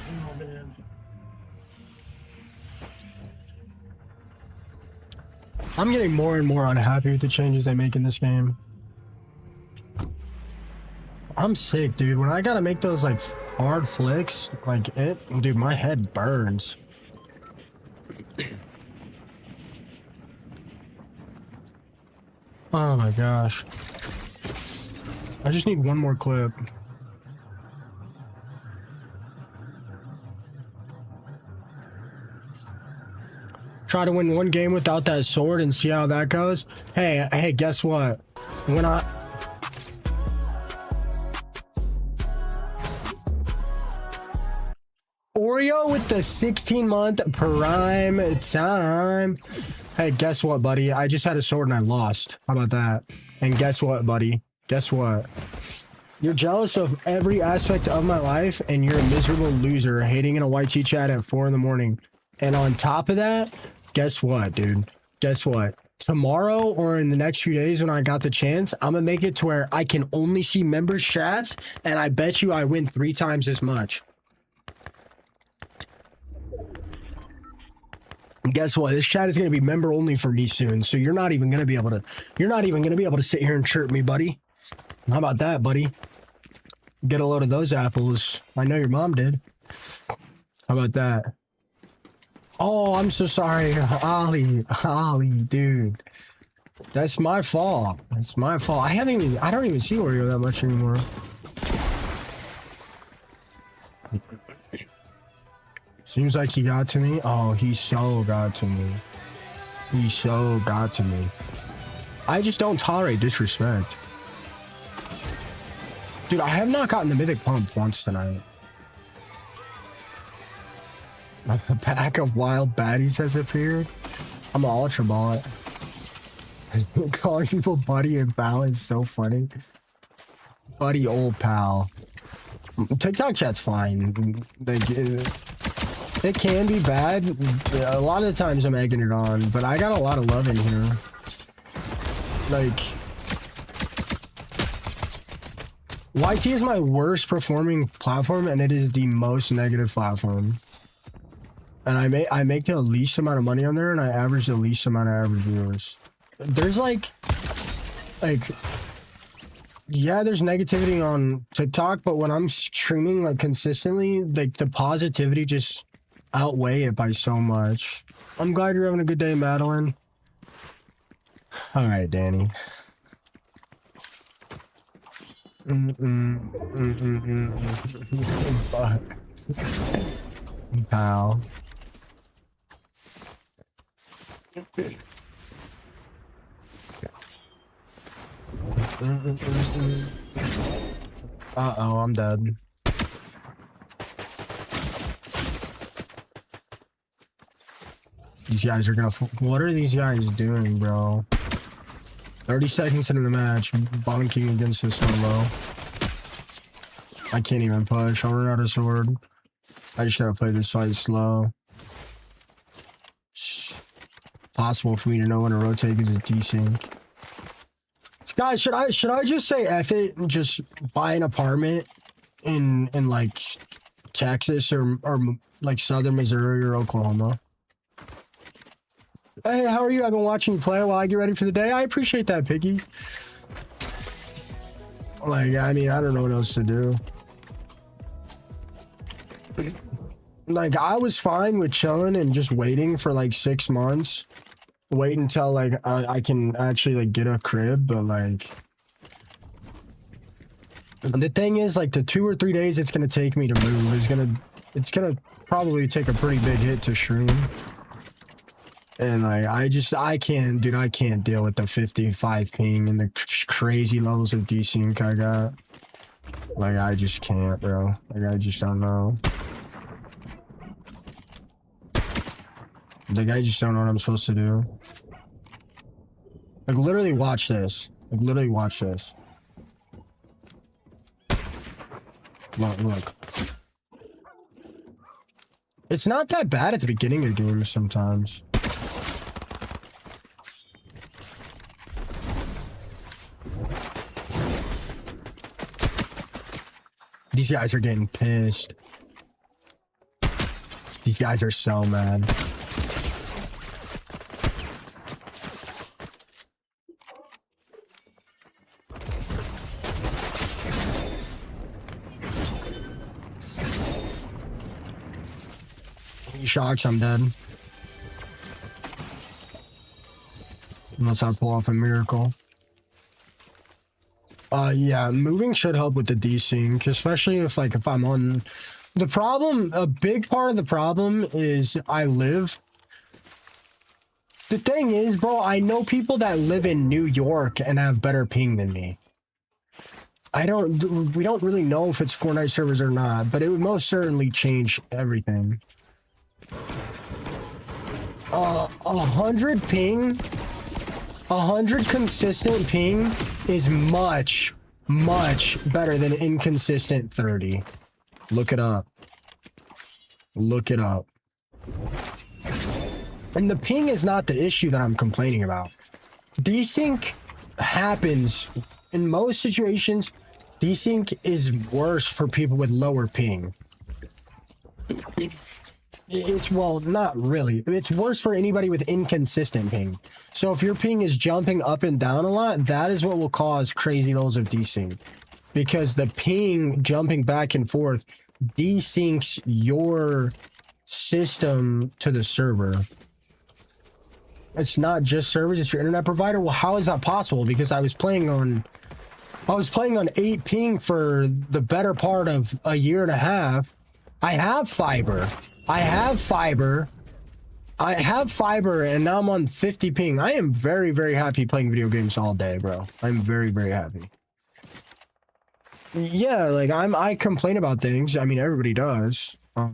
Oh, man. I'm getting more and more unhappy with the changes they make in this game. I'm sick, dude. When I gotta make those like hard flicks, like dude, my head burns. Oh my gosh. I just need one more clip. Try to win one game without that sword and see how that goes. Hey, guess what? When I... Oreo with the 16-month prime time. Hey, guess what, buddy? I just had a sword and I lost. How about that? And guess what, buddy? Guess what? You're jealous of every aspect of my life and you're a miserable loser hating in a YT chat at 4 in the morning. And on top of that, guess what, dude? Guess what? Tomorrow or in the next few days when I got the chance, I'm gonna make it to where I can only see members' chats and I bet you I win 3 times as much. And guess what? This chat is going to be member only for me soon. So you're not even going to be able to sit here and chirp me, buddy. How about that, buddy? Get a load of those apples. I know your mom did. How about that? Oh, I'm so sorry. Ollie, dude. That's my fault. That's my fault. I don't even see Oreo that much anymore. Seems like he got to me. Oh, he so got to me. He so got to me. I just don't tolerate disrespect. Dude, I have not gotten the mythic pump once tonight. A pack of wild baddies has appeared. I'm an ultra bot. Calling people buddy and pal is so funny. Buddy, old pal. TikTok chat's fine. It can be bad. A lot of the times I'm egging it on, but I got a lot of love in here. Like, YT is my worst performing platform, and it is the most negative platform. And I make the least amount of money on there, and I average the least amount of average viewers. There's like, yeah, there's negativity on TikTok, but when I'm streaming like consistently, like the positivity just outweigh it by so much. I'm glad you're having a good day, Madeline. All right, Danny. Pal. Uh-oh, I'm dead. These guys are gonna... What are these guys doing, bro? 30 seconds into the match, bonking against this solo. I can't even push. I'll run out of sword. I just gotta play this fight slow. It's possible for me to know when to rotate because it's desync. Guys, should I just say F it and just buy an apartment in like Texas or like southern Missouri or Oklahoma? Hey, how are you? I've been watching you play while I get ready for the day. I appreciate that, Piggy. Like, I mean, I don't know what else to do. Like, I was fine with chilling and just waiting for like 6 months. Wait until like I can actually like get a crib, but like the thing is, like, the 2 or 3 days it's gonna take me to move it's gonna probably take a pretty big hit to stream. And like I can't deal with the 55 ping and the crazy levels of desync I got. Like, I just can't, bro. Like, I just don't know. Like, I just don't know what I'm supposed to do. Like, literally watch this. Like, literally watch this. Look. It's not that bad at the beginning of games sometimes. These guys are getting pissed. These guys are so mad. He shocks, I'm dead. Unless I pull off a miracle. Yeah, moving should help with the desync, especially if I'm on... The problem, a big part of the problem is I live... The thing is, bro, I know people that live in New York and have better ping than me. We don't really know if it's Fortnite servers or not, but it would most certainly change everything. 100 ping... 100 consistent ping is much better than inconsistent 30. Look it up. Look it up. And the ping is not the issue that I'm complaining about. Desync happens in most situations. Desync is worse for people with lower ping. It's, well, not really. It's worse for anybody with inconsistent ping. So if your ping is jumping up and down a lot, that is what will cause crazy levels of desync. Because the ping jumping back and forth desyncs your system to the server. It's not just servers, it's your internet provider. Well, how is that possible? Because I was playing on 8 ping for the better part of a year and a half. I have fiber, and now I'm on 50 ping. I am very, very happy playing video games all day, bro. I'm very, very happy. Yeah, like, I complain about things. I mean, everybody does. I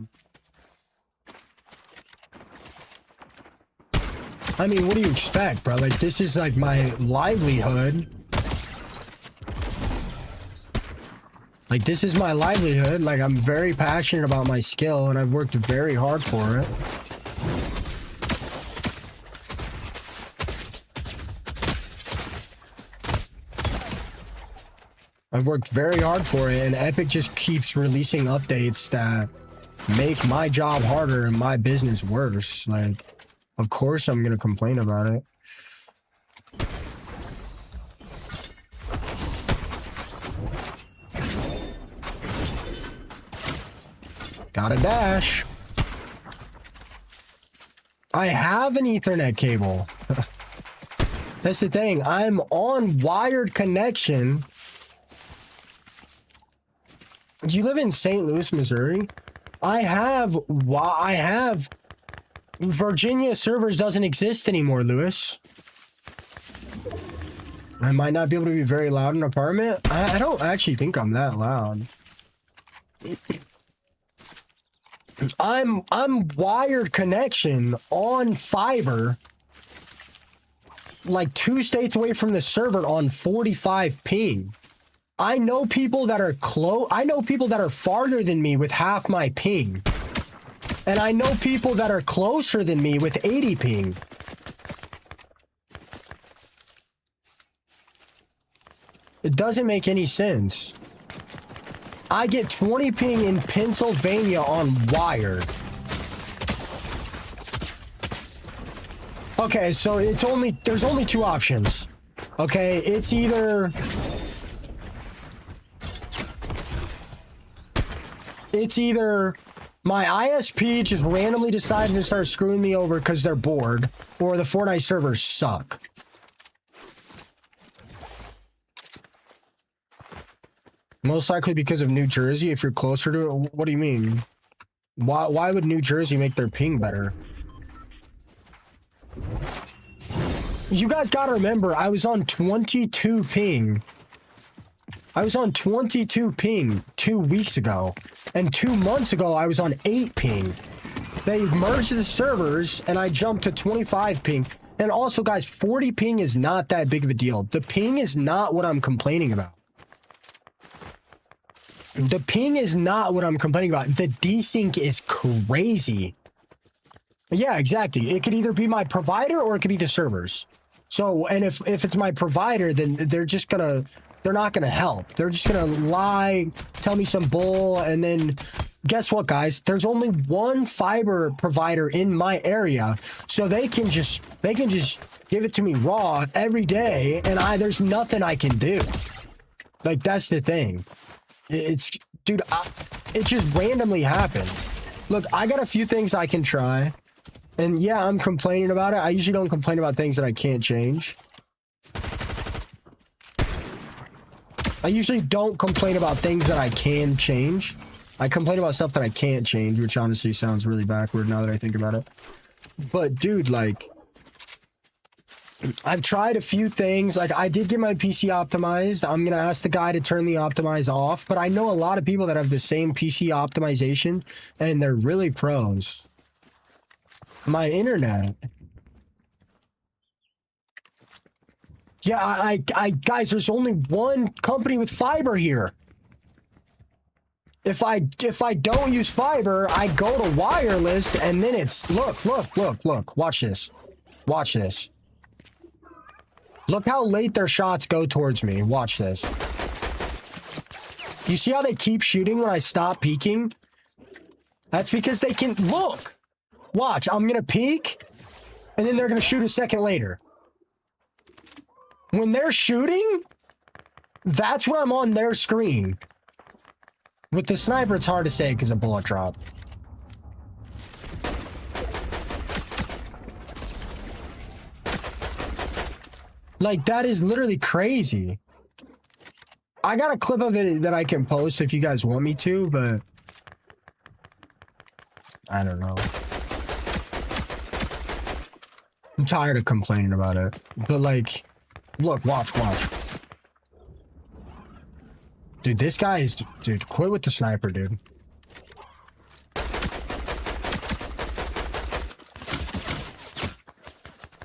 mean, what do you expect, bro? Like, this is, like, my livelihood. Like, this is my livelihood. Like, I'm very passionate about my skill, and I've worked very hard for it. I've worked very hard for it, and Epic just keeps releasing updates that make my job harder and my business worse. Like, of course I'm gonna complain about it. Got a dash. I have an Ethernet cable. That's the thing. I'm on wired connection. Do you live in St. Louis, Missouri? I have Virginia servers doesn't exist anymore, Lewis. I might not be able to be very loud in an apartment. I don't actually think I'm that loud. I'm wired connection on fiber, like 2 states away from the server on 45 ping. I know people that are I know people that are farther than me with half my ping. And I know people that are closer than me with 80 ping. It doesn't make any sense. I get 20 ping in Pennsylvania on wired. Okay, so there's only 2 options. Okay, it's either my ISP just randomly decided to start screwing me over because they're bored, or the Fortnite servers suck. Most likely because of New Jersey, if you're closer to it. What do you mean? Why would New Jersey make their ping better? You guys gotta remember, I was on 22 ping. I was on 22 ping 2 weeks ago. And 2 months ago, I was on 8 ping. They merged the servers, and I jumped to 25 ping. And also, guys, 40 ping is not that big of a deal. The ping is not what I'm complaining about. The ping is not what I'm complaining about. The desync is crazy. Yeah, exactly. It could either be my provider or it could be the servers. So, and if it's my provider, then they're just gonna they're not going to help. They're just going to lie, tell me some bull, and then guess what, guys? There's only one fiber provider in my area, so they can just give it to me raw every day, and there's nothing I can do. Like, that's the thing. It's, dude, it just randomly happened. Look, I got a few things I can try, and yeah, I'm complaining about it. I usually don't complain about things that I can't change. I usually don't complain about things that I can change. I complain about stuff that I can't change, which honestly sounds really backward now that I think about it. But dude, like, I've tried a few things. Like, I did get my PC optimized. I'm gonna ask the guy to turn the optimize off, but I know a lot of people that have the same PC optimization and they're really pros. My internet. Yeah, I guys, there's only one company with fiber here. If I don't use fiber, I go to wireless, and then it's look. Watch this. Watch this. Look how late their shots go towards me. Watch this. You see how they keep shooting when I stop peeking? That's because they can look. Watch, I'm gonna peek, and then they're gonna shoot a second later. When they're shooting, that's when I'm on their screen. With the sniper, it's hard to say because of bullet drop. Like, that is literally crazy. I got a clip of it that I can post if you guys want me to, but I don't know. I'm tired of complaining about it. But, like, look, watch. Dude, this guy is... Dude, quit with the sniper, dude.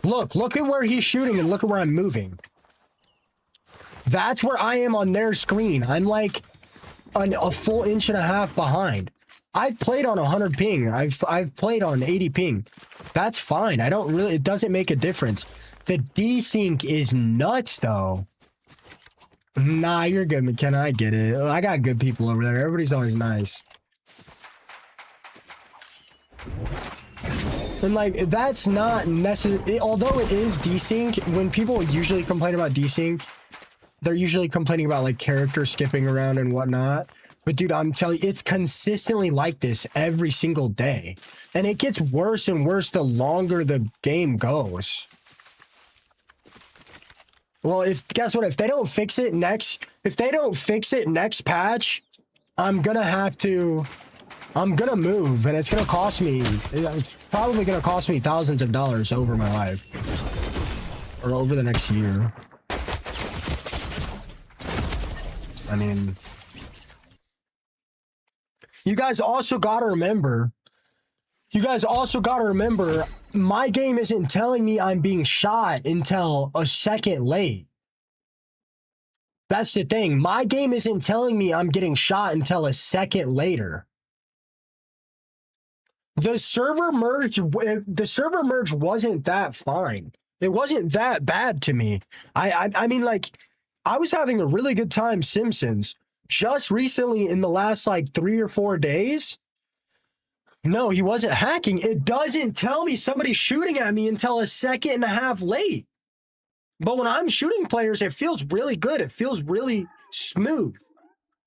Look at where he's shooting and look at where I'm moving. That's where I am on their screen. I'm like a full inch and a half behind. I've played on 100 ping. I've played on 80 ping. That's fine. I don't really... It doesn't make a difference. The desync is nuts, though. Nah, you're good, McKenna. I get it. I got good people over there. Everybody's always nice. And, like, that's not necessary. Although it is desync, when people usually complain about desync, they're usually complaining about, like, character skipping around and whatnot. But, dude, I'm telling you, it's consistently like this every single day. And it gets worse and worse the longer the game goes. Well, guess what? If they don't fix it next patch, I'm gonna move, and it's gonna cost me. It's probably gonna cost me thousands of dollars over my life, or over the next year. I mean, you guys also gotta remember. My game isn't telling me I'm being shot until a second late. That's the thing. My game isn't telling me I'm getting shot until a second later. The server merge wasn't that fine. It wasn't that bad to me. I mean, like, I was having a really good time Simpsons. Just recently, in the last, like, 3 or 4 days... No, he wasn't hacking. It doesn't tell me somebody's shooting at me until a second and a half late. But when I'm shooting players, it feels really good. It feels really smooth.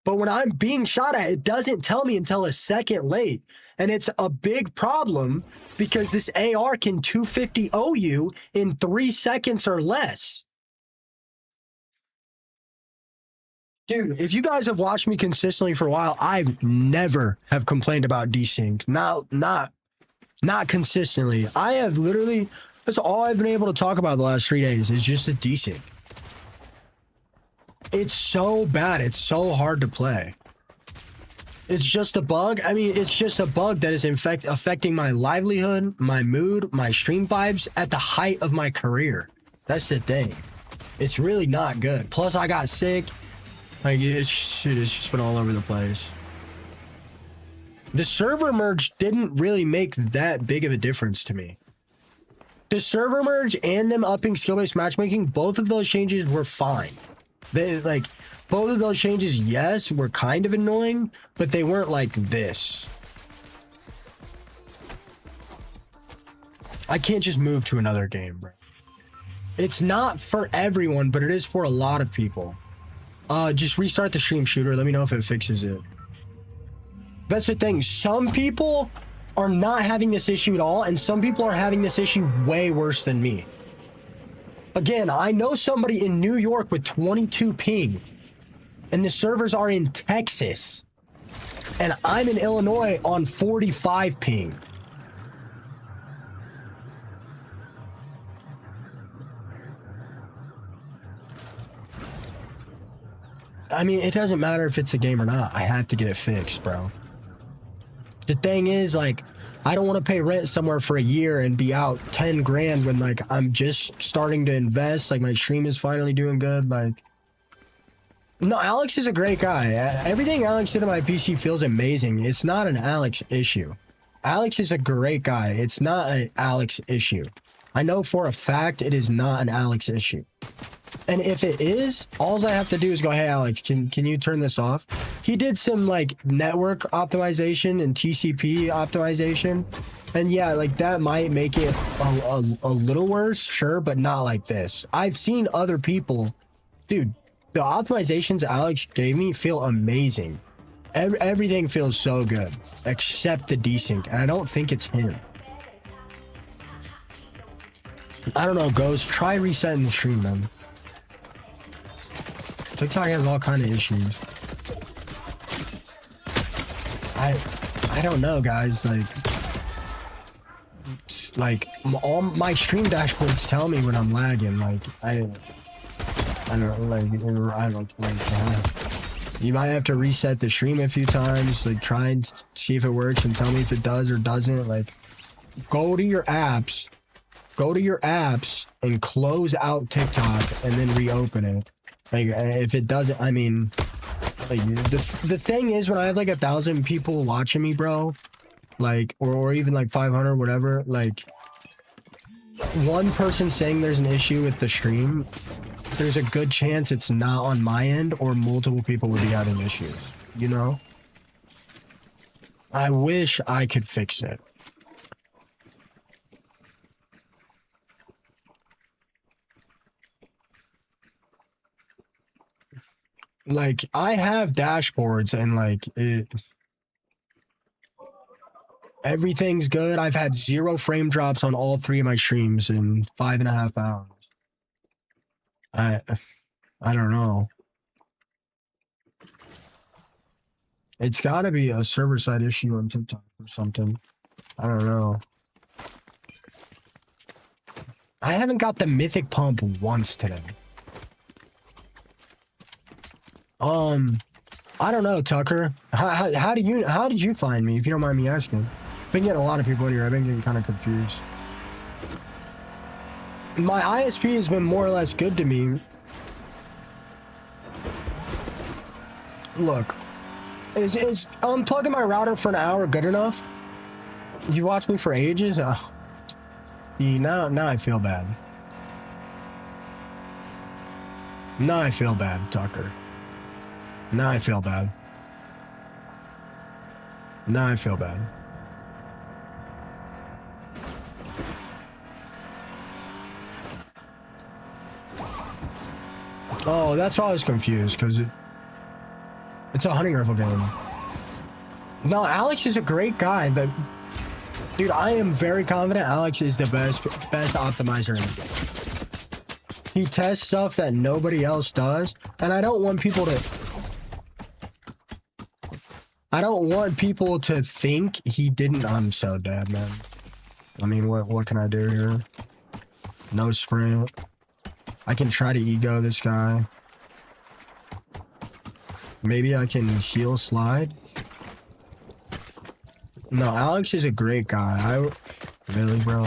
But when I'm being shot at, it doesn't tell me until a second late. And it's a big problem because this AR can 250-0 you in 3 seconds or less. Dude, if you guys have watched me consistently for a while, I've never have complained about desync. Not consistently. I have literally, that's all I've been able to talk about the last 3 days is just the desync. It's so bad. It's so hard to play. It's just a bug. I mean, it's just a bug that is affecting my livelihood, my mood, my stream vibes at the height of my career. That's the thing. It's really not good. Plus, I got sick. Like, it's just been all over the place. The server merge didn't really make that big of a difference to me. The server merge and them upping skill-based matchmaking, both of those changes were fine. They like both of those changes, yes, were kind of annoying, but they weren't like this. I can't just move to another game, bro. It's not for everyone, but it is for a lot of people. Just restart the stream shooter. Let me know if it fixes it. That's the thing. Some people are not having this issue at all, and some people are having this issue way worse than me. Again, I know somebody in New York with 22 ping, and the servers are in Texas, and I'm in Illinois on 45 ping. I mean, it doesn't matter if it's a game or not. I have to get it fixed, bro. The thing is, like, I don't want to pay rent somewhere for a year and be out 10 grand when, like, I'm just starting to invest. Like, my stream is finally doing good. Like, no, Alex is a great guy. Everything Alex did on my PC feels amazing. It's not an Alex issue. Alex is a great guy. It's not an Alex issue. I know for a fact it is not an Alex issue. And if it is, all I have to do is go, hey, Alex, can you turn this off? He did some, like, network optimization and TCP optimization. And, yeah, like, that might make it a little worse, sure, but not like this. I've seen other people... Dude, the optimizations Alex gave me feel amazing. Everything feels so good, except the desync. And I don't think it's him. I don't know, Ghost. Try resetting the stream, man. TikTok has all kind of issues. I don't know, guys. Like all my stream dashboards tell me when I'm lagging. Like I don't like. You might have to reset the stream a few times. Like try and see if it works and tell me if it does or doesn't. Like go to your apps and close out TikTok and then reopen it. Like, if it doesn't, I mean, like, the thing is, when I have, like, 1,000 people watching me, bro, like, or even, like, 500, whatever, like, one person saying there's an issue with the stream, there's a good chance it's not on my end, or multiple people would be having issues, you know? I wish I could fix it. Like, I have dashboards and, like, everything's good. I've had 0 frame drops on all 3 of my streams in 5.5 hours. I don't know. It's gotta be a server-side issue on TikTok or something. I don't know. I haven't got the mythic pump once today. I don't know, Tucker. How did you find me, if you don't mind me asking? I've been getting a lot of people in here. I've been getting kind of confused. My ISP has been more or less good to me. Look, is unplugging my router for an hour good enough? You watched me for ages? Oh, now I feel bad. Now I feel bad, Tucker. Now I feel bad. Now I feel bad. Oh, that's why I was confused, because it's a hunting rifle game. No, Alex is a great guy. Dude, I am very confident Alex is the best optimizer in the game. He tests stuff that nobody else does, and I don't want people to think he didn't. I'm so dead, man. I mean, what can I do here? No sprint. I can try to ego this guy. Maybe I can heal slide. No, Alex is a great guy. Really, bro.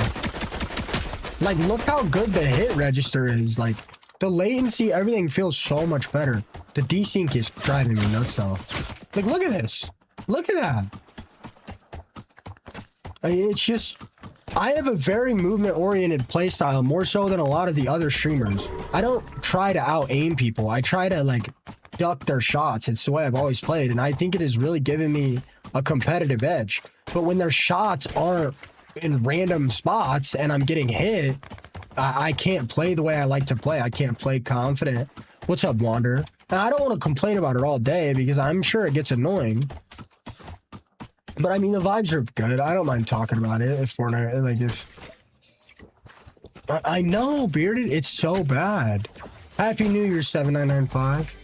Like, look how good the hit register is. Like, the latency, everything feels so much better. The desync is driving me nuts, though. Like, look at this. Look at that. It's just... I have a very movement-oriented playstyle, more so than a lot of the other streamers. I don't try to out-aim people. I try to, like, duck their shots. It's the way I've always played, and I think it has really given me a competitive edge. But when their shots aren't in random spots and I'm getting hit, I can't play the way I like to play. I can't play confident. What's up, Wander? And I don't want to complain about it all day because I'm sure it gets annoying. But I mean, the vibes are good. I don't mind talking about it. If Fortnite, like, if I know, Bearded, it's so bad. Happy New Year, 7995.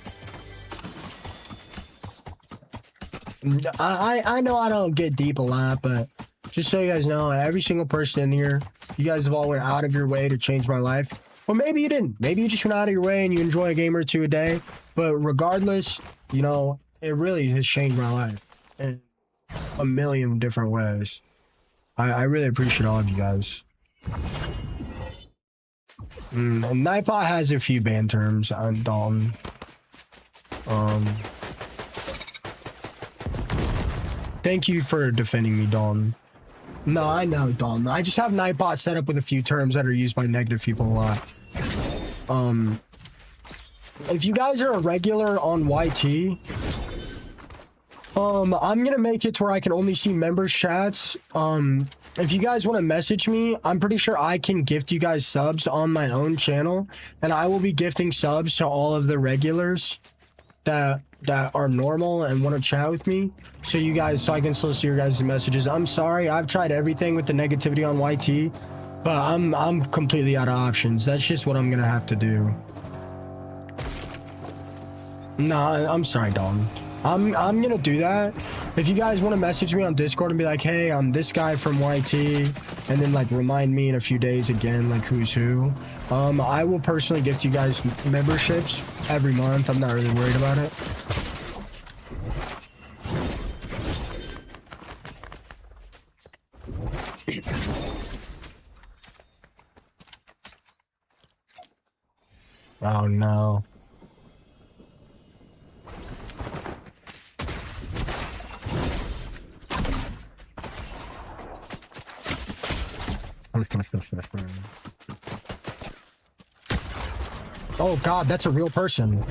I know I don't get deep a lot, but just so you guys know, every single person in here, you guys have all went out of your way to change my life. Or maybe you didn't. Maybe you just went out of your way and you enjoy a game or two a day. But regardless, you know, it really has changed my life in a million different ways. I really appreciate all of you guys. And Nightbot has a few ban terms on Dalton. Thank you for defending me, Dalton. No, I know, Dalton. I just have Nightbot set up with a few terms that are used by negative people a lot. If you guys are a regular on YT, I'm gonna make it to where I can only see members' chats. If you guys want to message me, I'm pretty sure I can gift you guys subs on my own channel, and I will be gifting subs to all of the regulars that are normal and want to chat with me, so I can still see your guys' messages. I'm sorry, I've tried everything with the negativity on YT, but I'm completely out of options. That's just what I'm gonna have to do. Nah, I'm sorry, Dalton. I'm gonna do that. If you guys want to message me on Discord and be like, hey, I'm this guy from YT, and then like remind me in a few days again, like who's who, I will personally gift you guys memberships every month. I'm not really worried about it. Oh no. Oh god, that's a real person.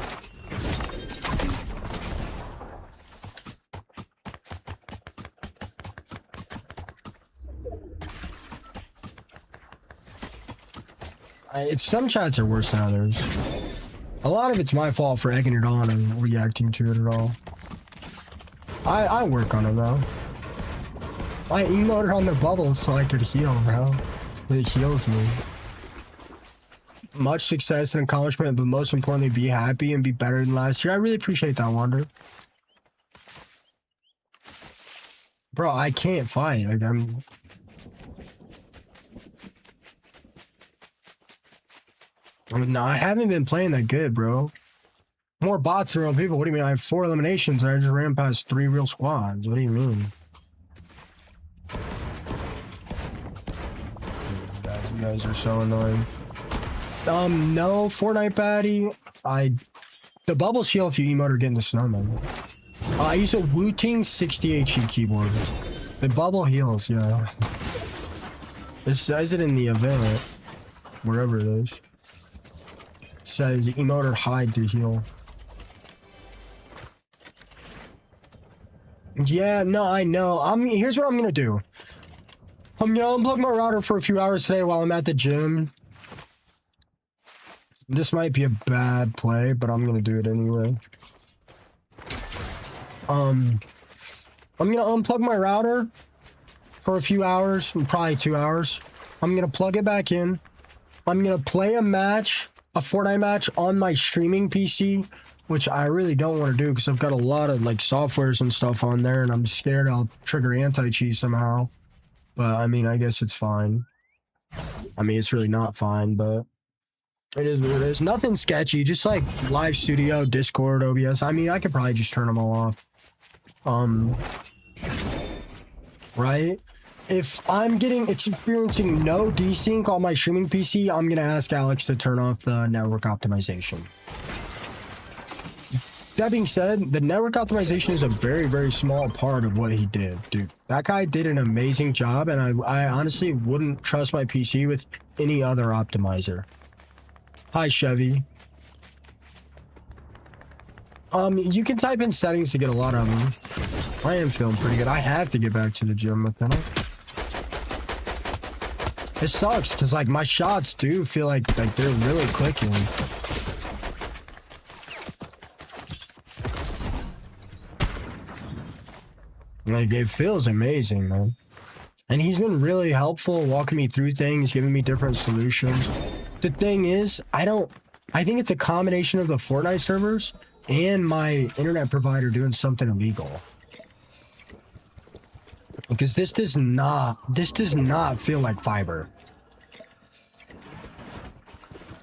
Some chats are worse than others. A lot of it's my fault for egging it on and reacting to it at all. I work on it though. I emoted on the bubbles so I could heal, bro. It heals me. Much success and accomplishment, but most importantly, be happy and be better than last year. I really appreciate that, Wander. Bro, I can't fight. Like, no, I haven't been playing that good, bro. More bots than real people. What do you mean? I have 4 eliminations and I just ran past 3 real squads. What do you mean? You guys are so annoying. No, Fortnite baddie. The bubbles heal if you emote or get in the snowman. I use a Wu-Ting 60 HE keyboard. The bubble heals, yeah. This says it in the event, wherever it is. It says emote or hide to heal. Yeah, no, I know. Here's what I'm gonna do. I'm gonna unplug my router for a few hours today while I'm at the gym. This might be a bad play, but I'm gonna do it anyway. I'm gonna unplug my router for a few hours, probably 2 hours. I'm gonna plug it back in. I'm gonna play a Fortnite match on my streaming PC, which I really don't want to do because I've got a lot of like softwares and stuff on there, and I'm scared I'll trigger anti-cheat somehow. But I mean, I guess it's fine. I mean, it's really not fine, but it is what it is. Nothing sketchy, just like live studio, Discord, OBS. I mean, I could probably just turn them all off. Right? If I'm experiencing no desync on my streaming PC, I'm gonna ask Alex to turn off the network optimization. that being said, the network optimization is a very, very small part of what he did, dude. That guy did an amazing job, and I honestly wouldn't trust my PC with any other optimizer. Hi, Chevy. You can type in settings to get a lot of them. I am feeling pretty good. I have to get back to the gym with them. It sucks, because, like, my shots do feel like they're really clicking. Like, it feels amazing, man. And he's been really helpful walking me through things, giving me different solutions. The thing is, I think it's a combination of the Fortnite servers and my internet provider doing something illegal. Because this does not feel like fiber.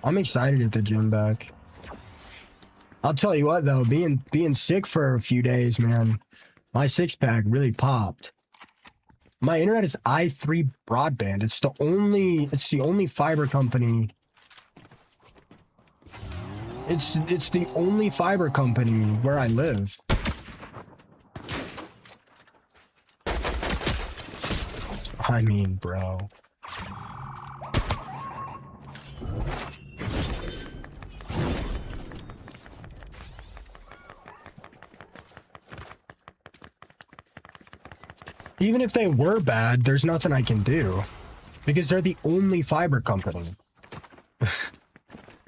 I'm excited at the gym back. I'll tell you what though, being sick for a few days, man, my six-pack really popped. My internet is i3 broadband. It's the only fiber company. It's the only fiber company where I live. I mean, bro. Even if they were bad, there's nothing I can do. Because they're the only fiber company.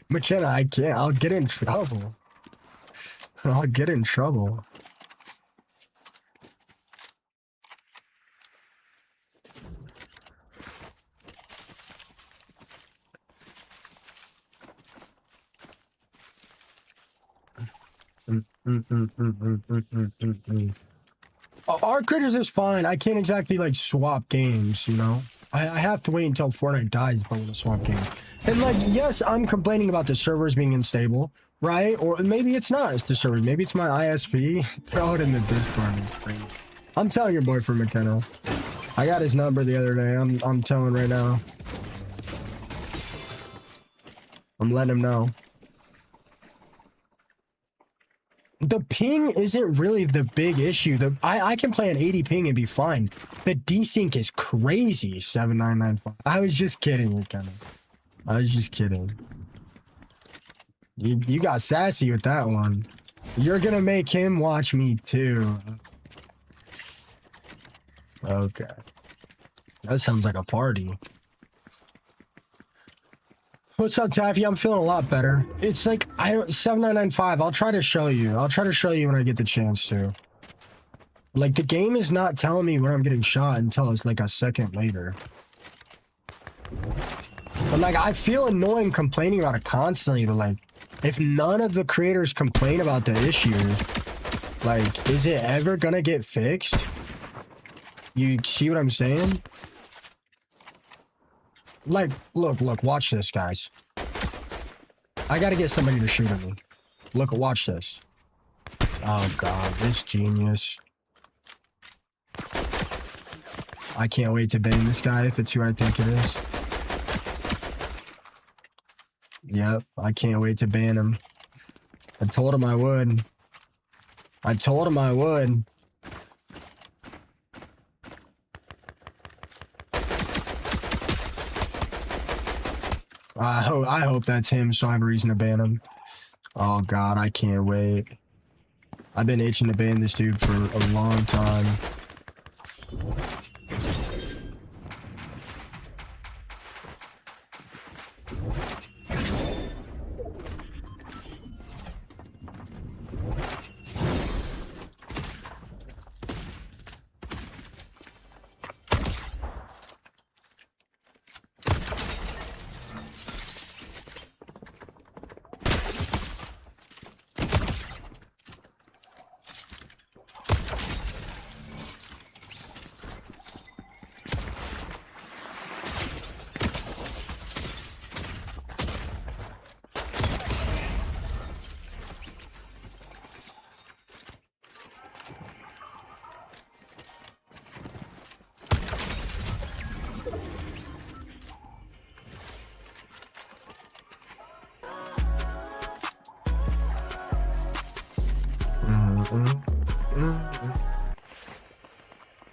McKenna, I can't. I'll get in trouble. I'll get in trouble. Our critters is fine. I can't exactly like swap games, you know. I have to wait until Fortnite dies before I'm gonna swap games. And like, yes, I'm complaining about the servers being unstable, right? Or maybe it's not. It's the servers. Maybe it's my ISP. Throw it in the Discord. It's crazy. I'm telling your boyfriend McKenna. I got his number the other day. I'm telling right now. I'm letting him know. The ping isn't really the big issue. I can play an 80 ping and be fine. The desync is crazy. 7995. I was just kidding, McKenna. I was just kidding. You got sassy with that one. You're gonna make him watch me too. Okay. That sounds like a party. What's up, Taffy? I'm feeling a lot better. It's like 7995. I'll try to show you. I'll try to show you when I get the chance to. Like, the game is not telling me when I'm getting shot until it's like a second later. But like, I feel annoying complaining about it constantly, but like, if none of the creators complain about the issue, like, is it ever gonna get fixed? You see what I'm saying? Like, look, watch this, guys. I gotta get somebody to shoot at me. Look, watch this. Oh god, this genius. I can't wait to ban this guy if it's who I think it is. Yep, I can't wait to ban him. I told him I would. I told him I would. I hope that's him, so I have a reason to ban him. Oh god, I can't wait. I've been itching to ban this dude for a long time.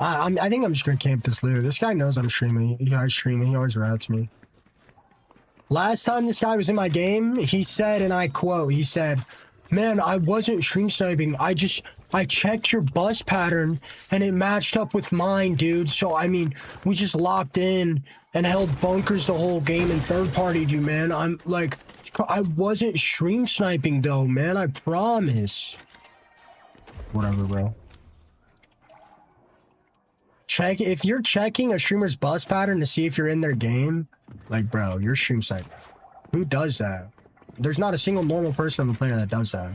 I think I'm just gonna camp this loot. This guy knows I'm streaming. He guys streaming. He always rats me. Last time this guy was in my game, he said, and I quote, he said, "Man, I wasn't stream sniping. I checked your bus pattern and it matched up with mine, dude. So, I mean, we just locked in and held bunkers the whole game and third-partied you, man. I'm like, I wasn't stream sniping though, man. I promise." Whatever, bro. Check if you're checking a streamer's bus pattern to see if you're in their game, like, bro, you're stream sniping. Who does that? There's not a single normal person on the planet that does that.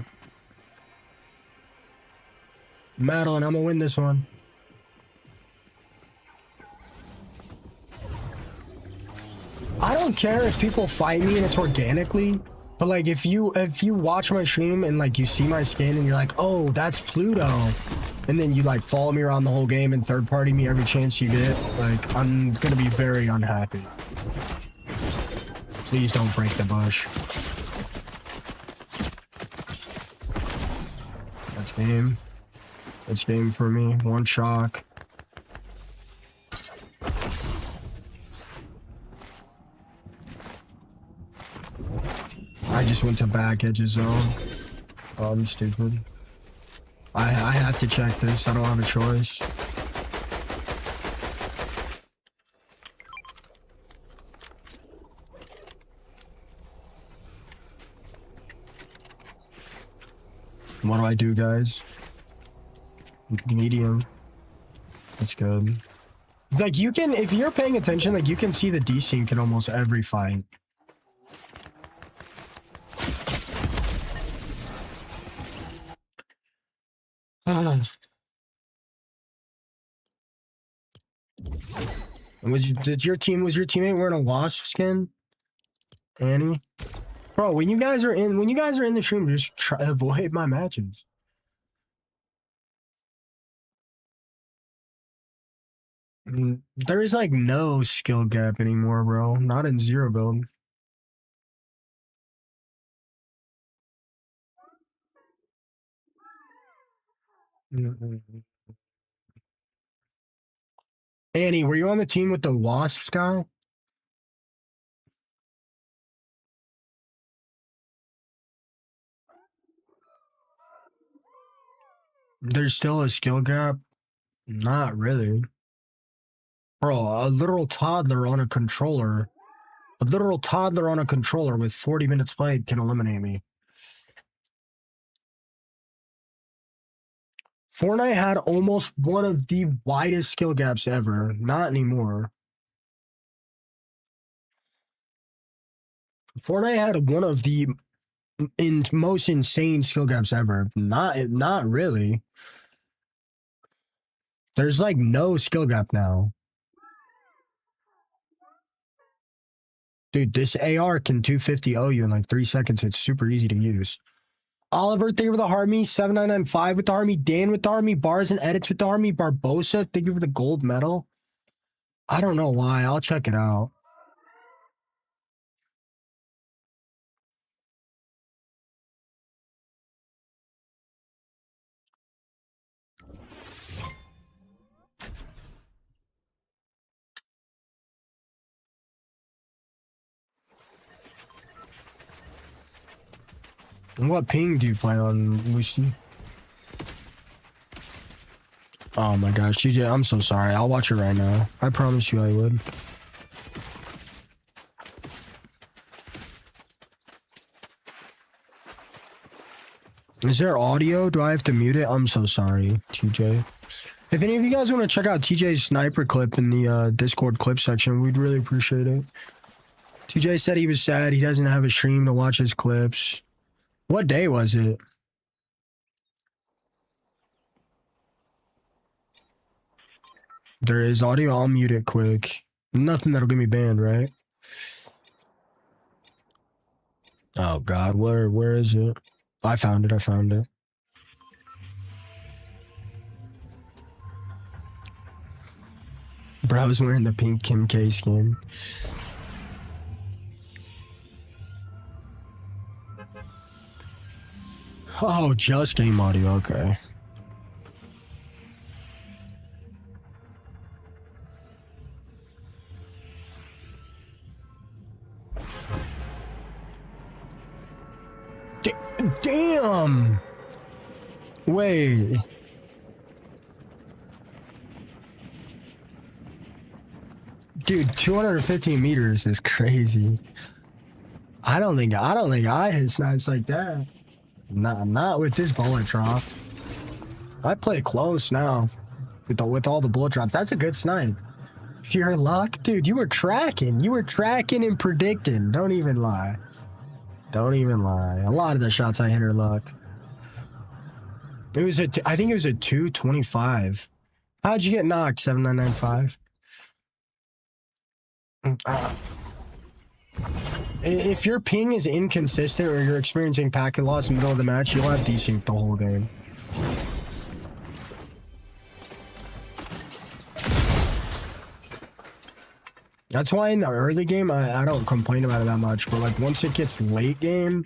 Madeline, I'm gonna win this one. I don't care if people fight me and it's organically, but like if you watch my stream and like you see my skin and you're like, oh, that's Pluto, and then you like follow me around the whole game and third party me every chance you get, like I'm gonna be very unhappy. Please don't break the bush. That's game. That's game for me. One shock. I just went to back edges zone. Oh, I'm stupid. I have to check this. I don't have a choice. What do I do, guys? Medium. That's good. Like, you can, if you're paying attention, like, you can see the desync in almost every fight. Was your teammate wearing a wasp skin? Annie? Bro, when you guys are in the stream, just try to avoid my matches. There is like no skill gap anymore, bro. Not in zero build. Annie, were you on the team with the wasps guy? There's still a skill gap? Not really. Bro, a literal toddler on a controller. A literal toddler on a controller with 40 minutes played can eliminate me. Fortnite had almost one of the widest skill gaps ever. Not anymore. Fortnite had one of the most insane skill gaps ever. Not really. There's like no skill gap now. Dude, this AR can 250 you in like 3 seconds. It's super easy to use. Oliver, thank you for the Harmy. 7995 with the Harmy. Dan with the Harmy. Bars and Edits with the Harmy. Barbosa, thank you for the gold medal. I don't know why. I'll check it out. What ping do you play on, Lucy? Oh my gosh, TJ, I'm so sorry. I'll watch it right now. I promise you I would. Is there audio? Do I have to mute it? I'm so sorry, TJ. If any of you guys want to check out TJ's sniper clip in the Discord clip section, we'd really appreciate it. TJ said he was sad he doesn't have a stream to watch his clips. What day was it? There is audio. I'll mute it quick. Nothing that'll get me banned, right? Oh God, where is it? I found it. Bro, I was wearing the pink Kim K skin. Oh, just game audio, okay. God damn. Wait. Dude, 215 meters is crazy. I don't think I hit snipes like that. Not with this bullet drop. I play close now with all the bullet drops. That's a good snipe. Pure luck, dude. You were tracking and predicting. Don't even lie. Don't even lie. A lot of the shots I hit are luck. It was I think it was a 225. How'd you get knocked? 7995. If your ping is inconsistent or you're experiencing packet loss in the middle of the match, you'll have desync the whole game. That's why in the early game, I don't complain about it that much. But like once it gets late game,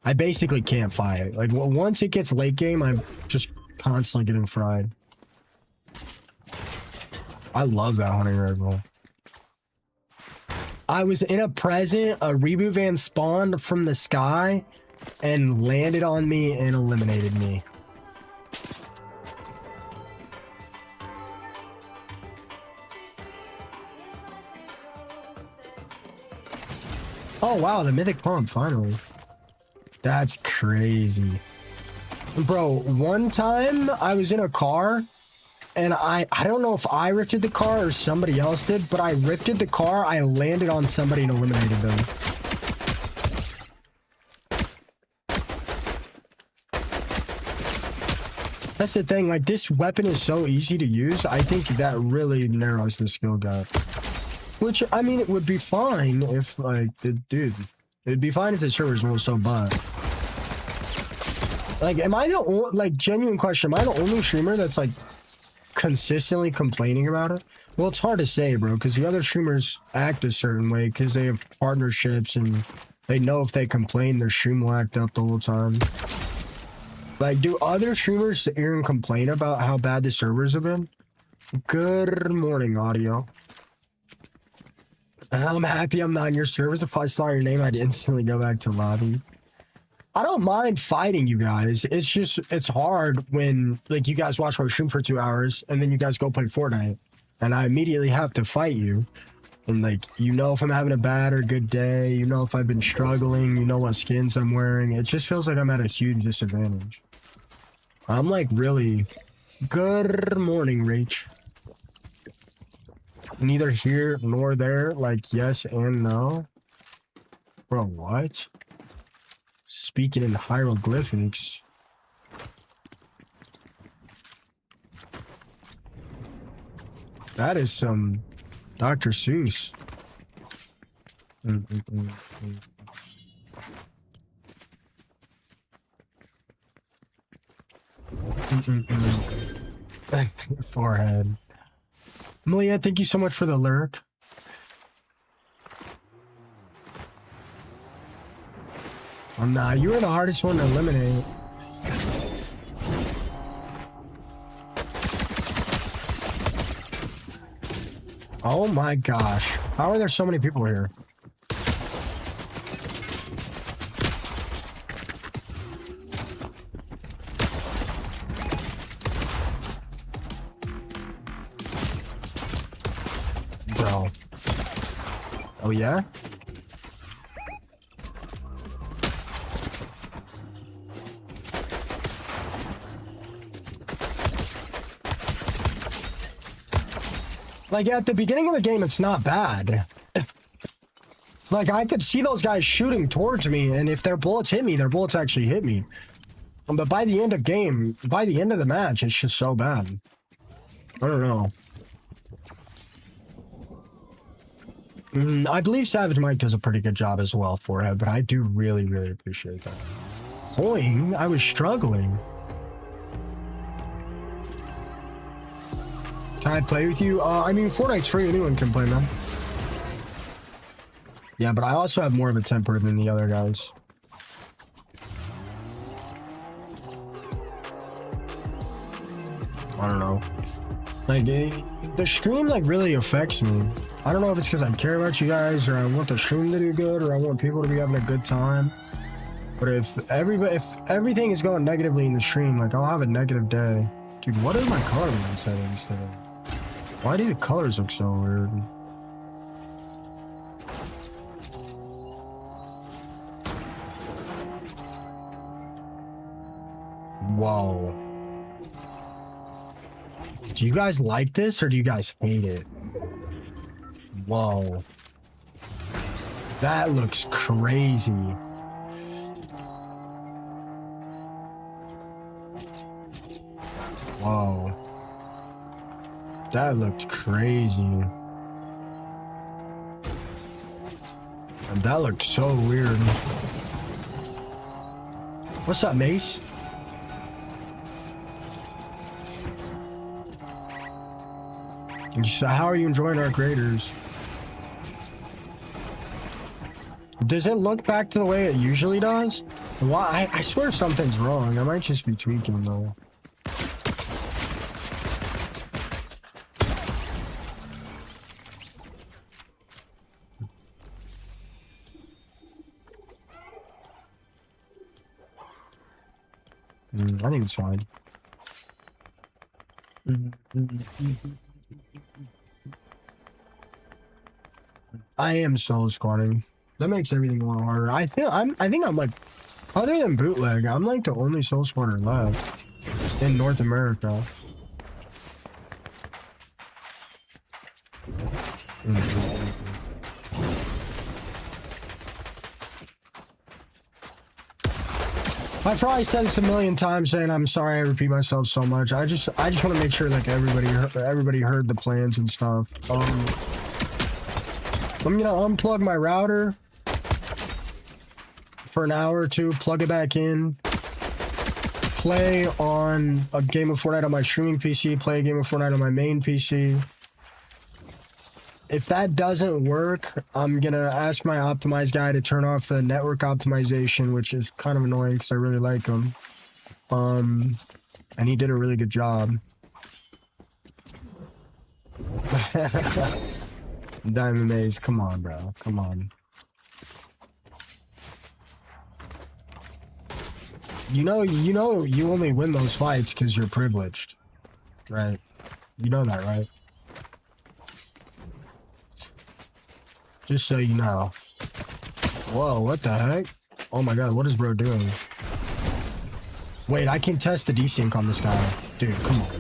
I basically can't fight. Like once it gets late game, I'm just constantly getting fried. I love that hunting rifle. I was in a present, a reboot van spawned from the sky and landed on me and eliminated me. Oh wow, the mythic pump, finally. That's crazy. Bro, one time I was in a car and I don't know if I rifted the car or somebody else did, but I rifted the car, I landed on somebody and eliminated them. That's the thing, like this weapon is so easy to use, I think that really narrows the skill gap. Which, I mean, it would be fine if, like, dude, it'd be fine if the servers weren't so bad. Like, am I the only, like, genuine question, am I the only streamer that's, like, consistently complaining about it? Well, it's hard to say, bro, because the other streamers act a certain way because they have partnerships and they know if they complain, their stream will act up the whole time. Like, do other streamers sit here and complain about how bad the servers have been? Good morning, audio. I'm happy I'm not in your servers. If I saw your name, I'd instantly go back to lobby. I don't mind fighting you guys. It's just, it's hard when, like, you guys watch my stream for 2 hours and then you guys go play Fortnite and I immediately have to fight you. And, like, you know if I'm having a bad or good day, you know if I've been struggling, you know what skins I'm wearing. It just feels like I'm at a huge disadvantage. I'm, like, really... Good morning, Rach. Neither here nor there, like yes and no. Bro, what? Speaking in hieroglyphics. That is some Dr. Seuss. Forehead. Malia, thank you so much for the lurk. Nah, you were the hardest one to eliminate. Oh my gosh. How are there so many people here? Bro. Oh yeah? Like, at the beginning of the game, it's not bad. Like, I could see those guys shooting towards me, and if their bullets hit me, their bullets actually hit me. But by the end of the match, it's just so bad. I don't know. I believe Savage Mike does a pretty good job as well for it, but I do really, really appreciate that. Hoing, I was struggling. Can I play with you? I mean, Fortnite's free. Anyone can play, man. Yeah, but I also have more of a temper than the other guys. I don't know. Like, the stream, like, really affects me. I don't know if it's because I care about you guys, or I want the stream to do good, or I want people to be having a good time. But if everything is going negatively in the stream, like I'll have a negative day. Dude, what is my color settings today? Why do the colors look so weird? Whoa. Do you guys like this or do you guys hate it? Whoa. That looks crazy. Whoa. That looked crazy. And that looked so weird. What's up, Mace? So how are you enjoying our graders? Does it look back to the way it usually does? Why? I swear something's wrong. I might just be tweaking though. I think it's fine. I am solo squatting. That makes everything a little harder. I think I'm like, other than bootleg, I'm like the only solo squatter left in North America. I've probably said this a million times, saying I'm sorry I repeat myself so much. I just want to make sure like everybody heard the plans and stuff. I'm gonna unplug my router for an hour or two, plug it back in, play on a game of Fortnite on my streaming PC, play a game of Fortnite on my main PC. If that doesn't work, I'm gonna ask my optimize guy to turn off the network optimization, which is kind of annoying because I really like him. And he did a really good job. Diamond Maze, come on, bro. Come on. You know, you only win those fights because you're privileged, right? You know that, right? Just so you know. Whoa, what the heck? Oh my god, what is bro doing? Wait, I can test the desync on this guy. Dude, come on.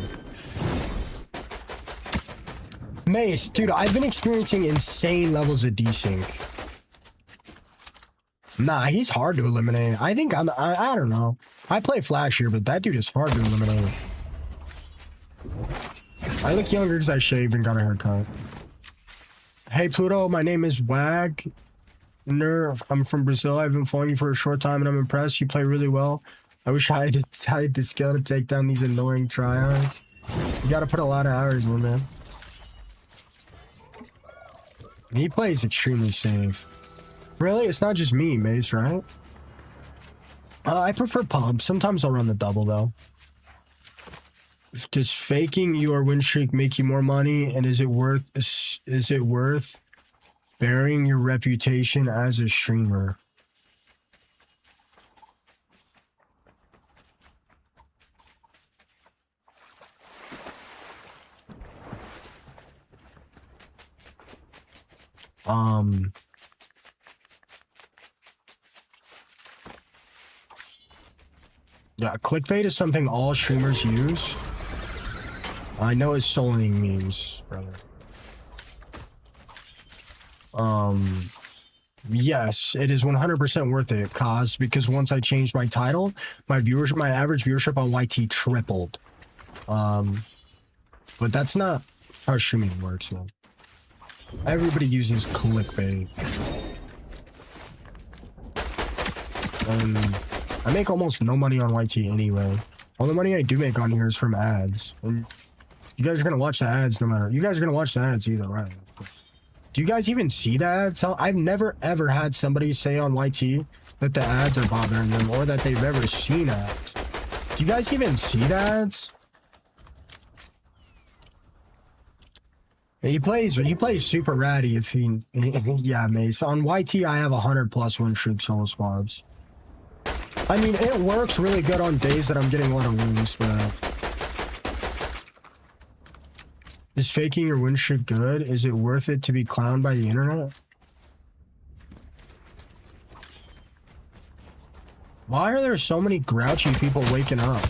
Mace, dude, I've been experiencing insane levels of desync. Nah, he's hard to eliminate. I think I don't know. I play Flash here, but that dude is hard to eliminate. I look younger because I shaved and got a haircut. Hey Pluto, my name is Wagner. I'm from Brazil. I've been following you for a short time and I'm impressed. You play really well. I wish I had the skill to take down these annoying tryhards. You gotta put a lot of hours in, man. He plays extremely safe. Really? It's not just me, Mace, right? I prefer pub. Sometimes I'll run the double, though. Does faking your win streak make you more money? And is it worth burying your reputation as a streamer? Yeah, clickbait is something all streamers use. I know it's soloing memes, brother. Yes, it is 100% worth it, cause because once I changed my title, my average viewership on YT tripled. But that's not how streaming works, man. Everybody uses clickbait. I make almost no money on YT anyway. All the money I do make on here is from ads. And you guys are gonna watch the ads no matter. You guys are gonna watch the ads either, right? Do you guys even see the ads? I've never ever had somebody say on YT that the ads are bothering them or that they've ever seen ads. Do you guys even see the ads? He plays super ratty if he yeah, Mace. On YT I have 100+ win streak solo squads. I mean, it works really good on days that I'm getting a lot of wins, but... Is faking your win streak good? Is it worth it to be clowned by the internet? Why are there so many grouchy people waking up?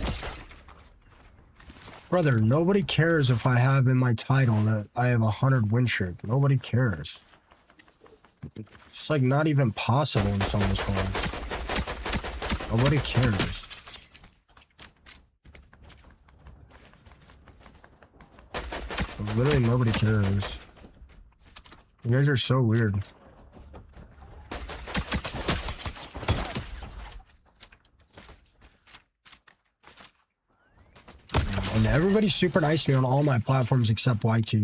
Brother, nobody cares if I have in my title that I have 100 win streak. Nobody cares. It's like not even possible in some of those ones. Nobody cares. Literally nobody cares. You guys are so weird. And everybody's super nice to me on all my platforms except YT.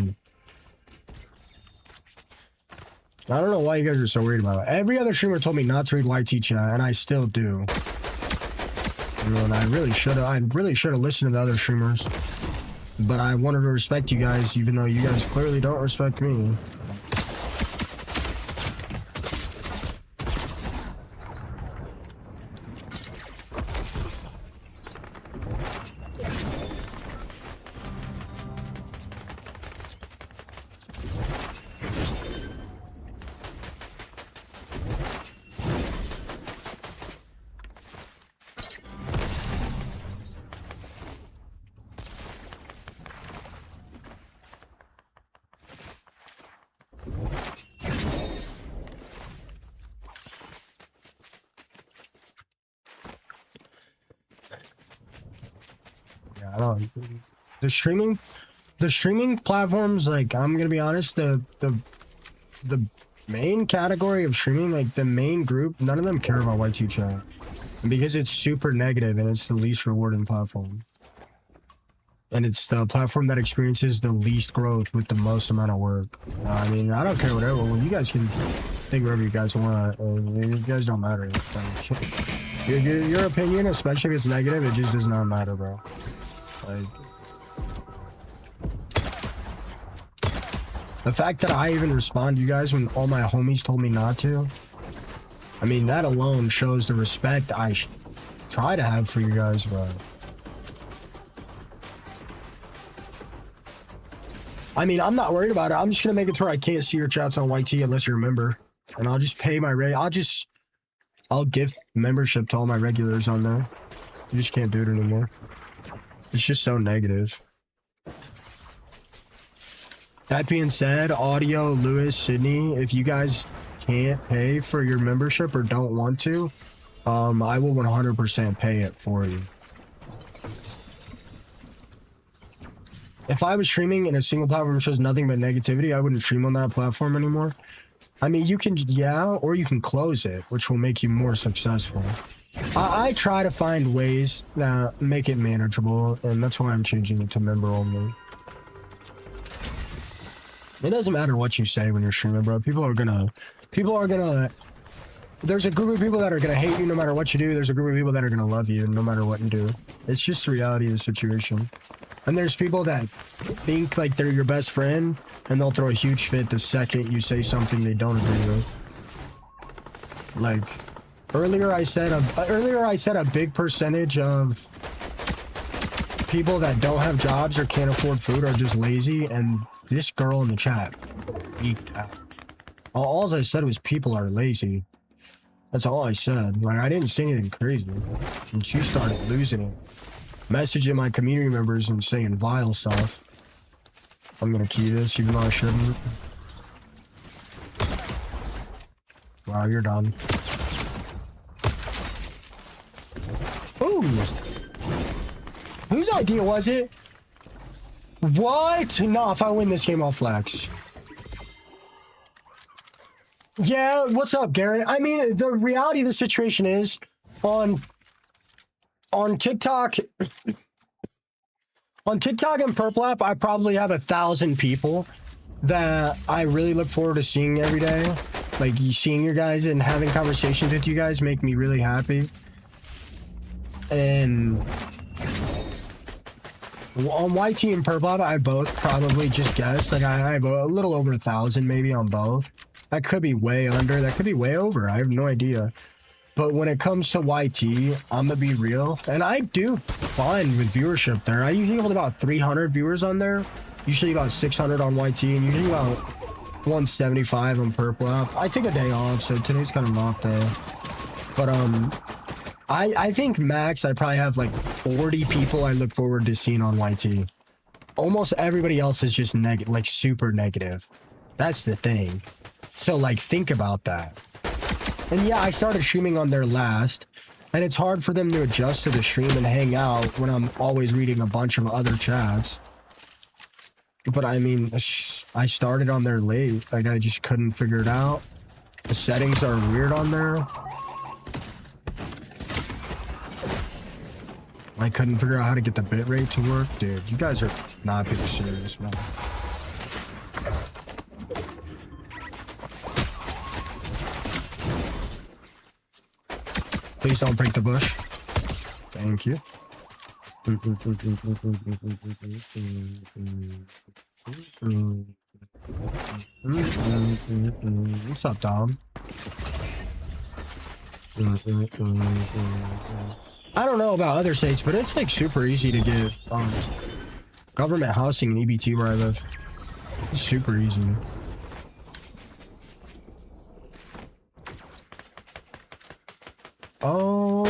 I don't know why you guys are so worried about it. Every other streamer told me not to read YT chat, and I still do. And I really should have listened to the other streamers. But I wanted to respect you guys, even though you guys clearly don't respect me. The streaming platforms, like, I'm gonna be honest, the main category of streaming, like the main group, none of them care about YT chat. And because it's super negative and it's the least rewarding platform. And it's the platform that experiences the least growth with the most amount of work. I mean, I don't care whatever. Well, you guys can think whatever you guys want. You guys don't matter. Your opinion, especially if it's negative, it just does not matter, bro. Like, the fact that I even respond to you guys when all my homies told me not to, I mean, that alone shows the respect I try to have for you guys, but... I mean, I'm not worried about it. I'm just gonna make it to where I can't see your chats on YT unless you're a member. And I'll just pay my I'll gift membership to all my regulars on there. You just can't do it anymore. It's just so negative. That being said, Audio, Lewis, Sydney, if you guys can't pay for your membership or don't want to, I will 100% pay it for you. If I was streaming in a single platform which has nothing but negativity, I wouldn't stream on that platform anymore. I mean, you can, yeah, or you can close it, which will make you more successful. I try to find ways that make it manageable, and that's why I'm changing it to member only. It doesn't matter what you say when you're streaming, bro. People are gonna, there's a group of people that are gonna hate you no matter what you do. There's a group of people that are gonna love you no matter what you do. It's just the reality of the situation. And there's people that think like they're your best friend, and they'll throw a huge fit the second you say something they don't agree with. Like, earlier I said a big percentage of people that don't have jobs or can't afford food are just lazy, and this girl in the chat geeked out. All I said was people are lazy. That's all I said. Like, I didn't say anything crazy. And she started losing it. Messaging my community members and saying vile stuff. I'm gonna key this even though I shouldn't. Wow, you're done. Ooh! Whose idea was it? What? No, if I win this game, I'll flex. Yeah, what's up, Garrett? I mean, the reality of the situation is, on TikTok and Purple App, I probably have 1,000 people that I really look forward to seeing every day. Like, seeing you guys and having conversations with you guys make me really happy. And on YT and Purple App, I both probably just guess. Like, I have a little over 1,000 maybe on both. That could be way under. That could be way over. I have no idea. But when it comes to YT, I'm gonna be real, and I do fine with viewership there. I usually hold about 300 viewers on there, usually about 600 on YT, and usually about 175 on Purple App. I take a day off, so today's kind of an off day. But I think max I probably have like 40 people I look forward to seeing on YT. Almost everybody else is just like super negative. That's the thing. So like think about that. And yeah, I started streaming on there last, and it's hard for them to adjust to the stream and hang out when I'm always reading a bunch of other chats. But I mean, I started on there late. Like, I just couldn't figure it out. The settings are weird on there. I couldn't figure out how to get the bitrate to work. Dude, you guys are not being serious, man. Please don't break the bush. Thank you. What's up, Dom? I don't know about other states, but it's like super easy to get government housing in EBT where I live. It's super easy. Oh,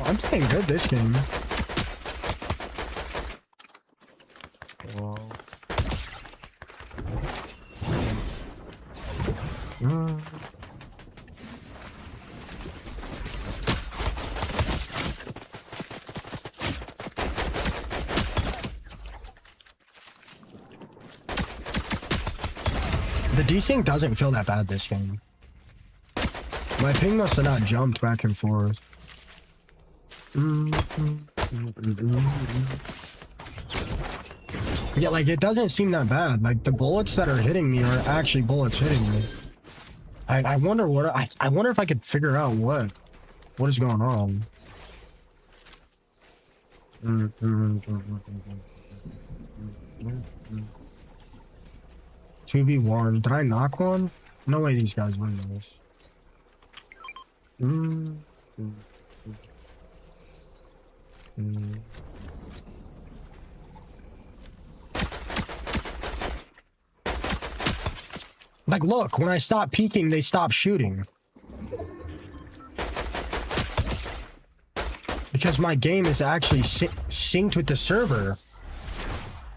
I'm playing good this game. The desync doesn't feel that bad this game. My ping must have not jumped back and forth. Yeah, like, it doesn't seem that bad. Like, the bullets that are hitting me are actually bullets hitting me. I wonder what... I wonder if I could figure out what is going on. 2v1. Did I knock one? No way these guys win this. Like, look, when I stop peeking, they stop shooting. Because my game is actually synced with the server.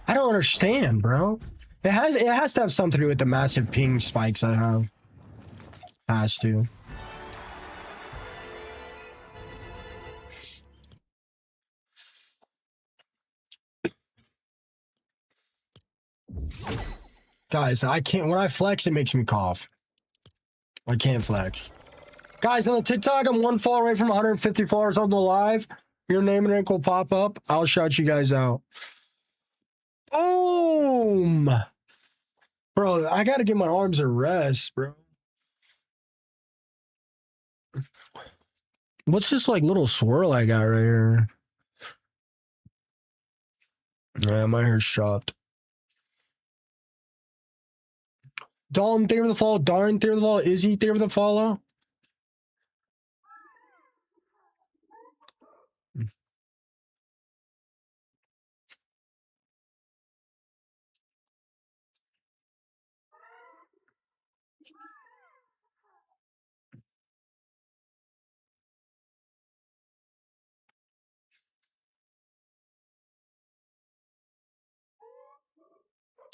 I don't understand, bro. It has to have something to do with the massive ping spikes I have. Has to. Guys, I can't. When I flex, it makes me cough. I can't flex. Guys, on the TikTok, I'm one follower away from 150 followers on the live. Your name and rank will pop up. I'll shout you guys out. Boom! Bro, I gotta give my arms a rest, bro. What's this, like, little swirl I got right here? Yeah, my hair's chopped. Dalton, theory of the follow. Darn, theory of the follow. Izzy, theory of the follow.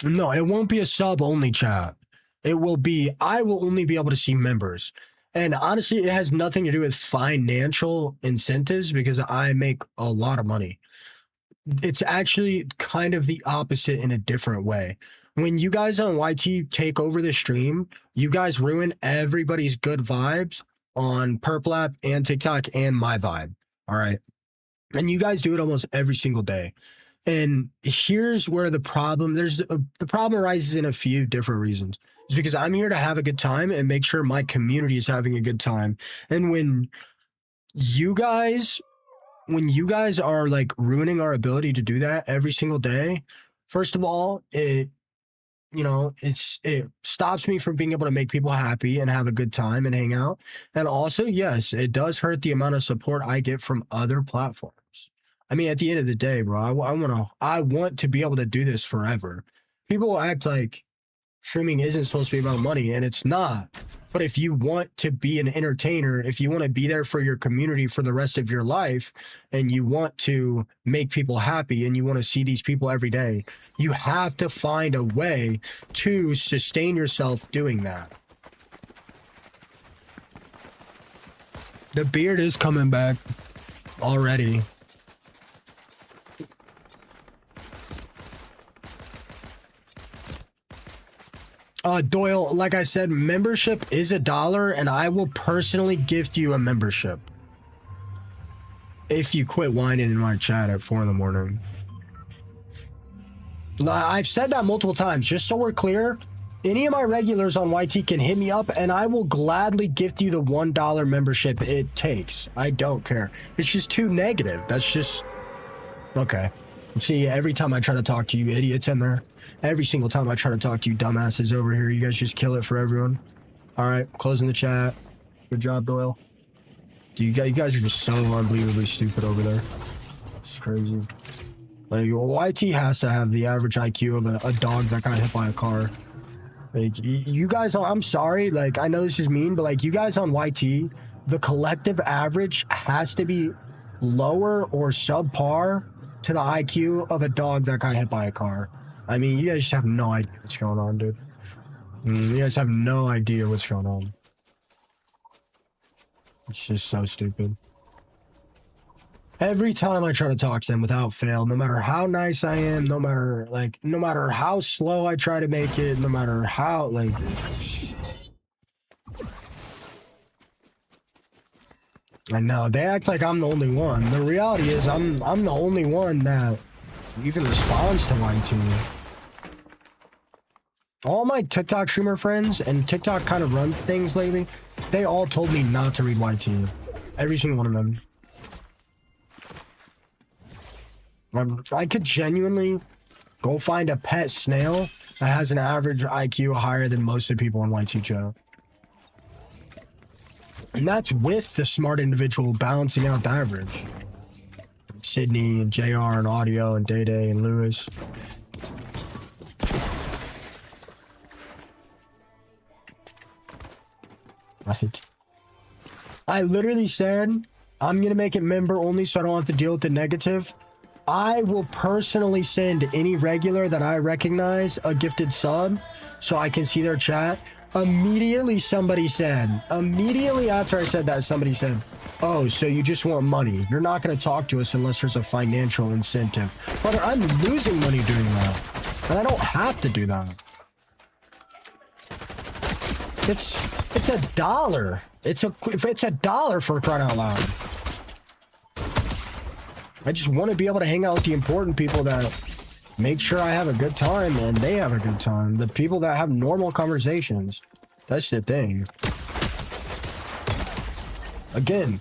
No, it won't be a sub-only chat. It will be, I will only be able to see members. And honestly, it has nothing to do with financial incentives because I make a lot of money. It's actually kind of the opposite in a different way. When you guys on YT take over the stream, you guys ruin everybody's good vibes on Purple App and TikTok and my vibe. All right. And you guys do it almost every single day. And here's where the problem, the problem arises in a few different reasons. It's because I'm here to have a good time and make sure my community is having a good time. And when you guys are like ruining our ability to do that every single day, first of all, it you know, it stops me from being able to make people happy and have a good time and hang out. And also, yes, it does hurt the amount of support I get from other platforms. I mean, at the end of the day, bro, I want to be able to do this forever. People act like streaming isn't supposed to be about money, and it's not. But if you want to be an entertainer, if you want to be there for your community for the rest of your life, and you want to make people happy and you want to see these people every day, you have to find a way to sustain yourself doing that. The beard is coming back already. Doyle, like I said, membership is $1, and I will personally gift you a membership if you quit whining in my chat at 4 in the morning. I've said that multiple times, just so we're clear. Any of my regulars on YT can hit me up, and I will gladly gift you the $1 membership it takes. I don't care. It's just too negative. That's just... Okay. See, every time I try to talk to you idiots in there, every single time I try to talk to you dumbasses over here, you guys just kill it for everyone. All right, closing the chat. Good job, Doyle. Dude, you guys are just so unbelievably stupid over there. It's crazy. Like, YT has to have the average IQ of a dog that got hit by a car. Like, you guys, I'm sorry, like, I know this is mean, but like, you guys on YT, the collective average has to be lower or subpar to the IQ of a dog that got hit by a car. I mean, you guys just have no idea what's going on, dude. You guys have no idea what's going on. It's just so stupid. Every time I try to talk to them without fail, no matter how nice I am, no matter how slow I try to make it, no matter how, like... I know, they act like I'm the only one. The reality is I'm the only one that even responds to YT. All my TikTok streamer friends and TikTok kind of run things lately, they all told me not to read YT. Every single one of them. I could genuinely go find a pet snail that has an average IQ higher than most of the people in YT chat. And that's with the smart individual balancing out the average. Sydney and JR and Audio and Day Day and Lewis. Like, I literally said, I'm going to make it member only so I don't have to deal with the negative. I will personally send any regular that I recognize a gifted sub so I can see their chat. Immediately somebody said, immediately after I said that, somebody said, oh, so you just want money. You're not going to talk to us unless there's a financial incentive. Brother, I'm losing money doing that. And I don't have to do that. It's $1. It's $1 for crying out loud. I just want to be able to hang out with the important people that make sure I have a good time and they have a good time. The people that have normal conversations. That's the thing. Again,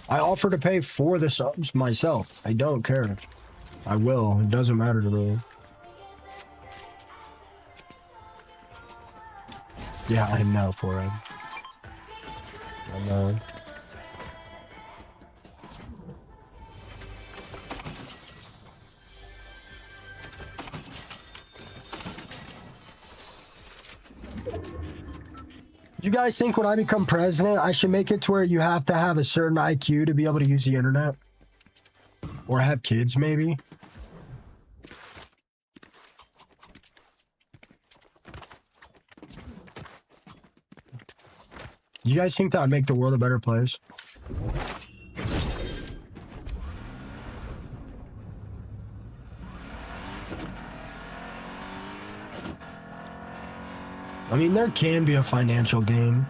I offer to pay for the subs myself. I don't care. I will. It doesn't matter to me. Yeah, I know for it. I know. You guys think when I become president, I should make it to where you have to have a certain IQ to be able to use the internet? Or have kids, maybe? You guys think that would make the world a better place? I mean, there can be a financial gain.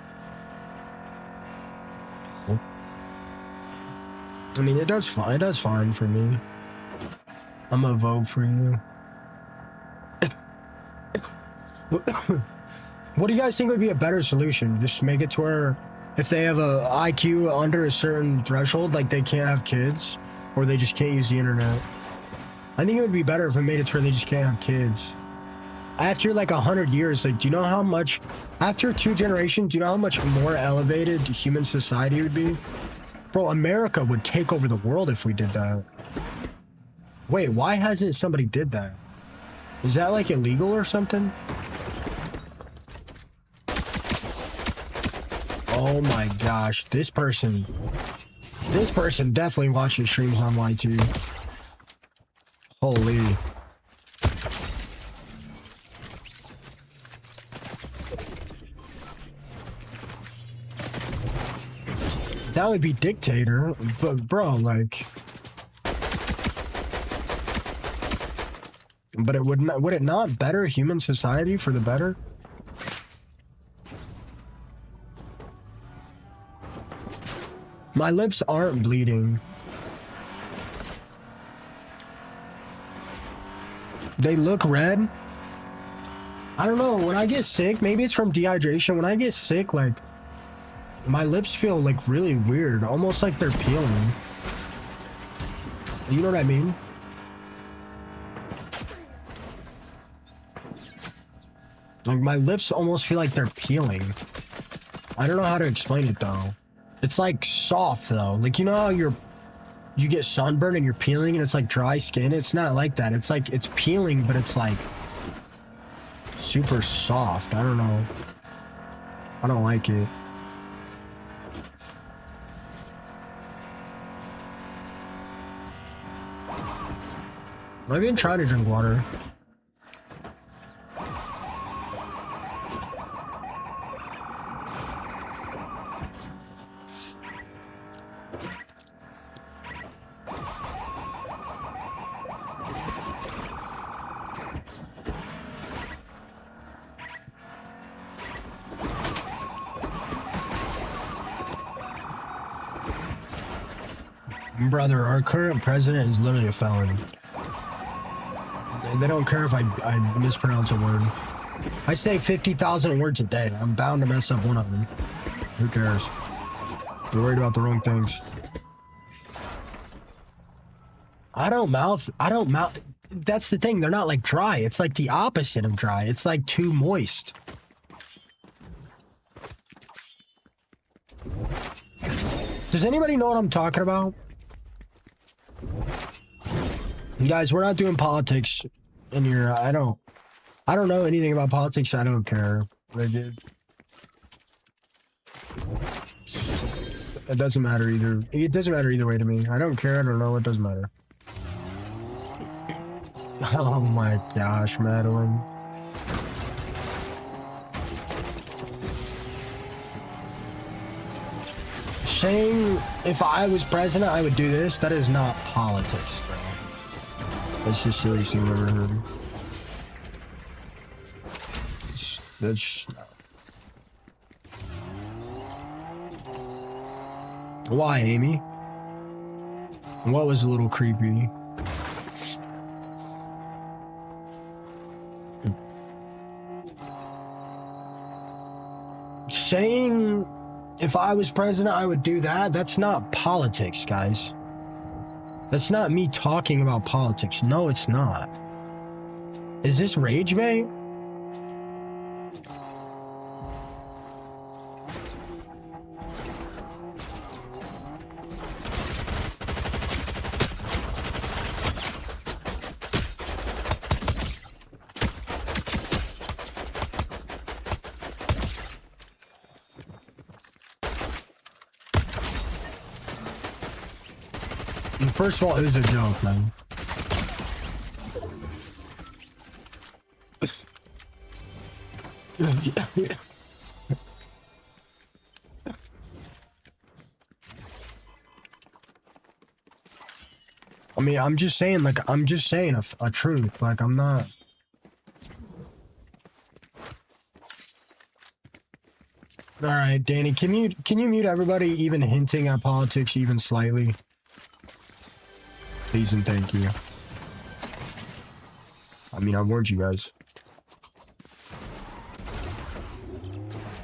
I mean, it does fine for me. I'm gonna vote for you. What do you guys think would be a better solution? Just make it to where if they have a IQ under a certain threshold, like they can't have kids, or they just can't use the internet. I think it would be better if it made it to where they just can't have kids. after like 100 years, like, do you know how much, after 2 generations, do you know how much more elevated human society would be? Bro, America would take over the world if we did that. Wait, why hasn't somebody did that? Is that like illegal or something? Oh my gosh, this person definitely watches streams on YT. Holy. That would be dictator, but bro, like, but it would it not better human society for the better? My lips aren't bleeding. They look red. I don't know, when I get sick, maybe it's from dehydration. When I get sick, like, my lips feel like really weird, almost like they're peeling. You know what I mean? Like, my lips almost feel like they're peeling. I don't know how to explain it though. It's like soft though. Like, you know how you get sunburned and you're peeling and it's like dry skin? It's not like that. It's like, it's peeling, but it's like super soft. I don't know. I don't like it. I've been trying to drink water. Brother, our current president is literally a felon. They don't care if I mispronounce a word. I say 50,000 words a day. I'm bound to mess up one of them. Who cares? You're worried about the wrong things. I don't mouth. That's the thing. They're not like dry. It's like the opposite of dry. It's like too moist. Does anybody know what I'm talking about? Guys, we're not doing politics in here. I don't know anything about politics. I don't care. It doesn't matter either. It doesn't matter either way to me. I don't care. I don't know. It doesn't matter. Oh my gosh, Madeline. Saying if I was president, I would do this. That is not politics, bro. That's just silliest thing I've ever heard. That's... Why, Amy? What was a little creepy? Saying if I was president, I would do that. That's not politics, guys. That's not me talking about politics. No, it's not. Is this rage bait? First of all, it was a joke, man. I mean, I'm just saying, like, I'm just saying a truth. Like, I'm not. All right, Danny, can you mute everybody even hinting at politics even slightly? Please and thank you. I mean, I warned you guys.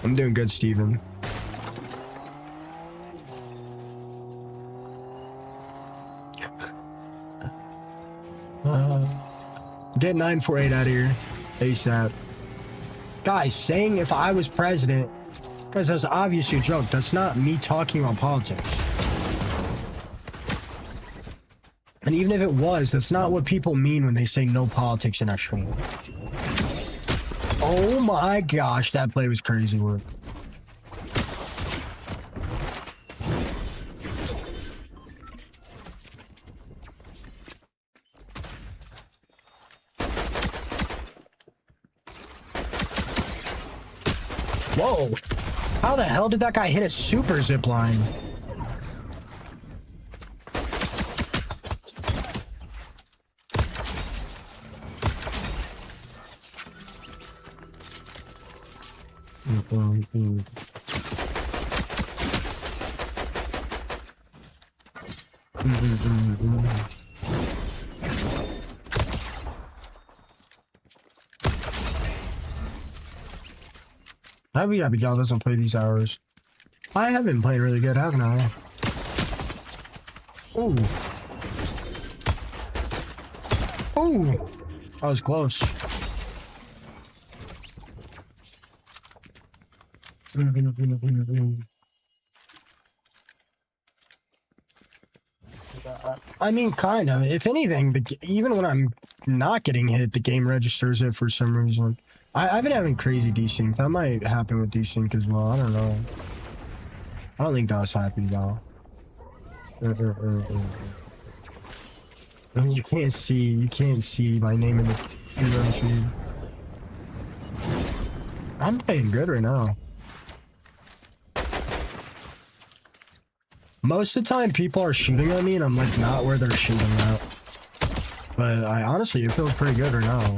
I'm doing good, Steven. Get 948 out of here. ASAP. Guys, saying if I was president, guys, that's obviously a joke. That's not me talking about politics. And even if it was, that's not what people mean when they say no politics in our stream. Oh my gosh, that play was crazy work. Whoa! How the hell did that guy hit a super zip line? Maybe Abigail doesn't play these hours. I have been playing really good, haven't I? Ooh. Ooh. I was close. I mean, kind of. If anything, even when I'm not getting hit, the game registers it for some reason. I've been having crazy desync. That might happen with desync as well. I don't know. I don't think that was happy though. You can't see my name in the feed. I'm playing good right now. Most of the time people are shooting at me and I'm like not where they're shooting at. But honestly, it feels pretty good right now.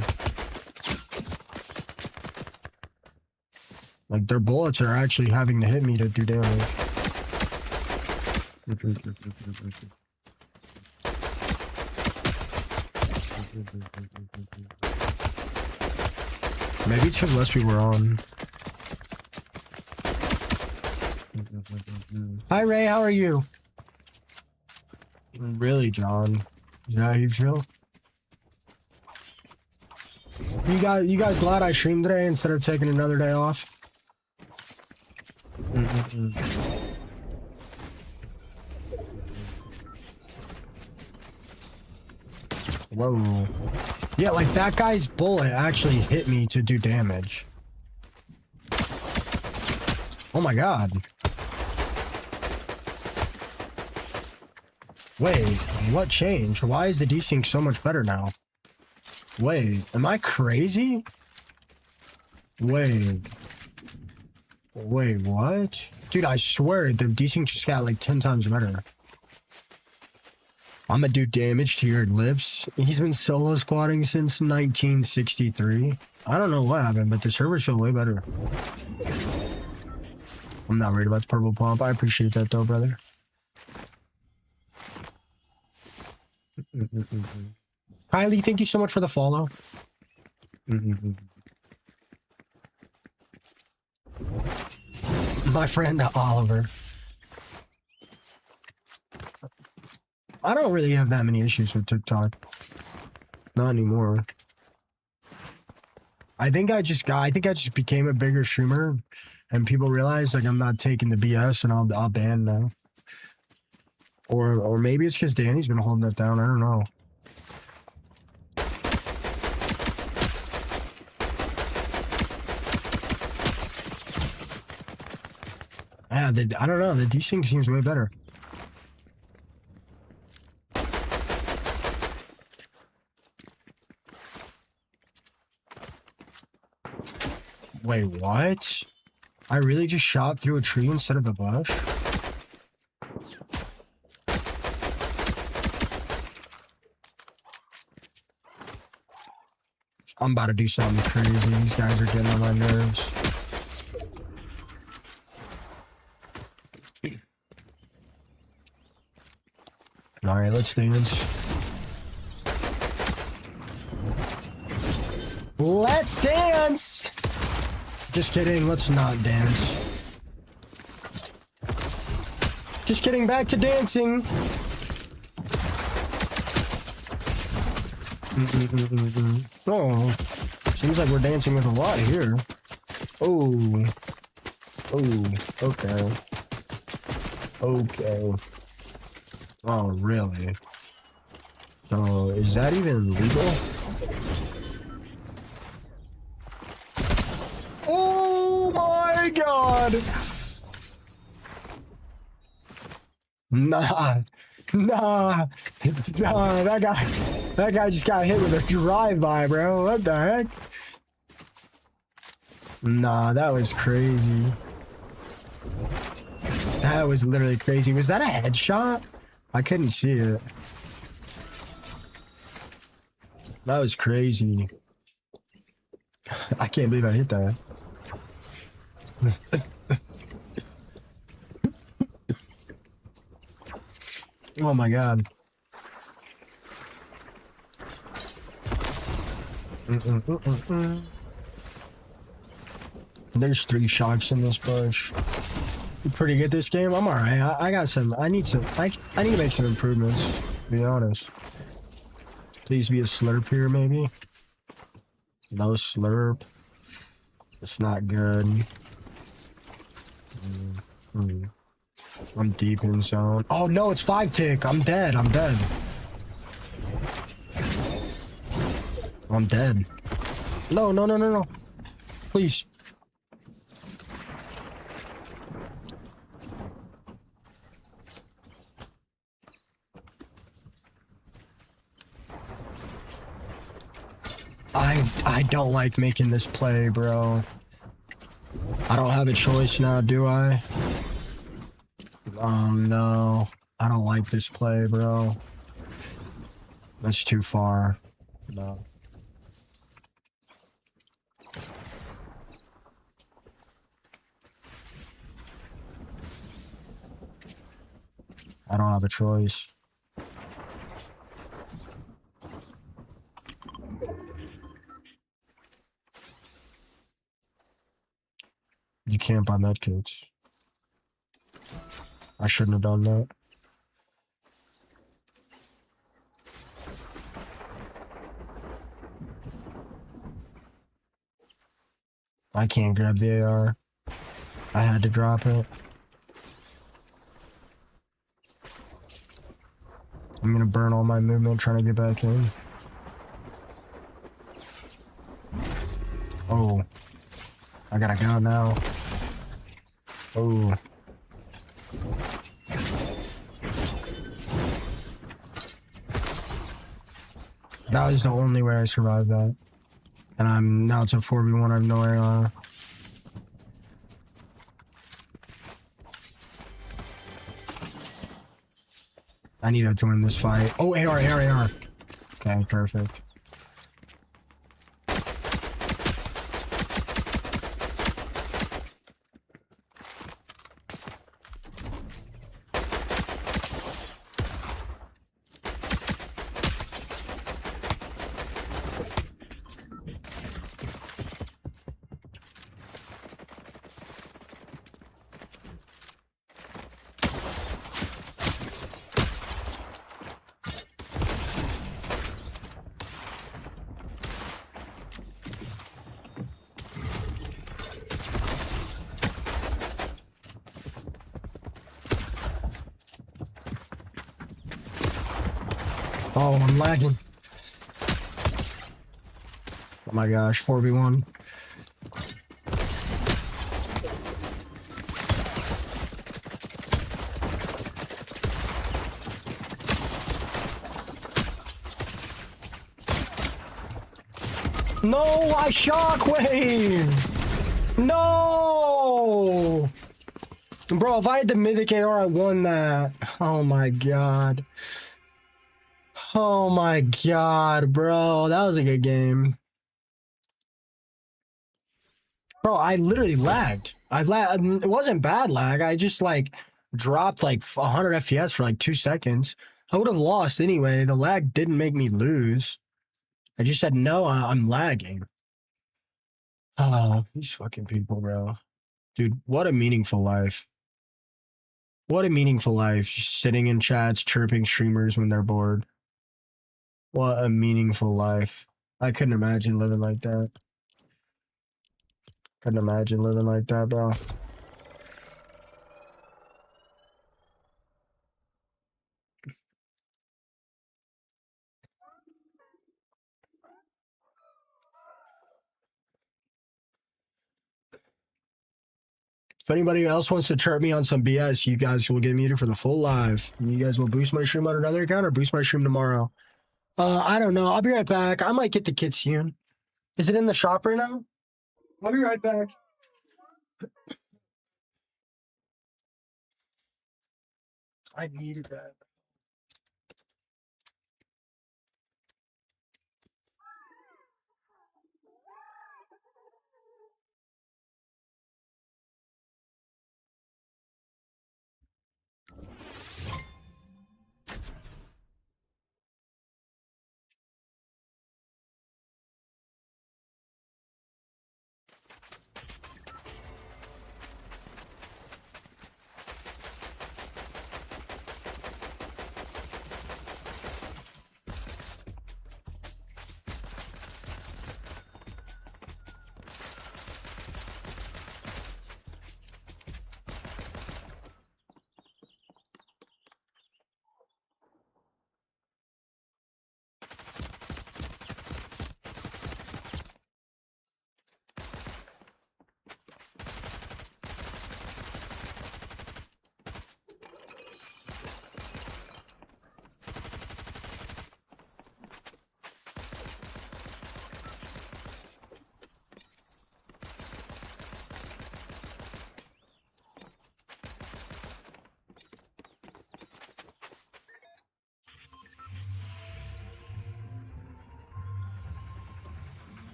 Like their bullets are actually having to hit me to do damage. Maybe it's because less people are on. Hi Ray, how are you? Really, John? Is that how you feel? You guys glad I streamed today instead of taking another day off? Whoa. Yeah, like that guy's bullet actually hit me to do damage. Oh my god. Wait, what changed? Why is the desync so much better now? Wait, am I crazy? Wait, what? Dude, I swear the desync just got like 10 times better. I'm gonna do damage to your lips. He's been solo squatting since 1963. I don't know what happened, but the servers feel way better. I'm not worried about the purple pump. I appreciate that though, brother. Kylie, thank you so much for the follow. My friend Oliver. I don't really have that many issues with TikTok. Not anymore. I think I just became a bigger streamer and people realize like I'm not taking the BS and I'll ban now. Or maybe it's because Danny's been holding that down. I don't know. Yeah, I don't know. The desync seems way better. Wait, what? I really just shot through a tree instead of a bush? I'm about to do something crazy. These guys are getting on my nerves. Alright, let's dance. Let's dance! Just kidding, let's not dance. Just kidding, back to dancing. Oh, Seems like we're dancing with a lot here. Oh. Oh, okay. Okay. Oh, really? So, is that even legal? Oh my god! Nah. Nah. Nah, that guy just got hit with a drive-by, bro. What the heck? Nah, that was crazy. That was literally crazy. Was that a headshot? I couldn't see it. That was crazy. I can't believe I hit that. Oh my god. There's 3 sharks in this bush. I'm pretty good this game. I'm alright. I got some. I need to make some improvements, to be honest. Please be a slurp here, maybe. No slurp. It's not good. I'm deep in zone. Oh no, it's 5 tick. I'm dead. I'm dead. I'm dead. No, no, no, no, no. Please. I don't like making this play, bro. I don't have a choice now, do I? Oh no. I don't like this play, bro. That's too far. No. I don't have a choice. You can't buy medkits. I shouldn't have done that. I can't grab the AR. I had to drop it. I'm gonna burn all my movement trying to get back in. Oh. I gotta go now. Oh. That was the only way I survived that. And now it's a 4v1, I have no AR. I need to join this fight. Oh, AR. Okay, perfect. Oh, I'm lagging. Oh my gosh, 4v1. No, I shockwave! No! Bro, if I had the mythic AR, I won that. Oh my god. Oh my god, bro. That was a good game. Bro, I literally lagged. It wasn't bad lag. I just like dropped like 100 FPS for like 2 seconds. I would have lost anyway. The lag didn't make me lose. I just said, no, I'm lagging. Oh, these fucking people, bro. Dude, what a meaningful life. What a meaningful life. Just sitting in chats, chirping streamers when they're bored. What a meaningful life. I couldn't imagine living like that. Couldn't imagine living like that, bro. If anybody else wants to chirp me on some BS, you guys will get muted for the full live. You guys will boost my stream on another account or boost my stream tomorrow. I don't know. I'll be right back. I might get the kit soon. Is it in the shop right now? I'll be right back. I needed that.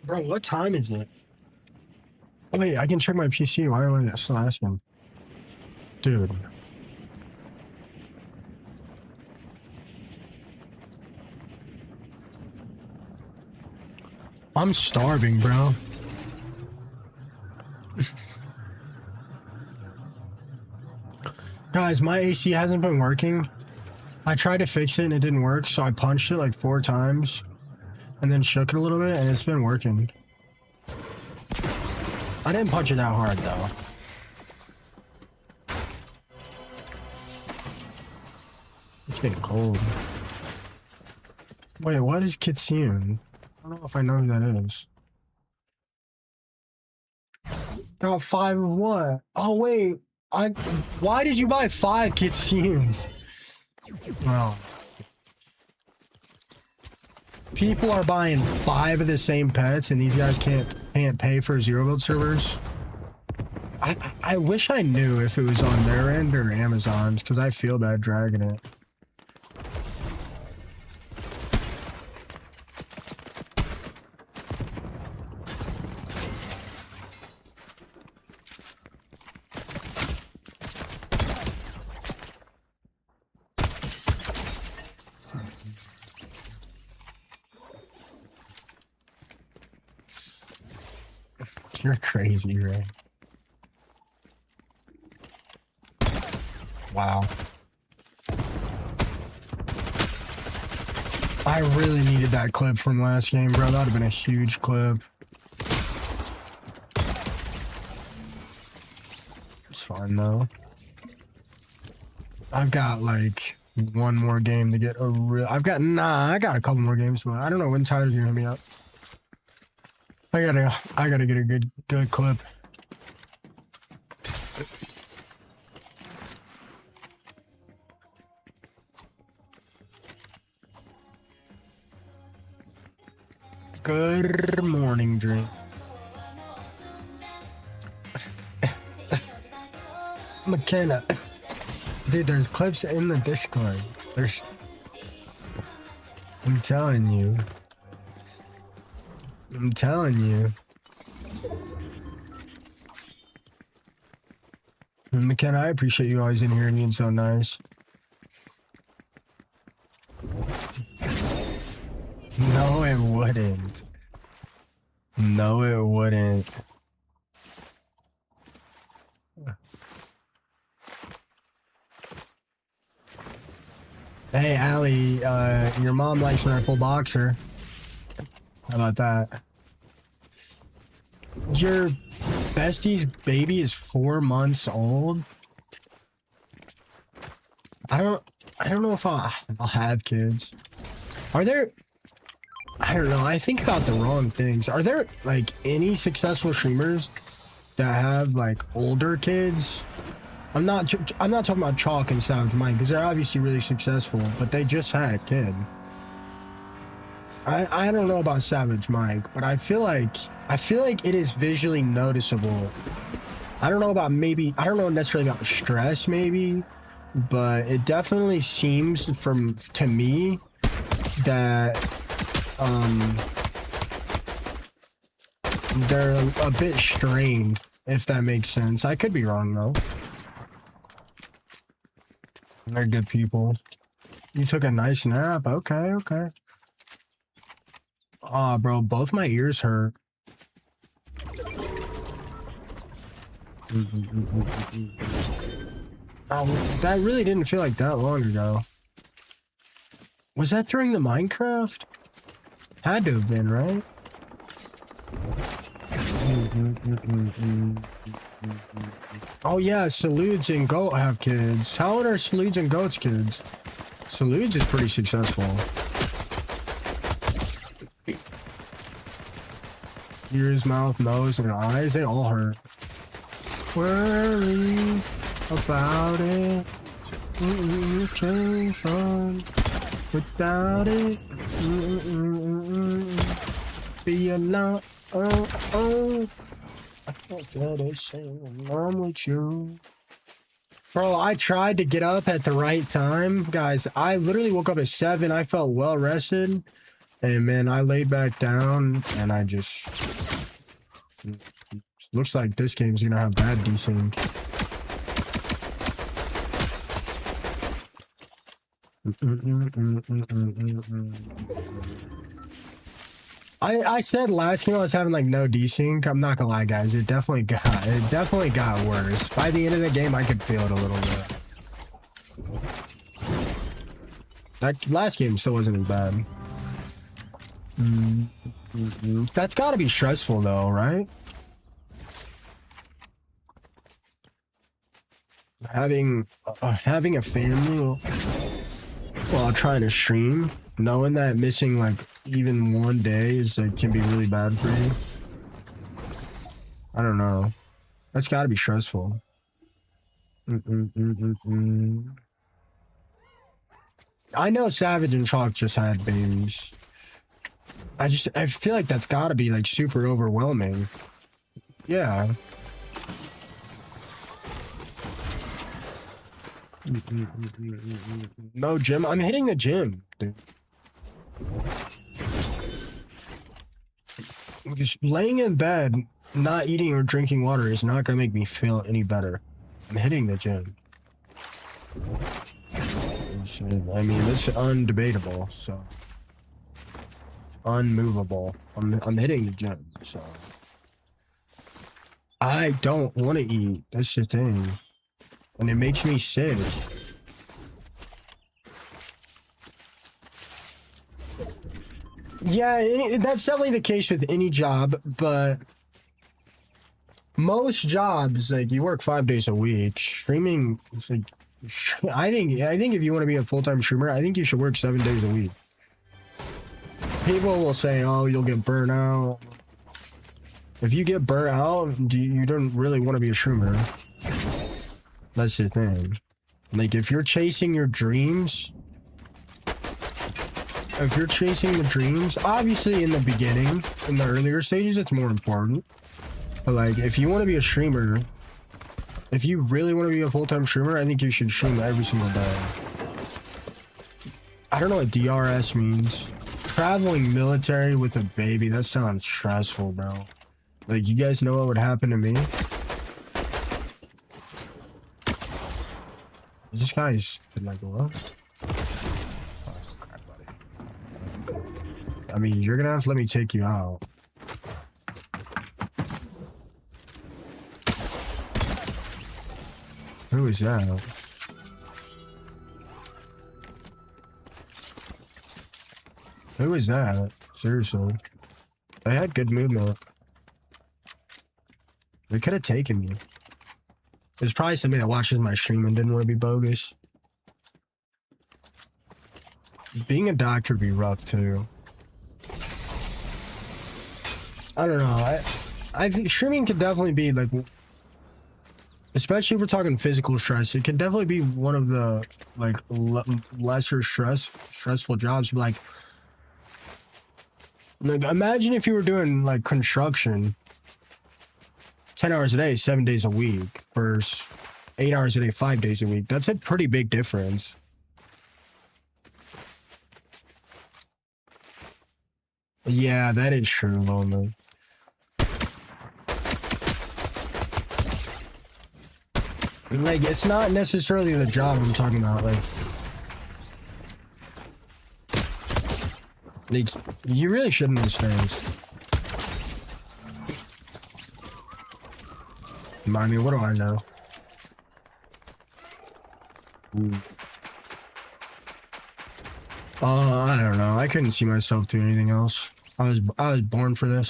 Bro, what time is it? Oh, wait, I can check my PC. Why am I still asking? Dude. I'm starving, bro. Guys, my AC hasn't been working. I tried to fix it and it didn't work, so I punched it like 4 times and then shook it a little bit and it's been working. I didn't punch it that hard though. It's getting cold. Wait, what is Kitsune? I don't know if I know who that is. Got 5 of what? Oh wait, why did you buy 5 Kitsunes? Well, people are buying 5 of the same pets, and these guys can't pay for zero build servers. I wish I knew if it was on their end or Amazon's, because I feel bad dragging it. You're crazy, Ray. Wow. I really needed that clip from last game, bro. That would have been a huge clip. It's fine, though. I've got, like, 1 more game to get a real... I got a couple more games, but I don't know when Tyler's gonna hit me up. I gotta get a good clip. Good morning, Dream. McKenna. Dude, there's clips in the Discord. I'm telling you. I'm telling you. McKenna, I appreciate you always in here and being so nice. No, it wouldn't. No, it wouldn't. Hey, Allie, your mom likes when I full boxer. How about that? Your bestie's baby is 4 months old. I don't know if I'll have kids. Are there? I don't know. I think about the wrong things. Are there like any successful streamers that have like older kids? I'm not talking about Chalk and Savage Mike because they're obviously really successful, but they just had a kid. I don't know about Savage Mike, but I feel like it is visually noticeable. I don't know about I don't know necessarily about stress maybe, but it definitely seems to me that they're a bit strained, if that makes sense. I could be wrong though. They're good people. You took a nice nap. Okay, okay. Aw, bro, both my ears hurt. Oh, that really didn't feel like that long ago. Was that during the Minecraft? Had to have been, right? Oh yeah, Salutes and Goat have kids. How old are Salutes and Goat's kids? Salutes is pretty successful. Ears, mouth, nose, and eyes, they all hurt. Worry about it. You came from without it. Be alone. Oh. I feel the same. I'm with you. Bro, I tried to get up at the right time. Guys, I literally woke up at 7. I felt well rested. And man, I laid back down and I just... Looks like this game's gonna have bad desync. I said last game I was having like no desync. I'm not gonna lie, guys. It definitely got worse. By the end of the game, I could feel it a little bit. That last game still wasn't as bad. That's got to be stressful, though, right? Having a family while trying to stream, knowing that missing like even one day is like can be really bad for you. I don't know. That's got to be stressful. I know Savage and Chalk just had babies. I feel like that's got to be like super overwhelming. Yeah. No gym. I'm hitting the gym, dude. Just laying in bed, not eating or drinking water is not gonna make me feel any better. I'm hitting the gym. I mean, it's undebatable, so unmovable. I'm hitting the gym, so I don't want to eat. That's the thing, and it makes me sick. Yeah, that's definitely the case with any job, but most jobs, like you work 5 days a week. Streaming, it's like, I think if you want to be a full-time streamer, I think you should work 7 days a week. People will say, "Oh, you'll get burnt out." If you get burnt out, you don't really want to be a streamer. That's the thing. Like, if you're chasing your dreams. If you're chasing the dreams, obviously in the beginning, in the earlier stages, it's more important. But like, if you want to be a streamer, if you really want to be a full-time streamer, I think you should stream every single day. I don't know what DRS means. traveling military with a baby, that sounds stressful, bro. Like, you guys know what would happen to me? This guy's like, what? Oh, crap, buddy. I mean, you're gonna have to let me take you out. Who is that? Who is that? Seriously. They had good movement. They could have taken me. There's probably somebody that watches my stream and didn't want to be bogus. Being a doctor would be rough too. I don't know. I think streaming could definitely be like, especially if we're talking physical stress, it could definitely be one of the like lesser stressful jobs. Like imagine if you were doing like construction 10 hours a day, 7 days a week versus 8 hours a day, 5 days a week. That's a pretty big difference. Yeah, that is true, lonely. Like, it's not necessarily the job I'm talking about, like you really shouldn't use things. I mean, what do I know? I don't know. I couldn't see myself doing anything else. I was born for this.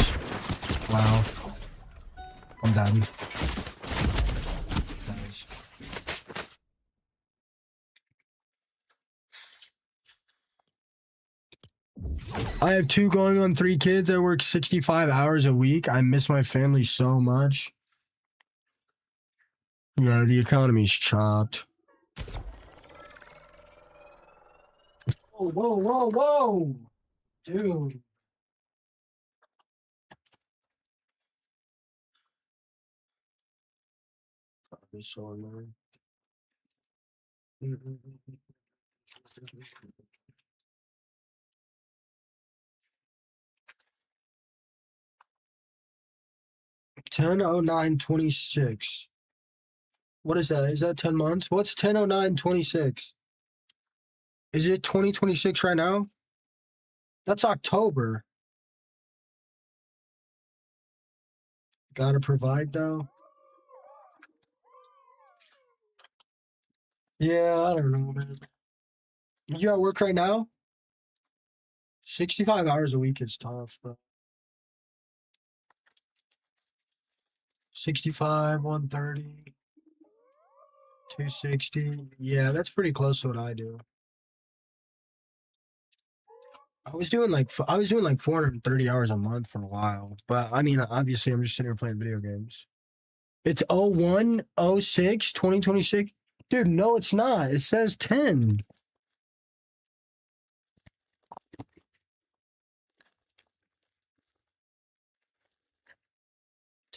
Wow. I'm done. Nice. I have 2 going on 3 kids. I work 65 hours a week. I miss my family so much. Yeah, the economy's chopped. Whoa, whoa, whoa, whoa! Dude. That'd be so annoying. 10/09/26. What is that? Is that 10 months? What's 10/09/26? Is it 2026 right now? That's October. Gotta provide though. Yeah, I don't know, man. You at work right now? 65 hours a week is tough, bro. 65, 130, 260. Yeah, that's pretty close to what I do. I was doing like 430 hours a month for a while, but I mean, obviously, I'm just sitting here playing video games. It's 01/06, 2026. Dude, no, it's not. It says 10.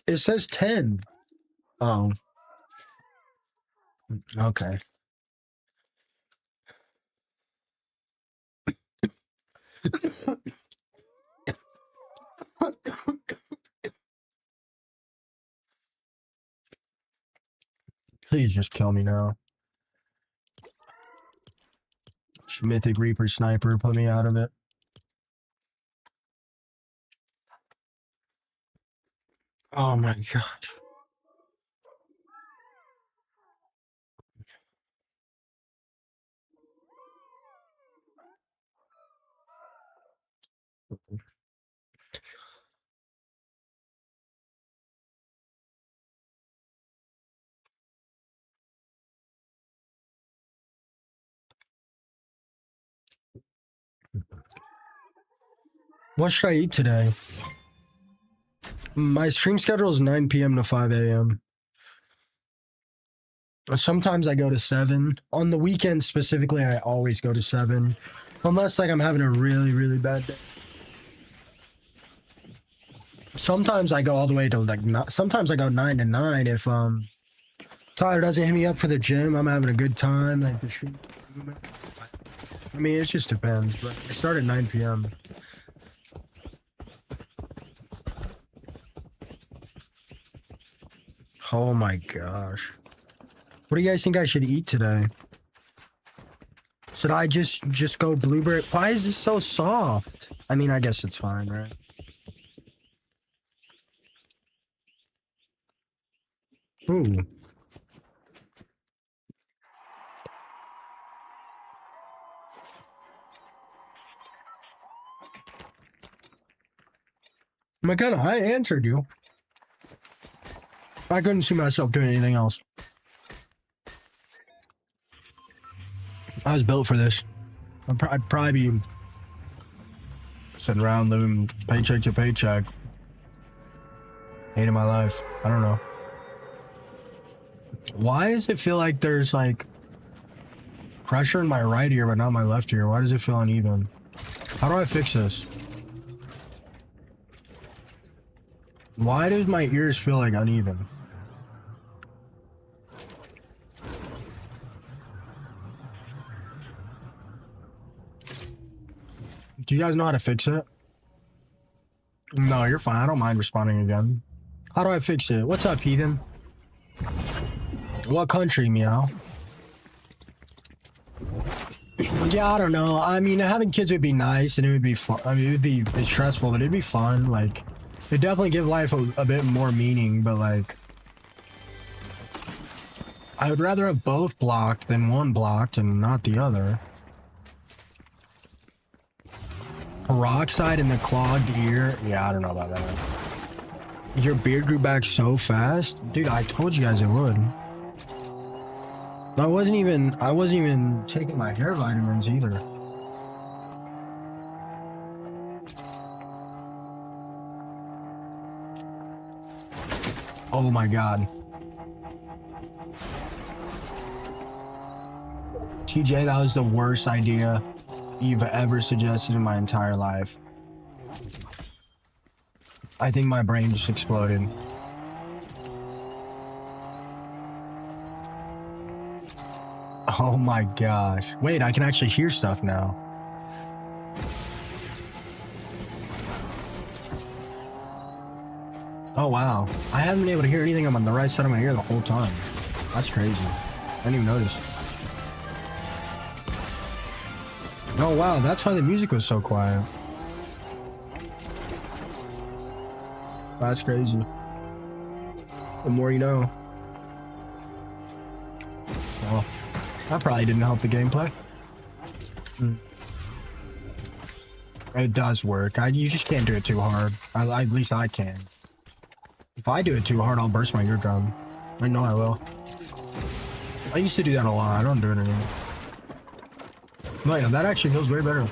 It says 10. Oh. Okay. Please just kill me now. Mythic Reaper Sniper, put me out of it. Oh my gosh. What should I eat today? My stream schedule is 9 p.m. to 5 a.m. Sometimes I go to 7. On the weekends specifically, I always go to 7. Unless like I'm having a really, really bad day. Sometimes I go all the way to like, sometimes I go 9 to 9 if Tyler doesn't hit me up for the gym. I'm having a good time. Like the stream. I mean, it just depends, but I start at 9 p.m. Oh my gosh. What do you guys think I should eat today? Should I just go blueberry? Why is this so soft? I mean, I guess it's fine, right? Ooh. McKenna, I answered you. I couldn't see myself doing anything else. I was built for this. I'd probably be sitting around living paycheck to paycheck. Hating my life. I don't know. Why does it feel like there's like pressure in my right ear but not my left ear? Why does it feel uneven? How do I fix this? Why does my ears feel like uneven? Do you guys know how to fix it? No, you're fine. I don't mind responding again. How do I fix it? What's up, heathen? What country, meow? Yeah, I don't know. I mean, having kids would be nice and it would be fun. I mean, it's stressful, but it'd be fun. Like, it'd definitely give life a bit more meaning, but like, I would rather have both blocked than one blocked and not the other. Peroxide in the clogged ear. Yeah, I don't know about that. Your beard grew back so fast? Dude, I told you guys it would. I wasn't even taking my hair vitamins either. Oh my god. TJ, that was the worst idea you've ever suggested in my entire life. I think my brain just exploded. Oh my gosh. Wait, I can actually hear stuff now. Oh wow. I haven't been able to hear anything on the right side of my ear the whole time. That's crazy. I didn't even notice. Oh wow, that's why the music was so quiet. That's crazy. The more you know. Well, that probably didn't help the gameplay. It does work. You just can't do it too hard. At least I can. If I do it too hard, I'll burst my eardrum. I know I will. I used to do that a lot. I don't do it anymore. No, yeah, that actually feels way better.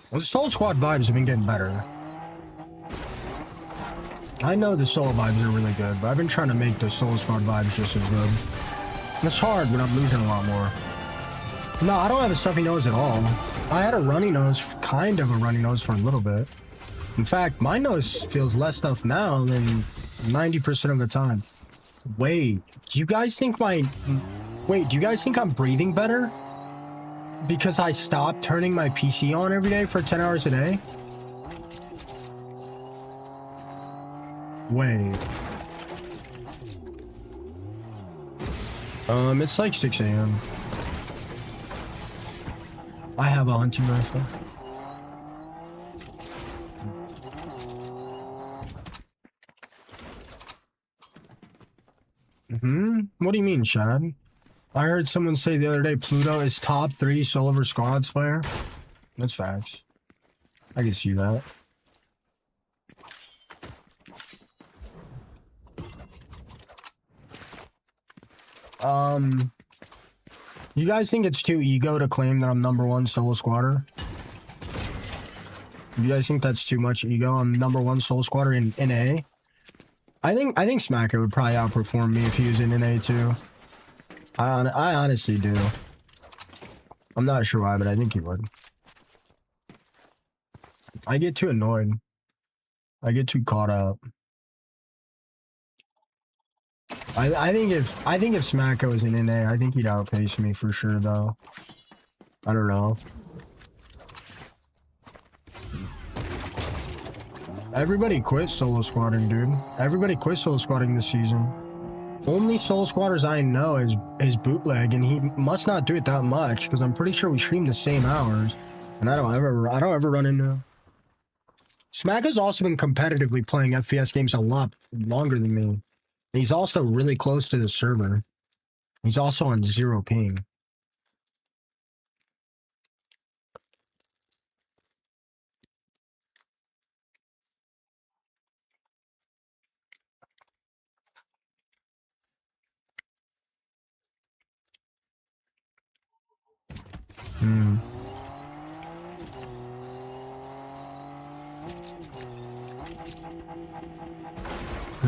Well, the Soul Squad vibes have been getting better. I know the solo vibes are really good, but I've been trying to make the Soul Squad vibes just as good. It's hard when I'm losing a lot more. No, I don't have a stuffy nose at all. I had a runny nose, kind of a runny nose for a little bit. In fact, my nose feels less stuffed now than 90% of the time. Wait, do you guys think I'm breathing better? Because I stopped turning my PC on every day for 10 hours a day? Wait. It's like 6 a.m. I have a hunting rifle. What do you mean, Chad? I heard someone say the other day Pluto is top 3 solo squads player. That's facts. I can see that. You guys think it's too ego to claim that I'm #1 solo squatter? You guys think that's too much ego? I'm #1 solo squatter in NA. I think Smacker would probably outperform me if he was in NA too. I honestly do. I'm not sure why, but I think he would. I get too annoyed. I get too caught up. I think if Smacko was in NA, I think he'd outpace me for sure though. I don't know. Everybody quit solo squatting, dude. Everybody quit solo squatting this season. Only solo squatters I know is bootleg, and he must not do it that much because I'm pretty sure we stream the same hours, and I don't ever run into him. Smack has also been competitively playing FPS games a lot longer than me. He's also really close to the server. He's also on 0 ping.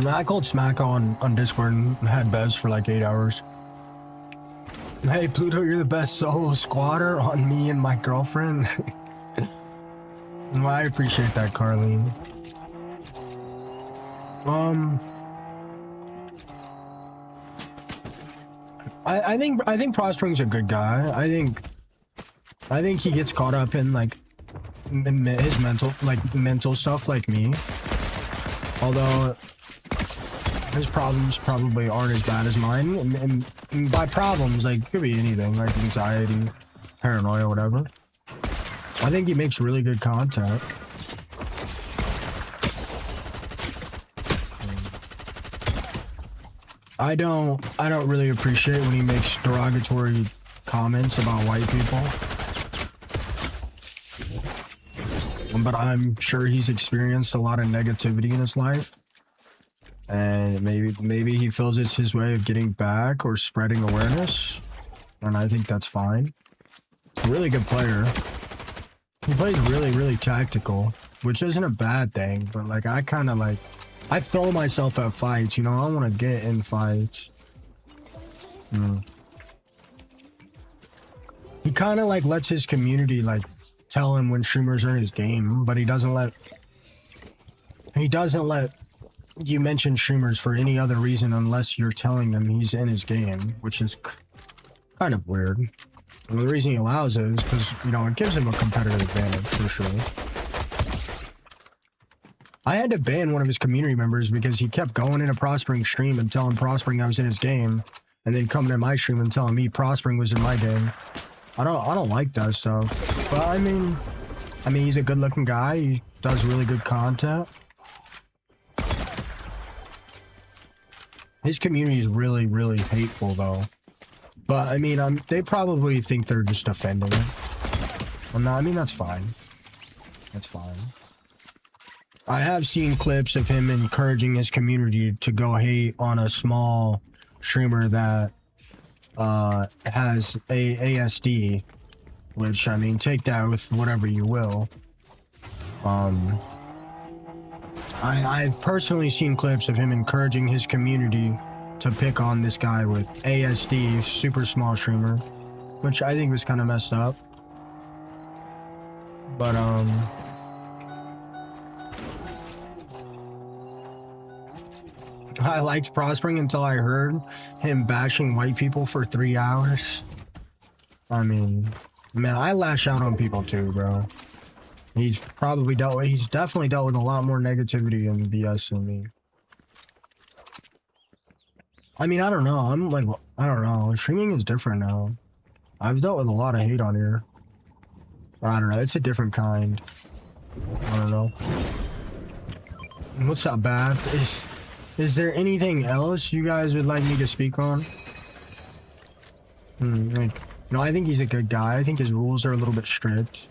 I called Smacko on Discord and had bevs for like 8 hours. Hey Pluto, you're the best solo squatter on me and my girlfriend. Well, I appreciate that, Carlene. I think Prospering's a good guy. I think he gets caught up in like his mental stuff like me. Although his problems probably aren't as bad as mine, and by problems like it could be anything like anxiety, paranoia, whatever. I think he makes really good content. I don't really appreciate when he makes derogatory comments about white people. But I'm sure he's experienced a lot of negativity in his life. And maybe he feels it's his way of getting back or spreading awareness. And I think that's fine. A really good player. He plays really, really tactical, which isn't a bad thing, but like I kind of like I throw myself at fights, you know, I want to get in fights. He kind of like lets his community like tell him when streamers are in his game, but he doesn't let you mention streamers for any other reason unless you're telling them he's in his game, which is kind of weird. And the reason he allows it is because, you know, it gives him a competitive advantage for sure. I had to ban one of his community members because he kept going in a Prospering stream and telling Prospering I was in his game, and then coming in my stream and telling me Prospering was in my game. I don't like that stuff. But I mean he's a good-looking guy. He does really good content. His community is really, really hateful though. But I mean, they probably think they're just offending him. Well, no, I mean that's fine. That's fine. I have seen clips of him encouraging his community to go hate on a small streamer that has a ASD, which I mean, take that with whatever you will. I've personally seen clips of him encouraging his community to pick on this guy with ASD, super small streamer, which I think was kind of messed up. But I liked Prospering until I heard him bashing white people for 3 hours. I mean, man, I lash out on people too, bro. He's definitely dealt with a lot more negativity and BS than me. I mean, I don't know. I don't know. Streaming is different now. I've dealt with a lot of hate on here. I don't know. It's a different kind. I don't know. What's up, Bad? Is there anything else you guys would like me to speak on? I think he's a good guy. I think his rules are a little bit strict.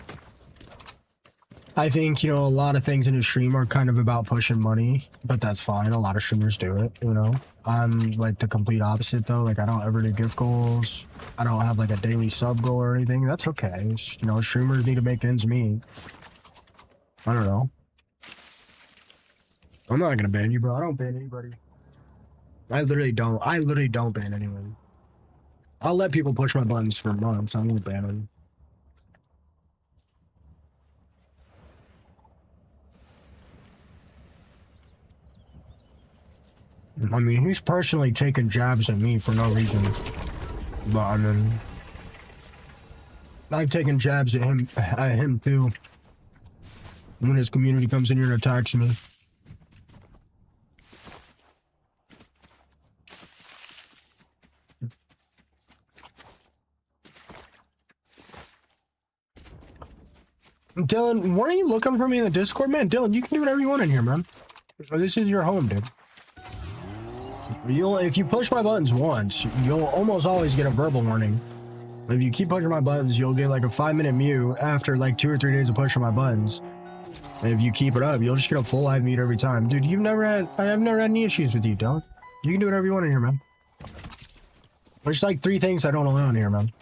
I think, you know, a lot of things in his stream are kind of about pushing money, but that's fine. A lot of streamers do it, you know. I'm like the complete opposite though. Like I don't ever do gift goals. I don't have like a daily sub goal or anything. That's okay. It's, you know, streamers need to make ends meet. I don't know. I'm not gonna ban you, bro. I don't ban anybody. I literally don't ban anyone. I'll let people push my buttons for months. I won't ban them. I mean, he's personally taking jabs at me for no reason. But I mean, I've taken jabs at him too. When his community comes in here and attacks me. Dylan, why are you looking for me in the Discord, man? Dylan, you can do whatever you want in here, man. This is your home, dude. If you push my buttons once, you'll almost always get a verbal warning. If you keep pushing my buttons, you'll get like a 5-minute mute after like 2 or 3 days of pushing my buttons. And if you keep it up, you'll just get a full live mute every time. Dude, I've never had any issues with you, Dylan. You can do whatever you want in here, man. There's like 3 things I don't allow in here, man.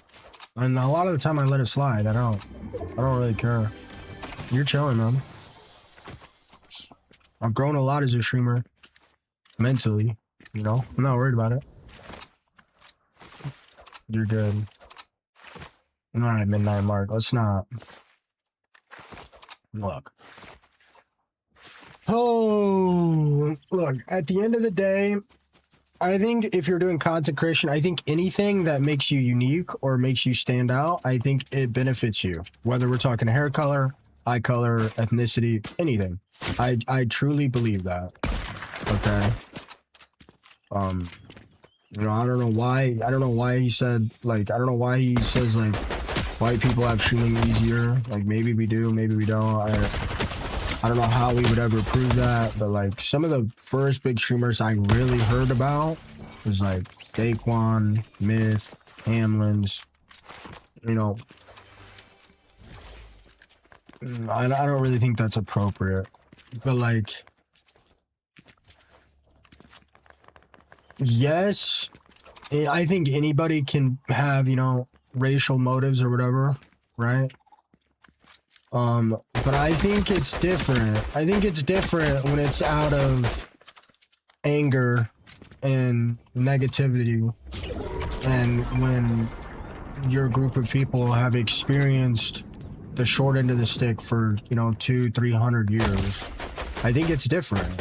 And a lot of the time I let it slide. I don't really care. You're chilling, man. I've grown a lot as a streamer. Mentally, you know? I'm not worried about it. You're good. I'm not at midnight mark. Let's not. Look. Oh, look. At the end of the day, I think if you're doing content creation, I think anything that makes you unique or makes you stand out, I think it benefits you. Whether we're talking hair color, eye color, ethnicity, anything. I truly believe that. Okay. You know, I don't know why he said, like, I don't know why he says, like, white people have streaming easier. Like, maybe we do, maybe we don't. I don't know how we would ever prove that, but, like, some of the first big streamers I really heard about was, like, Daquan, Myth, Hamlin's, you know. I don't really think that's appropriate, but, like, yes, I think anybody can have, you know, racial motives or whatever, right? But I think it's different. I think it's different when it's out of anger and negativity, and when your group of people have experienced the short end of the stick for, you know, 200-300 years. I think it's different.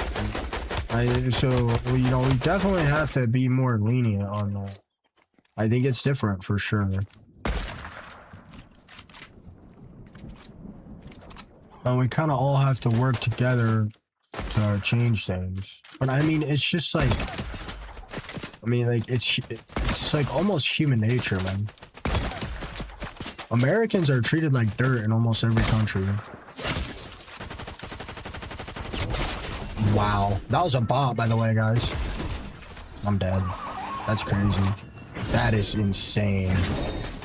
So, you know, we definitely have to be more lenient on that. I think it's different for sure. And we kind of all have to work together to change things. But I mean, it's just like, I mean, like, it's like almost human nature, man. Americans are treated like dirt in almost every country. Wow. That was a bot, by the way, guys. I'm dead. That's crazy. That is insane.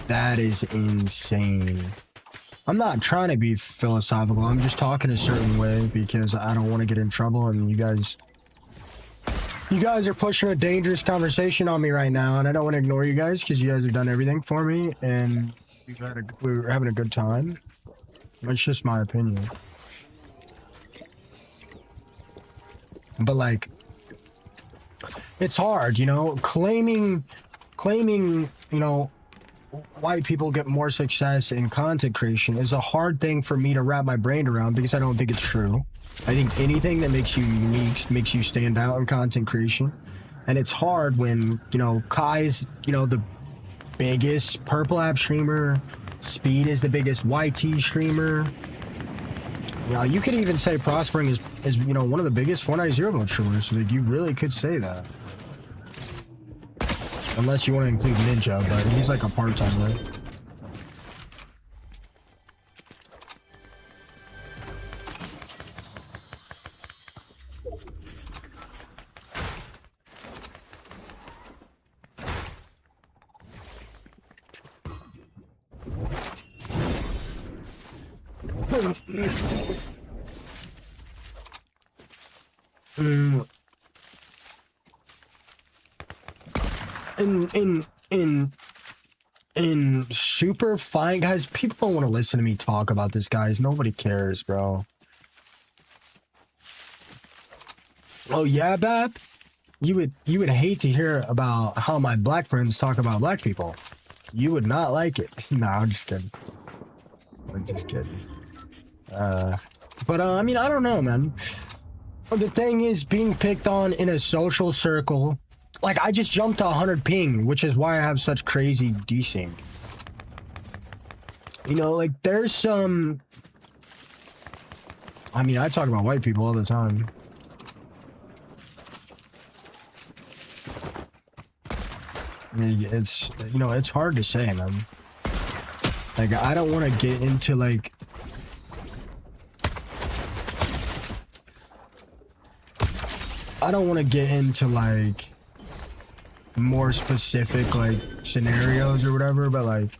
That is insane. I'm not trying to be philosophical. I'm just talking a certain way because I don't want to get in trouble, and you guys are pushing a dangerous conversation on me right now, and I don't want to ignore you guys because you guys have done everything for me, and we're having a good time. That's just my opinion. But, like, it's hard, you know, claiming, you know, white people get more success in content creation is a hard thing for me to wrap my brain around because I don't think it's true. I think anything that makes you unique makes you stand out in content creation. And it's hard when, you know, Kai's, you know, the biggest Purple App streamer, Speed is the biggest YT streamer. You know, you could even say Prospering is you know, one of the biggest Fortnite Zero Mode streamers. So you really could say that. Unless you want to include Ninja, but he's like a part-timer. In super fine, guys, people don't want to listen to me talk about this, guys. Nobody cares, bro. Oh yeah, Bap? You would hate to hear about how my black friends talk about black people. You would not like it. No, I'm just kidding. I'm just kidding. But I mean, I don't know, man. The thing is, being picked on in a social circle, like I just jumped to 100 ping, which is why I have such crazy desync. You know, like there's some. I mean, I talk about white people all the time. I mean, it's, you know, it's hard to say, man. Like, I don't want to get into, like... I don't want to get into, like, more specific, like, scenarios or whatever, but, like...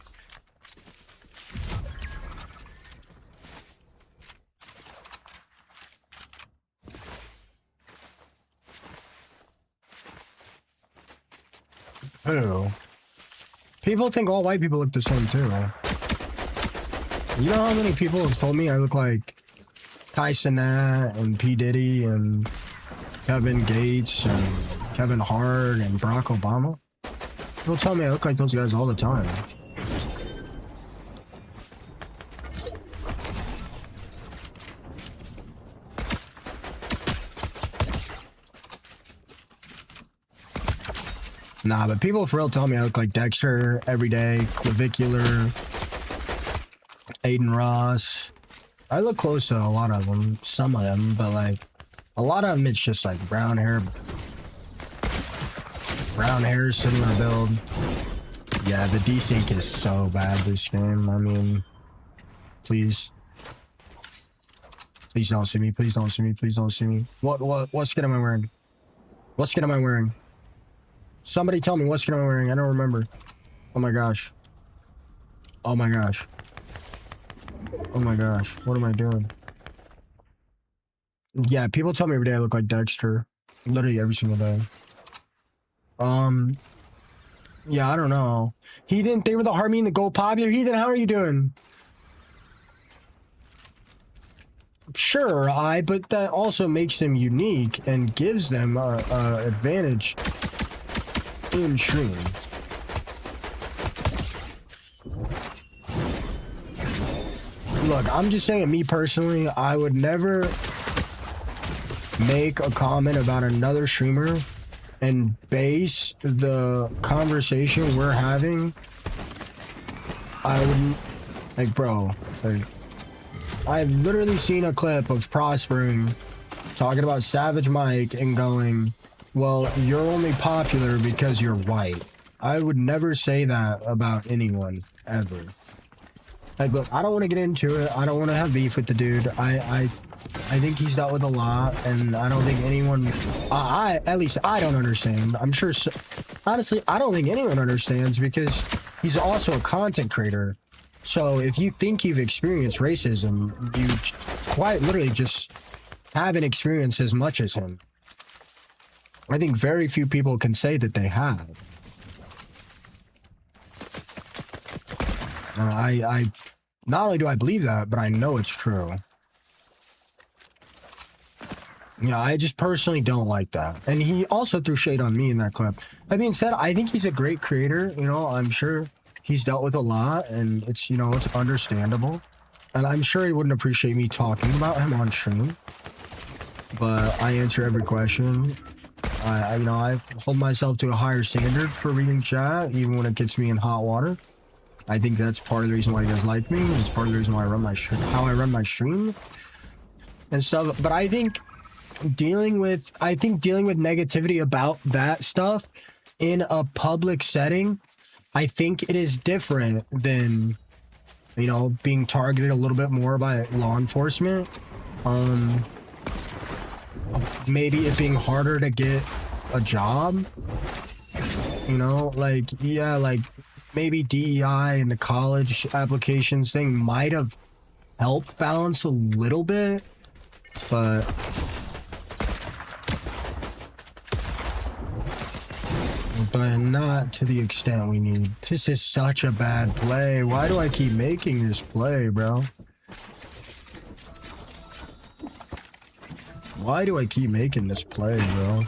Who? People think all white people look the same, too. You know how many people have told me I look like Tyson and P. Diddy and Kevin Gates and Kevin Hart and Barack Obama? People tell me I look like those guys all the time. Nah, but people for real tell me I look like Dexter every day, Clavicular, Aiden Ross. I look close to a lot of them, some of them, but like a lot of them it's just like brown hair, similar build. Yeah, the desync is so bad this game. I mean, please don't see me. Please don't see me. Please don't see me. What skin am I wearing? What skin am I wearing? Somebody tell me what skin am I wearing? I don't remember. Oh my gosh. Oh my gosh. Oh my gosh. What am I doing? Yeah, people tell me every day I look like Dexter. Literally every single day. Yeah, I don't know. Heathen, they were the harmony and the gold popular. Heathen, how are you doing? Sure, but that also makes them unique and gives them a advantage in stream. Look, I'm just saying, me personally, I would never make a comment about another streamer and base the conversation we're having. I wouldn't, like, bro, like, I've literally seen a clip of Prospering talking about Savage Mike and going, well, you're only popular because you're white. I would never say that about anyone, ever. Like, look, I don't want to get into it. I don't want to have beef with the dude. I think he's dealt with a lot, and I don't think anyone... at least I don't understand. I'm sure... honestly, I don't think anyone understands because he's also a content creator. So if you think you've experienced racism, you quite literally just haven't experienced as much as him. I think very few people can say that they have. I not only do I believe that, but I know it's true. Yeah, I just personally don't like that. And he also threw shade on me in that clip. That being said, I think he's a great creator. You know, I'm sure he's dealt with a lot, and it's, you know, it's understandable. And I'm sure he wouldn't appreciate me talking about him on stream. But I answer every question. You know, I hold myself to a higher standard for reading chat, even when it gets me in hot water. I think that's part of the reason why you guys like me. It's part of the reason why I run my how I run my stream and stuff. But I think dealing with negativity about that stuff in a public setting, I think it is different than, you know, being targeted a little bit more by law enforcement. Maybe it being harder to get a job, you know, like, yeah, like maybe DEI and the college applications thing might have helped balance a little bit, but not to the extent we need. This is such a bad play. Why do I keep making this play, bro? Why do I keep making this play, bro?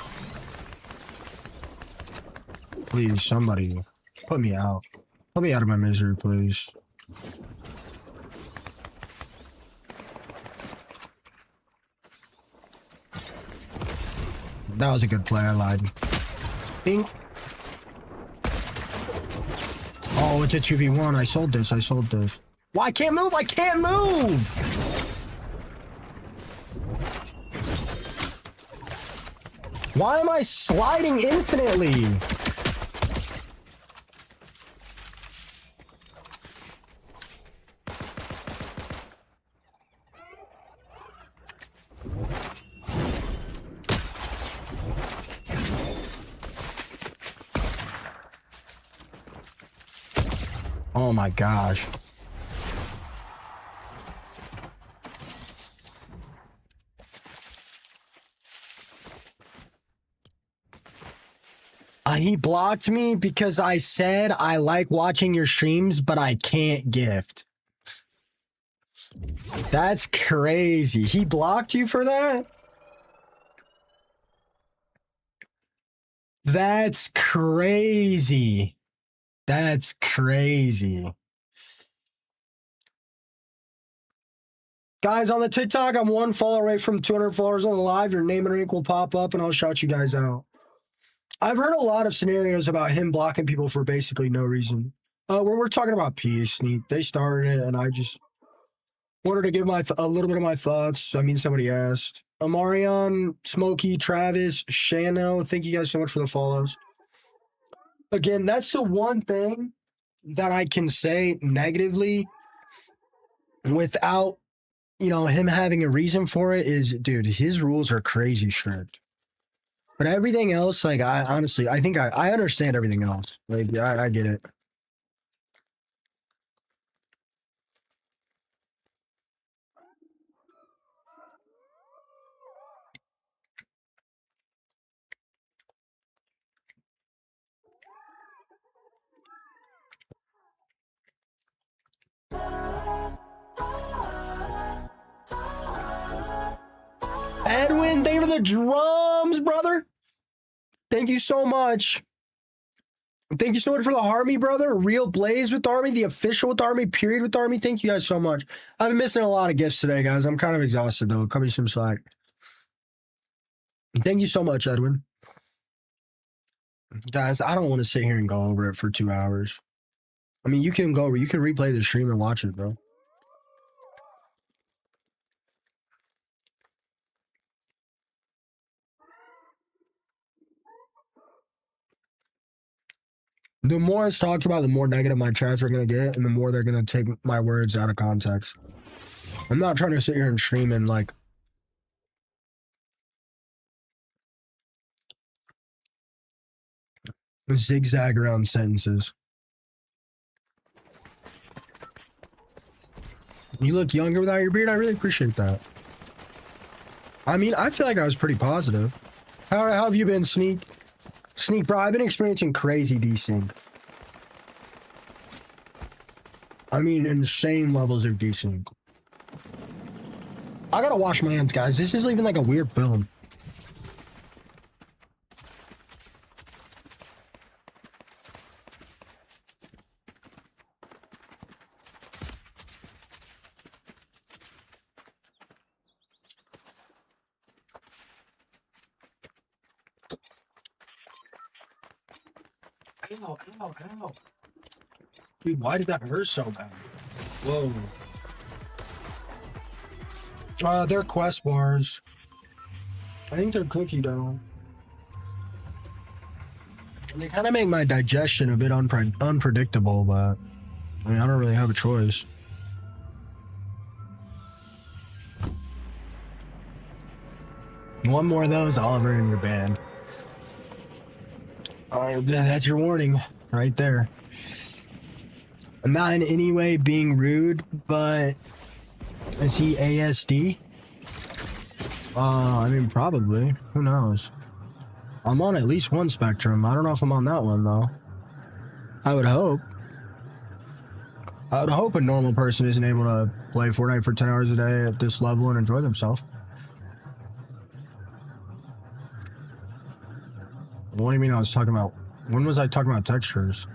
Please, somebody, put me out. Put me out of my misery, please. That was a good play. I lied. Bink. Oh, it's a 2v1. I sold this. I sold this. Why I can't move? I can't move! Why am I sliding infinitely? Oh my gosh. He blocked me because I said I like watching your streams, but I can't gift. That's crazy. He blocked you for that? That's crazy. That's crazy. Guys, on the TikTok, I'm 1 follow away from 200 followers on the live. Your name and rank will pop up, and I'll shout you guys out. I've heard a lot of scenarios about him blocking people for basically no reason. When we're talking about peace, Sneak, they started it, and I just wanted to give a little bit of my thoughts. I mean, somebody asked. Amarion, Smokey, Travis, Shano, thank you guys so much for the follows. Again, that's the one thing that I can say negatively without, you know, him having a reason for it is, dude, his rules are crazy strict. But everything else, like, I honestly, I think I understand everything else. Like, I get it. Edwin, thank you for the drums, brother. Thank you so much. Thank you so much for the Army, brother. Real Blaze with the Army, the official with the Army, period with the Army. Thank you guys so much. I've been missing a lot of gifts today, guys. I'm kind of exhausted, though. Cut me some slack. Thank you so much, Edwin. Guys, I don't want to sit here and go over it for 2 hours. I mean, you can replay the stream and watch it, bro. The more it's talked about, the more negative my chats are going to get, and the more they're going to take my words out of context. I'm not trying to sit here and stream and, like, zigzag around sentences. You look younger without your beard. I really appreciate that. I mean, I feel like I was pretty positive. How have you been, Sneak? Sneak, bro, I've been experiencing crazy desync. I mean, insane levels of desync. I gotta wash my hands, guys. This is even like a weird film. Ow, ow, ow. Dude, why did that hurt so bad? Whoa. They're quest bars. I think they're cookie dough. They kind of make my digestion a bit unpredictable, but I mean, I don't really have a choice. One more of those, Oliver, in your band. That's your warning right there. I'm not in any way being rude, but is he ASD? I mean, probably. Who knows? I'm on at least one spectrum. I don't know if I'm on that one, though. I would hope. I would hope a normal person isn't able to play Fortnite for 10 hours a day at this level and enjoy themselves. What do you mean I was talking about? When was I talking about textures?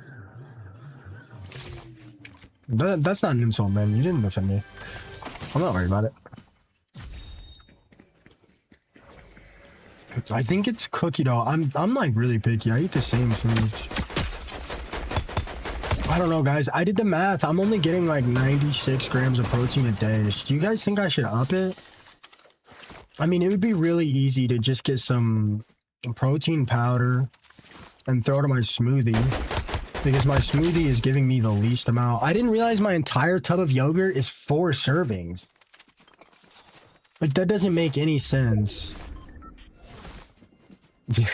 That's not an insult, man. You didn't defend me. I'm not worried about it. I think it's cookie dough. I'm like really picky. I eat the same foods. I don't know, guys. I did the math. I'm only getting like 96 grams of protein a day. Do you guys think I should up it? I mean, it would be really easy to just get some protein powder and throw it in my smoothie, because my smoothie is giving me the least amount. I didn't realize my entire tub of yogurt is 4 servings. Like, that doesn't make any sense.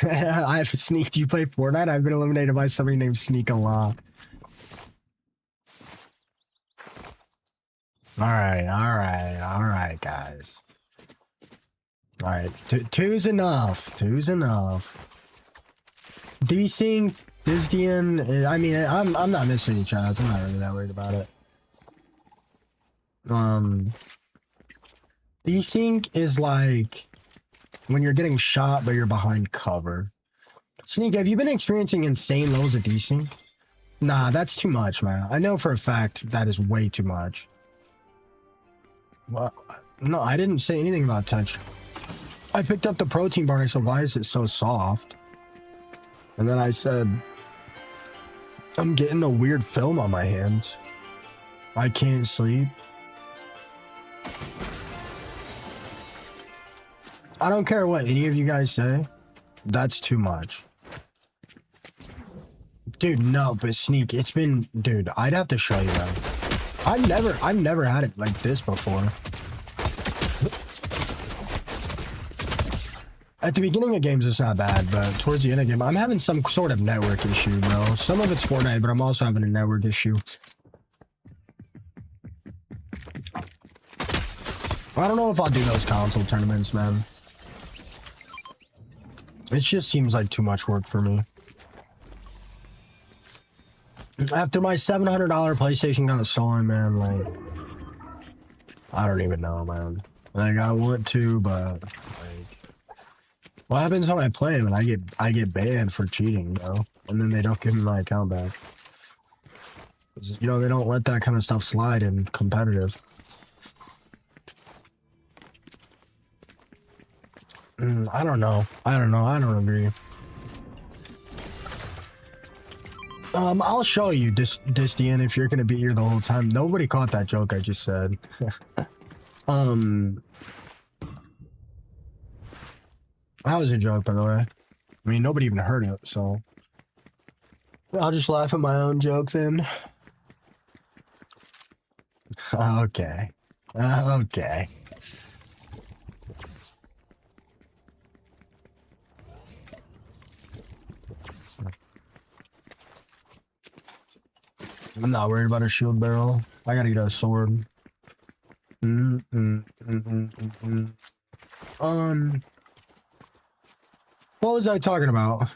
I've sneaked. You play Fortnite? I've been eliminated by somebody named Sneak a lot. All right, guys. All right, two's enough. Two's enough. Desync, Disdian. I mean, I'm not missing any chats. I'm not really that worried about it. Desync is like when you're getting shot, but you're behind cover. Sneak, have you been experiencing insane levels of desync? Nah, that's too much, man. I know for a fact that is way too much. Well, no, I didn't say anything about touch. I picked up the protein bar and I said, why is it so soft? And then I said, I'm getting a weird film on my hands. I can't sleep. I don't care what any of you guys say. That's too much. Dude, no, but Sneak, it's been... Dude, I'd have to show you that. I've never had it like this before. At the beginning of games, it's not bad, but towards the end of the game, I'm having some sort of network issue, bro. Some of it's Fortnite, but I'm also having a network issue. I don't know if I'll do those console tournaments, man. It just seems like too much work for me. After my $700 PlayStation got stolen, man, like... I don't even know, man. Like, I want to, but... What happens when I play them and I get banned for cheating, you know? And then they don't give me my account back. You know, they don't let that kind of stuff slide in competitive. I don't know. I don't agree. I'll show you, Distian, if you're gonna be here the whole time. Nobody caught that joke I just said. That was a joke, by the way. I mean, nobody even heard it, so... I'll just laugh at my own joke, then. Okay. Okay. I'm not worried about a shield barrel. I gotta get a sword. What was I talking about?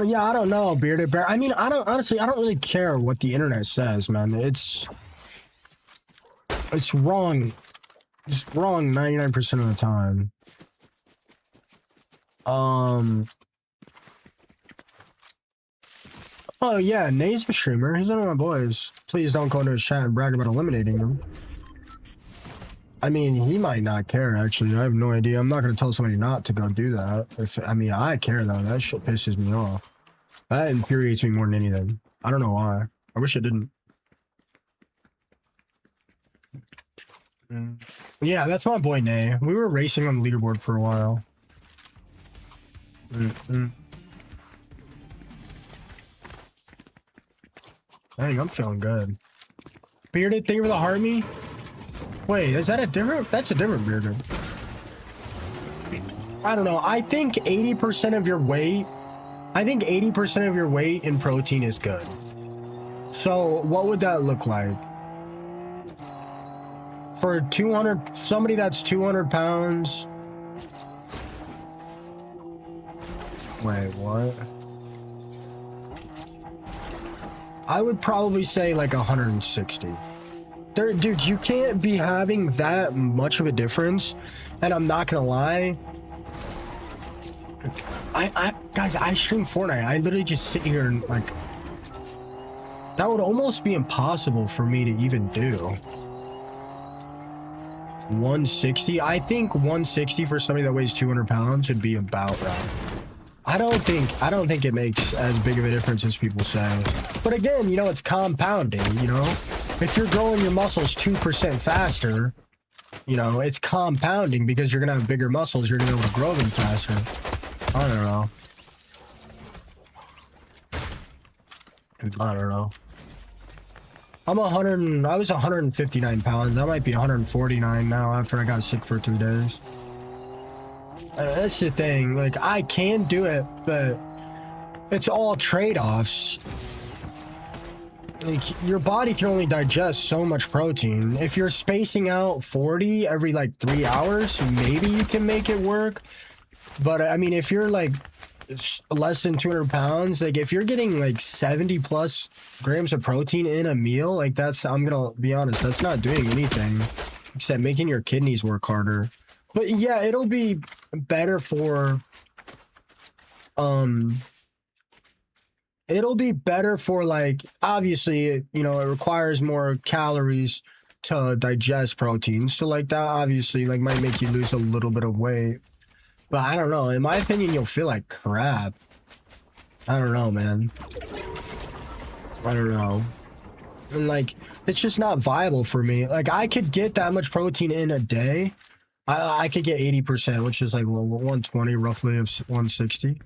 Yeah, I don't know, Bearded Bear. I mean, honestly, I don't really care what the internet says, man. It's wrong. It's wrong 99% of the time. Oh yeah, Nate's a streamer. He's one of my boys. Please don't go into his chat and brag about eliminating him. I mean, he might not care, actually. I have no idea. I'm not going to tell somebody not to go do that. I mean, I care, though. That shit pisses me off. That infuriates me more than anything. I don't know why. I wish it didn't. Yeah, that's my boy, Nay. We were racing on the leaderboard for a while. Dang, I'm feeling good. Bearded, thank you for the heart me. Wait, is that a different? That's a different bearded. I don't know. I think 80% of your weight. I think 80% of your weight in protein is good. So what would that look like? For 200, somebody that's 200 pounds. Wait, what? I would probably say like 160. Dude, you can't be having that much of a difference. And I'm not gonna lie. Guys, I stream Fortnite. I literally just sit here and like... That would almost be impossible for me to even do. 160. I think 160 for somebody that weighs 200 pounds would be about right. I don't think it makes as big of a difference as people say. But again, you know, it's compounding, you know? If you're growing your muscles 2% faster, you know, it's compounding because you're gonna have bigger muscles, you're gonna be able to grow them faster. I don't know. I don't know. I was 159 pounds. I might be 149 now after I got sick for 2 days. That's the thing. Like, I can do it, but it's all trade-offs. Like, your body can only digest so much protein. If you're spacing out 40 every like 3 hours, maybe you can make it work. But I mean, if you're like less than 200 pounds, like if you're getting like 70 plus grams of protein in a meal, like that's, I'm gonna be honest, that's not doing anything except making your kidneys work harder. But yeah, it'll be better for like, obviously, you know, it requires more calories to digest protein, so like that obviously like might make you lose a little bit of weight. But I don't know. In my opinion, you'll feel like crap. I don't know, man. I don't know. And like, it's just not viable for me. Like, I could get that much protein in a day. I could get 80%, which is like 120 roughly of 160.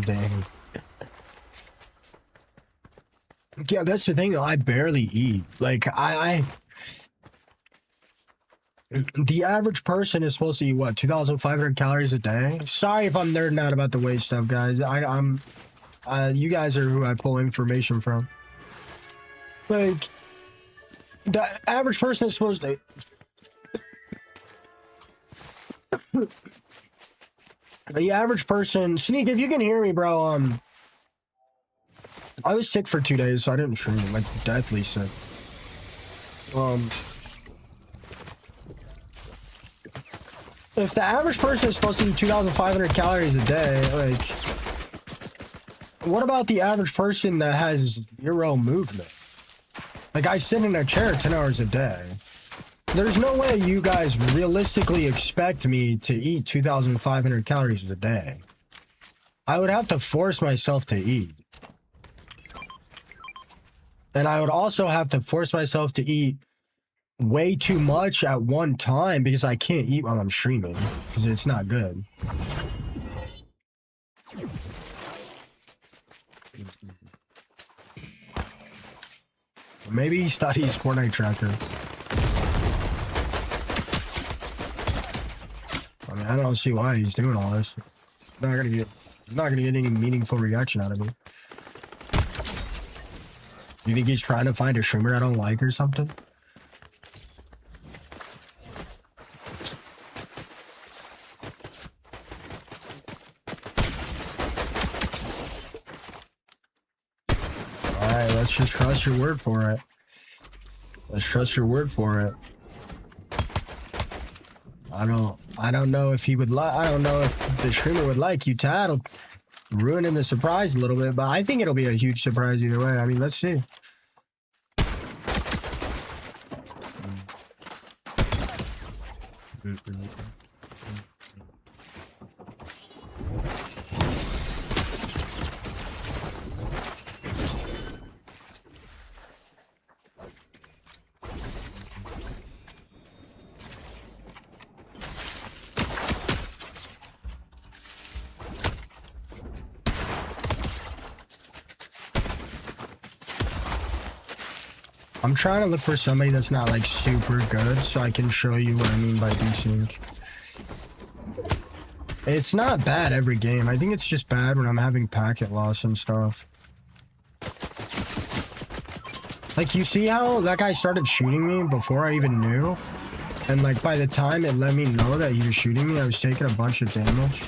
Dang. Yeah, that's the thing though. I barely eat. Like, the average person is supposed to eat what, 2,500 calories a day? Sorry if I'm nerding out about the weight stuff, guys. You guys are who I pull information from. Like, the average person is supposed to. The average person, Sneak, if you can hear me, bro. I was sick for 2 days, so I didn't stream. Like, deathly sick. If the average person is supposed to eat 2,500 calories a day, like, what about the average person that has zero movement? Like, I sit in a chair 10 hours a day. There's no way you guys realistically expect me to eat 2,500 calories a day. I would have to force myself to eat. And I would also have to force myself to eat way too much at one time because I can't eat while I'm streaming because it's not good. Maybe he studies Fortnite tracker. I mean, I don't see why he's doing all this. He's not gonna get any meaningful reaction out of me. You think he's trying to find a streamer I don't like or something? Alright, let's just trust your word for it. Let's trust your word for it. I don't know if he would like, I don't know if the streamer would like you, Tad. Ruining the surprise a little bit, but I think it'll be a huge surprise either way. I mean, let's see. I'm trying to look for somebody that's not like super good so I can show you what I mean by desync. It's not bad every game. I think it's just bad when I'm having packet loss and stuff. Like, you see how that guy started shooting me before I even knew? And like by the time it let me know that he was shooting me, I was taking a bunch of damage.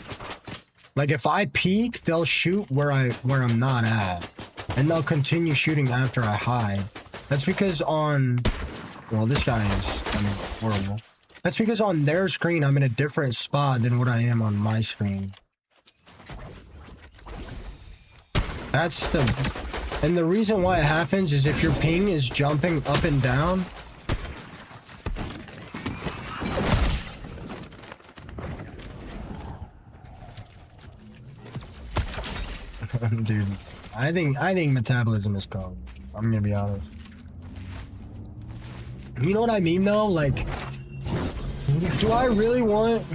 Like, if I peek, they'll shoot where I'm not at. And they'll continue shooting after I hide. That's because on, well, this guy is, I mean, horrible. That's because on their screen, I'm in a different spot than what I am on my screen. That's the And the reason why it happens is if your ping is jumping up and down. Dude, I think metabolism is cold. I'm gonna be honest. You know what I mean though? Like, do I really want...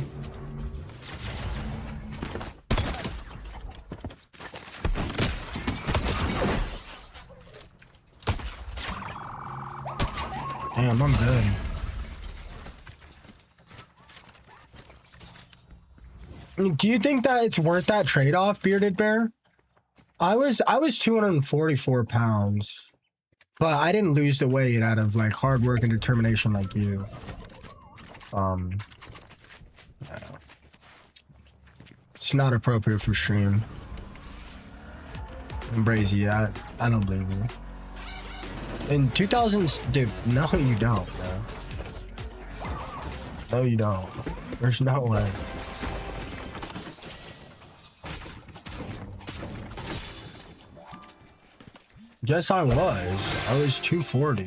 Damn, I'm good. Do you think that it's worth that trade-off, Bearded Bear? I was 244 pounds, but I didn't lose the weight out of like hard work and determination like you. It's not appropriate for stream. And Brazy, I don't believe you. In 2000s, dude, no you don't, bro. No you don't. There's no way. Yes, I was. I was 240.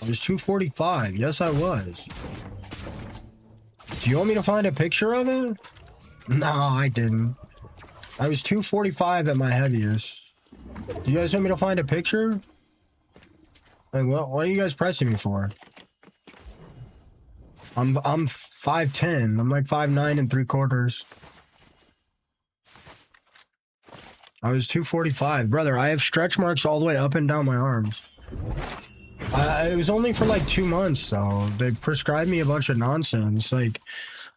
I was 245. Yes, I was. Do you want me to find a picture of it? No, I didn't. I was 245 at my heaviest. Do you guys want me to find a picture? Like, what are you guys pressing me for? I'm 5'10". I'm like 5'9 3/4. I was 245. Brother, I have stretch marks all the way up and down my arms. It was only for like 2 months, though. They prescribed me a bunch of nonsense. Like,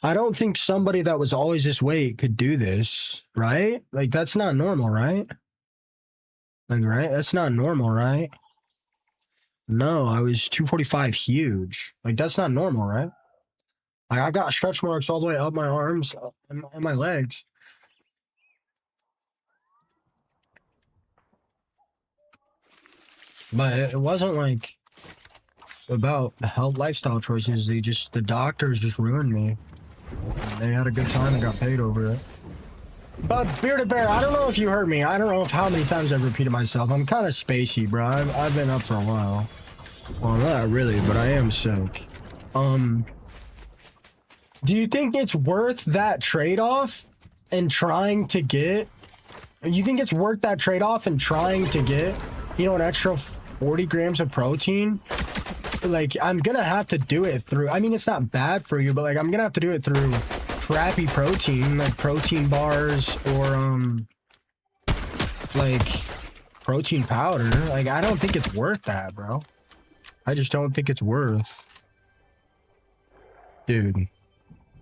I don't think somebody that was always this weight could do this, right? Like, that's not normal, right? Like, right? That's not normal, right? No, I was 245 huge. Like, that's not normal, right? Like, I got stretch marks all the way up my arms and my legs. But it wasn't like about health lifestyle choices. The doctors just ruined me. They had a good time and got paid over it. But Bearded Bear, I don't know if you heard me. I don't know how many times I've repeated myself. I'm kind of spacey, bro. I've been up for a while. Well, not really, but I am sick. Do you think it's worth that trade-off and trying to get... You think it's worth that trade-off and trying to get, you know, an extra 40 grams of protein? Like, I'm gonna have to do it through... I mean, it's not bad for you, but, like, I'm gonna have to do it through crappy protein, like protein bars or, like, protein powder. Like, I don't think it's worth that, bro. I just don't think it's worth... Dude.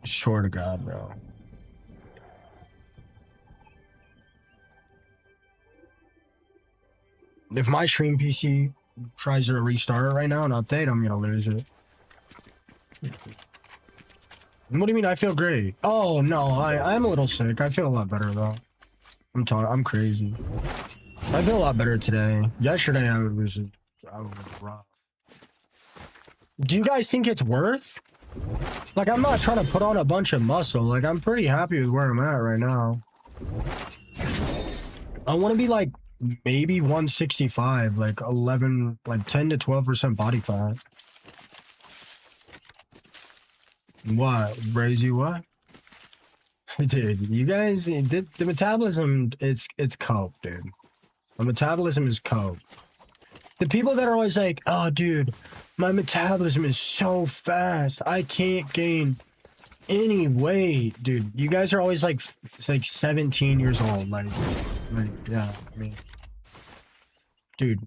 Swear to God, bro. If my stream PC tries to restart right now and update, I'm gonna lose it. What do you mean I feel great? Oh no, I'm a little sick. I feel a lot better though. I'm crazy. I feel a lot better today. Yesterday I was rough. Do you guys think it's worth? Like, I'm not trying to put on a bunch of muscle. Like, I'm pretty happy with where I'm at right now. I want to be like maybe 165, like 10 to 12% body fat. What, Brazy? What? Dude, you guys, the metabolism, it's cope, dude. The metabolism is cope. The people that are always like, oh, dude, my metabolism is so fast, I can't gain any weight, dude. You guys are always like, it's like 17 years old, like, yeah. I mean, dude,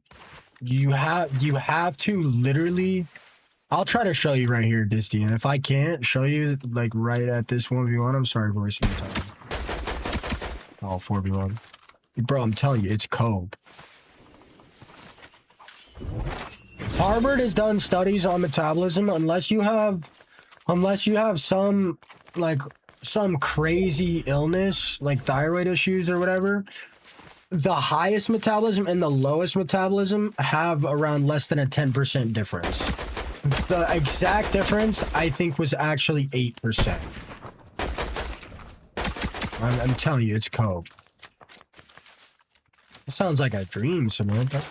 you have to literally. I'll try to show you right here, Disty, and if I can't show you like right at this 1v1, I'm sorry for wasting your time. Oh, 4v1, bro. I'm telling you, it's cope. Harvard has done studies on metabolism. Unless you have some crazy illness like thyroid issues or whatever, the highest metabolism and the lowest metabolism have around less than a 10% difference. The exact difference, I think, was actually 8%. I'm telling you, it's cope. Sounds like a dream, Samantha.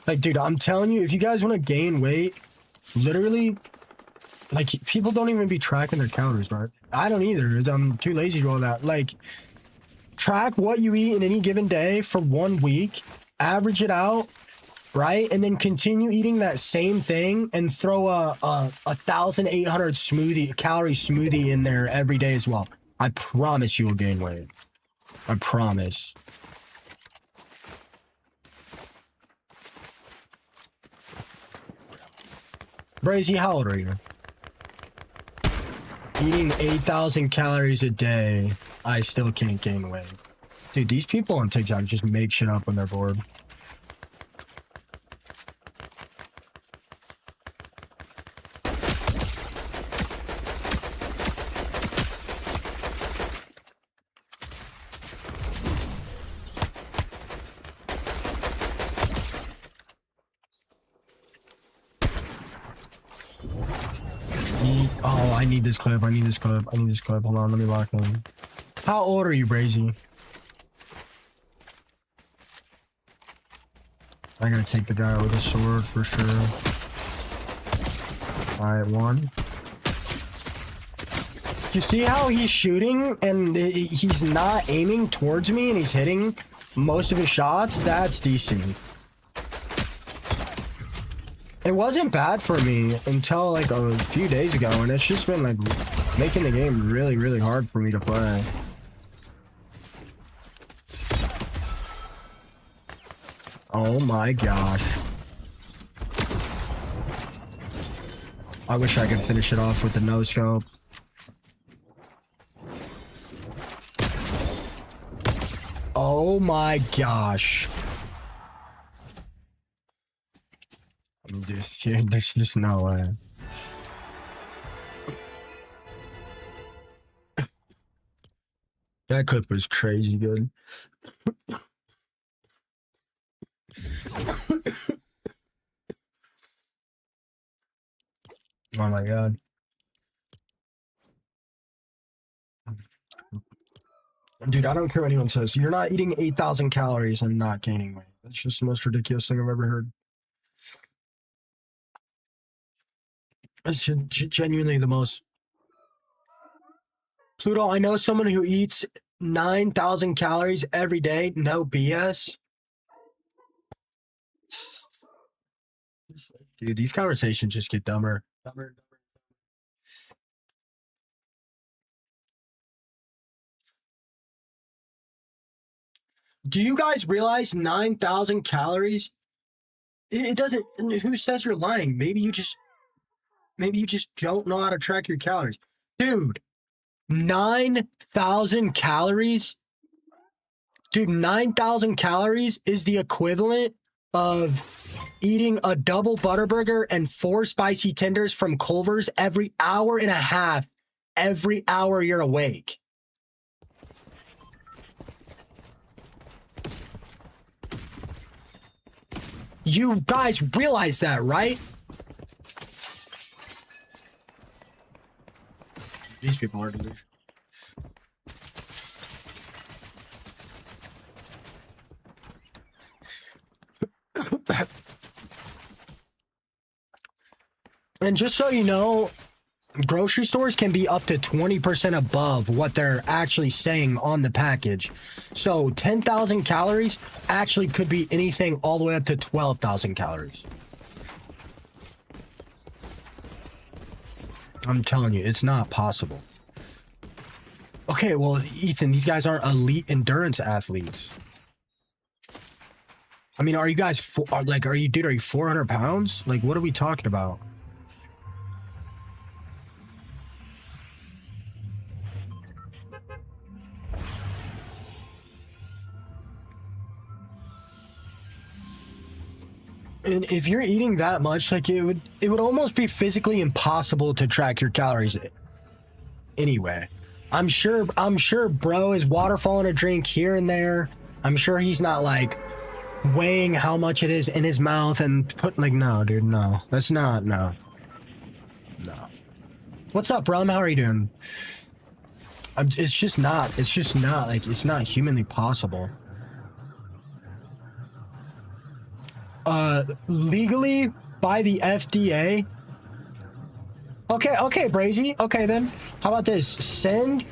Like, dude, I'm telling you, if you guys want to gain weight, literally, like, people don't even be tracking their calories, bro. I don't either. I'm too lazy to do all that. Like, track what you eat in any given day for 1 week, average it out, right? And then continue eating that same thing and throw a 1,800 calorie smoothie in there every day as well. I promise you will gain weight. I promise. Brazy, how old are you? Eating 8,000 calories a day, I still can't gain weight. Dude, these people on TikTok just make shit up when they're bored. Oh, I need this clip. I need this clip. I need this clip. Hold on, let me lock in. How old are you, Brazy? I gotta take the guy with a sword for sure. Alright, one. You see how he's shooting and he's not aiming towards me and he's hitting most of his shots? That's decent. It wasn't bad for me until like a few days ago, and it's just been like making the game really, really hard for me to play. Oh my gosh. I wish I could finish it off with the no scope. Oh my gosh. There's just no way. That clip was crazy good. Oh my god. Dude, I don't care what anyone says. You're not eating 8,000 calories and not gaining weight. That's just the most ridiculous thing I've ever heard. It's genuinely the most. Pluto, I know someone who eats 9,000 calories every day. No BS. Dude, these conversations just get dumber. Do you guys realize 9,000 calories? It doesn't. Who says you're lying? Maybe you just don't know how to track your calories. Dude, 9,000 calories? Dude, 9,000 calories is the equivalent of eating a double Butterburger and 4 spicy tenders from Culver's every hour and a half, every hour you're awake. You guys realize that, right? These people are delusional. And just so you know, grocery stores can be up to 20% above what they're actually saying on the package. So 10,000 calories actually could be anything all the way up to 12,000 calories. I'm telling you, it's not possible. Okay, well, Ethan, these guys aren't elite endurance athletes. I mean, are you guys, are you 400 pounds? Like, what are we talking about? And if you're eating that much, like it would almost be physically impossible to track your calories anyway. I'm sure bro is waterfalling a drink here and there. I'm sure he's not like weighing how much it is in his mouth and put like, no, dude, no. That's not, no. What's up, Brum? How are you doing? It's just not. It's just not like it's not humanly possible. Legally by the FDA. Okay, Brazy. Okay, then how about this? Send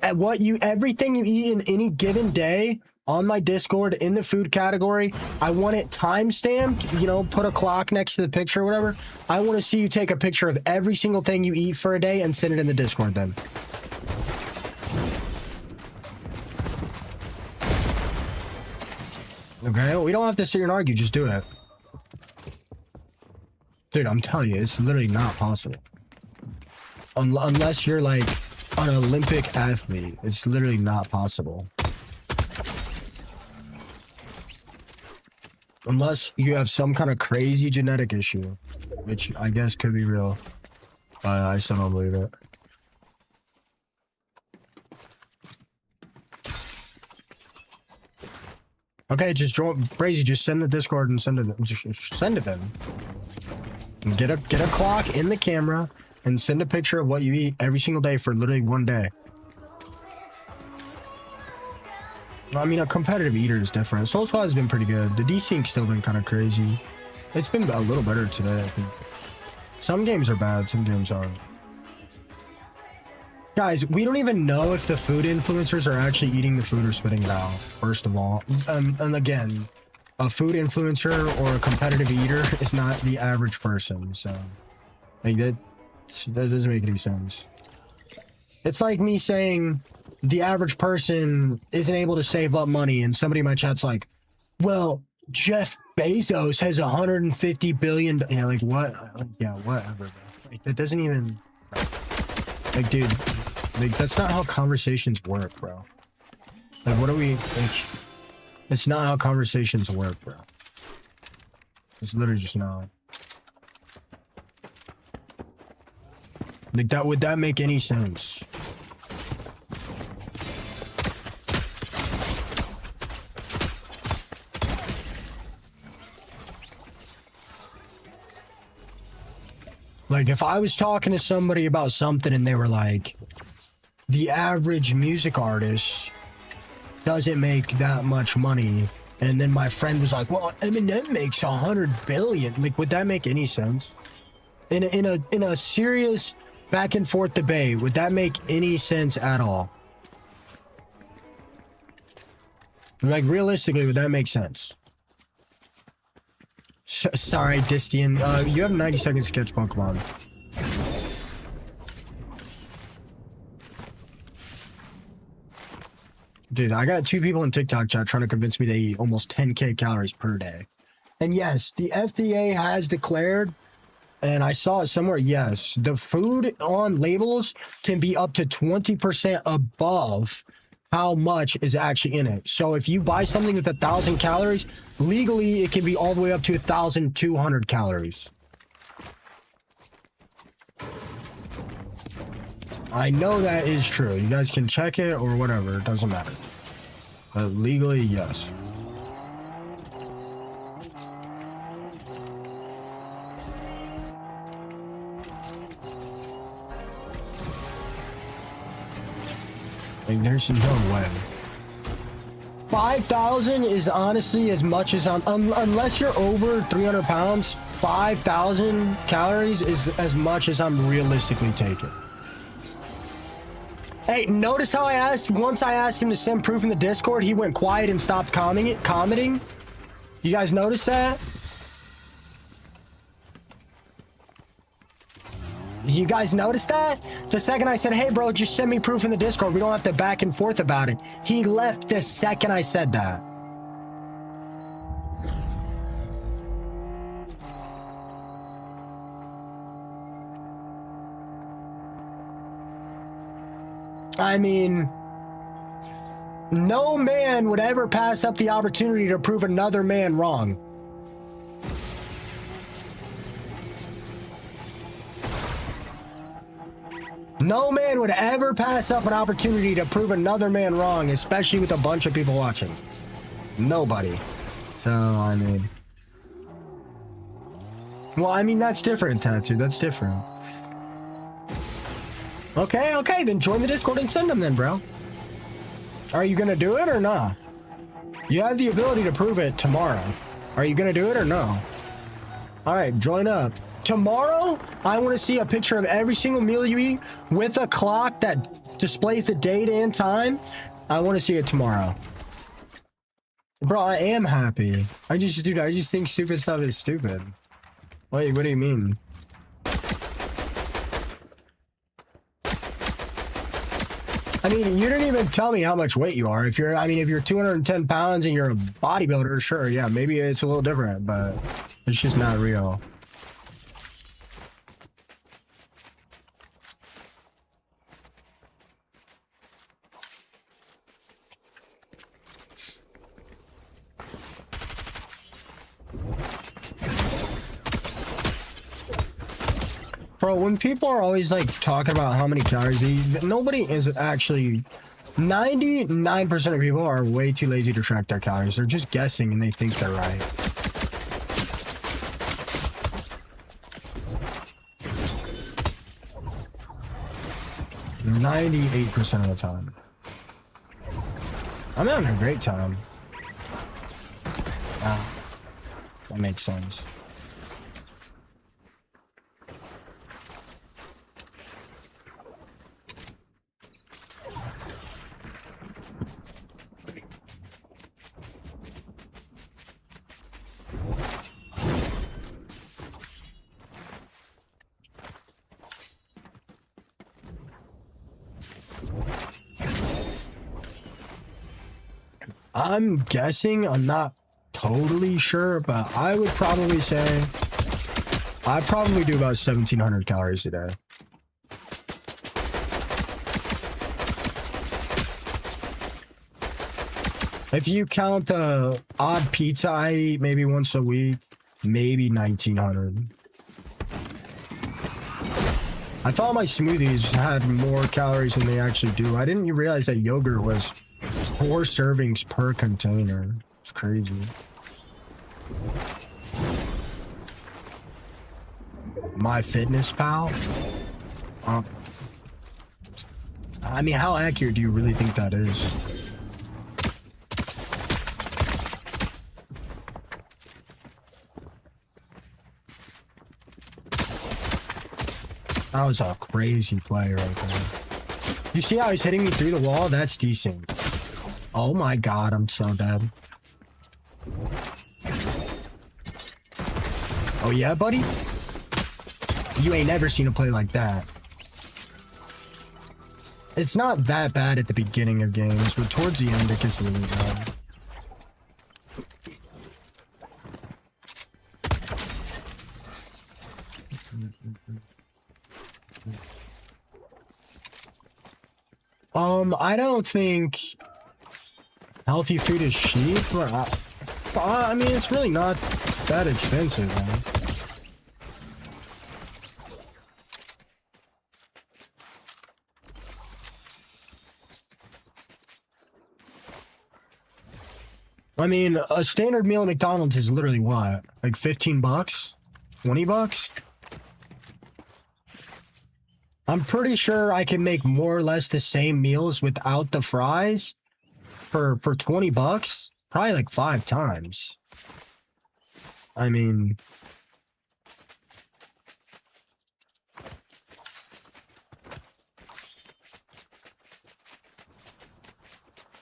everything you eat in any given day on my Discord in the food category. I want it time stamped. You know, put a clock next to the picture or whatever. I want to see you take a picture of every single thing you eat for a day and send it in the Discord. Then. Okay, we don't have to sit here and argue, just do it. Dude, I'm telling you, it's literally not possible. Unless you're like an Olympic athlete, it's literally not possible. Unless you have some kind of crazy genetic issue, which I guess could be real. I still don't believe it. Okay, just join Brazy, just send the Discord and send it. Just send it then. And get a clock in the camera and send a picture of what you eat every single day for literally one day. I mean, a competitive eater is different. Soul Squad has been pretty good. The desync's still been kind of crazy. It's been a little better today, I think. Some games are bad, some games aren't. Guys, we don't even know if the food influencers are actually eating the food or spitting it out, first of all. And again, a food influencer or a competitive eater is not the average person, so like that doesn't make any sense. It's like me saying the average person isn't able to save up money, and somebody in my chat's like, well, Jeff Bezos has 150 billion. Yeah, like what? Yeah, whatever, bro. Like that doesn't even, like, dude, like that's not how conversations work, bro. Like, what are we, like, it's not how conversations work, bro. It's literally just not. Like, that, would that make any sense? Like, if I was talking to somebody about something and they were like, the average music artist doesn't make that much money, and then my friend was like, well, Eminem makes 100 billion. Like, would that make any sense? In a serious back and forth debate, would that make any sense at all? Like, realistically, would that make sense? Sorry, Distian. You have 90 seconds to catch Pokemon. Dude, I got 2 people in TikTok chat trying to convince me they eat almost 10K calories per day. And yes, the FDA has declared, and I saw it somewhere, yes, the food on labels can be up to 20% above how much is actually in it. So if you buy something with 1,000 calories, legally it can be all the way up to 1,200 calories. I know that is true. You guys can check it or whatever. It doesn't matter. But legally, yes. Like, there's no way. 5,000 is honestly as much as I'm... unless you're over 300 pounds, 5,000 calories is as much as I'm realistically taking. Hey, notice how once I asked him to send proof in the Discord, he went quiet and stopped commenting? You guys notice that? You guys notice that? The second I said, hey bro, just send me proof in the Discord, we don't have to back and forth about it, he left the second I said that. I mean, no man would ever pass up the opportunity to prove another man wrong. No man would ever pass up an opportunity to prove another man wrong, especially with a bunch of people watching. Nobody. So, I mean... well, I mean, that's different, Tattoo. That's different. Okay, then join the Discord and send them then, bro. Are you gonna do it or not? You have the ability to prove it tomorrow. Are you gonna do it or no? All right, join up. Tomorrow, I want to see a picture of every single meal you eat with a clock that displays the date and time. I want to see it tomorrow. Bro, I am happy. I just think stupid stuff is stupid. Wait, what do you mean? I mean, you didn't even tell me how much weight you are. If you're 210 pounds and you're a bodybuilder, sure, yeah, maybe it's a little different, but it's just not real. Bro, when people are always like talking about how many calories they eat, nobody is actually. 99% of people are way too lazy to track their calories. They're just guessing and they think they're right. %98 of the time. I'm having a great time. Ah, that makes sense. I'm guessing, I'm not totally sure, but I would probably say I probably do about 1,700 calories a day. If you count the odd pizza I eat maybe once a week, maybe 1,900. I thought my smoothies had more calories than they actually do. I didn't realize that yogurt was 4 servings per container. It's crazy. MyFitnessPal? I mean, how accurate do you really think that is? That was a crazy play right there. You see how he's hitting me through the wall? That's desync. Oh my god, I'm so dead. Oh yeah, buddy? You ain't never seen a play like that. It's not that bad at the beginning of games, but towards the end it gets really bad. I don't think healthy food is cheap, but I mean, it's really not that expensive, man. I mean, a standard meal at McDonald's is literally what? Like 15 bucks? 20 bucks? I'm pretty sure I can make more or less the same meals without the fries for 20 bucks. Probably like 5 times. I mean,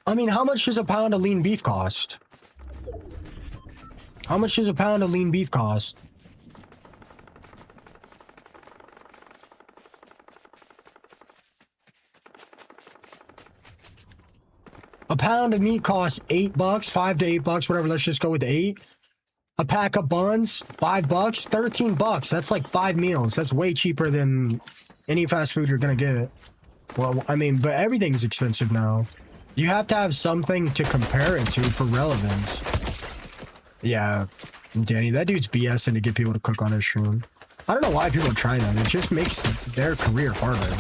how much does a pound of lean beef cost? How much does a pound of lean beef cost? A pound of meat costs $8, $5 to $8, whatever. Let's just go with 8. A pack of buns, $5, $13. That's like 5 meals. That's way cheaper than any fast food you're gonna get. Well, I mean, but everything's expensive now. You have to have something to compare it to for relevance. Yeah, Danny, that dude's BSing to get people to cook on his stream. I don't know why people try that. It just makes their career harder.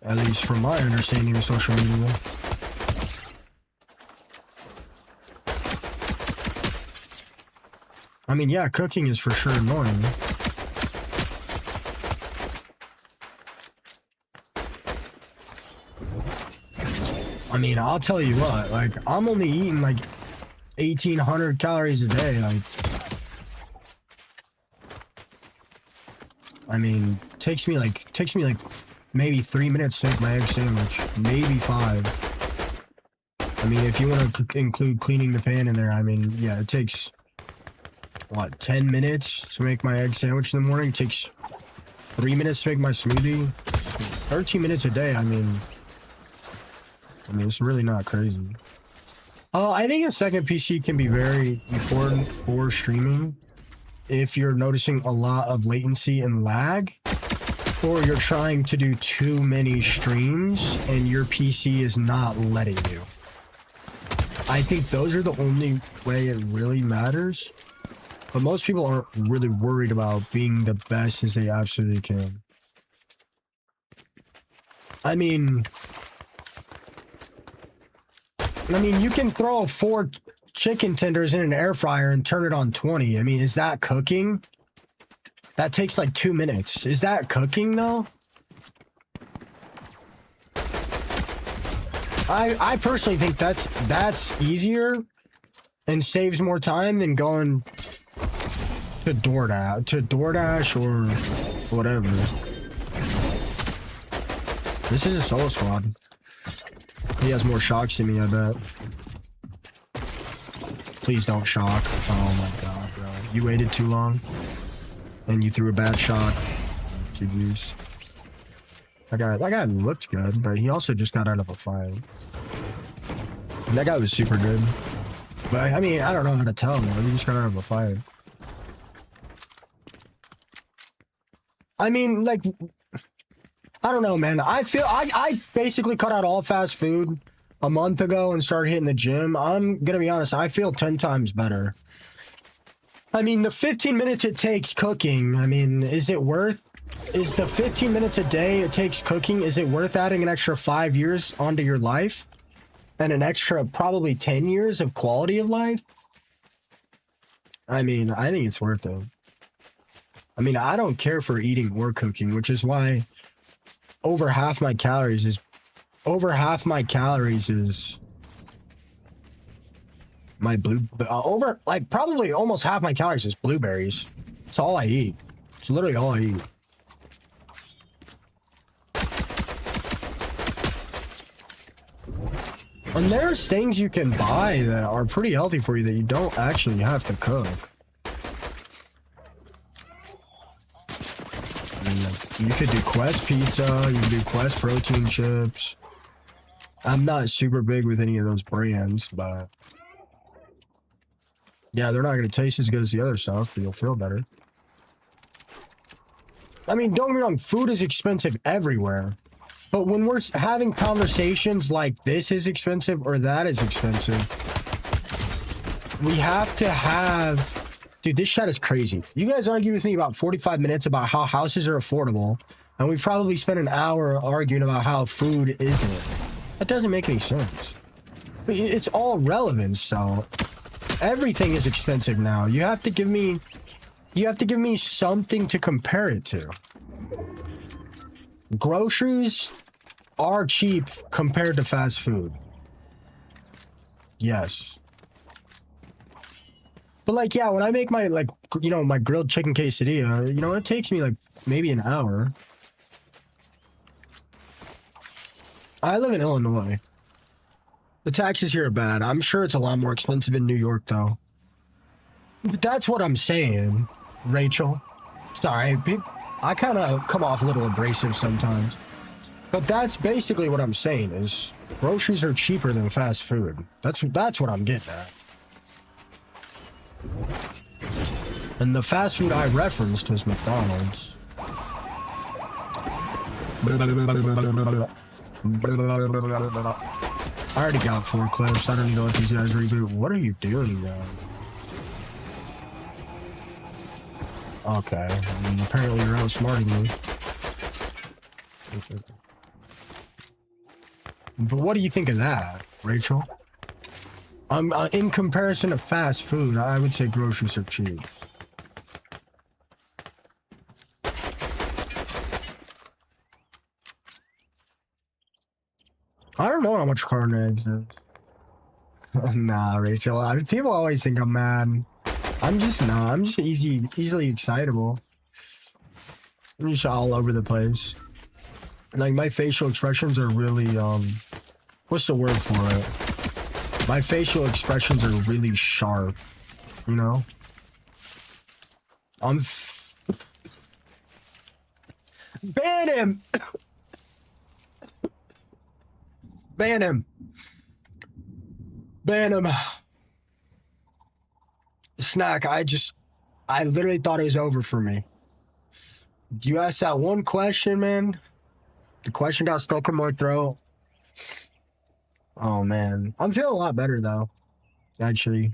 At least from my understanding of social media. I mean, yeah, cooking is for sure annoying. I mean, I'll tell you what, like, I'm only eating like 1,800 calories a day. Like, I mean, takes me like maybe 3 minutes to make my egg sandwich, maybe 5. I mean, if you want to include cleaning the pan in there, I mean, yeah, it takes what, 10 minutes to make my egg sandwich in the morning. It takes 3 minutes to make my smoothie. 13 minutes a day. I mean, it's really not crazy. I think a second PC can be very important for streaming if you're noticing a lot of latency and lag, or you're trying to do too many streams and your PC is not letting you. I think those are the only way it really matters. But most people aren't really worried about being the best as they absolutely can. I mean, you can throw 4 chicken tenders in an air fryer and turn it on 20. I mean, is that cooking? That takes like 2 minutes. Is that cooking though? I personally think that's easier and saves more time than going to DoorDash or whatever. This is a solo squad. He has more shocks than me, I bet. Please don't shock. Oh my god, bro. You waited too long. And you threw a bad shock. Kid use. That guy looked good, but he also just got out of a fight. And that guy was super good. But I mean, I don't know how to tell him. He just got out of a fight. I mean, like, I don't know, man. I feel I basically cut out all fast food a month ago and started hitting the gym. I'm gonna be honest, I feel 10 times better. I mean, the 15 minutes it takes cooking, I mean, is the 15 minutes a day it takes cooking, is it worth adding an extra 5 years onto your life? And an extra probably 10 years of quality of life? I mean, I think it's worth it. I mean, I don't care for eating or cooking, which is why over half my calories is my probably almost half my calories is blueberries. It's all I eat. It's literally all I eat. And there's things you can buy that are pretty healthy for you that you don't actually have to cook. I mean, you could do Quest pizza, you can do Quest protein chips. I'm not super big with any of those brands, but yeah, they're not going to taste as good as the other stuff, but you'll feel better. I mean, don't get me wrong, food is expensive everywhere. But when we're having conversations like this is expensive or that is expensive, we have to have... Dude, this chat is crazy. You guys argue with me about 45 minutes about how houses are affordable, and we've probably spent an hour arguing about how food isn't. That doesn't make any sense. It's all relevant, so... Everything is expensive now. You have to give me something to compare it to. Groceries are cheap compared to fast food. Yes. But like, yeah, when I make my, like, you know, my grilled chicken quesadilla, you know, it takes me like maybe an hour. I live in Illinois. The taxes here are bad. I'm sure it's a lot more expensive in New York, though. But that's what I'm saying, Rachel. Sorry, I kind of come off a little abrasive sometimes. But that's basically what I'm saying, is groceries are cheaper than fast food. That's what I'm getting at. And the fast food I referenced was McDonald's. I already got 4 clips. I don't even know what these guys reboot. What are you doing, though? Okay. I mean, apparently you're outsmarting me. But what do you think of that, Rachel? In comparison to fast food, I would say groceries are cheap. I don't know how much carton eggs is. Nah, Rachel. People always think I'm mad. I'm just not. I'm just easily excitable. I'm just all over the place. Like, my facial expressions are really, what's the word for it? My facial expressions are really sharp, you know? Ban him! Ban him! Ban him! Snack, I literally thought it was over for me. You asked that one question, man. The question got stuck in my throat. Oh, man. I'm feeling a lot better, though. Actually.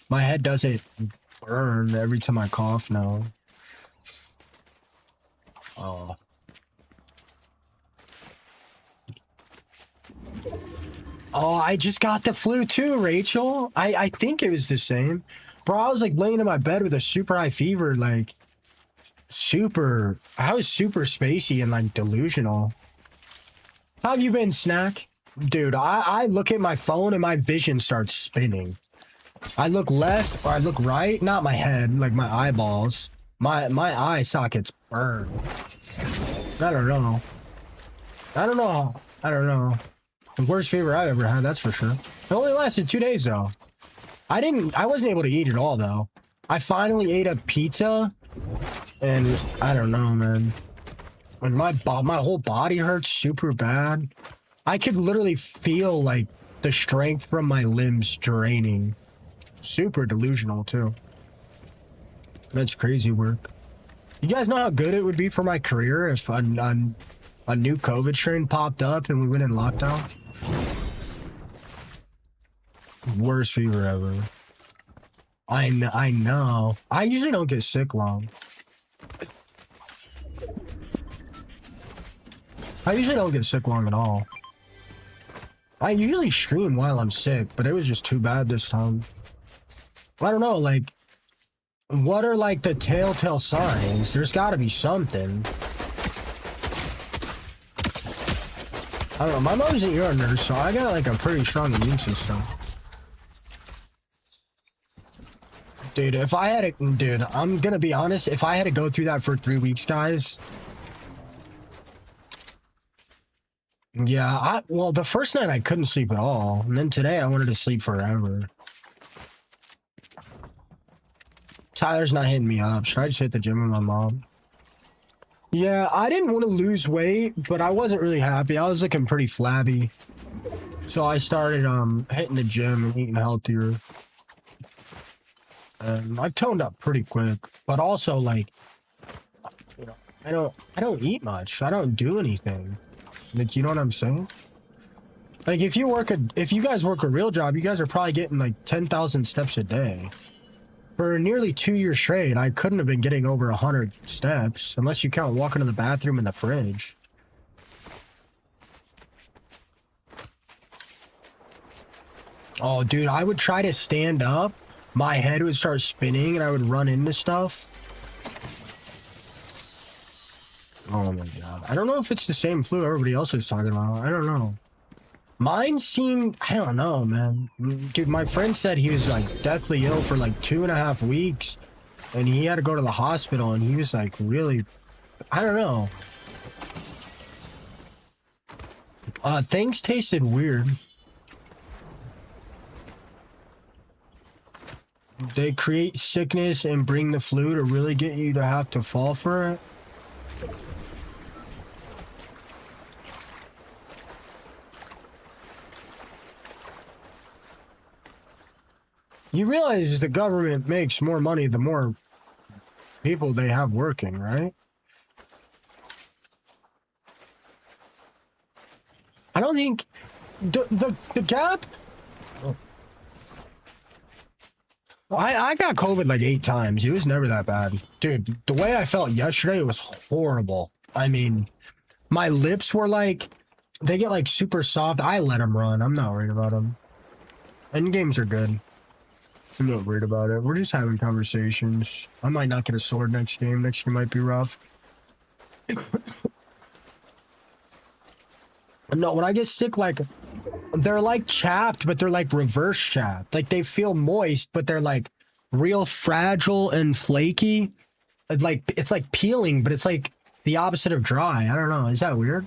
My head doesn't burn every time I cough now. Oh. Oh, I just got the flu too, Rachel. I think it was the same. Bro, I was like laying in my bed with a super high fever, like I was super spacey and like delusional. How have you been, Snack? Dude, I look at my phone and my vision starts spinning. I look left or I look right, not my head, like my eyeballs. My eye sockets burn. I don't know. The worst fever I've ever had, that's for sure. It only lasted 2 days though. I wasn't able to eat it all though. I finally ate a pizza and I don't know, man. When my whole body hurts super bad. I could literally feel like the strength from my limbs draining. Super delusional too. That's crazy work. You guys know how good it would be for my career if a new COVID strain popped up and we went in lockdown? Worst fever ever. I know. I usually don't get sick long. I usually don't get sick long at all. I usually stream while I'm sick, but it was just too bad this time. I don't know, like, what are like the telltale signs? There's gotta be something. I don't know, my mom's an ER nurse, so I got like a pretty strong immune system. Dude, dude, I'm gonna be honest, if I had to go through that for 3 weeks, guys. Yeah, well, the first night I couldn't sleep at all. And then today I wanted to sleep forever. Tyler's not hitting me up. Should I just hit the gym with my mom? Yeah, I didn't want to lose weight, but I wasn't really happy. I was looking pretty flabby. So I started hitting the gym and eating healthier. And I've toned up pretty quick. But also, like, you know, I don't eat much. I don't do anything. Like, you know what I'm saying? Like, if you guys work a real job, you guys are probably getting like 10,000 steps a day. For nearly 2 years straight, I couldn't have been getting over 100 steps, unless you count walking to the bathroom and the fridge. Oh, dude, I would try to stand up. My head would start spinning and I would run into stuff. Oh my god. I don't know if it's the same flu everybody else is talking about. I don't know. Mine seemed, I don't know, man. Dude, my friend said he was like deathly ill for like 2.5 weeks. And he had to go to the hospital and he was like really, I don't know. Things tasted weird. They create sickness and bring the flu to really get you to have to fall for it. You realize the government makes more money the more people they have working, right? I don't think the gap. Oh. I got COVID like 8 times. It was never that bad. Dude, the way I felt yesterday was horrible. I mean, my lips were like, they get like super soft. I let them run. I'm not worried about them. End games are good. I'm not worried about it. We're just having conversations. I might not get a sword next game. Next game might be rough. No, when I get sick, like they're like chapped, but they're like reverse chapped. Like they feel moist, but they're like real fragile and flaky. It's like peeling, but it's like the opposite of dry. I don't know. Is that weird?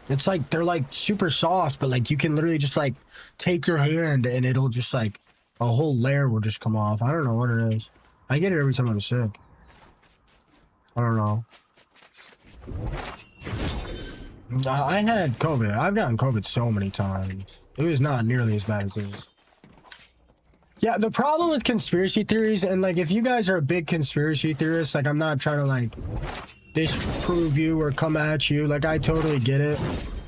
It's like they're like super soft, but like you can literally just like take your hand and it'll just like a whole layer will just come off. I don't know what it is. I get it every time I'm sick. I don't know. I had COVID. I've gotten COVID so many times. It was not nearly as bad as this. Yeah, the problem with conspiracy theories, and like if you guys are a big conspiracy theorist, like I'm not trying to like disprove you or come at you. Like I totally get it.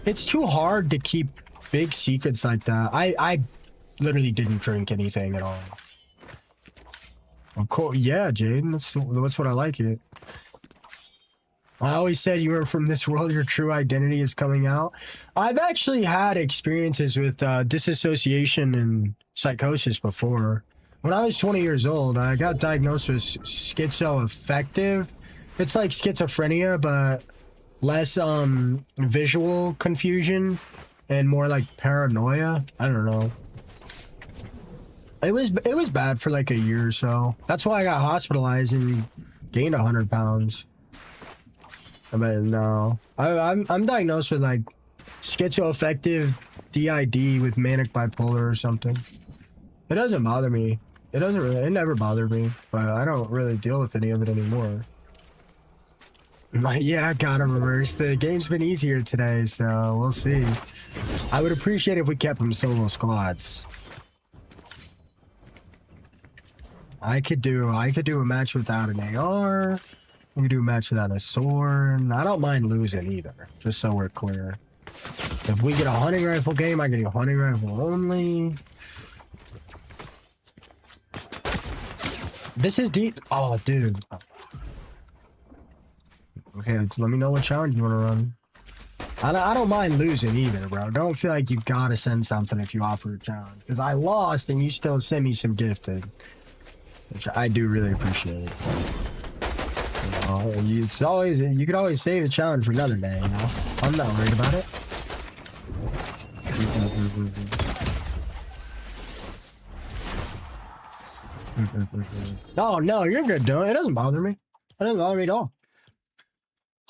It's too hard to keep big secrets like that. I literally didn't drink anything at all. Of course, yeah, Jaden. That's what I like it. I always said you were from this world, your true identity is coming out. I've actually had experiences with disassociation and psychosis before. When I was 20 years old, I got diagnosed with schizoaffective. It's like schizophrenia, but less visual confusion and more like paranoia. I don't know. It was bad for like a year or so. That's why I got hospitalized and gained 100 pounds. But no, I'm diagnosed with like schizoaffective DID with manic bipolar or something. It doesn't bother me. It never bothered me, but I don't really deal with any of it anymore. Yeah, I gotta reverse. The game's been easier today, so we'll see. I would appreciate if we kept them solo squads. I could do a match without an AR. We could do a match without a sword. I don't mind losing either, just so we're clear. If we get a hunting rifle game, I can do hunting rifle only. This is deep. Oh, dude. Okay, let me know what challenge you want to run. I don't mind losing either, bro. Don't feel like you've got to send something if you offer a challenge. Because I lost and you still send me some gifted. Which I do really appreciate. It's always, you could always save a challenge for another day, you know? I'm not worried about it. No, you're good, dude. It doesn't bother me. It doesn't bother me at all.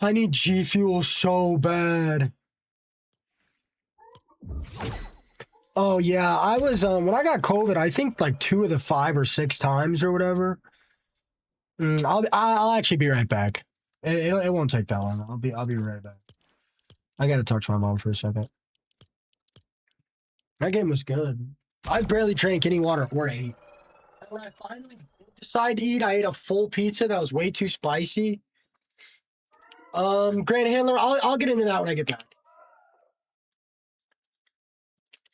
I need G Fuel so bad. Oh yeah, I was when I got COVID, I think like 2 of the 5 or 6 times or whatever. I'll actually be right back. It won't take that long. I'll be right back. I gotta talk to my mom for a second. That game was good. I barely drank any water or ate. When I finally decided to eat, I ate a full pizza that was way too spicy. Grand Handler, I'll get into that when I get back.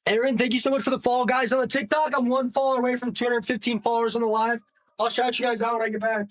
Aaron, thank you so much for the follow, guys, on the TikTok. I'm 1 follower away from 215 followers on the live. I'll shout you guys out when I get back.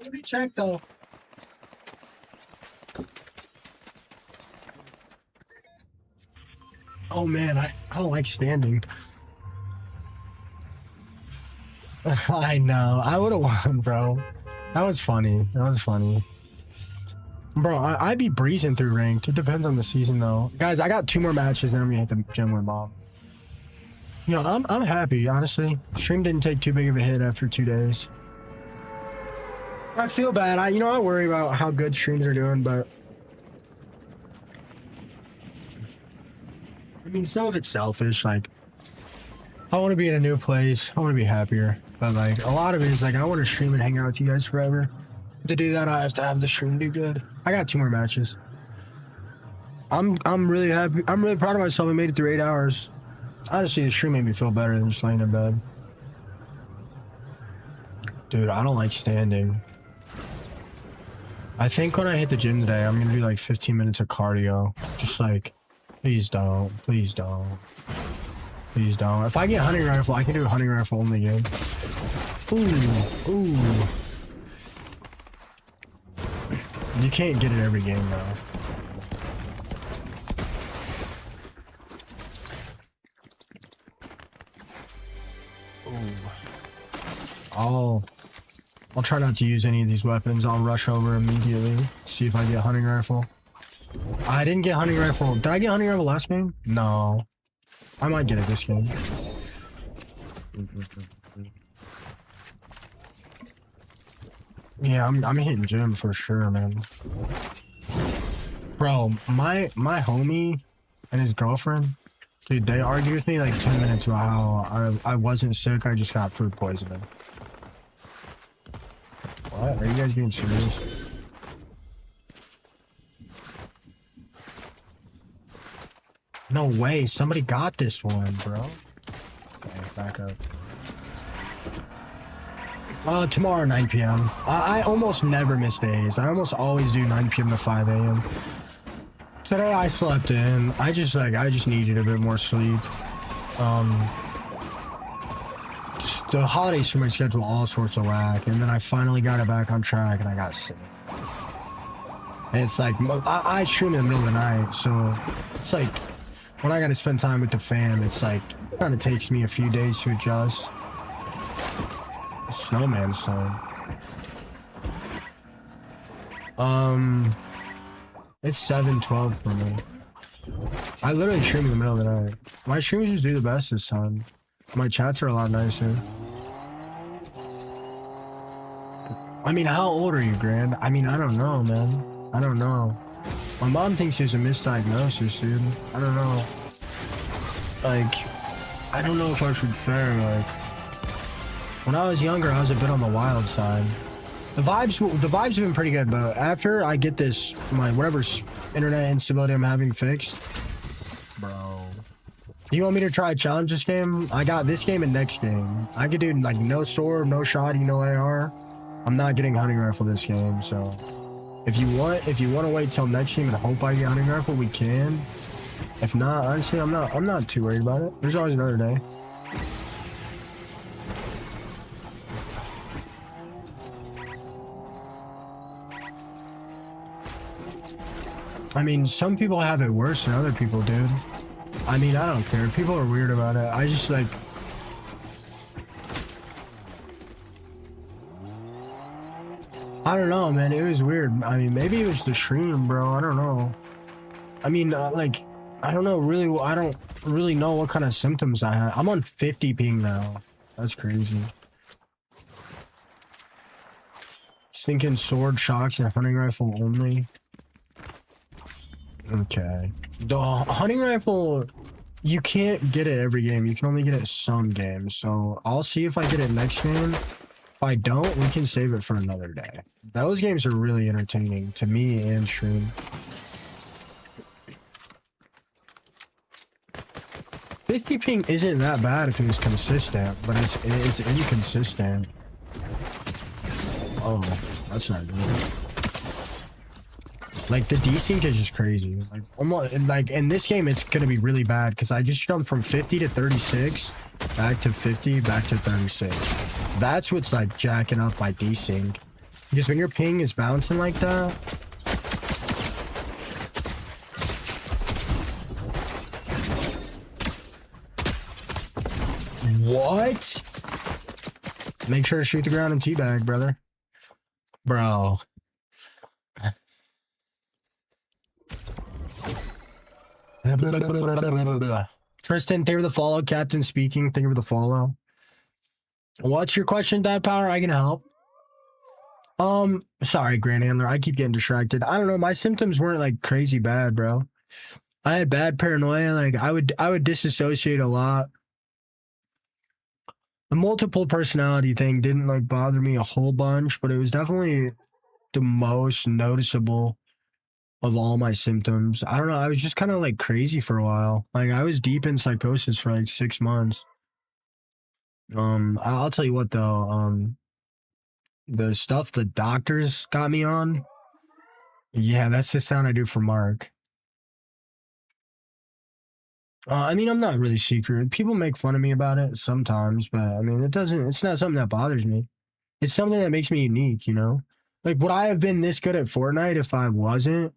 Let me check though. Oh man, I don't like standing. I know. I would have won, bro. That was funny. That was funny. Bro, I'd be breezing through ranked. It depends on the season though. Guys, I got 2 more matches, then I'm gonna hit the gym with mom. You know, I'm happy, honestly. Stream didn't take too big of a hit after 2 days. I feel bad. I worry about how good streams are doing, but I mean, some of it's selfish. Like, I want to be in a new place. I want to be happier. But like, a lot of it is like, I want to stream and hang out with you guys forever. To do that, I have to have the stream do good. I got 2 more matches. I'm really happy. I'm really proud of myself. I made it through 8 hours. Honestly, the stream made me feel better than just laying in bed. Dude, I don't like standing. I think when I hit the gym today, I'm gonna do like 15 minutes of cardio. Just like, please don't, please don't, please don't. If I get hunting rifle, I can do a hunting rifle only game. Ooh, ooh. You can't get it every game though. I'll try not to use any of these weapons. I'll rush over immediately. See if I get hunting rifle. I didn't get hunting rifle. Did I get hunting rifle last game? No. I might get it this game. Yeah, I'm hitting gym for sure, man. Bro, my homie and his girlfriend, dude, they argued with me like 10 minutes about how I wasn't sick. I just got food poisoning. What? Are you guys being serious? No way. Somebody got this one, bro. Okay, back up. Tomorrow 9 p.m. I almost never miss days. I almost always do 9 p.m. to 5 a.m. Today I slept in. I just needed a bit more sleep. The holidays for my schedule all sorts of whack, and then I finally got it back on track and I got sick. And it's like, I stream in the middle of the night, so it's like, when I gotta spend time with the fam, it's like, it kinda takes me a few days to adjust. Snowman song. It's 7:12 for me. I literally stream in the middle of the night. My streams just do the best this time. My chats are a lot nicer. I mean, how old are you, Grand? I mean, I don't know, man. I don't know. My mom thinks there's a misdiagnosis, dude. I don't know. Like, I don't know if I should say, like, when I was younger, I was a bit on the wild side. The vibes have been pretty good, but after I get this, whatever internet instability I'm having fixed, bro. You want me to try a challenge this game? I got this game and next game. I could do like no sword, no shotty, no AR. I'm not getting hunting rifle this game, so if you want to wait till next game and hope I get hunting rifle, we can. If not, honestly, I'm not too worried about it. There's always another day. I mean, some people have it worse than other people, dude. I mean, I don't care. People are weird about it. I just like... I don't know, man. It was weird. I mean, maybe it was the stream, bro. I don't know. I mean, like, I don't know. Really, I don't really know what kind of symptoms I had. I'm on 50 ping now. That's crazy. Just thinking sword, shocks, and hunting rifle only. Okay. The hunting rifle, you can't get it every game. You can only get it some games. So I'll see if I get it next game. If I don't, we can save it for another day. Those games are really entertaining to me and stream. 50 ping isn't that bad if it was consistent, but it's inconsistent. Oh, that's not good. Like, the desync is just crazy. Like, almost, like, in this game, it's gonna be really bad because I just jumped from 50 to 36, back to 50, back to 36. That's what's, like, jacking up my desync. Because when your ping is bouncing like that, what? Make sure to shoot the ground and teabag, brother. Bro. Tristan, thank you for the follow. Captain speaking, thank you for the follow. What's your question, Dad Power? I can help. Sorry, Grand Handler. I keep getting distracted. I don't know. My symptoms weren't like crazy bad, bro. I had bad paranoia. Like I would disassociate a lot. The multiple personality thing didn't like bother me a whole bunch, but it was definitely the most noticeable of all my symptoms. I don't know. I was just kind of like crazy for a while. Like I was deep in psychosis for like 6 months. I'll tell you what though. The stuff the doctors got me on. Yeah, that's the sound I do for Mark. I mean, I'm not really secret. People make fun of me about it sometimes, but I mean, it's not something that bothers me. It's something that makes me unique, you know? Like, would I have been this good at Fortnite if I wasn't,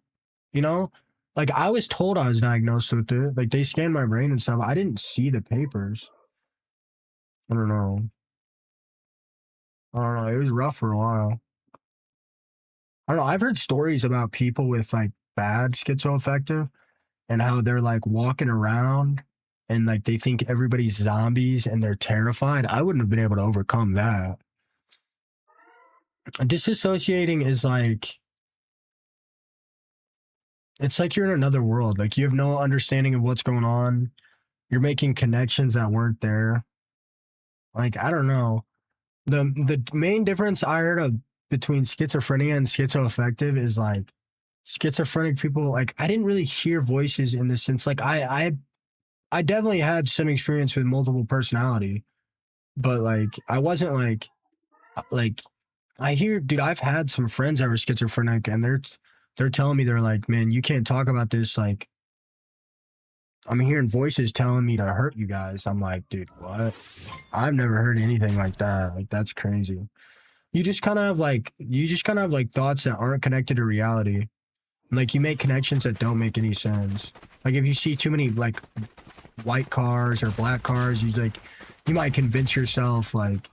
you know? Like, I was told I was diagnosed with it. Like, they scanned my brain and stuff. I didn't see the papers. I don't know. It was rough for a while. I don't know. I've heard stories about people with, like, bad schizoaffective and how they're, like, walking around and, like, they think everybody's zombies and they're terrified. I wouldn't have been able to overcome that. Disassociating is, like... It's like you're in another world. Like, you have no understanding of what's going on. You're making connections that weren't there. Like, I don't know. The main difference I heard of between schizophrenia and schizoaffective is, like, schizophrenic people, like, I didn't really hear voices in the sense, like, I definitely had some experience with multiple personality, but, like, I wasn't, like, I hear, dude, I've had some friends that were schizophrenic, and they're telling me, they're like, man, you can't talk about this, like, I'm hearing voices telling me to hurt you guys. I'm like, dude, what? I've never heard anything like that. Like, that's crazy. You just kind of have like thoughts that aren't connected to reality. Like, you make connections that don't make any sense. Like, if you see too many, like, white cars or black cars, you might convince yourself, like,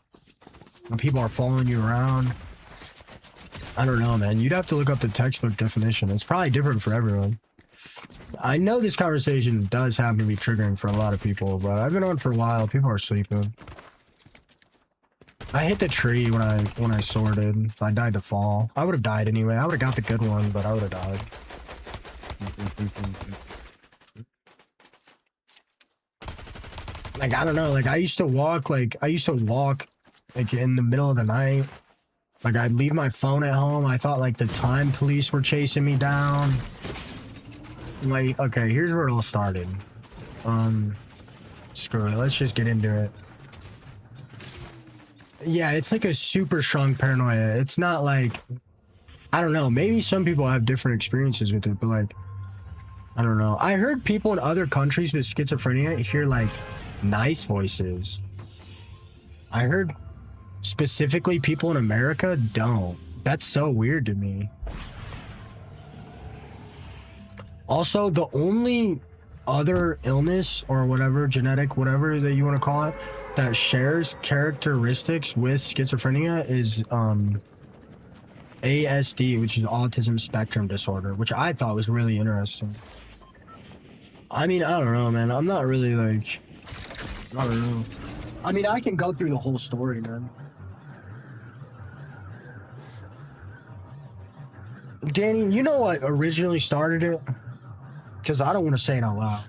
when people are following you around. I don't know, man. You'd have to look up the textbook definition. It's probably different for everyone. I know this conversation does happen to be triggering for a lot of people, but I've been on for a while. People are sleeping. I hit the tree when I sorted. I died to fall. I would have died anyway. I would have got the good one, but I would have died. Like, I don't know. Like, I used to walk like in the middle of the night. Like, I'd leave my phone at home. I thought like the time police were chasing me down. Like, okay, here's where it all started. Screw it. Let's just get into it. Yeah, it's like a super strong paranoia. It's not like, I don't know. Maybe some people have different experiences with it, but like, I don't know. I heard people in other countries with schizophrenia hear like nice voices. I heard specifically people in America don't. That's so weird to me. Also, the only other illness or whatever, genetic, whatever that you want to call it, that shares characteristics with schizophrenia is ASD, which is autism spectrum disorder, which I thought was really interesting. I mean, I don't know, man. I'm not really like, I don't know. I mean, I can go through the whole story, man. Danny, you know what originally started it? Because I don't want to say it out loud.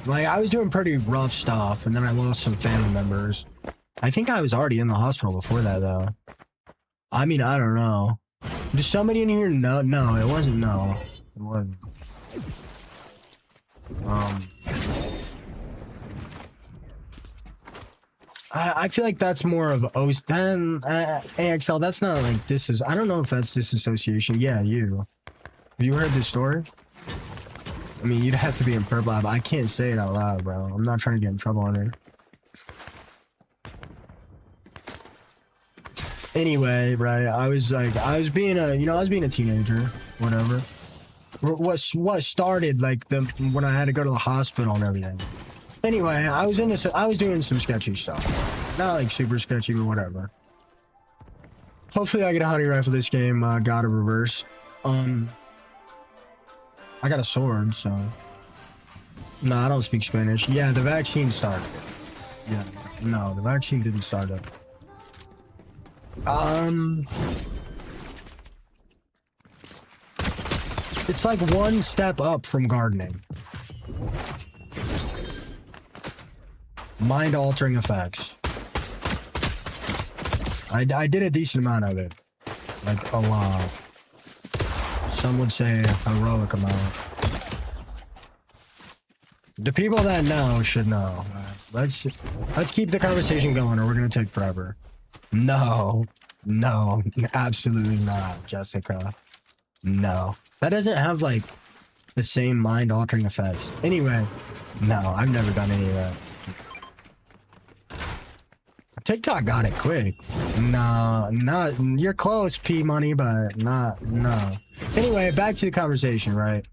Like, I was doing pretty rough stuff, and then I lost some family members. I think I was already in the hospital before that, though. I mean, I don't know. Does somebody in here know? No, it wasn't. No, it wasn't. I feel like that's more of AXL. That's not like this is. I don't know if that's disassociation. Yeah, you. Have you heard this story? I mean, you'd have to be in Perp Lab. I can't say it out loud, bro. I'm not trying to get in trouble on it. Anyway, right, I was being a, I was being a teenager, whatever. What started like when I had to go to the hospital and everything. Anyway, I was doing some sketchy stuff. Not like super sketchy, but whatever. Hopefully I get a hunting rifle this game, God of Reverse. I got a sword, so. No, I don't speak Spanish. Yeah, the vaccine started it. Yeah, no, the vaccine didn't start it. It's like one step up from gardening. Mind-altering effects. I did a decent amount of it. Like, a lot. Some would say a heroic amount. The people that know should know. Let's keep the conversation going or we're gonna take forever. No, absolutely not, Jessica. No. That doesn't have, like, the same mind-altering effects. Anyway, no, I've never done any of that. TikTok got it quick. No, not, you're close, P-Money, but no. Anyway, back to the conversation, right?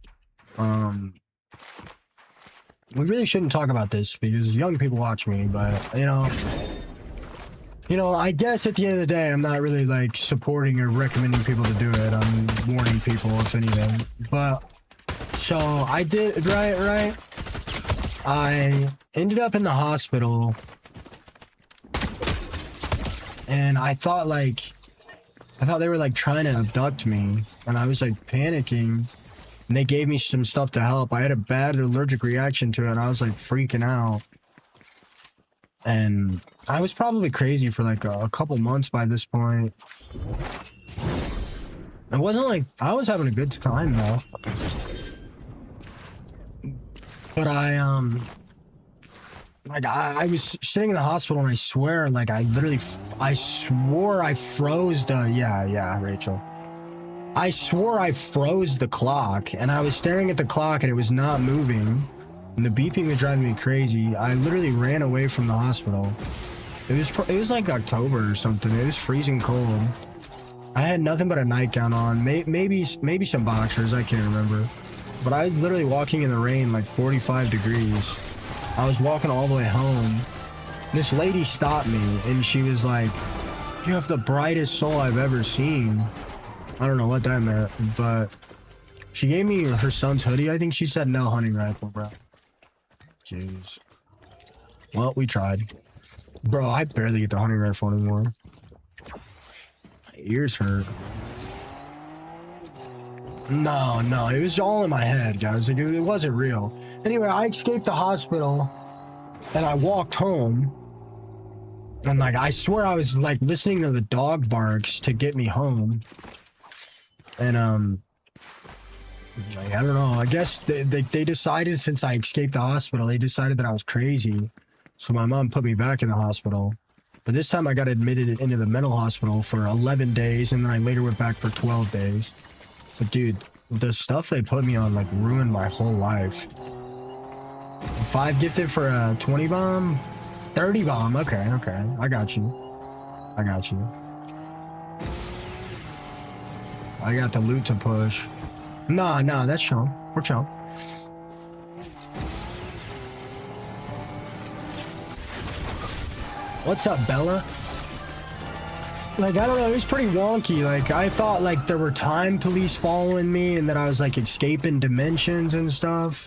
We really shouldn't talk about this because young people watch me, but, I guess at the end of the day, I'm not really, like, supporting or recommending people to do it. I'm warning people, if anything. But, so, I did, right? I ended up in the hospital, and I thought they were, like, trying to abduct me, and I was, like, panicking, and they gave me some stuff to help. I had a bad allergic reaction to it, and I was, like, freaking out. And I was probably crazy for like a couple months by this point. It wasn't like I was having a good time though. But I was sitting in the hospital and I swear, like I swore I froze the yeah, Rachel. I swore I froze the clock and I was staring at the clock and it was not moving. And the beeping was driving me crazy. I literally ran away from the hospital. It was like October or something. It was freezing cold. I had nothing but a nightgown on. Maybe some boxers. I can't remember. But I was literally walking in the rain like 45 degrees. I was walking all the way home. This lady stopped me and she was like, "You have the brightest soul I've ever seen." I don't know what that meant, but she gave me her son's hoodie. I think she said no hunting rifle, bro. Jeez. Well, we tried. Bro, I barely get the hunting rifle anymore. My ears hurt. No, it was all in my head, guys. Like, it wasn't real. Anyway, I escaped the hospital and I walked home. And like, I swear I was like listening to the dog barks to get me home. And like, I don't know, I guess they decided since I escaped the hospital, they decided that I was crazy. So my mom put me back in the hospital. But this time I got admitted into the mental hospital for 11 days and then I later went back for 12 days. But dude, the stuff they put me on like ruined my whole life. 5 gifted for a 20 bomb? 30 bomb, okay. I got you. I got the loot to push. Nah, that's chill. We're chill. What's up, Bella? Like, I don't know, it was pretty wonky. Like, I thought, like, there were time police following me and that I was, like, escaping dimensions and stuff.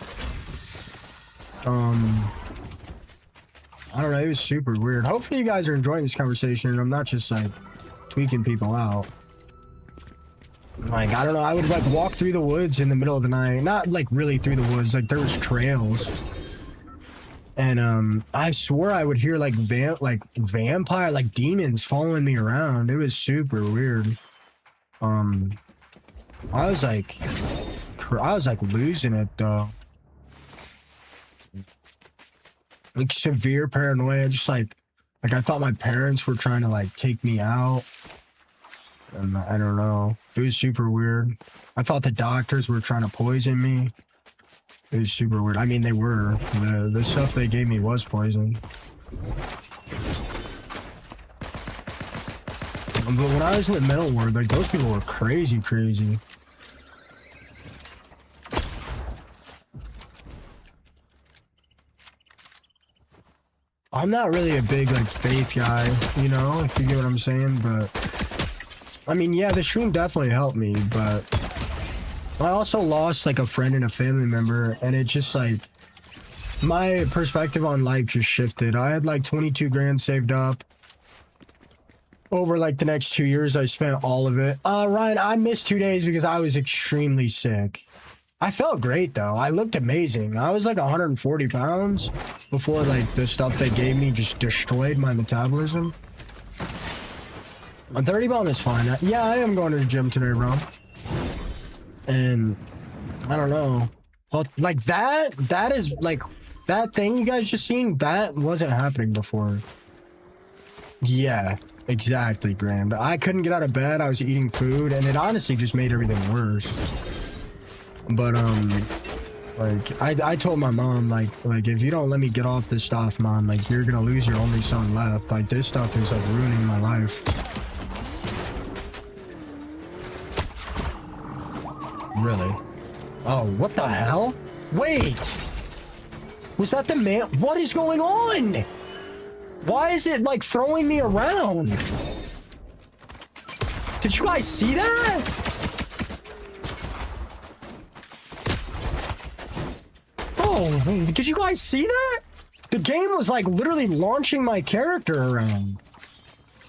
I don't know, it was super weird. Hopefully you guys are enjoying this conversation and I'm not just, like, tweaking people out. Like, I don't know, I would, like, walk through the woods in the middle of the night. Not, like, really through the woods. Like, there was trails. And, I swore I would hear, like, vampire, like, demons following me around. It was super weird. I was, like, losing it, though. Like, severe paranoia. Just, like, I thought my parents were trying to, like, take me out. And I don't know. It was super weird. I thought the doctors were trying to poison me. It was super weird. I mean, they were. The stuff they gave me was poison. But when I was in the mental ward, like, those people were crazy, crazy. I'm not really a big, like, faith guy, you know, if you get what I'm saying, but... I mean, yeah, the stream definitely helped me, but... I also lost, like, a friend and a family member, and it just, like... My perspective on life just shifted. I had, like, 22 grand saved up. Over, like, the next 2 years, I spent all of it. Ryan, I missed 2 days because I was extremely sick. I felt great, though. I looked amazing. I was, like, 140 pounds before, like, the stuff they gave me just destroyed my metabolism. A 30 pound is fine. Yeah, I am going to the gym today, bro. And I don't know. Well, like, that is, like, that thing you guys just seen, that wasn't happening before. Yeah, exactly, Graham. I couldn't get out of bed. I was eating food, and it honestly just made everything worse. But, like, I told my mom, like, if you don't let me get off this stuff, Mom, like, you're gonna lose your only son left. Like, this stuff is, like, ruining my life. Really? Oh, what the hell? Wait! Was that the man? What is going on? Why is it, like, throwing me around? Did you guys see that? Oh, did you guys see that? The game was, like, literally launching my character around.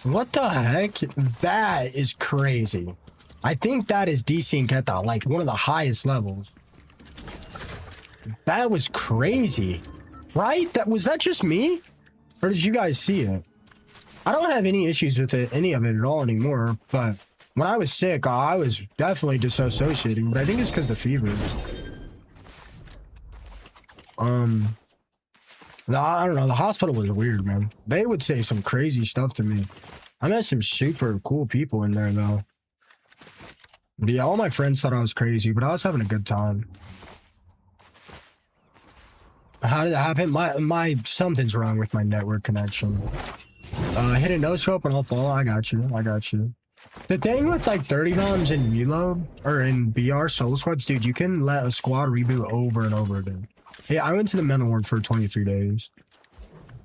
What the heck? That is crazy. I think that is desync at the, like, one of the highest levels. That was crazy. Right? Was that just me? Or did you guys see it? I don't have any issues with it, any of it at all anymore, but when I was sick, I was definitely disassociating, but I think it's because of the fever. I don't know, the hospital was weird, man. They would say some crazy stuff to me. I met some super cool people in there, though. But yeah, all my friends thought I was crazy, but I was having a good time. How did that happen? My something's wrong with my network connection. Hit a no scope and I'll follow. I got you. The thing with, like, 30 bombs in reload or in BR solo squads, dude, you can let a squad reboot over and over again. Yeah, I went to the mental ward for 23 days.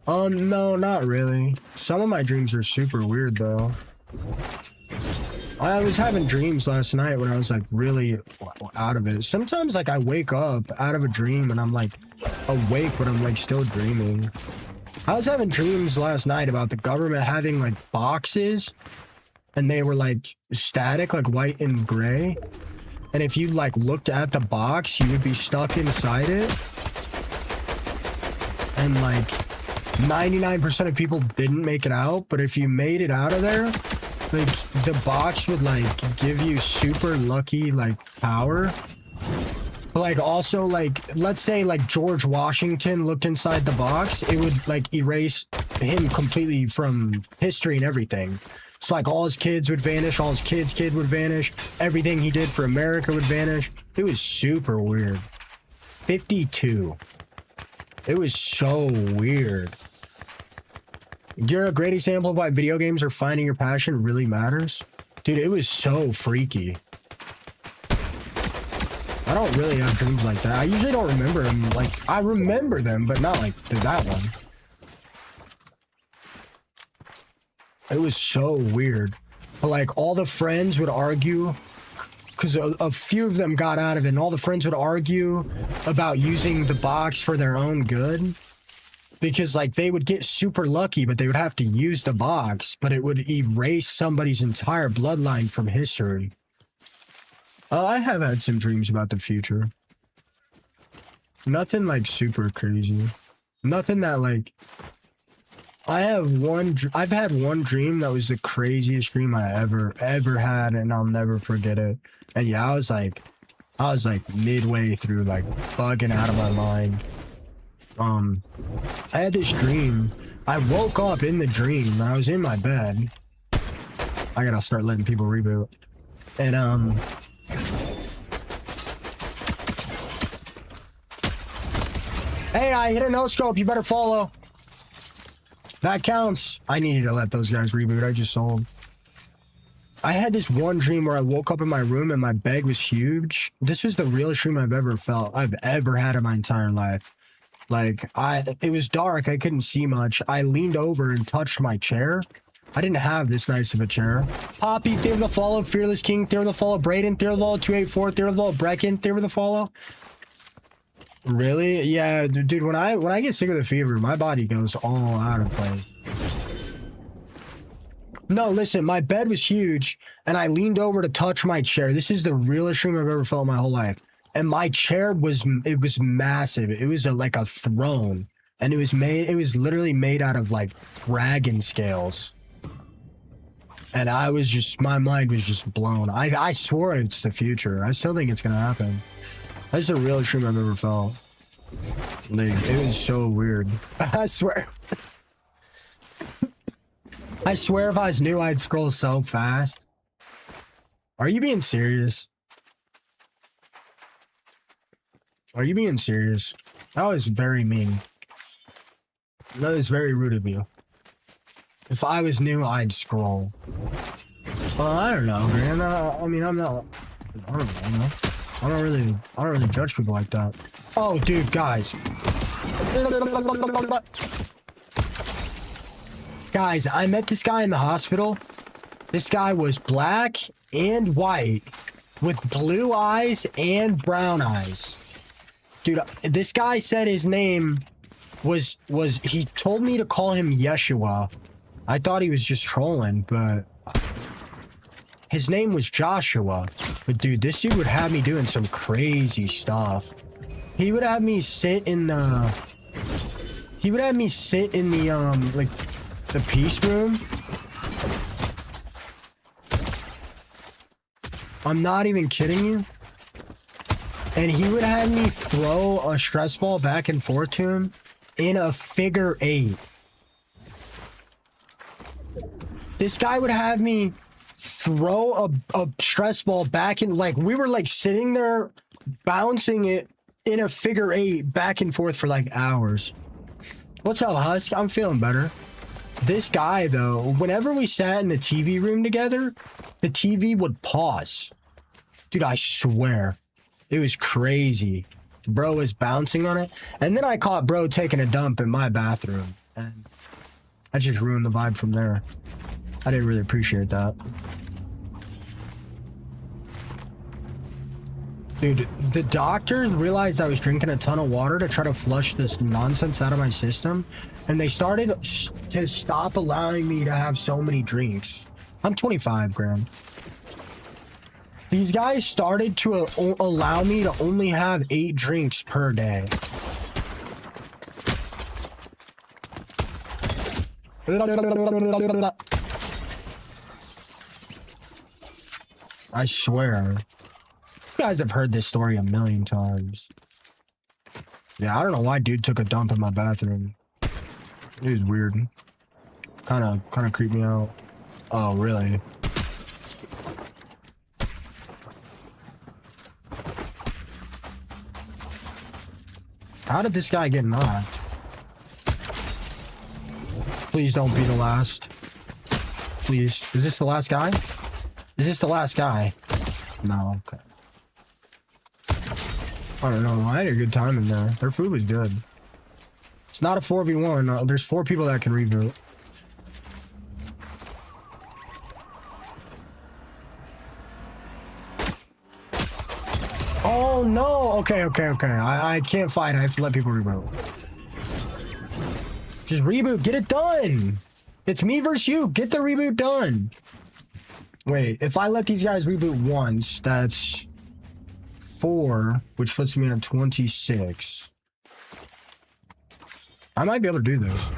No, not really. Some of my dreams are super weird, though. I was having dreams last night when I was, like, really out of it. Sometimes, like, I wake up out of a dream and I'm, like, awake, but I'm, like, still dreaming. I was having dreams last night about the government having, like, boxes, and they were, like, static, like, white and gray. And if you, like, looked at the box, you would be stuck inside it. And, like, 99% of people didn't make it out, but if you made it out of there, like, the box would, like, give you super lucky, like, power. But, like, also, like, let's say, like, George Washington looked inside the box, it would, like, erase him completely from history and everything. So, like, all his kids would vanish, all his kids' kid would vanish, everything he did for America would vanish. It was super weird. 52. It was so weird. You're a great example of why video games or finding your passion really matters. Dude, it was so freaky. I don't really have dreams like that. I usually don't remember them. Like, I remember them, but not like that one. It was so weird. But, like, all the friends would argue, because a few of them got out of it, and all the friends would argue about using the box for their own good. Because, like, they would get super lucky, but they would have to use the box, but it would erase somebody's entire bloodline from history. I have had some dreams about the future. Nothing, like, super crazy. Nothing that, like... I've had one dream that was the craziest dream I ever had, and I'll never forget it. And yeah, I was like midway through, like, bugging out of my mind. I had this dream. I woke up in the dream, and I was in my bed. I gotta start letting people reboot. And, hey, I hit a no-scope, you better follow. That counts. I needed to let those guys reboot. I just sold. I had this one dream where I woke up in my room and my bed was huge. This was the realest dream I've ever had in my entire life. Like, it was dark. I couldn't see much. I leaned over and touched my chair. I didn't have this nice of a chair. Poppy, theory of the follow. Fearless King, theory of the follow. Braden, theory of the follow. 284, theory of the follow. Brecken, theory of the follow. Really? Yeah, dude, when I get sick of the fever, my body goes all out of place. No, listen, my bed was huge, and I leaned over to touch my chair. This is the realest dream I've ever felt in my whole life. And my chair was massive. It was like a throne, and it was literally made out of like dragon scales. And my mind was just blown. I swore it's the future. I still think it's gonna happen. That's the realest dream I've ever felt. Like, it was so weird. I swear. I swear if I was new, I'd scroll so fast. Are you being serious? Are you being serious? That was very mean. That was very rude of you. If I was new, I'd scroll. Well, I don't know, man. I mean, I don't know. I don't really judge people like that. Oh, dude, guys. Guys, I met this guy in the hospital. This guy was black and white with blue eyes and brown eyes. Dude, this guy said his name was he told me to call him Yeshua. I thought he was just trolling, but his name was Joshua. But dude, this dude would have me doing some crazy stuff. He would have me sit in the like the peace room. I'm not even kidding you. And he would have me throw a stress ball back and forth to him in a figure 8. This guy would have me throw a stress ball back and like we were like sitting there bouncing it in a figure 8 back and forth for like hours. What's up, Husk? I'm feeling better. This guy though, whenever we sat in the TV room together, the TV would pause. Dude, I swear. It was crazy. Bro was bouncing on it. And then I caught bro taking a dump in my bathroom. And I just ruined the vibe from there. I didn't really appreciate that. Dude, the doctors realized I was drinking a ton of water to try to flush this nonsense out of my system. And they started to stop allowing me to have so many drinks. I'm 25, Graham. These guys started to allow me to only have 8 drinks per day. I swear. You guys have heard this story a million times. Yeah, I don't know why dude took a dump in my bathroom. It was weird. Kind of creeped me out. Oh, really? How did this guy get knocked? Please don't be the last. Please. Is this the last guy? Is this the last guy? No, okay. I don't know. I had a good time in there. Their food was good. It's not a 4v1. There's 4 people that can reboot. Oh no! Okay. I can't fight. I have to let people reboot. Just reboot. Get it done. It's me versus you. Get the reboot done. Wait, if I let these guys reboot once, that's 4, which puts me on 26. I might be able to do this.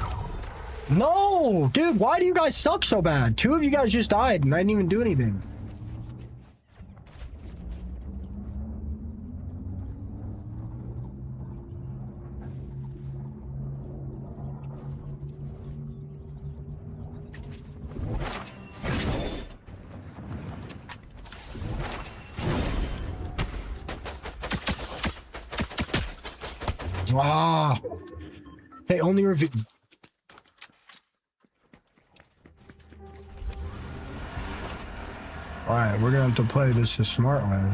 No! Dude, why do you guys suck so bad? 2 of you guys just died and I didn't even do anything. Ah. Hey, only review. Alright, we're gonna have to play this a smart way.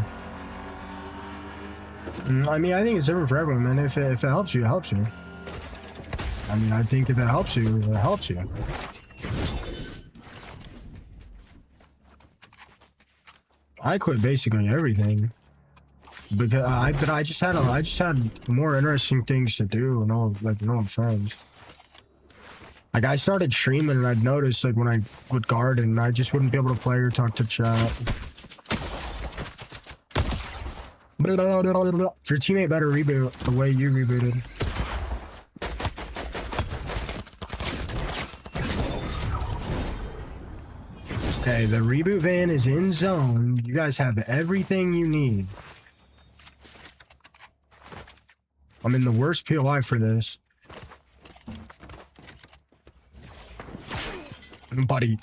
I mean, I think it's different for everyone, man. If it helps you, it helps you. I mean, I think if it helps you, it helps you. I quit basically everything because I just had more interesting things to do. No, like no friends. Like I started streaming and I'd notice like when I would garden, I just wouldn't be able to play or talk to chat. Your teammate better reboot the way you rebooted. Okay, the reboot van is in zone. You guys have everything you need. I'm in the worst POI for this. Buddy,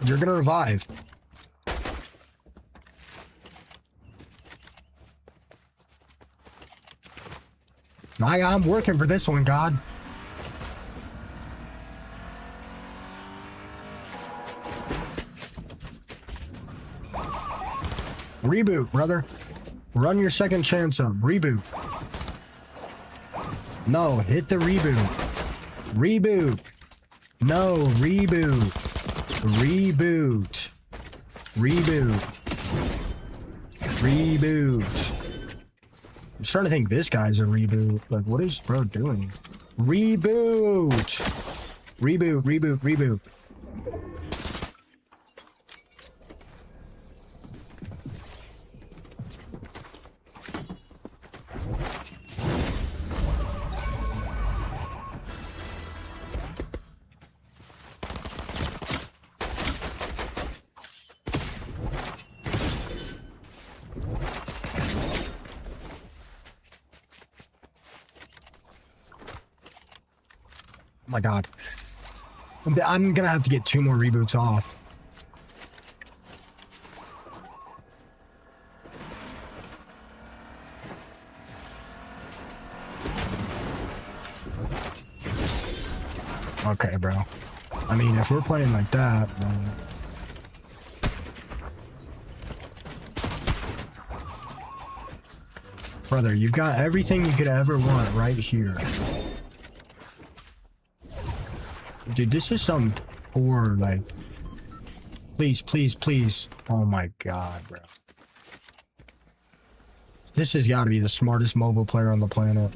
you're gonna revive. I'm working for this one, God. Reboot, brother. Run your second chance up. Reboot. No, hit the reboot. Reboot. No, reboot. Reboot. Reboot. Reboot. I'm starting to think this guy's a reboot. Like, what is bro doing? Reboot. Reboot, reboot, reboot. Oh my God. I'm gonna have to get 2 more reboots off. Okay, bro. I mean, if we're playing like that, then... Brother, you've got everything you could ever want right here. Dude, this is some poor, like... Please, please, please. Oh my God, bro. This has got to be the smartest mobile player on the planet.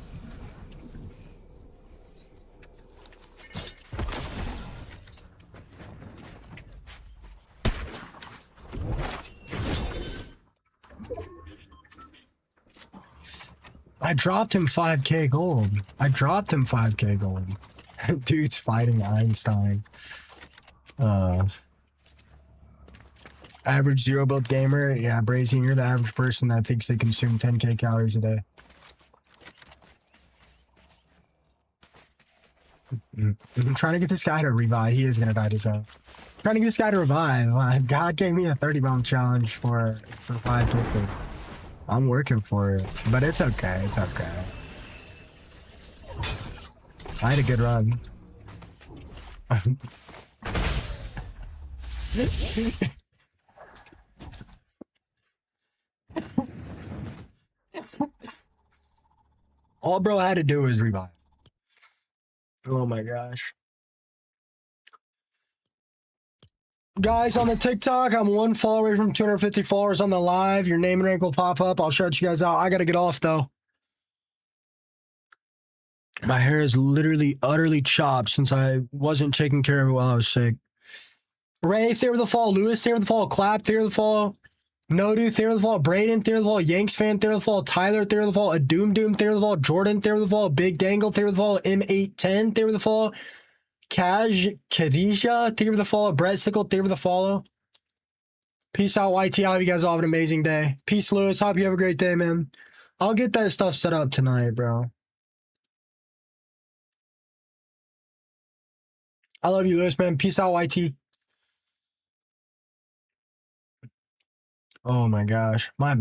I dropped him 5k gold. I dropped him 5k gold. Dude's fighting Einstein. Average 0 build gamer. Yeah, Brazian, you're the average person that thinks they consume 10k calories a day. I'm trying to get this guy to revive. He is gonna die to zone. Trying to get this guy to revive. God gave me a 30 bomb challenge for 5k. I'm working for it, but it's okay. It's okay. I had a good run. All bro had to do was revive. Oh my gosh. Guys, on the TikTok, I'm 1 follower away from 250 followers on the live. Your name and rank will pop up. I'll shout you guys out. I gotta get off though. My hair is literally utterly chopped since I wasn't taking care of it while I was sick. Ray, Theory of the Fall. Lewis, Theory of the Fall. Clap, Theory of the Fall. Nodu, Theory of the Fall. Braden, Theory of the Fall. Yanks fan, Theory of the Fall. Tyler, Theory of the Fall. A Doom, Theory of the Fall. Jordan, Theory of the Fall. Big Dangle, Theory of the Fall. M810, Theory of the Fall. Kadisha, Theory of the Fall. Brett Sickle, Theory of the Follow. Peace out, YT. I hope you guys all have an amazing day. Peace, Lewis. Hope you have a great day, man. I'll get that stuff set up tonight, bro. I love you, Lewis, man. Peace out, YT. Oh my gosh. My